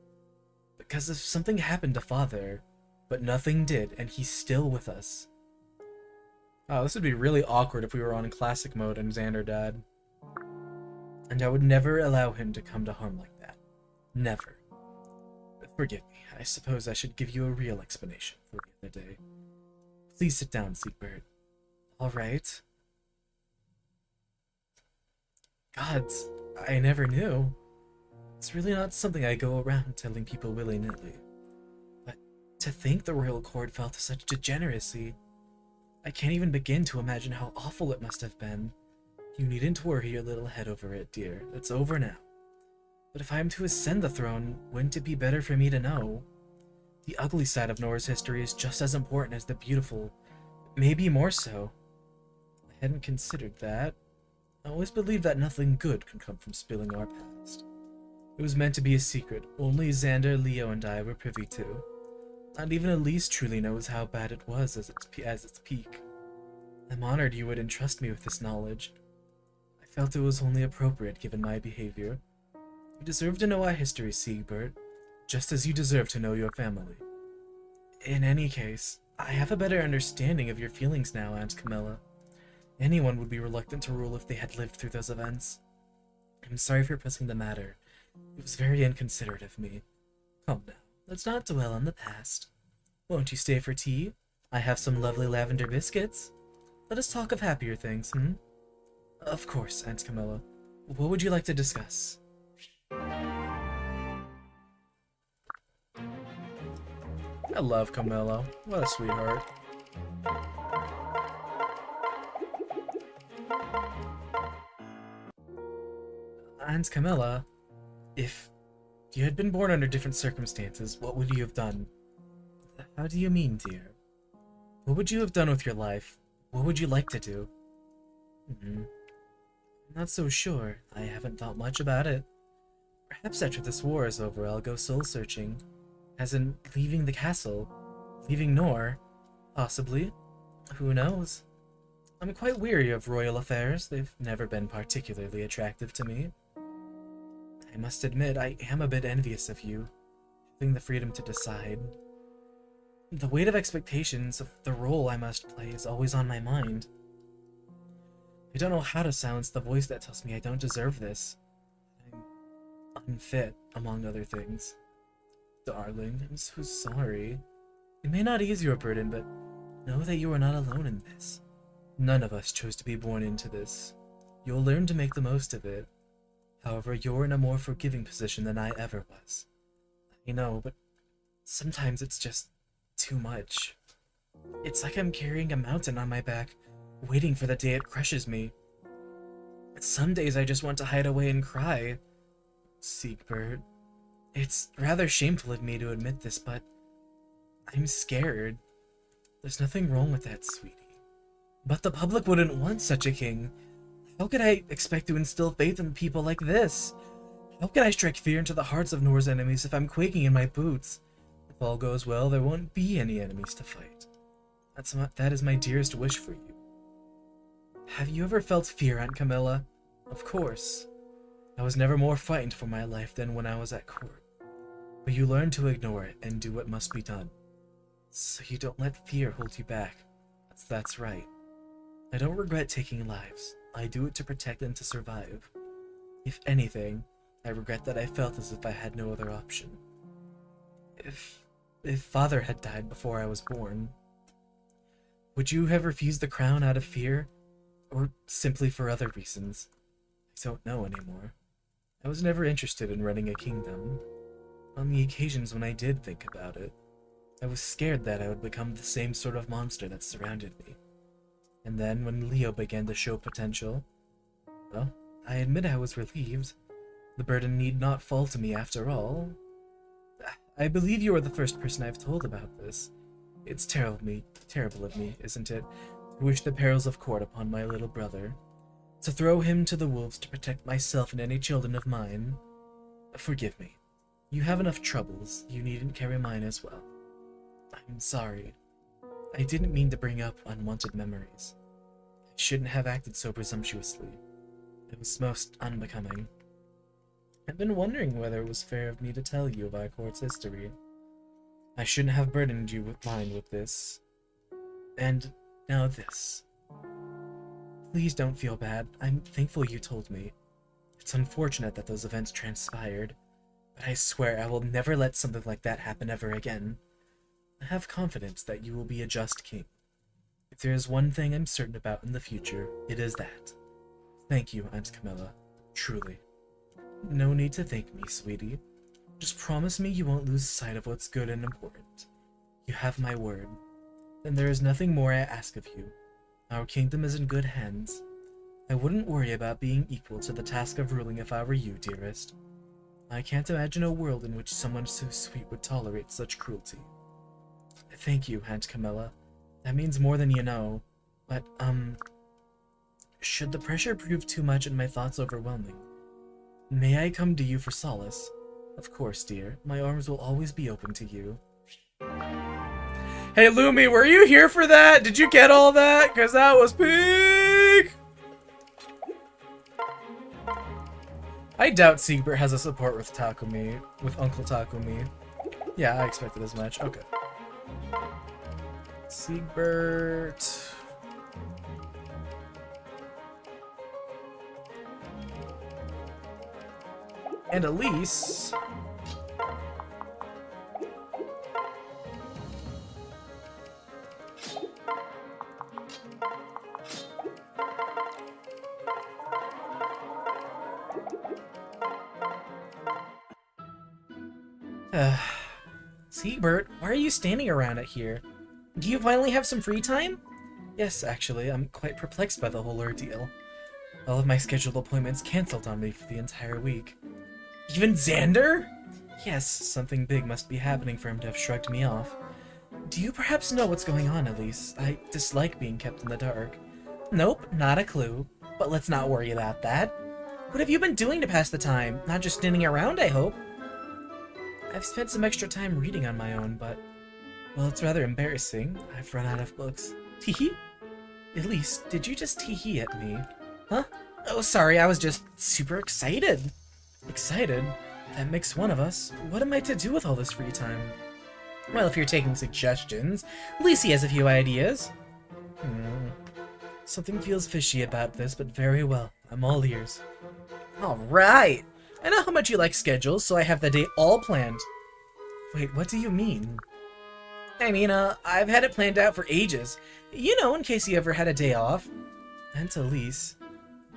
Because if something happened to Father, but nothing did, and he's still with us. Oh, this would be really awkward if we were on classic mode and Xander died. And I would never allow him to come to harm like that. Never. Forgive me, I suppose I should give you a real explanation for the other day. Please sit down, Siegbert. Alright. Gods, I never knew. It's really not something I go around telling people willy-nilly. But to think the royal court fell to such degeneracy, I can't even begin to imagine how awful it must have been. You needn't worry your little head over it, dear. It's over now. But if I am to ascend the throne, wouldn't it be better for me to know? The ugly side of Nora's history is just as important as the beautiful, maybe more so. I hadn't considered that. I always believed that nothing good could come from spilling our past. It was meant to be a secret only Xander, Leo, and I were privy to. Not even Elise truly knows how bad it was as its peak. I'm honored you would entrust me with this knowledge. I felt it was only appropriate given my behavior. You deserve to know our history, Siegbert, just as you deserve to know your family. In any case, I have a better understanding of your feelings now, Aunt Camilla. Anyone would be reluctant to rule if they had lived through those events. I'm sorry for pressing the matter. It was very inconsiderate of me. Come now, let's not dwell on the past. Won't you stay for tea? I have some lovely lavender biscuits. Let us talk of happier things, Of course, Aunt Camilla. What would you like to discuss? I love Camilla. What a sweetheart. Aunt Camilla, if you had been born under different circumstances, what would you have done? How do you mean, dear? What would you have done with your life? What would you like to do? I'm not so sure. I haven't thought much about it. Perhaps after this war is over, I'll go soul-searching. As in, leaving the castle. Leaving Nor. Possibly. Who knows? I'm quite weary of royal affairs. They've never been particularly attractive to me. I must admit, I am a bit envious of you, having the freedom to decide. The weight of expectations of the role I must play is always on my mind. I don't know how to silence the voice that tells me I don't deserve this. I'm unfit, among other things. Darling, I'm so sorry. It may not ease your burden, but know that you are not alone in this. None of us chose to be born into this. You'll learn to make the most of it. However, you're in a more forgiving position than I ever was. I know, but sometimes it's just too much. It's like I'm carrying a mountain on my back, waiting for the day it crushes me. Some days I just want to hide away and cry. Siegbert, it's rather shameful of me to admit this, but I'm scared. There's nothing wrong with that, sweetie. But the public wouldn't want such a king. How could I expect to instill faith in people like this? How could I strike fear into the hearts of Nor's enemies if I'm quaking in my boots? If all goes well, there won't be any enemies to fight. That is my dearest wish for you. Have you ever felt fear, Aunt Camilla? Of course. I was never more frightened for my life than when I was at court. But you learn to ignore it and do what must be done. So you don't let fear hold you back. That's right. I don't regret taking lives. I do it to protect and to survive. If anything, I regret that I felt as if I had no other option. If Father had died before I was born, would you have refused the crown out of fear? Or simply for other reasons? I don't know anymore. I was never interested in running a kingdom. On the occasions when I did think about it, I was scared that I would become the same sort of monster that surrounded me. And then, when Leo began to show potential, well, I admit I was relieved. The burden need not fall to me after all. I believe you are the first person I've told about this. It's terrible of me, isn't it, to wish the perils of court upon my little brother, to throw him to the wolves to protect myself and any children of mine. Forgive me. You have enough troubles, you needn't carry mine as well. I'm sorry. I didn't mean to bring up unwanted memories. I shouldn't have acted so presumptuously. It was most unbecoming. I've been wondering whether it was fair of me to tell you of our court's history. I shouldn't have burdened you with mind with this. And now this. Please don't feel bad. I'm thankful you told me. It's unfortunate that those events transpired, but I swear I will never let something like that happen ever again. I have confidence that you will be a just king. If there is one thing I'm certain about in the future, it is that. Thank you, Aunt Camilla. Truly. No need to thank me, sweetie. Just promise me you won't lose sight of what's good and important. You have my word. Then there is nothing more I ask of you. Our kingdom is in good hands. I wouldn't worry about being equal to the task of ruling if I were you, dearest. I can't imagine a world in which someone so sweet would tolerate such cruelty. Thank you, Aunt Camilla. That means more than you know. But, should the pressure prove too much and my thoughts overwhelming, may I come to you for solace? Of course, dear. My arms will always be open to you. Hey, Lumi, were you here for that? Did you get all that? Because that was peak! I doubt Siegbert has a support with Takumi, with Uncle Takumi. Yeah, I expected as much. Okay. Siegbert. And Elise. Siegbert, why are you standing around it here? Do you finally have some free time? Yes, actually, I'm quite perplexed by the whole ordeal. All of my scheduled appointments canceled on me for the entire week. Even Xander? Yes, something big must be happening for him to have shrugged me off. Do you perhaps know what's going on, Elise? I dislike being kept in the dark. Nope, not a clue. But let's not worry about that. What have you been doing to pass the time? Not just standing around, I hope. I've spent some extra time reading on my own, but... well, it's rather embarrassing. I've run out of books. Teehee? Elise, did you just teehee at me? Huh? Oh, sorry, I was just super excited. Excited? That makes one of us. What am I to do with all this free time? Well, if you're taking suggestions, Lisi has a few ideas. Something feels fishy about this, but very well. I'm all ears. Alright! I know how much you like schedules, so I have the day all planned. Wait, what do you mean? I mean, I've had it planned out for ages. You know, in case you ever had a day off. And Elise.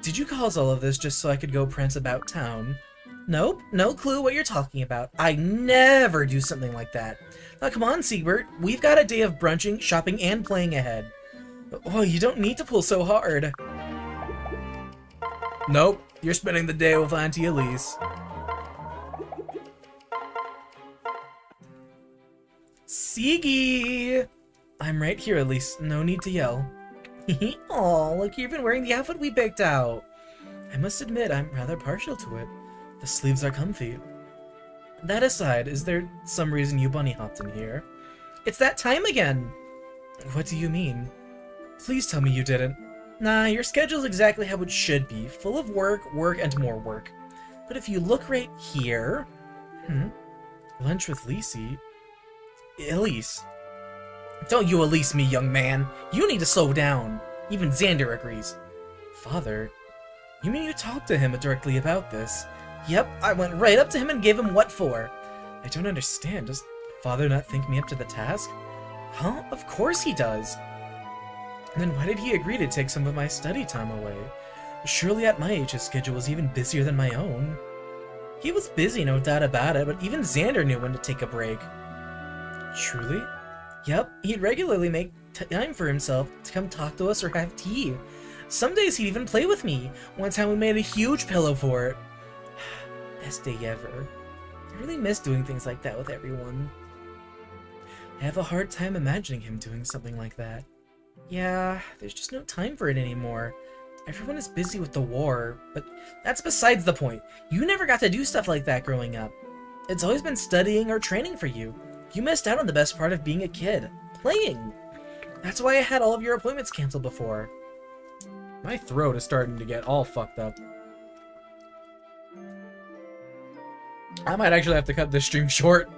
Did you cause all of this just so I could go prance about town? Nope, no clue what you're talking about. I never do something like that. Now come on, Siebert. We've got a day of brunching, shopping, and playing ahead. Oh, you don't need to pull so hard. Nope, you're spending the day with Auntie Elise. Siggy! I'm right here, Elise. No need to yell. Aw, look, you've been wearing the outfit we picked out. I must admit, I'm rather partial to it. The sleeves are comfy. That aside, is there some reason you bunny hopped in here? It's that time again! What do you mean? Please tell me you didn't. Nah, your schedule's exactly how it should be. Full of work, and more work. But if you look right here... Lunch with Lisi? Elise. Don't you Elise me, young man. You need to slow down. Even Xander agrees. Father? You mean you talked to him directly about this? Yep, I went right up to him and gave him what for. I don't understand. Does Father not think me up to the task? Huh? Of course he does. Then why did he agree to take some of my study time away? Surely at my age his schedule was even busier than my own. He was busy, no doubt about it, but even Xander knew when to take a break. Truly? Yep, he'd regularly make time for himself to come talk to us or have tea. Some days he'd even play with me. One time we made a huge pillow for it. Best day ever. I really miss doing things like that with everyone. I have a hard time imagining him doing something like that. Yeah, there's just no time for it anymore. Everyone is busy with the war, but that's besides the point. You never got to do stuff like that growing up. It's always been studying or training for you. You missed out on the best part of being a kid. Playing. That's why I had all of your appointments canceled before. My throat is starting to get all fucked up. I might actually have to cut this stream short.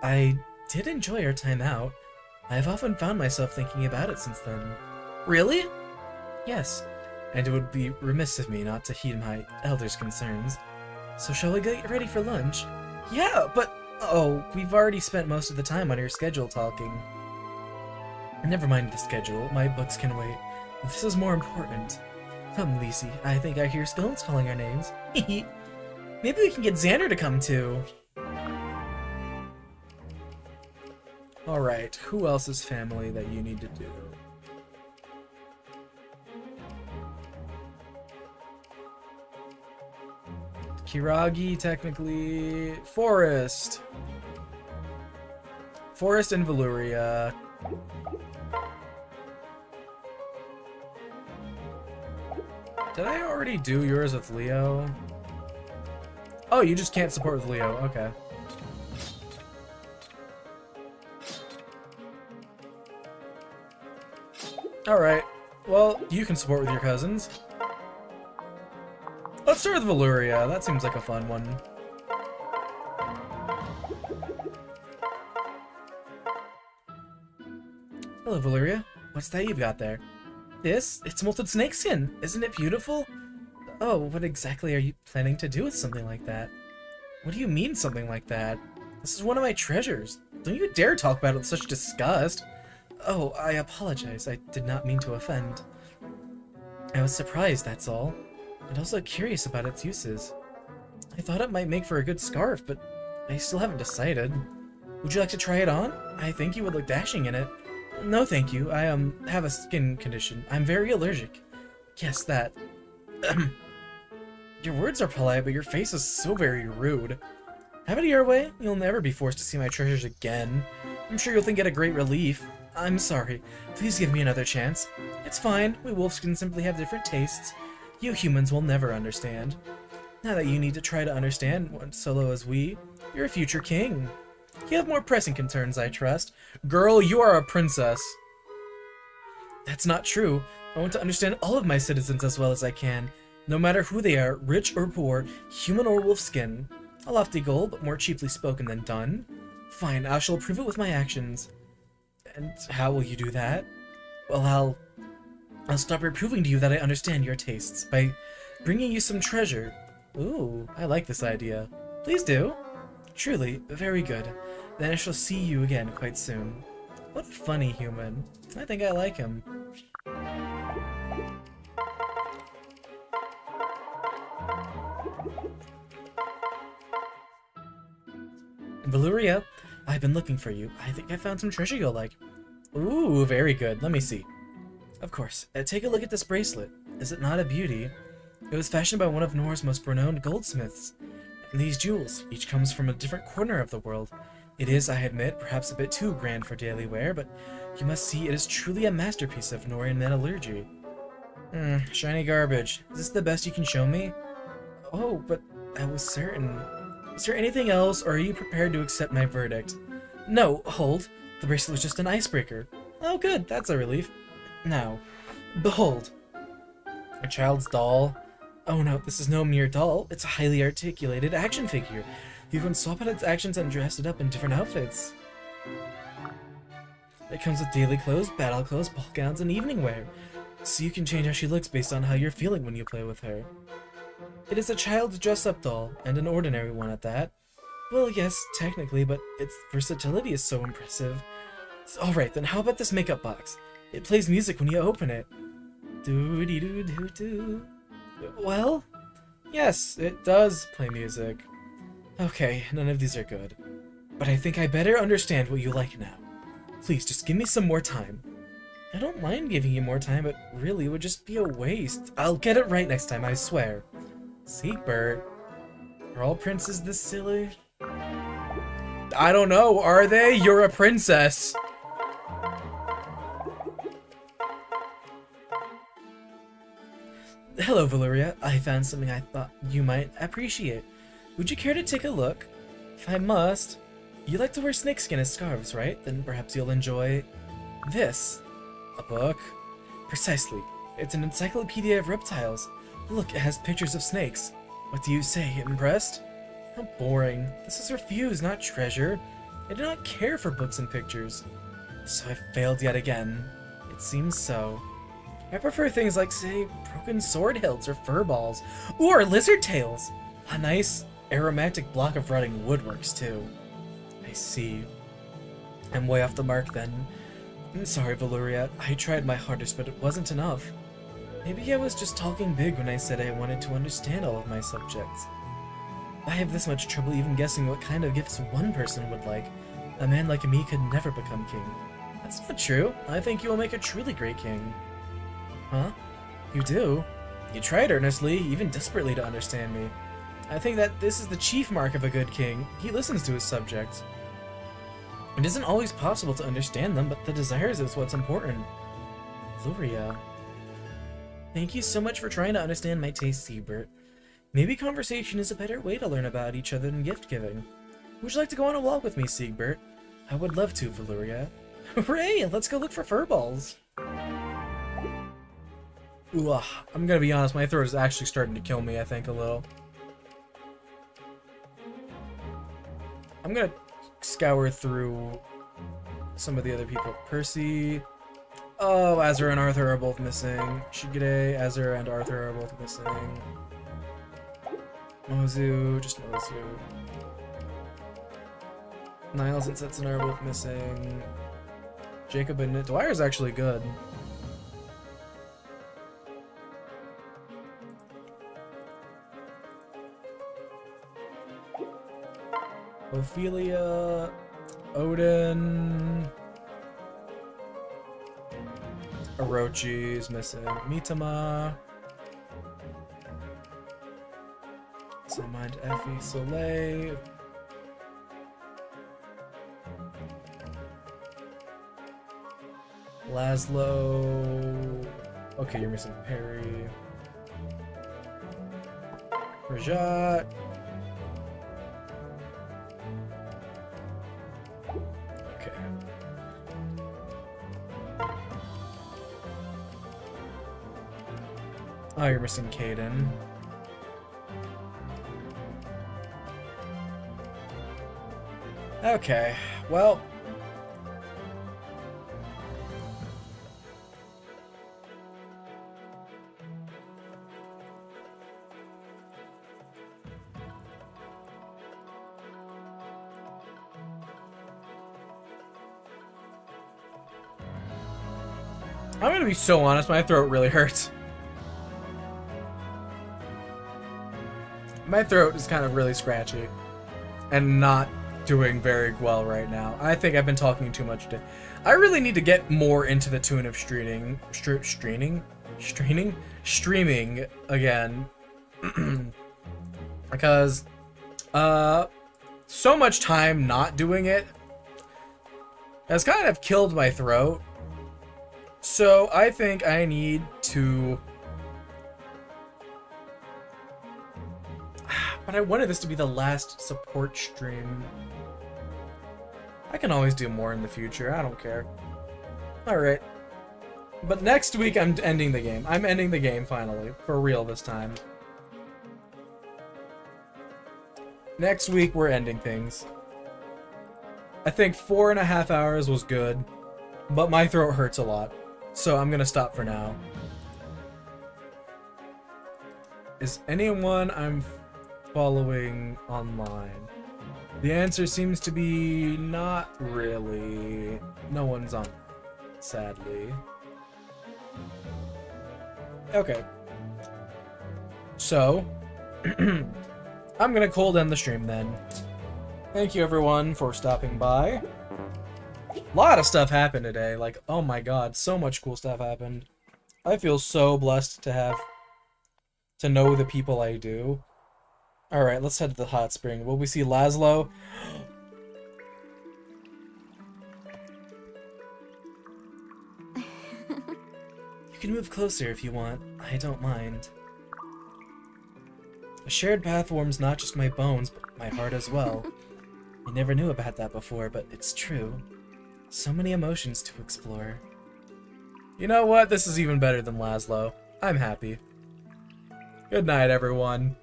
I did enjoy our time out. I've often found myself thinking about it since then. Really? Yes, and it would be remiss of me not to heed my elders' concerns. So shall we get ready for lunch? Yeah, but... Oh, we've already spent most of the time on your schedule talking. Never mind the schedule, my books can wait. This is more important. Come, Lisi, I think I hear Stones calling our names. Maybe we can get Xander to come too. Alright, who else's family that you need to do? Kiragi, technically... Forest! Forest and Valuria. Did I already do yours with Leo? Oh, you just can't support with Leo, okay. Alright, well, you can support with your cousins. Let's start with Valuria, that seems like a fun one. Hello, Valuria. What's that you've got there? This? It's molted snakeskin. Isn't it beautiful? Oh, what exactly are you planning to do with something like that? What do you mean, something like that? This is one of my treasures. Don't you dare talk about it with such disgust. Oh, I apologize. I did not mean to offend. I was surprised, that's all. And also curious about its uses. I thought it might make for a good scarf, but I still haven't decided. Would you like to try it on? I think you would look dashing in it. No, thank you. I, have a skin condition. I'm very allergic. Yes, that. Your words are polite, but your face is so very rude. Have it your way. You'll never be forced to see my treasures again. I'm sure you'll think it a great relief. I'm sorry. Please give me another chance. It's fine. We wolves can simply have different tastes. You humans will never understand. Now that you need to try to understand one solo as we, you're a future king. You have more pressing concerns, I trust. Girl, you are a princess. That's not true. I want to understand all of my citizens as well as I can. No matter who they are, rich or poor, human or wolf skin. A lofty goal, but more cheaply spoken than done. Fine, I shall prove it with my actions. And how will you do that? Well, I'll start by proving to you that I understand your tastes, by bringing you some treasure. Ooh, I like this idea. Please do. Truly, very good. Then I shall see you again quite soon. What a funny human. I think I like him. Valuria, I've been looking for you. I think I found some treasure you'll like. Ooh, very good. Let me see. Of course. Take a look at this bracelet. Is it not a beauty? It was fashioned by one of Nore's most renowned goldsmiths. And these jewels, each comes from a different corner of the world. It is, I admit, perhaps a bit too grand for daily wear, but you must see it is truly a masterpiece of Norean metallurgy. Shiny garbage. Is this the best you can show me? Oh, but I was certain. Is there anything else, or are you prepared to accept my verdict? No, hold. The bracelet was just an icebreaker. Oh good, that's a relief. Now, behold. A child's doll. Oh no, this is no mere doll. It's a highly articulated action figure. You can swap out its actions and dress it up in different outfits. It comes with daily clothes, battle clothes, ball gowns, and evening wear. So you can change how she looks based on how you're feeling when you play with her. It is a child's dress-up doll, and an ordinary one at that. Well, yes, technically, but its versatility is so impressive. Alright, then how about this makeup box? It plays music when you open it. Doo-dee-doo-doo-doo. Well, yes, it does play music. Okay, none of these are good. But I think I better understand what you like now. Please, just give me some more time. I don't mind giving you more time, but really, it would just be a waste. I'll get it right next time, I swear. Siegbert, are all princes this silly? I don't know, are they? You're a princess! Hello, Valuria. I found something I thought you might appreciate. Would you care to take a look? If I must. You like to wear snakeskin as scarves, right? Then perhaps you'll enjoy this. A book? Precisely. It's an encyclopedia of reptiles. Look, it has pictures of snakes. What do you say? Impressed? How boring. This is refuse, not treasure. I do not care for books and pictures. So I failed yet again. It seems so. I prefer things like, say, broken sword hilts or fur balls, or lizard tails. A nice, aromatic block of rotting wood works too. I see. I'm way off the mark then. I'm sorry, Valuria. I tried my hardest, but it wasn't enough. Maybe I was just talking big when I said I wanted to understand all of my subjects. I have this much trouble even guessing what kind of gifts one person would like. A man like me could never become king. That's not true. I think you will make a truly great king. Huh? You do? You tried earnestly, even desperately, to understand me. I think that this is the chief mark of a good king. He listens to his subjects. It isn't always possible to understand them, but the desires is what's important. Valuria. Thank you so much for trying to understand my taste, Siegbert. Maybe conversation is a better way to learn about each other than gift-giving. Would you like to go on a walk with me, Siegbert? I would love to, Valuria. Hooray! Let's go look for furballs! Ooh, I'm gonna be honest, my throat is actually starting to kill me, I think, a little. I'm gonna scour through some of the other people. Percy. Oh, Azura and Arthur are both missing. Shigure, Azura, and Arthur are both missing. Mozu, just Mozu. Niles and Setsun are both missing. Jacob and Dwyer's actually good. Ophelia, Odin, Orochi is missing. Mitama. So mind Effie, Soleil. Laszlo. Okay, you're missing Perry. Rajat. Okay. Oh, you're missing Caden. Okay, well... I'm gonna be so honest, my throat really hurts. My throat is kind of really scratchy and not doing very well right now. I think I've been talking too much today. I really need to get more into the tune of streaming again. Because so much time not doing it has kind of killed my throat. So I think I need to... But I wanted this to be the last support stream. I can always do more in the future, I don't care. Alright. But next week I'm ending the game. I'm ending the game finally. For real this time. Next week we're ending things. I think 4.5 hours was good. But my throat hurts a lot. So I'm gonna stop for now. Is anyone I'm following online? The answer seems to be not really. No one's on, sadly. Okay. So, I'm gonna cold end the stream then. Thank you everyone for stopping by. A lot of stuff happened today. Like, oh my god, so much cool stuff happened. I feel so blessed to know the people I do. Alright, let's head to the hot spring. Will we see Laszlo? You can move closer if you want. I don't mind. A shared path warms not just my bones, but my heart as well. I never knew about that before, but it's true. So many emotions to explore. You know what? This is even better than Laszlo. I'm happy. Good night, everyone.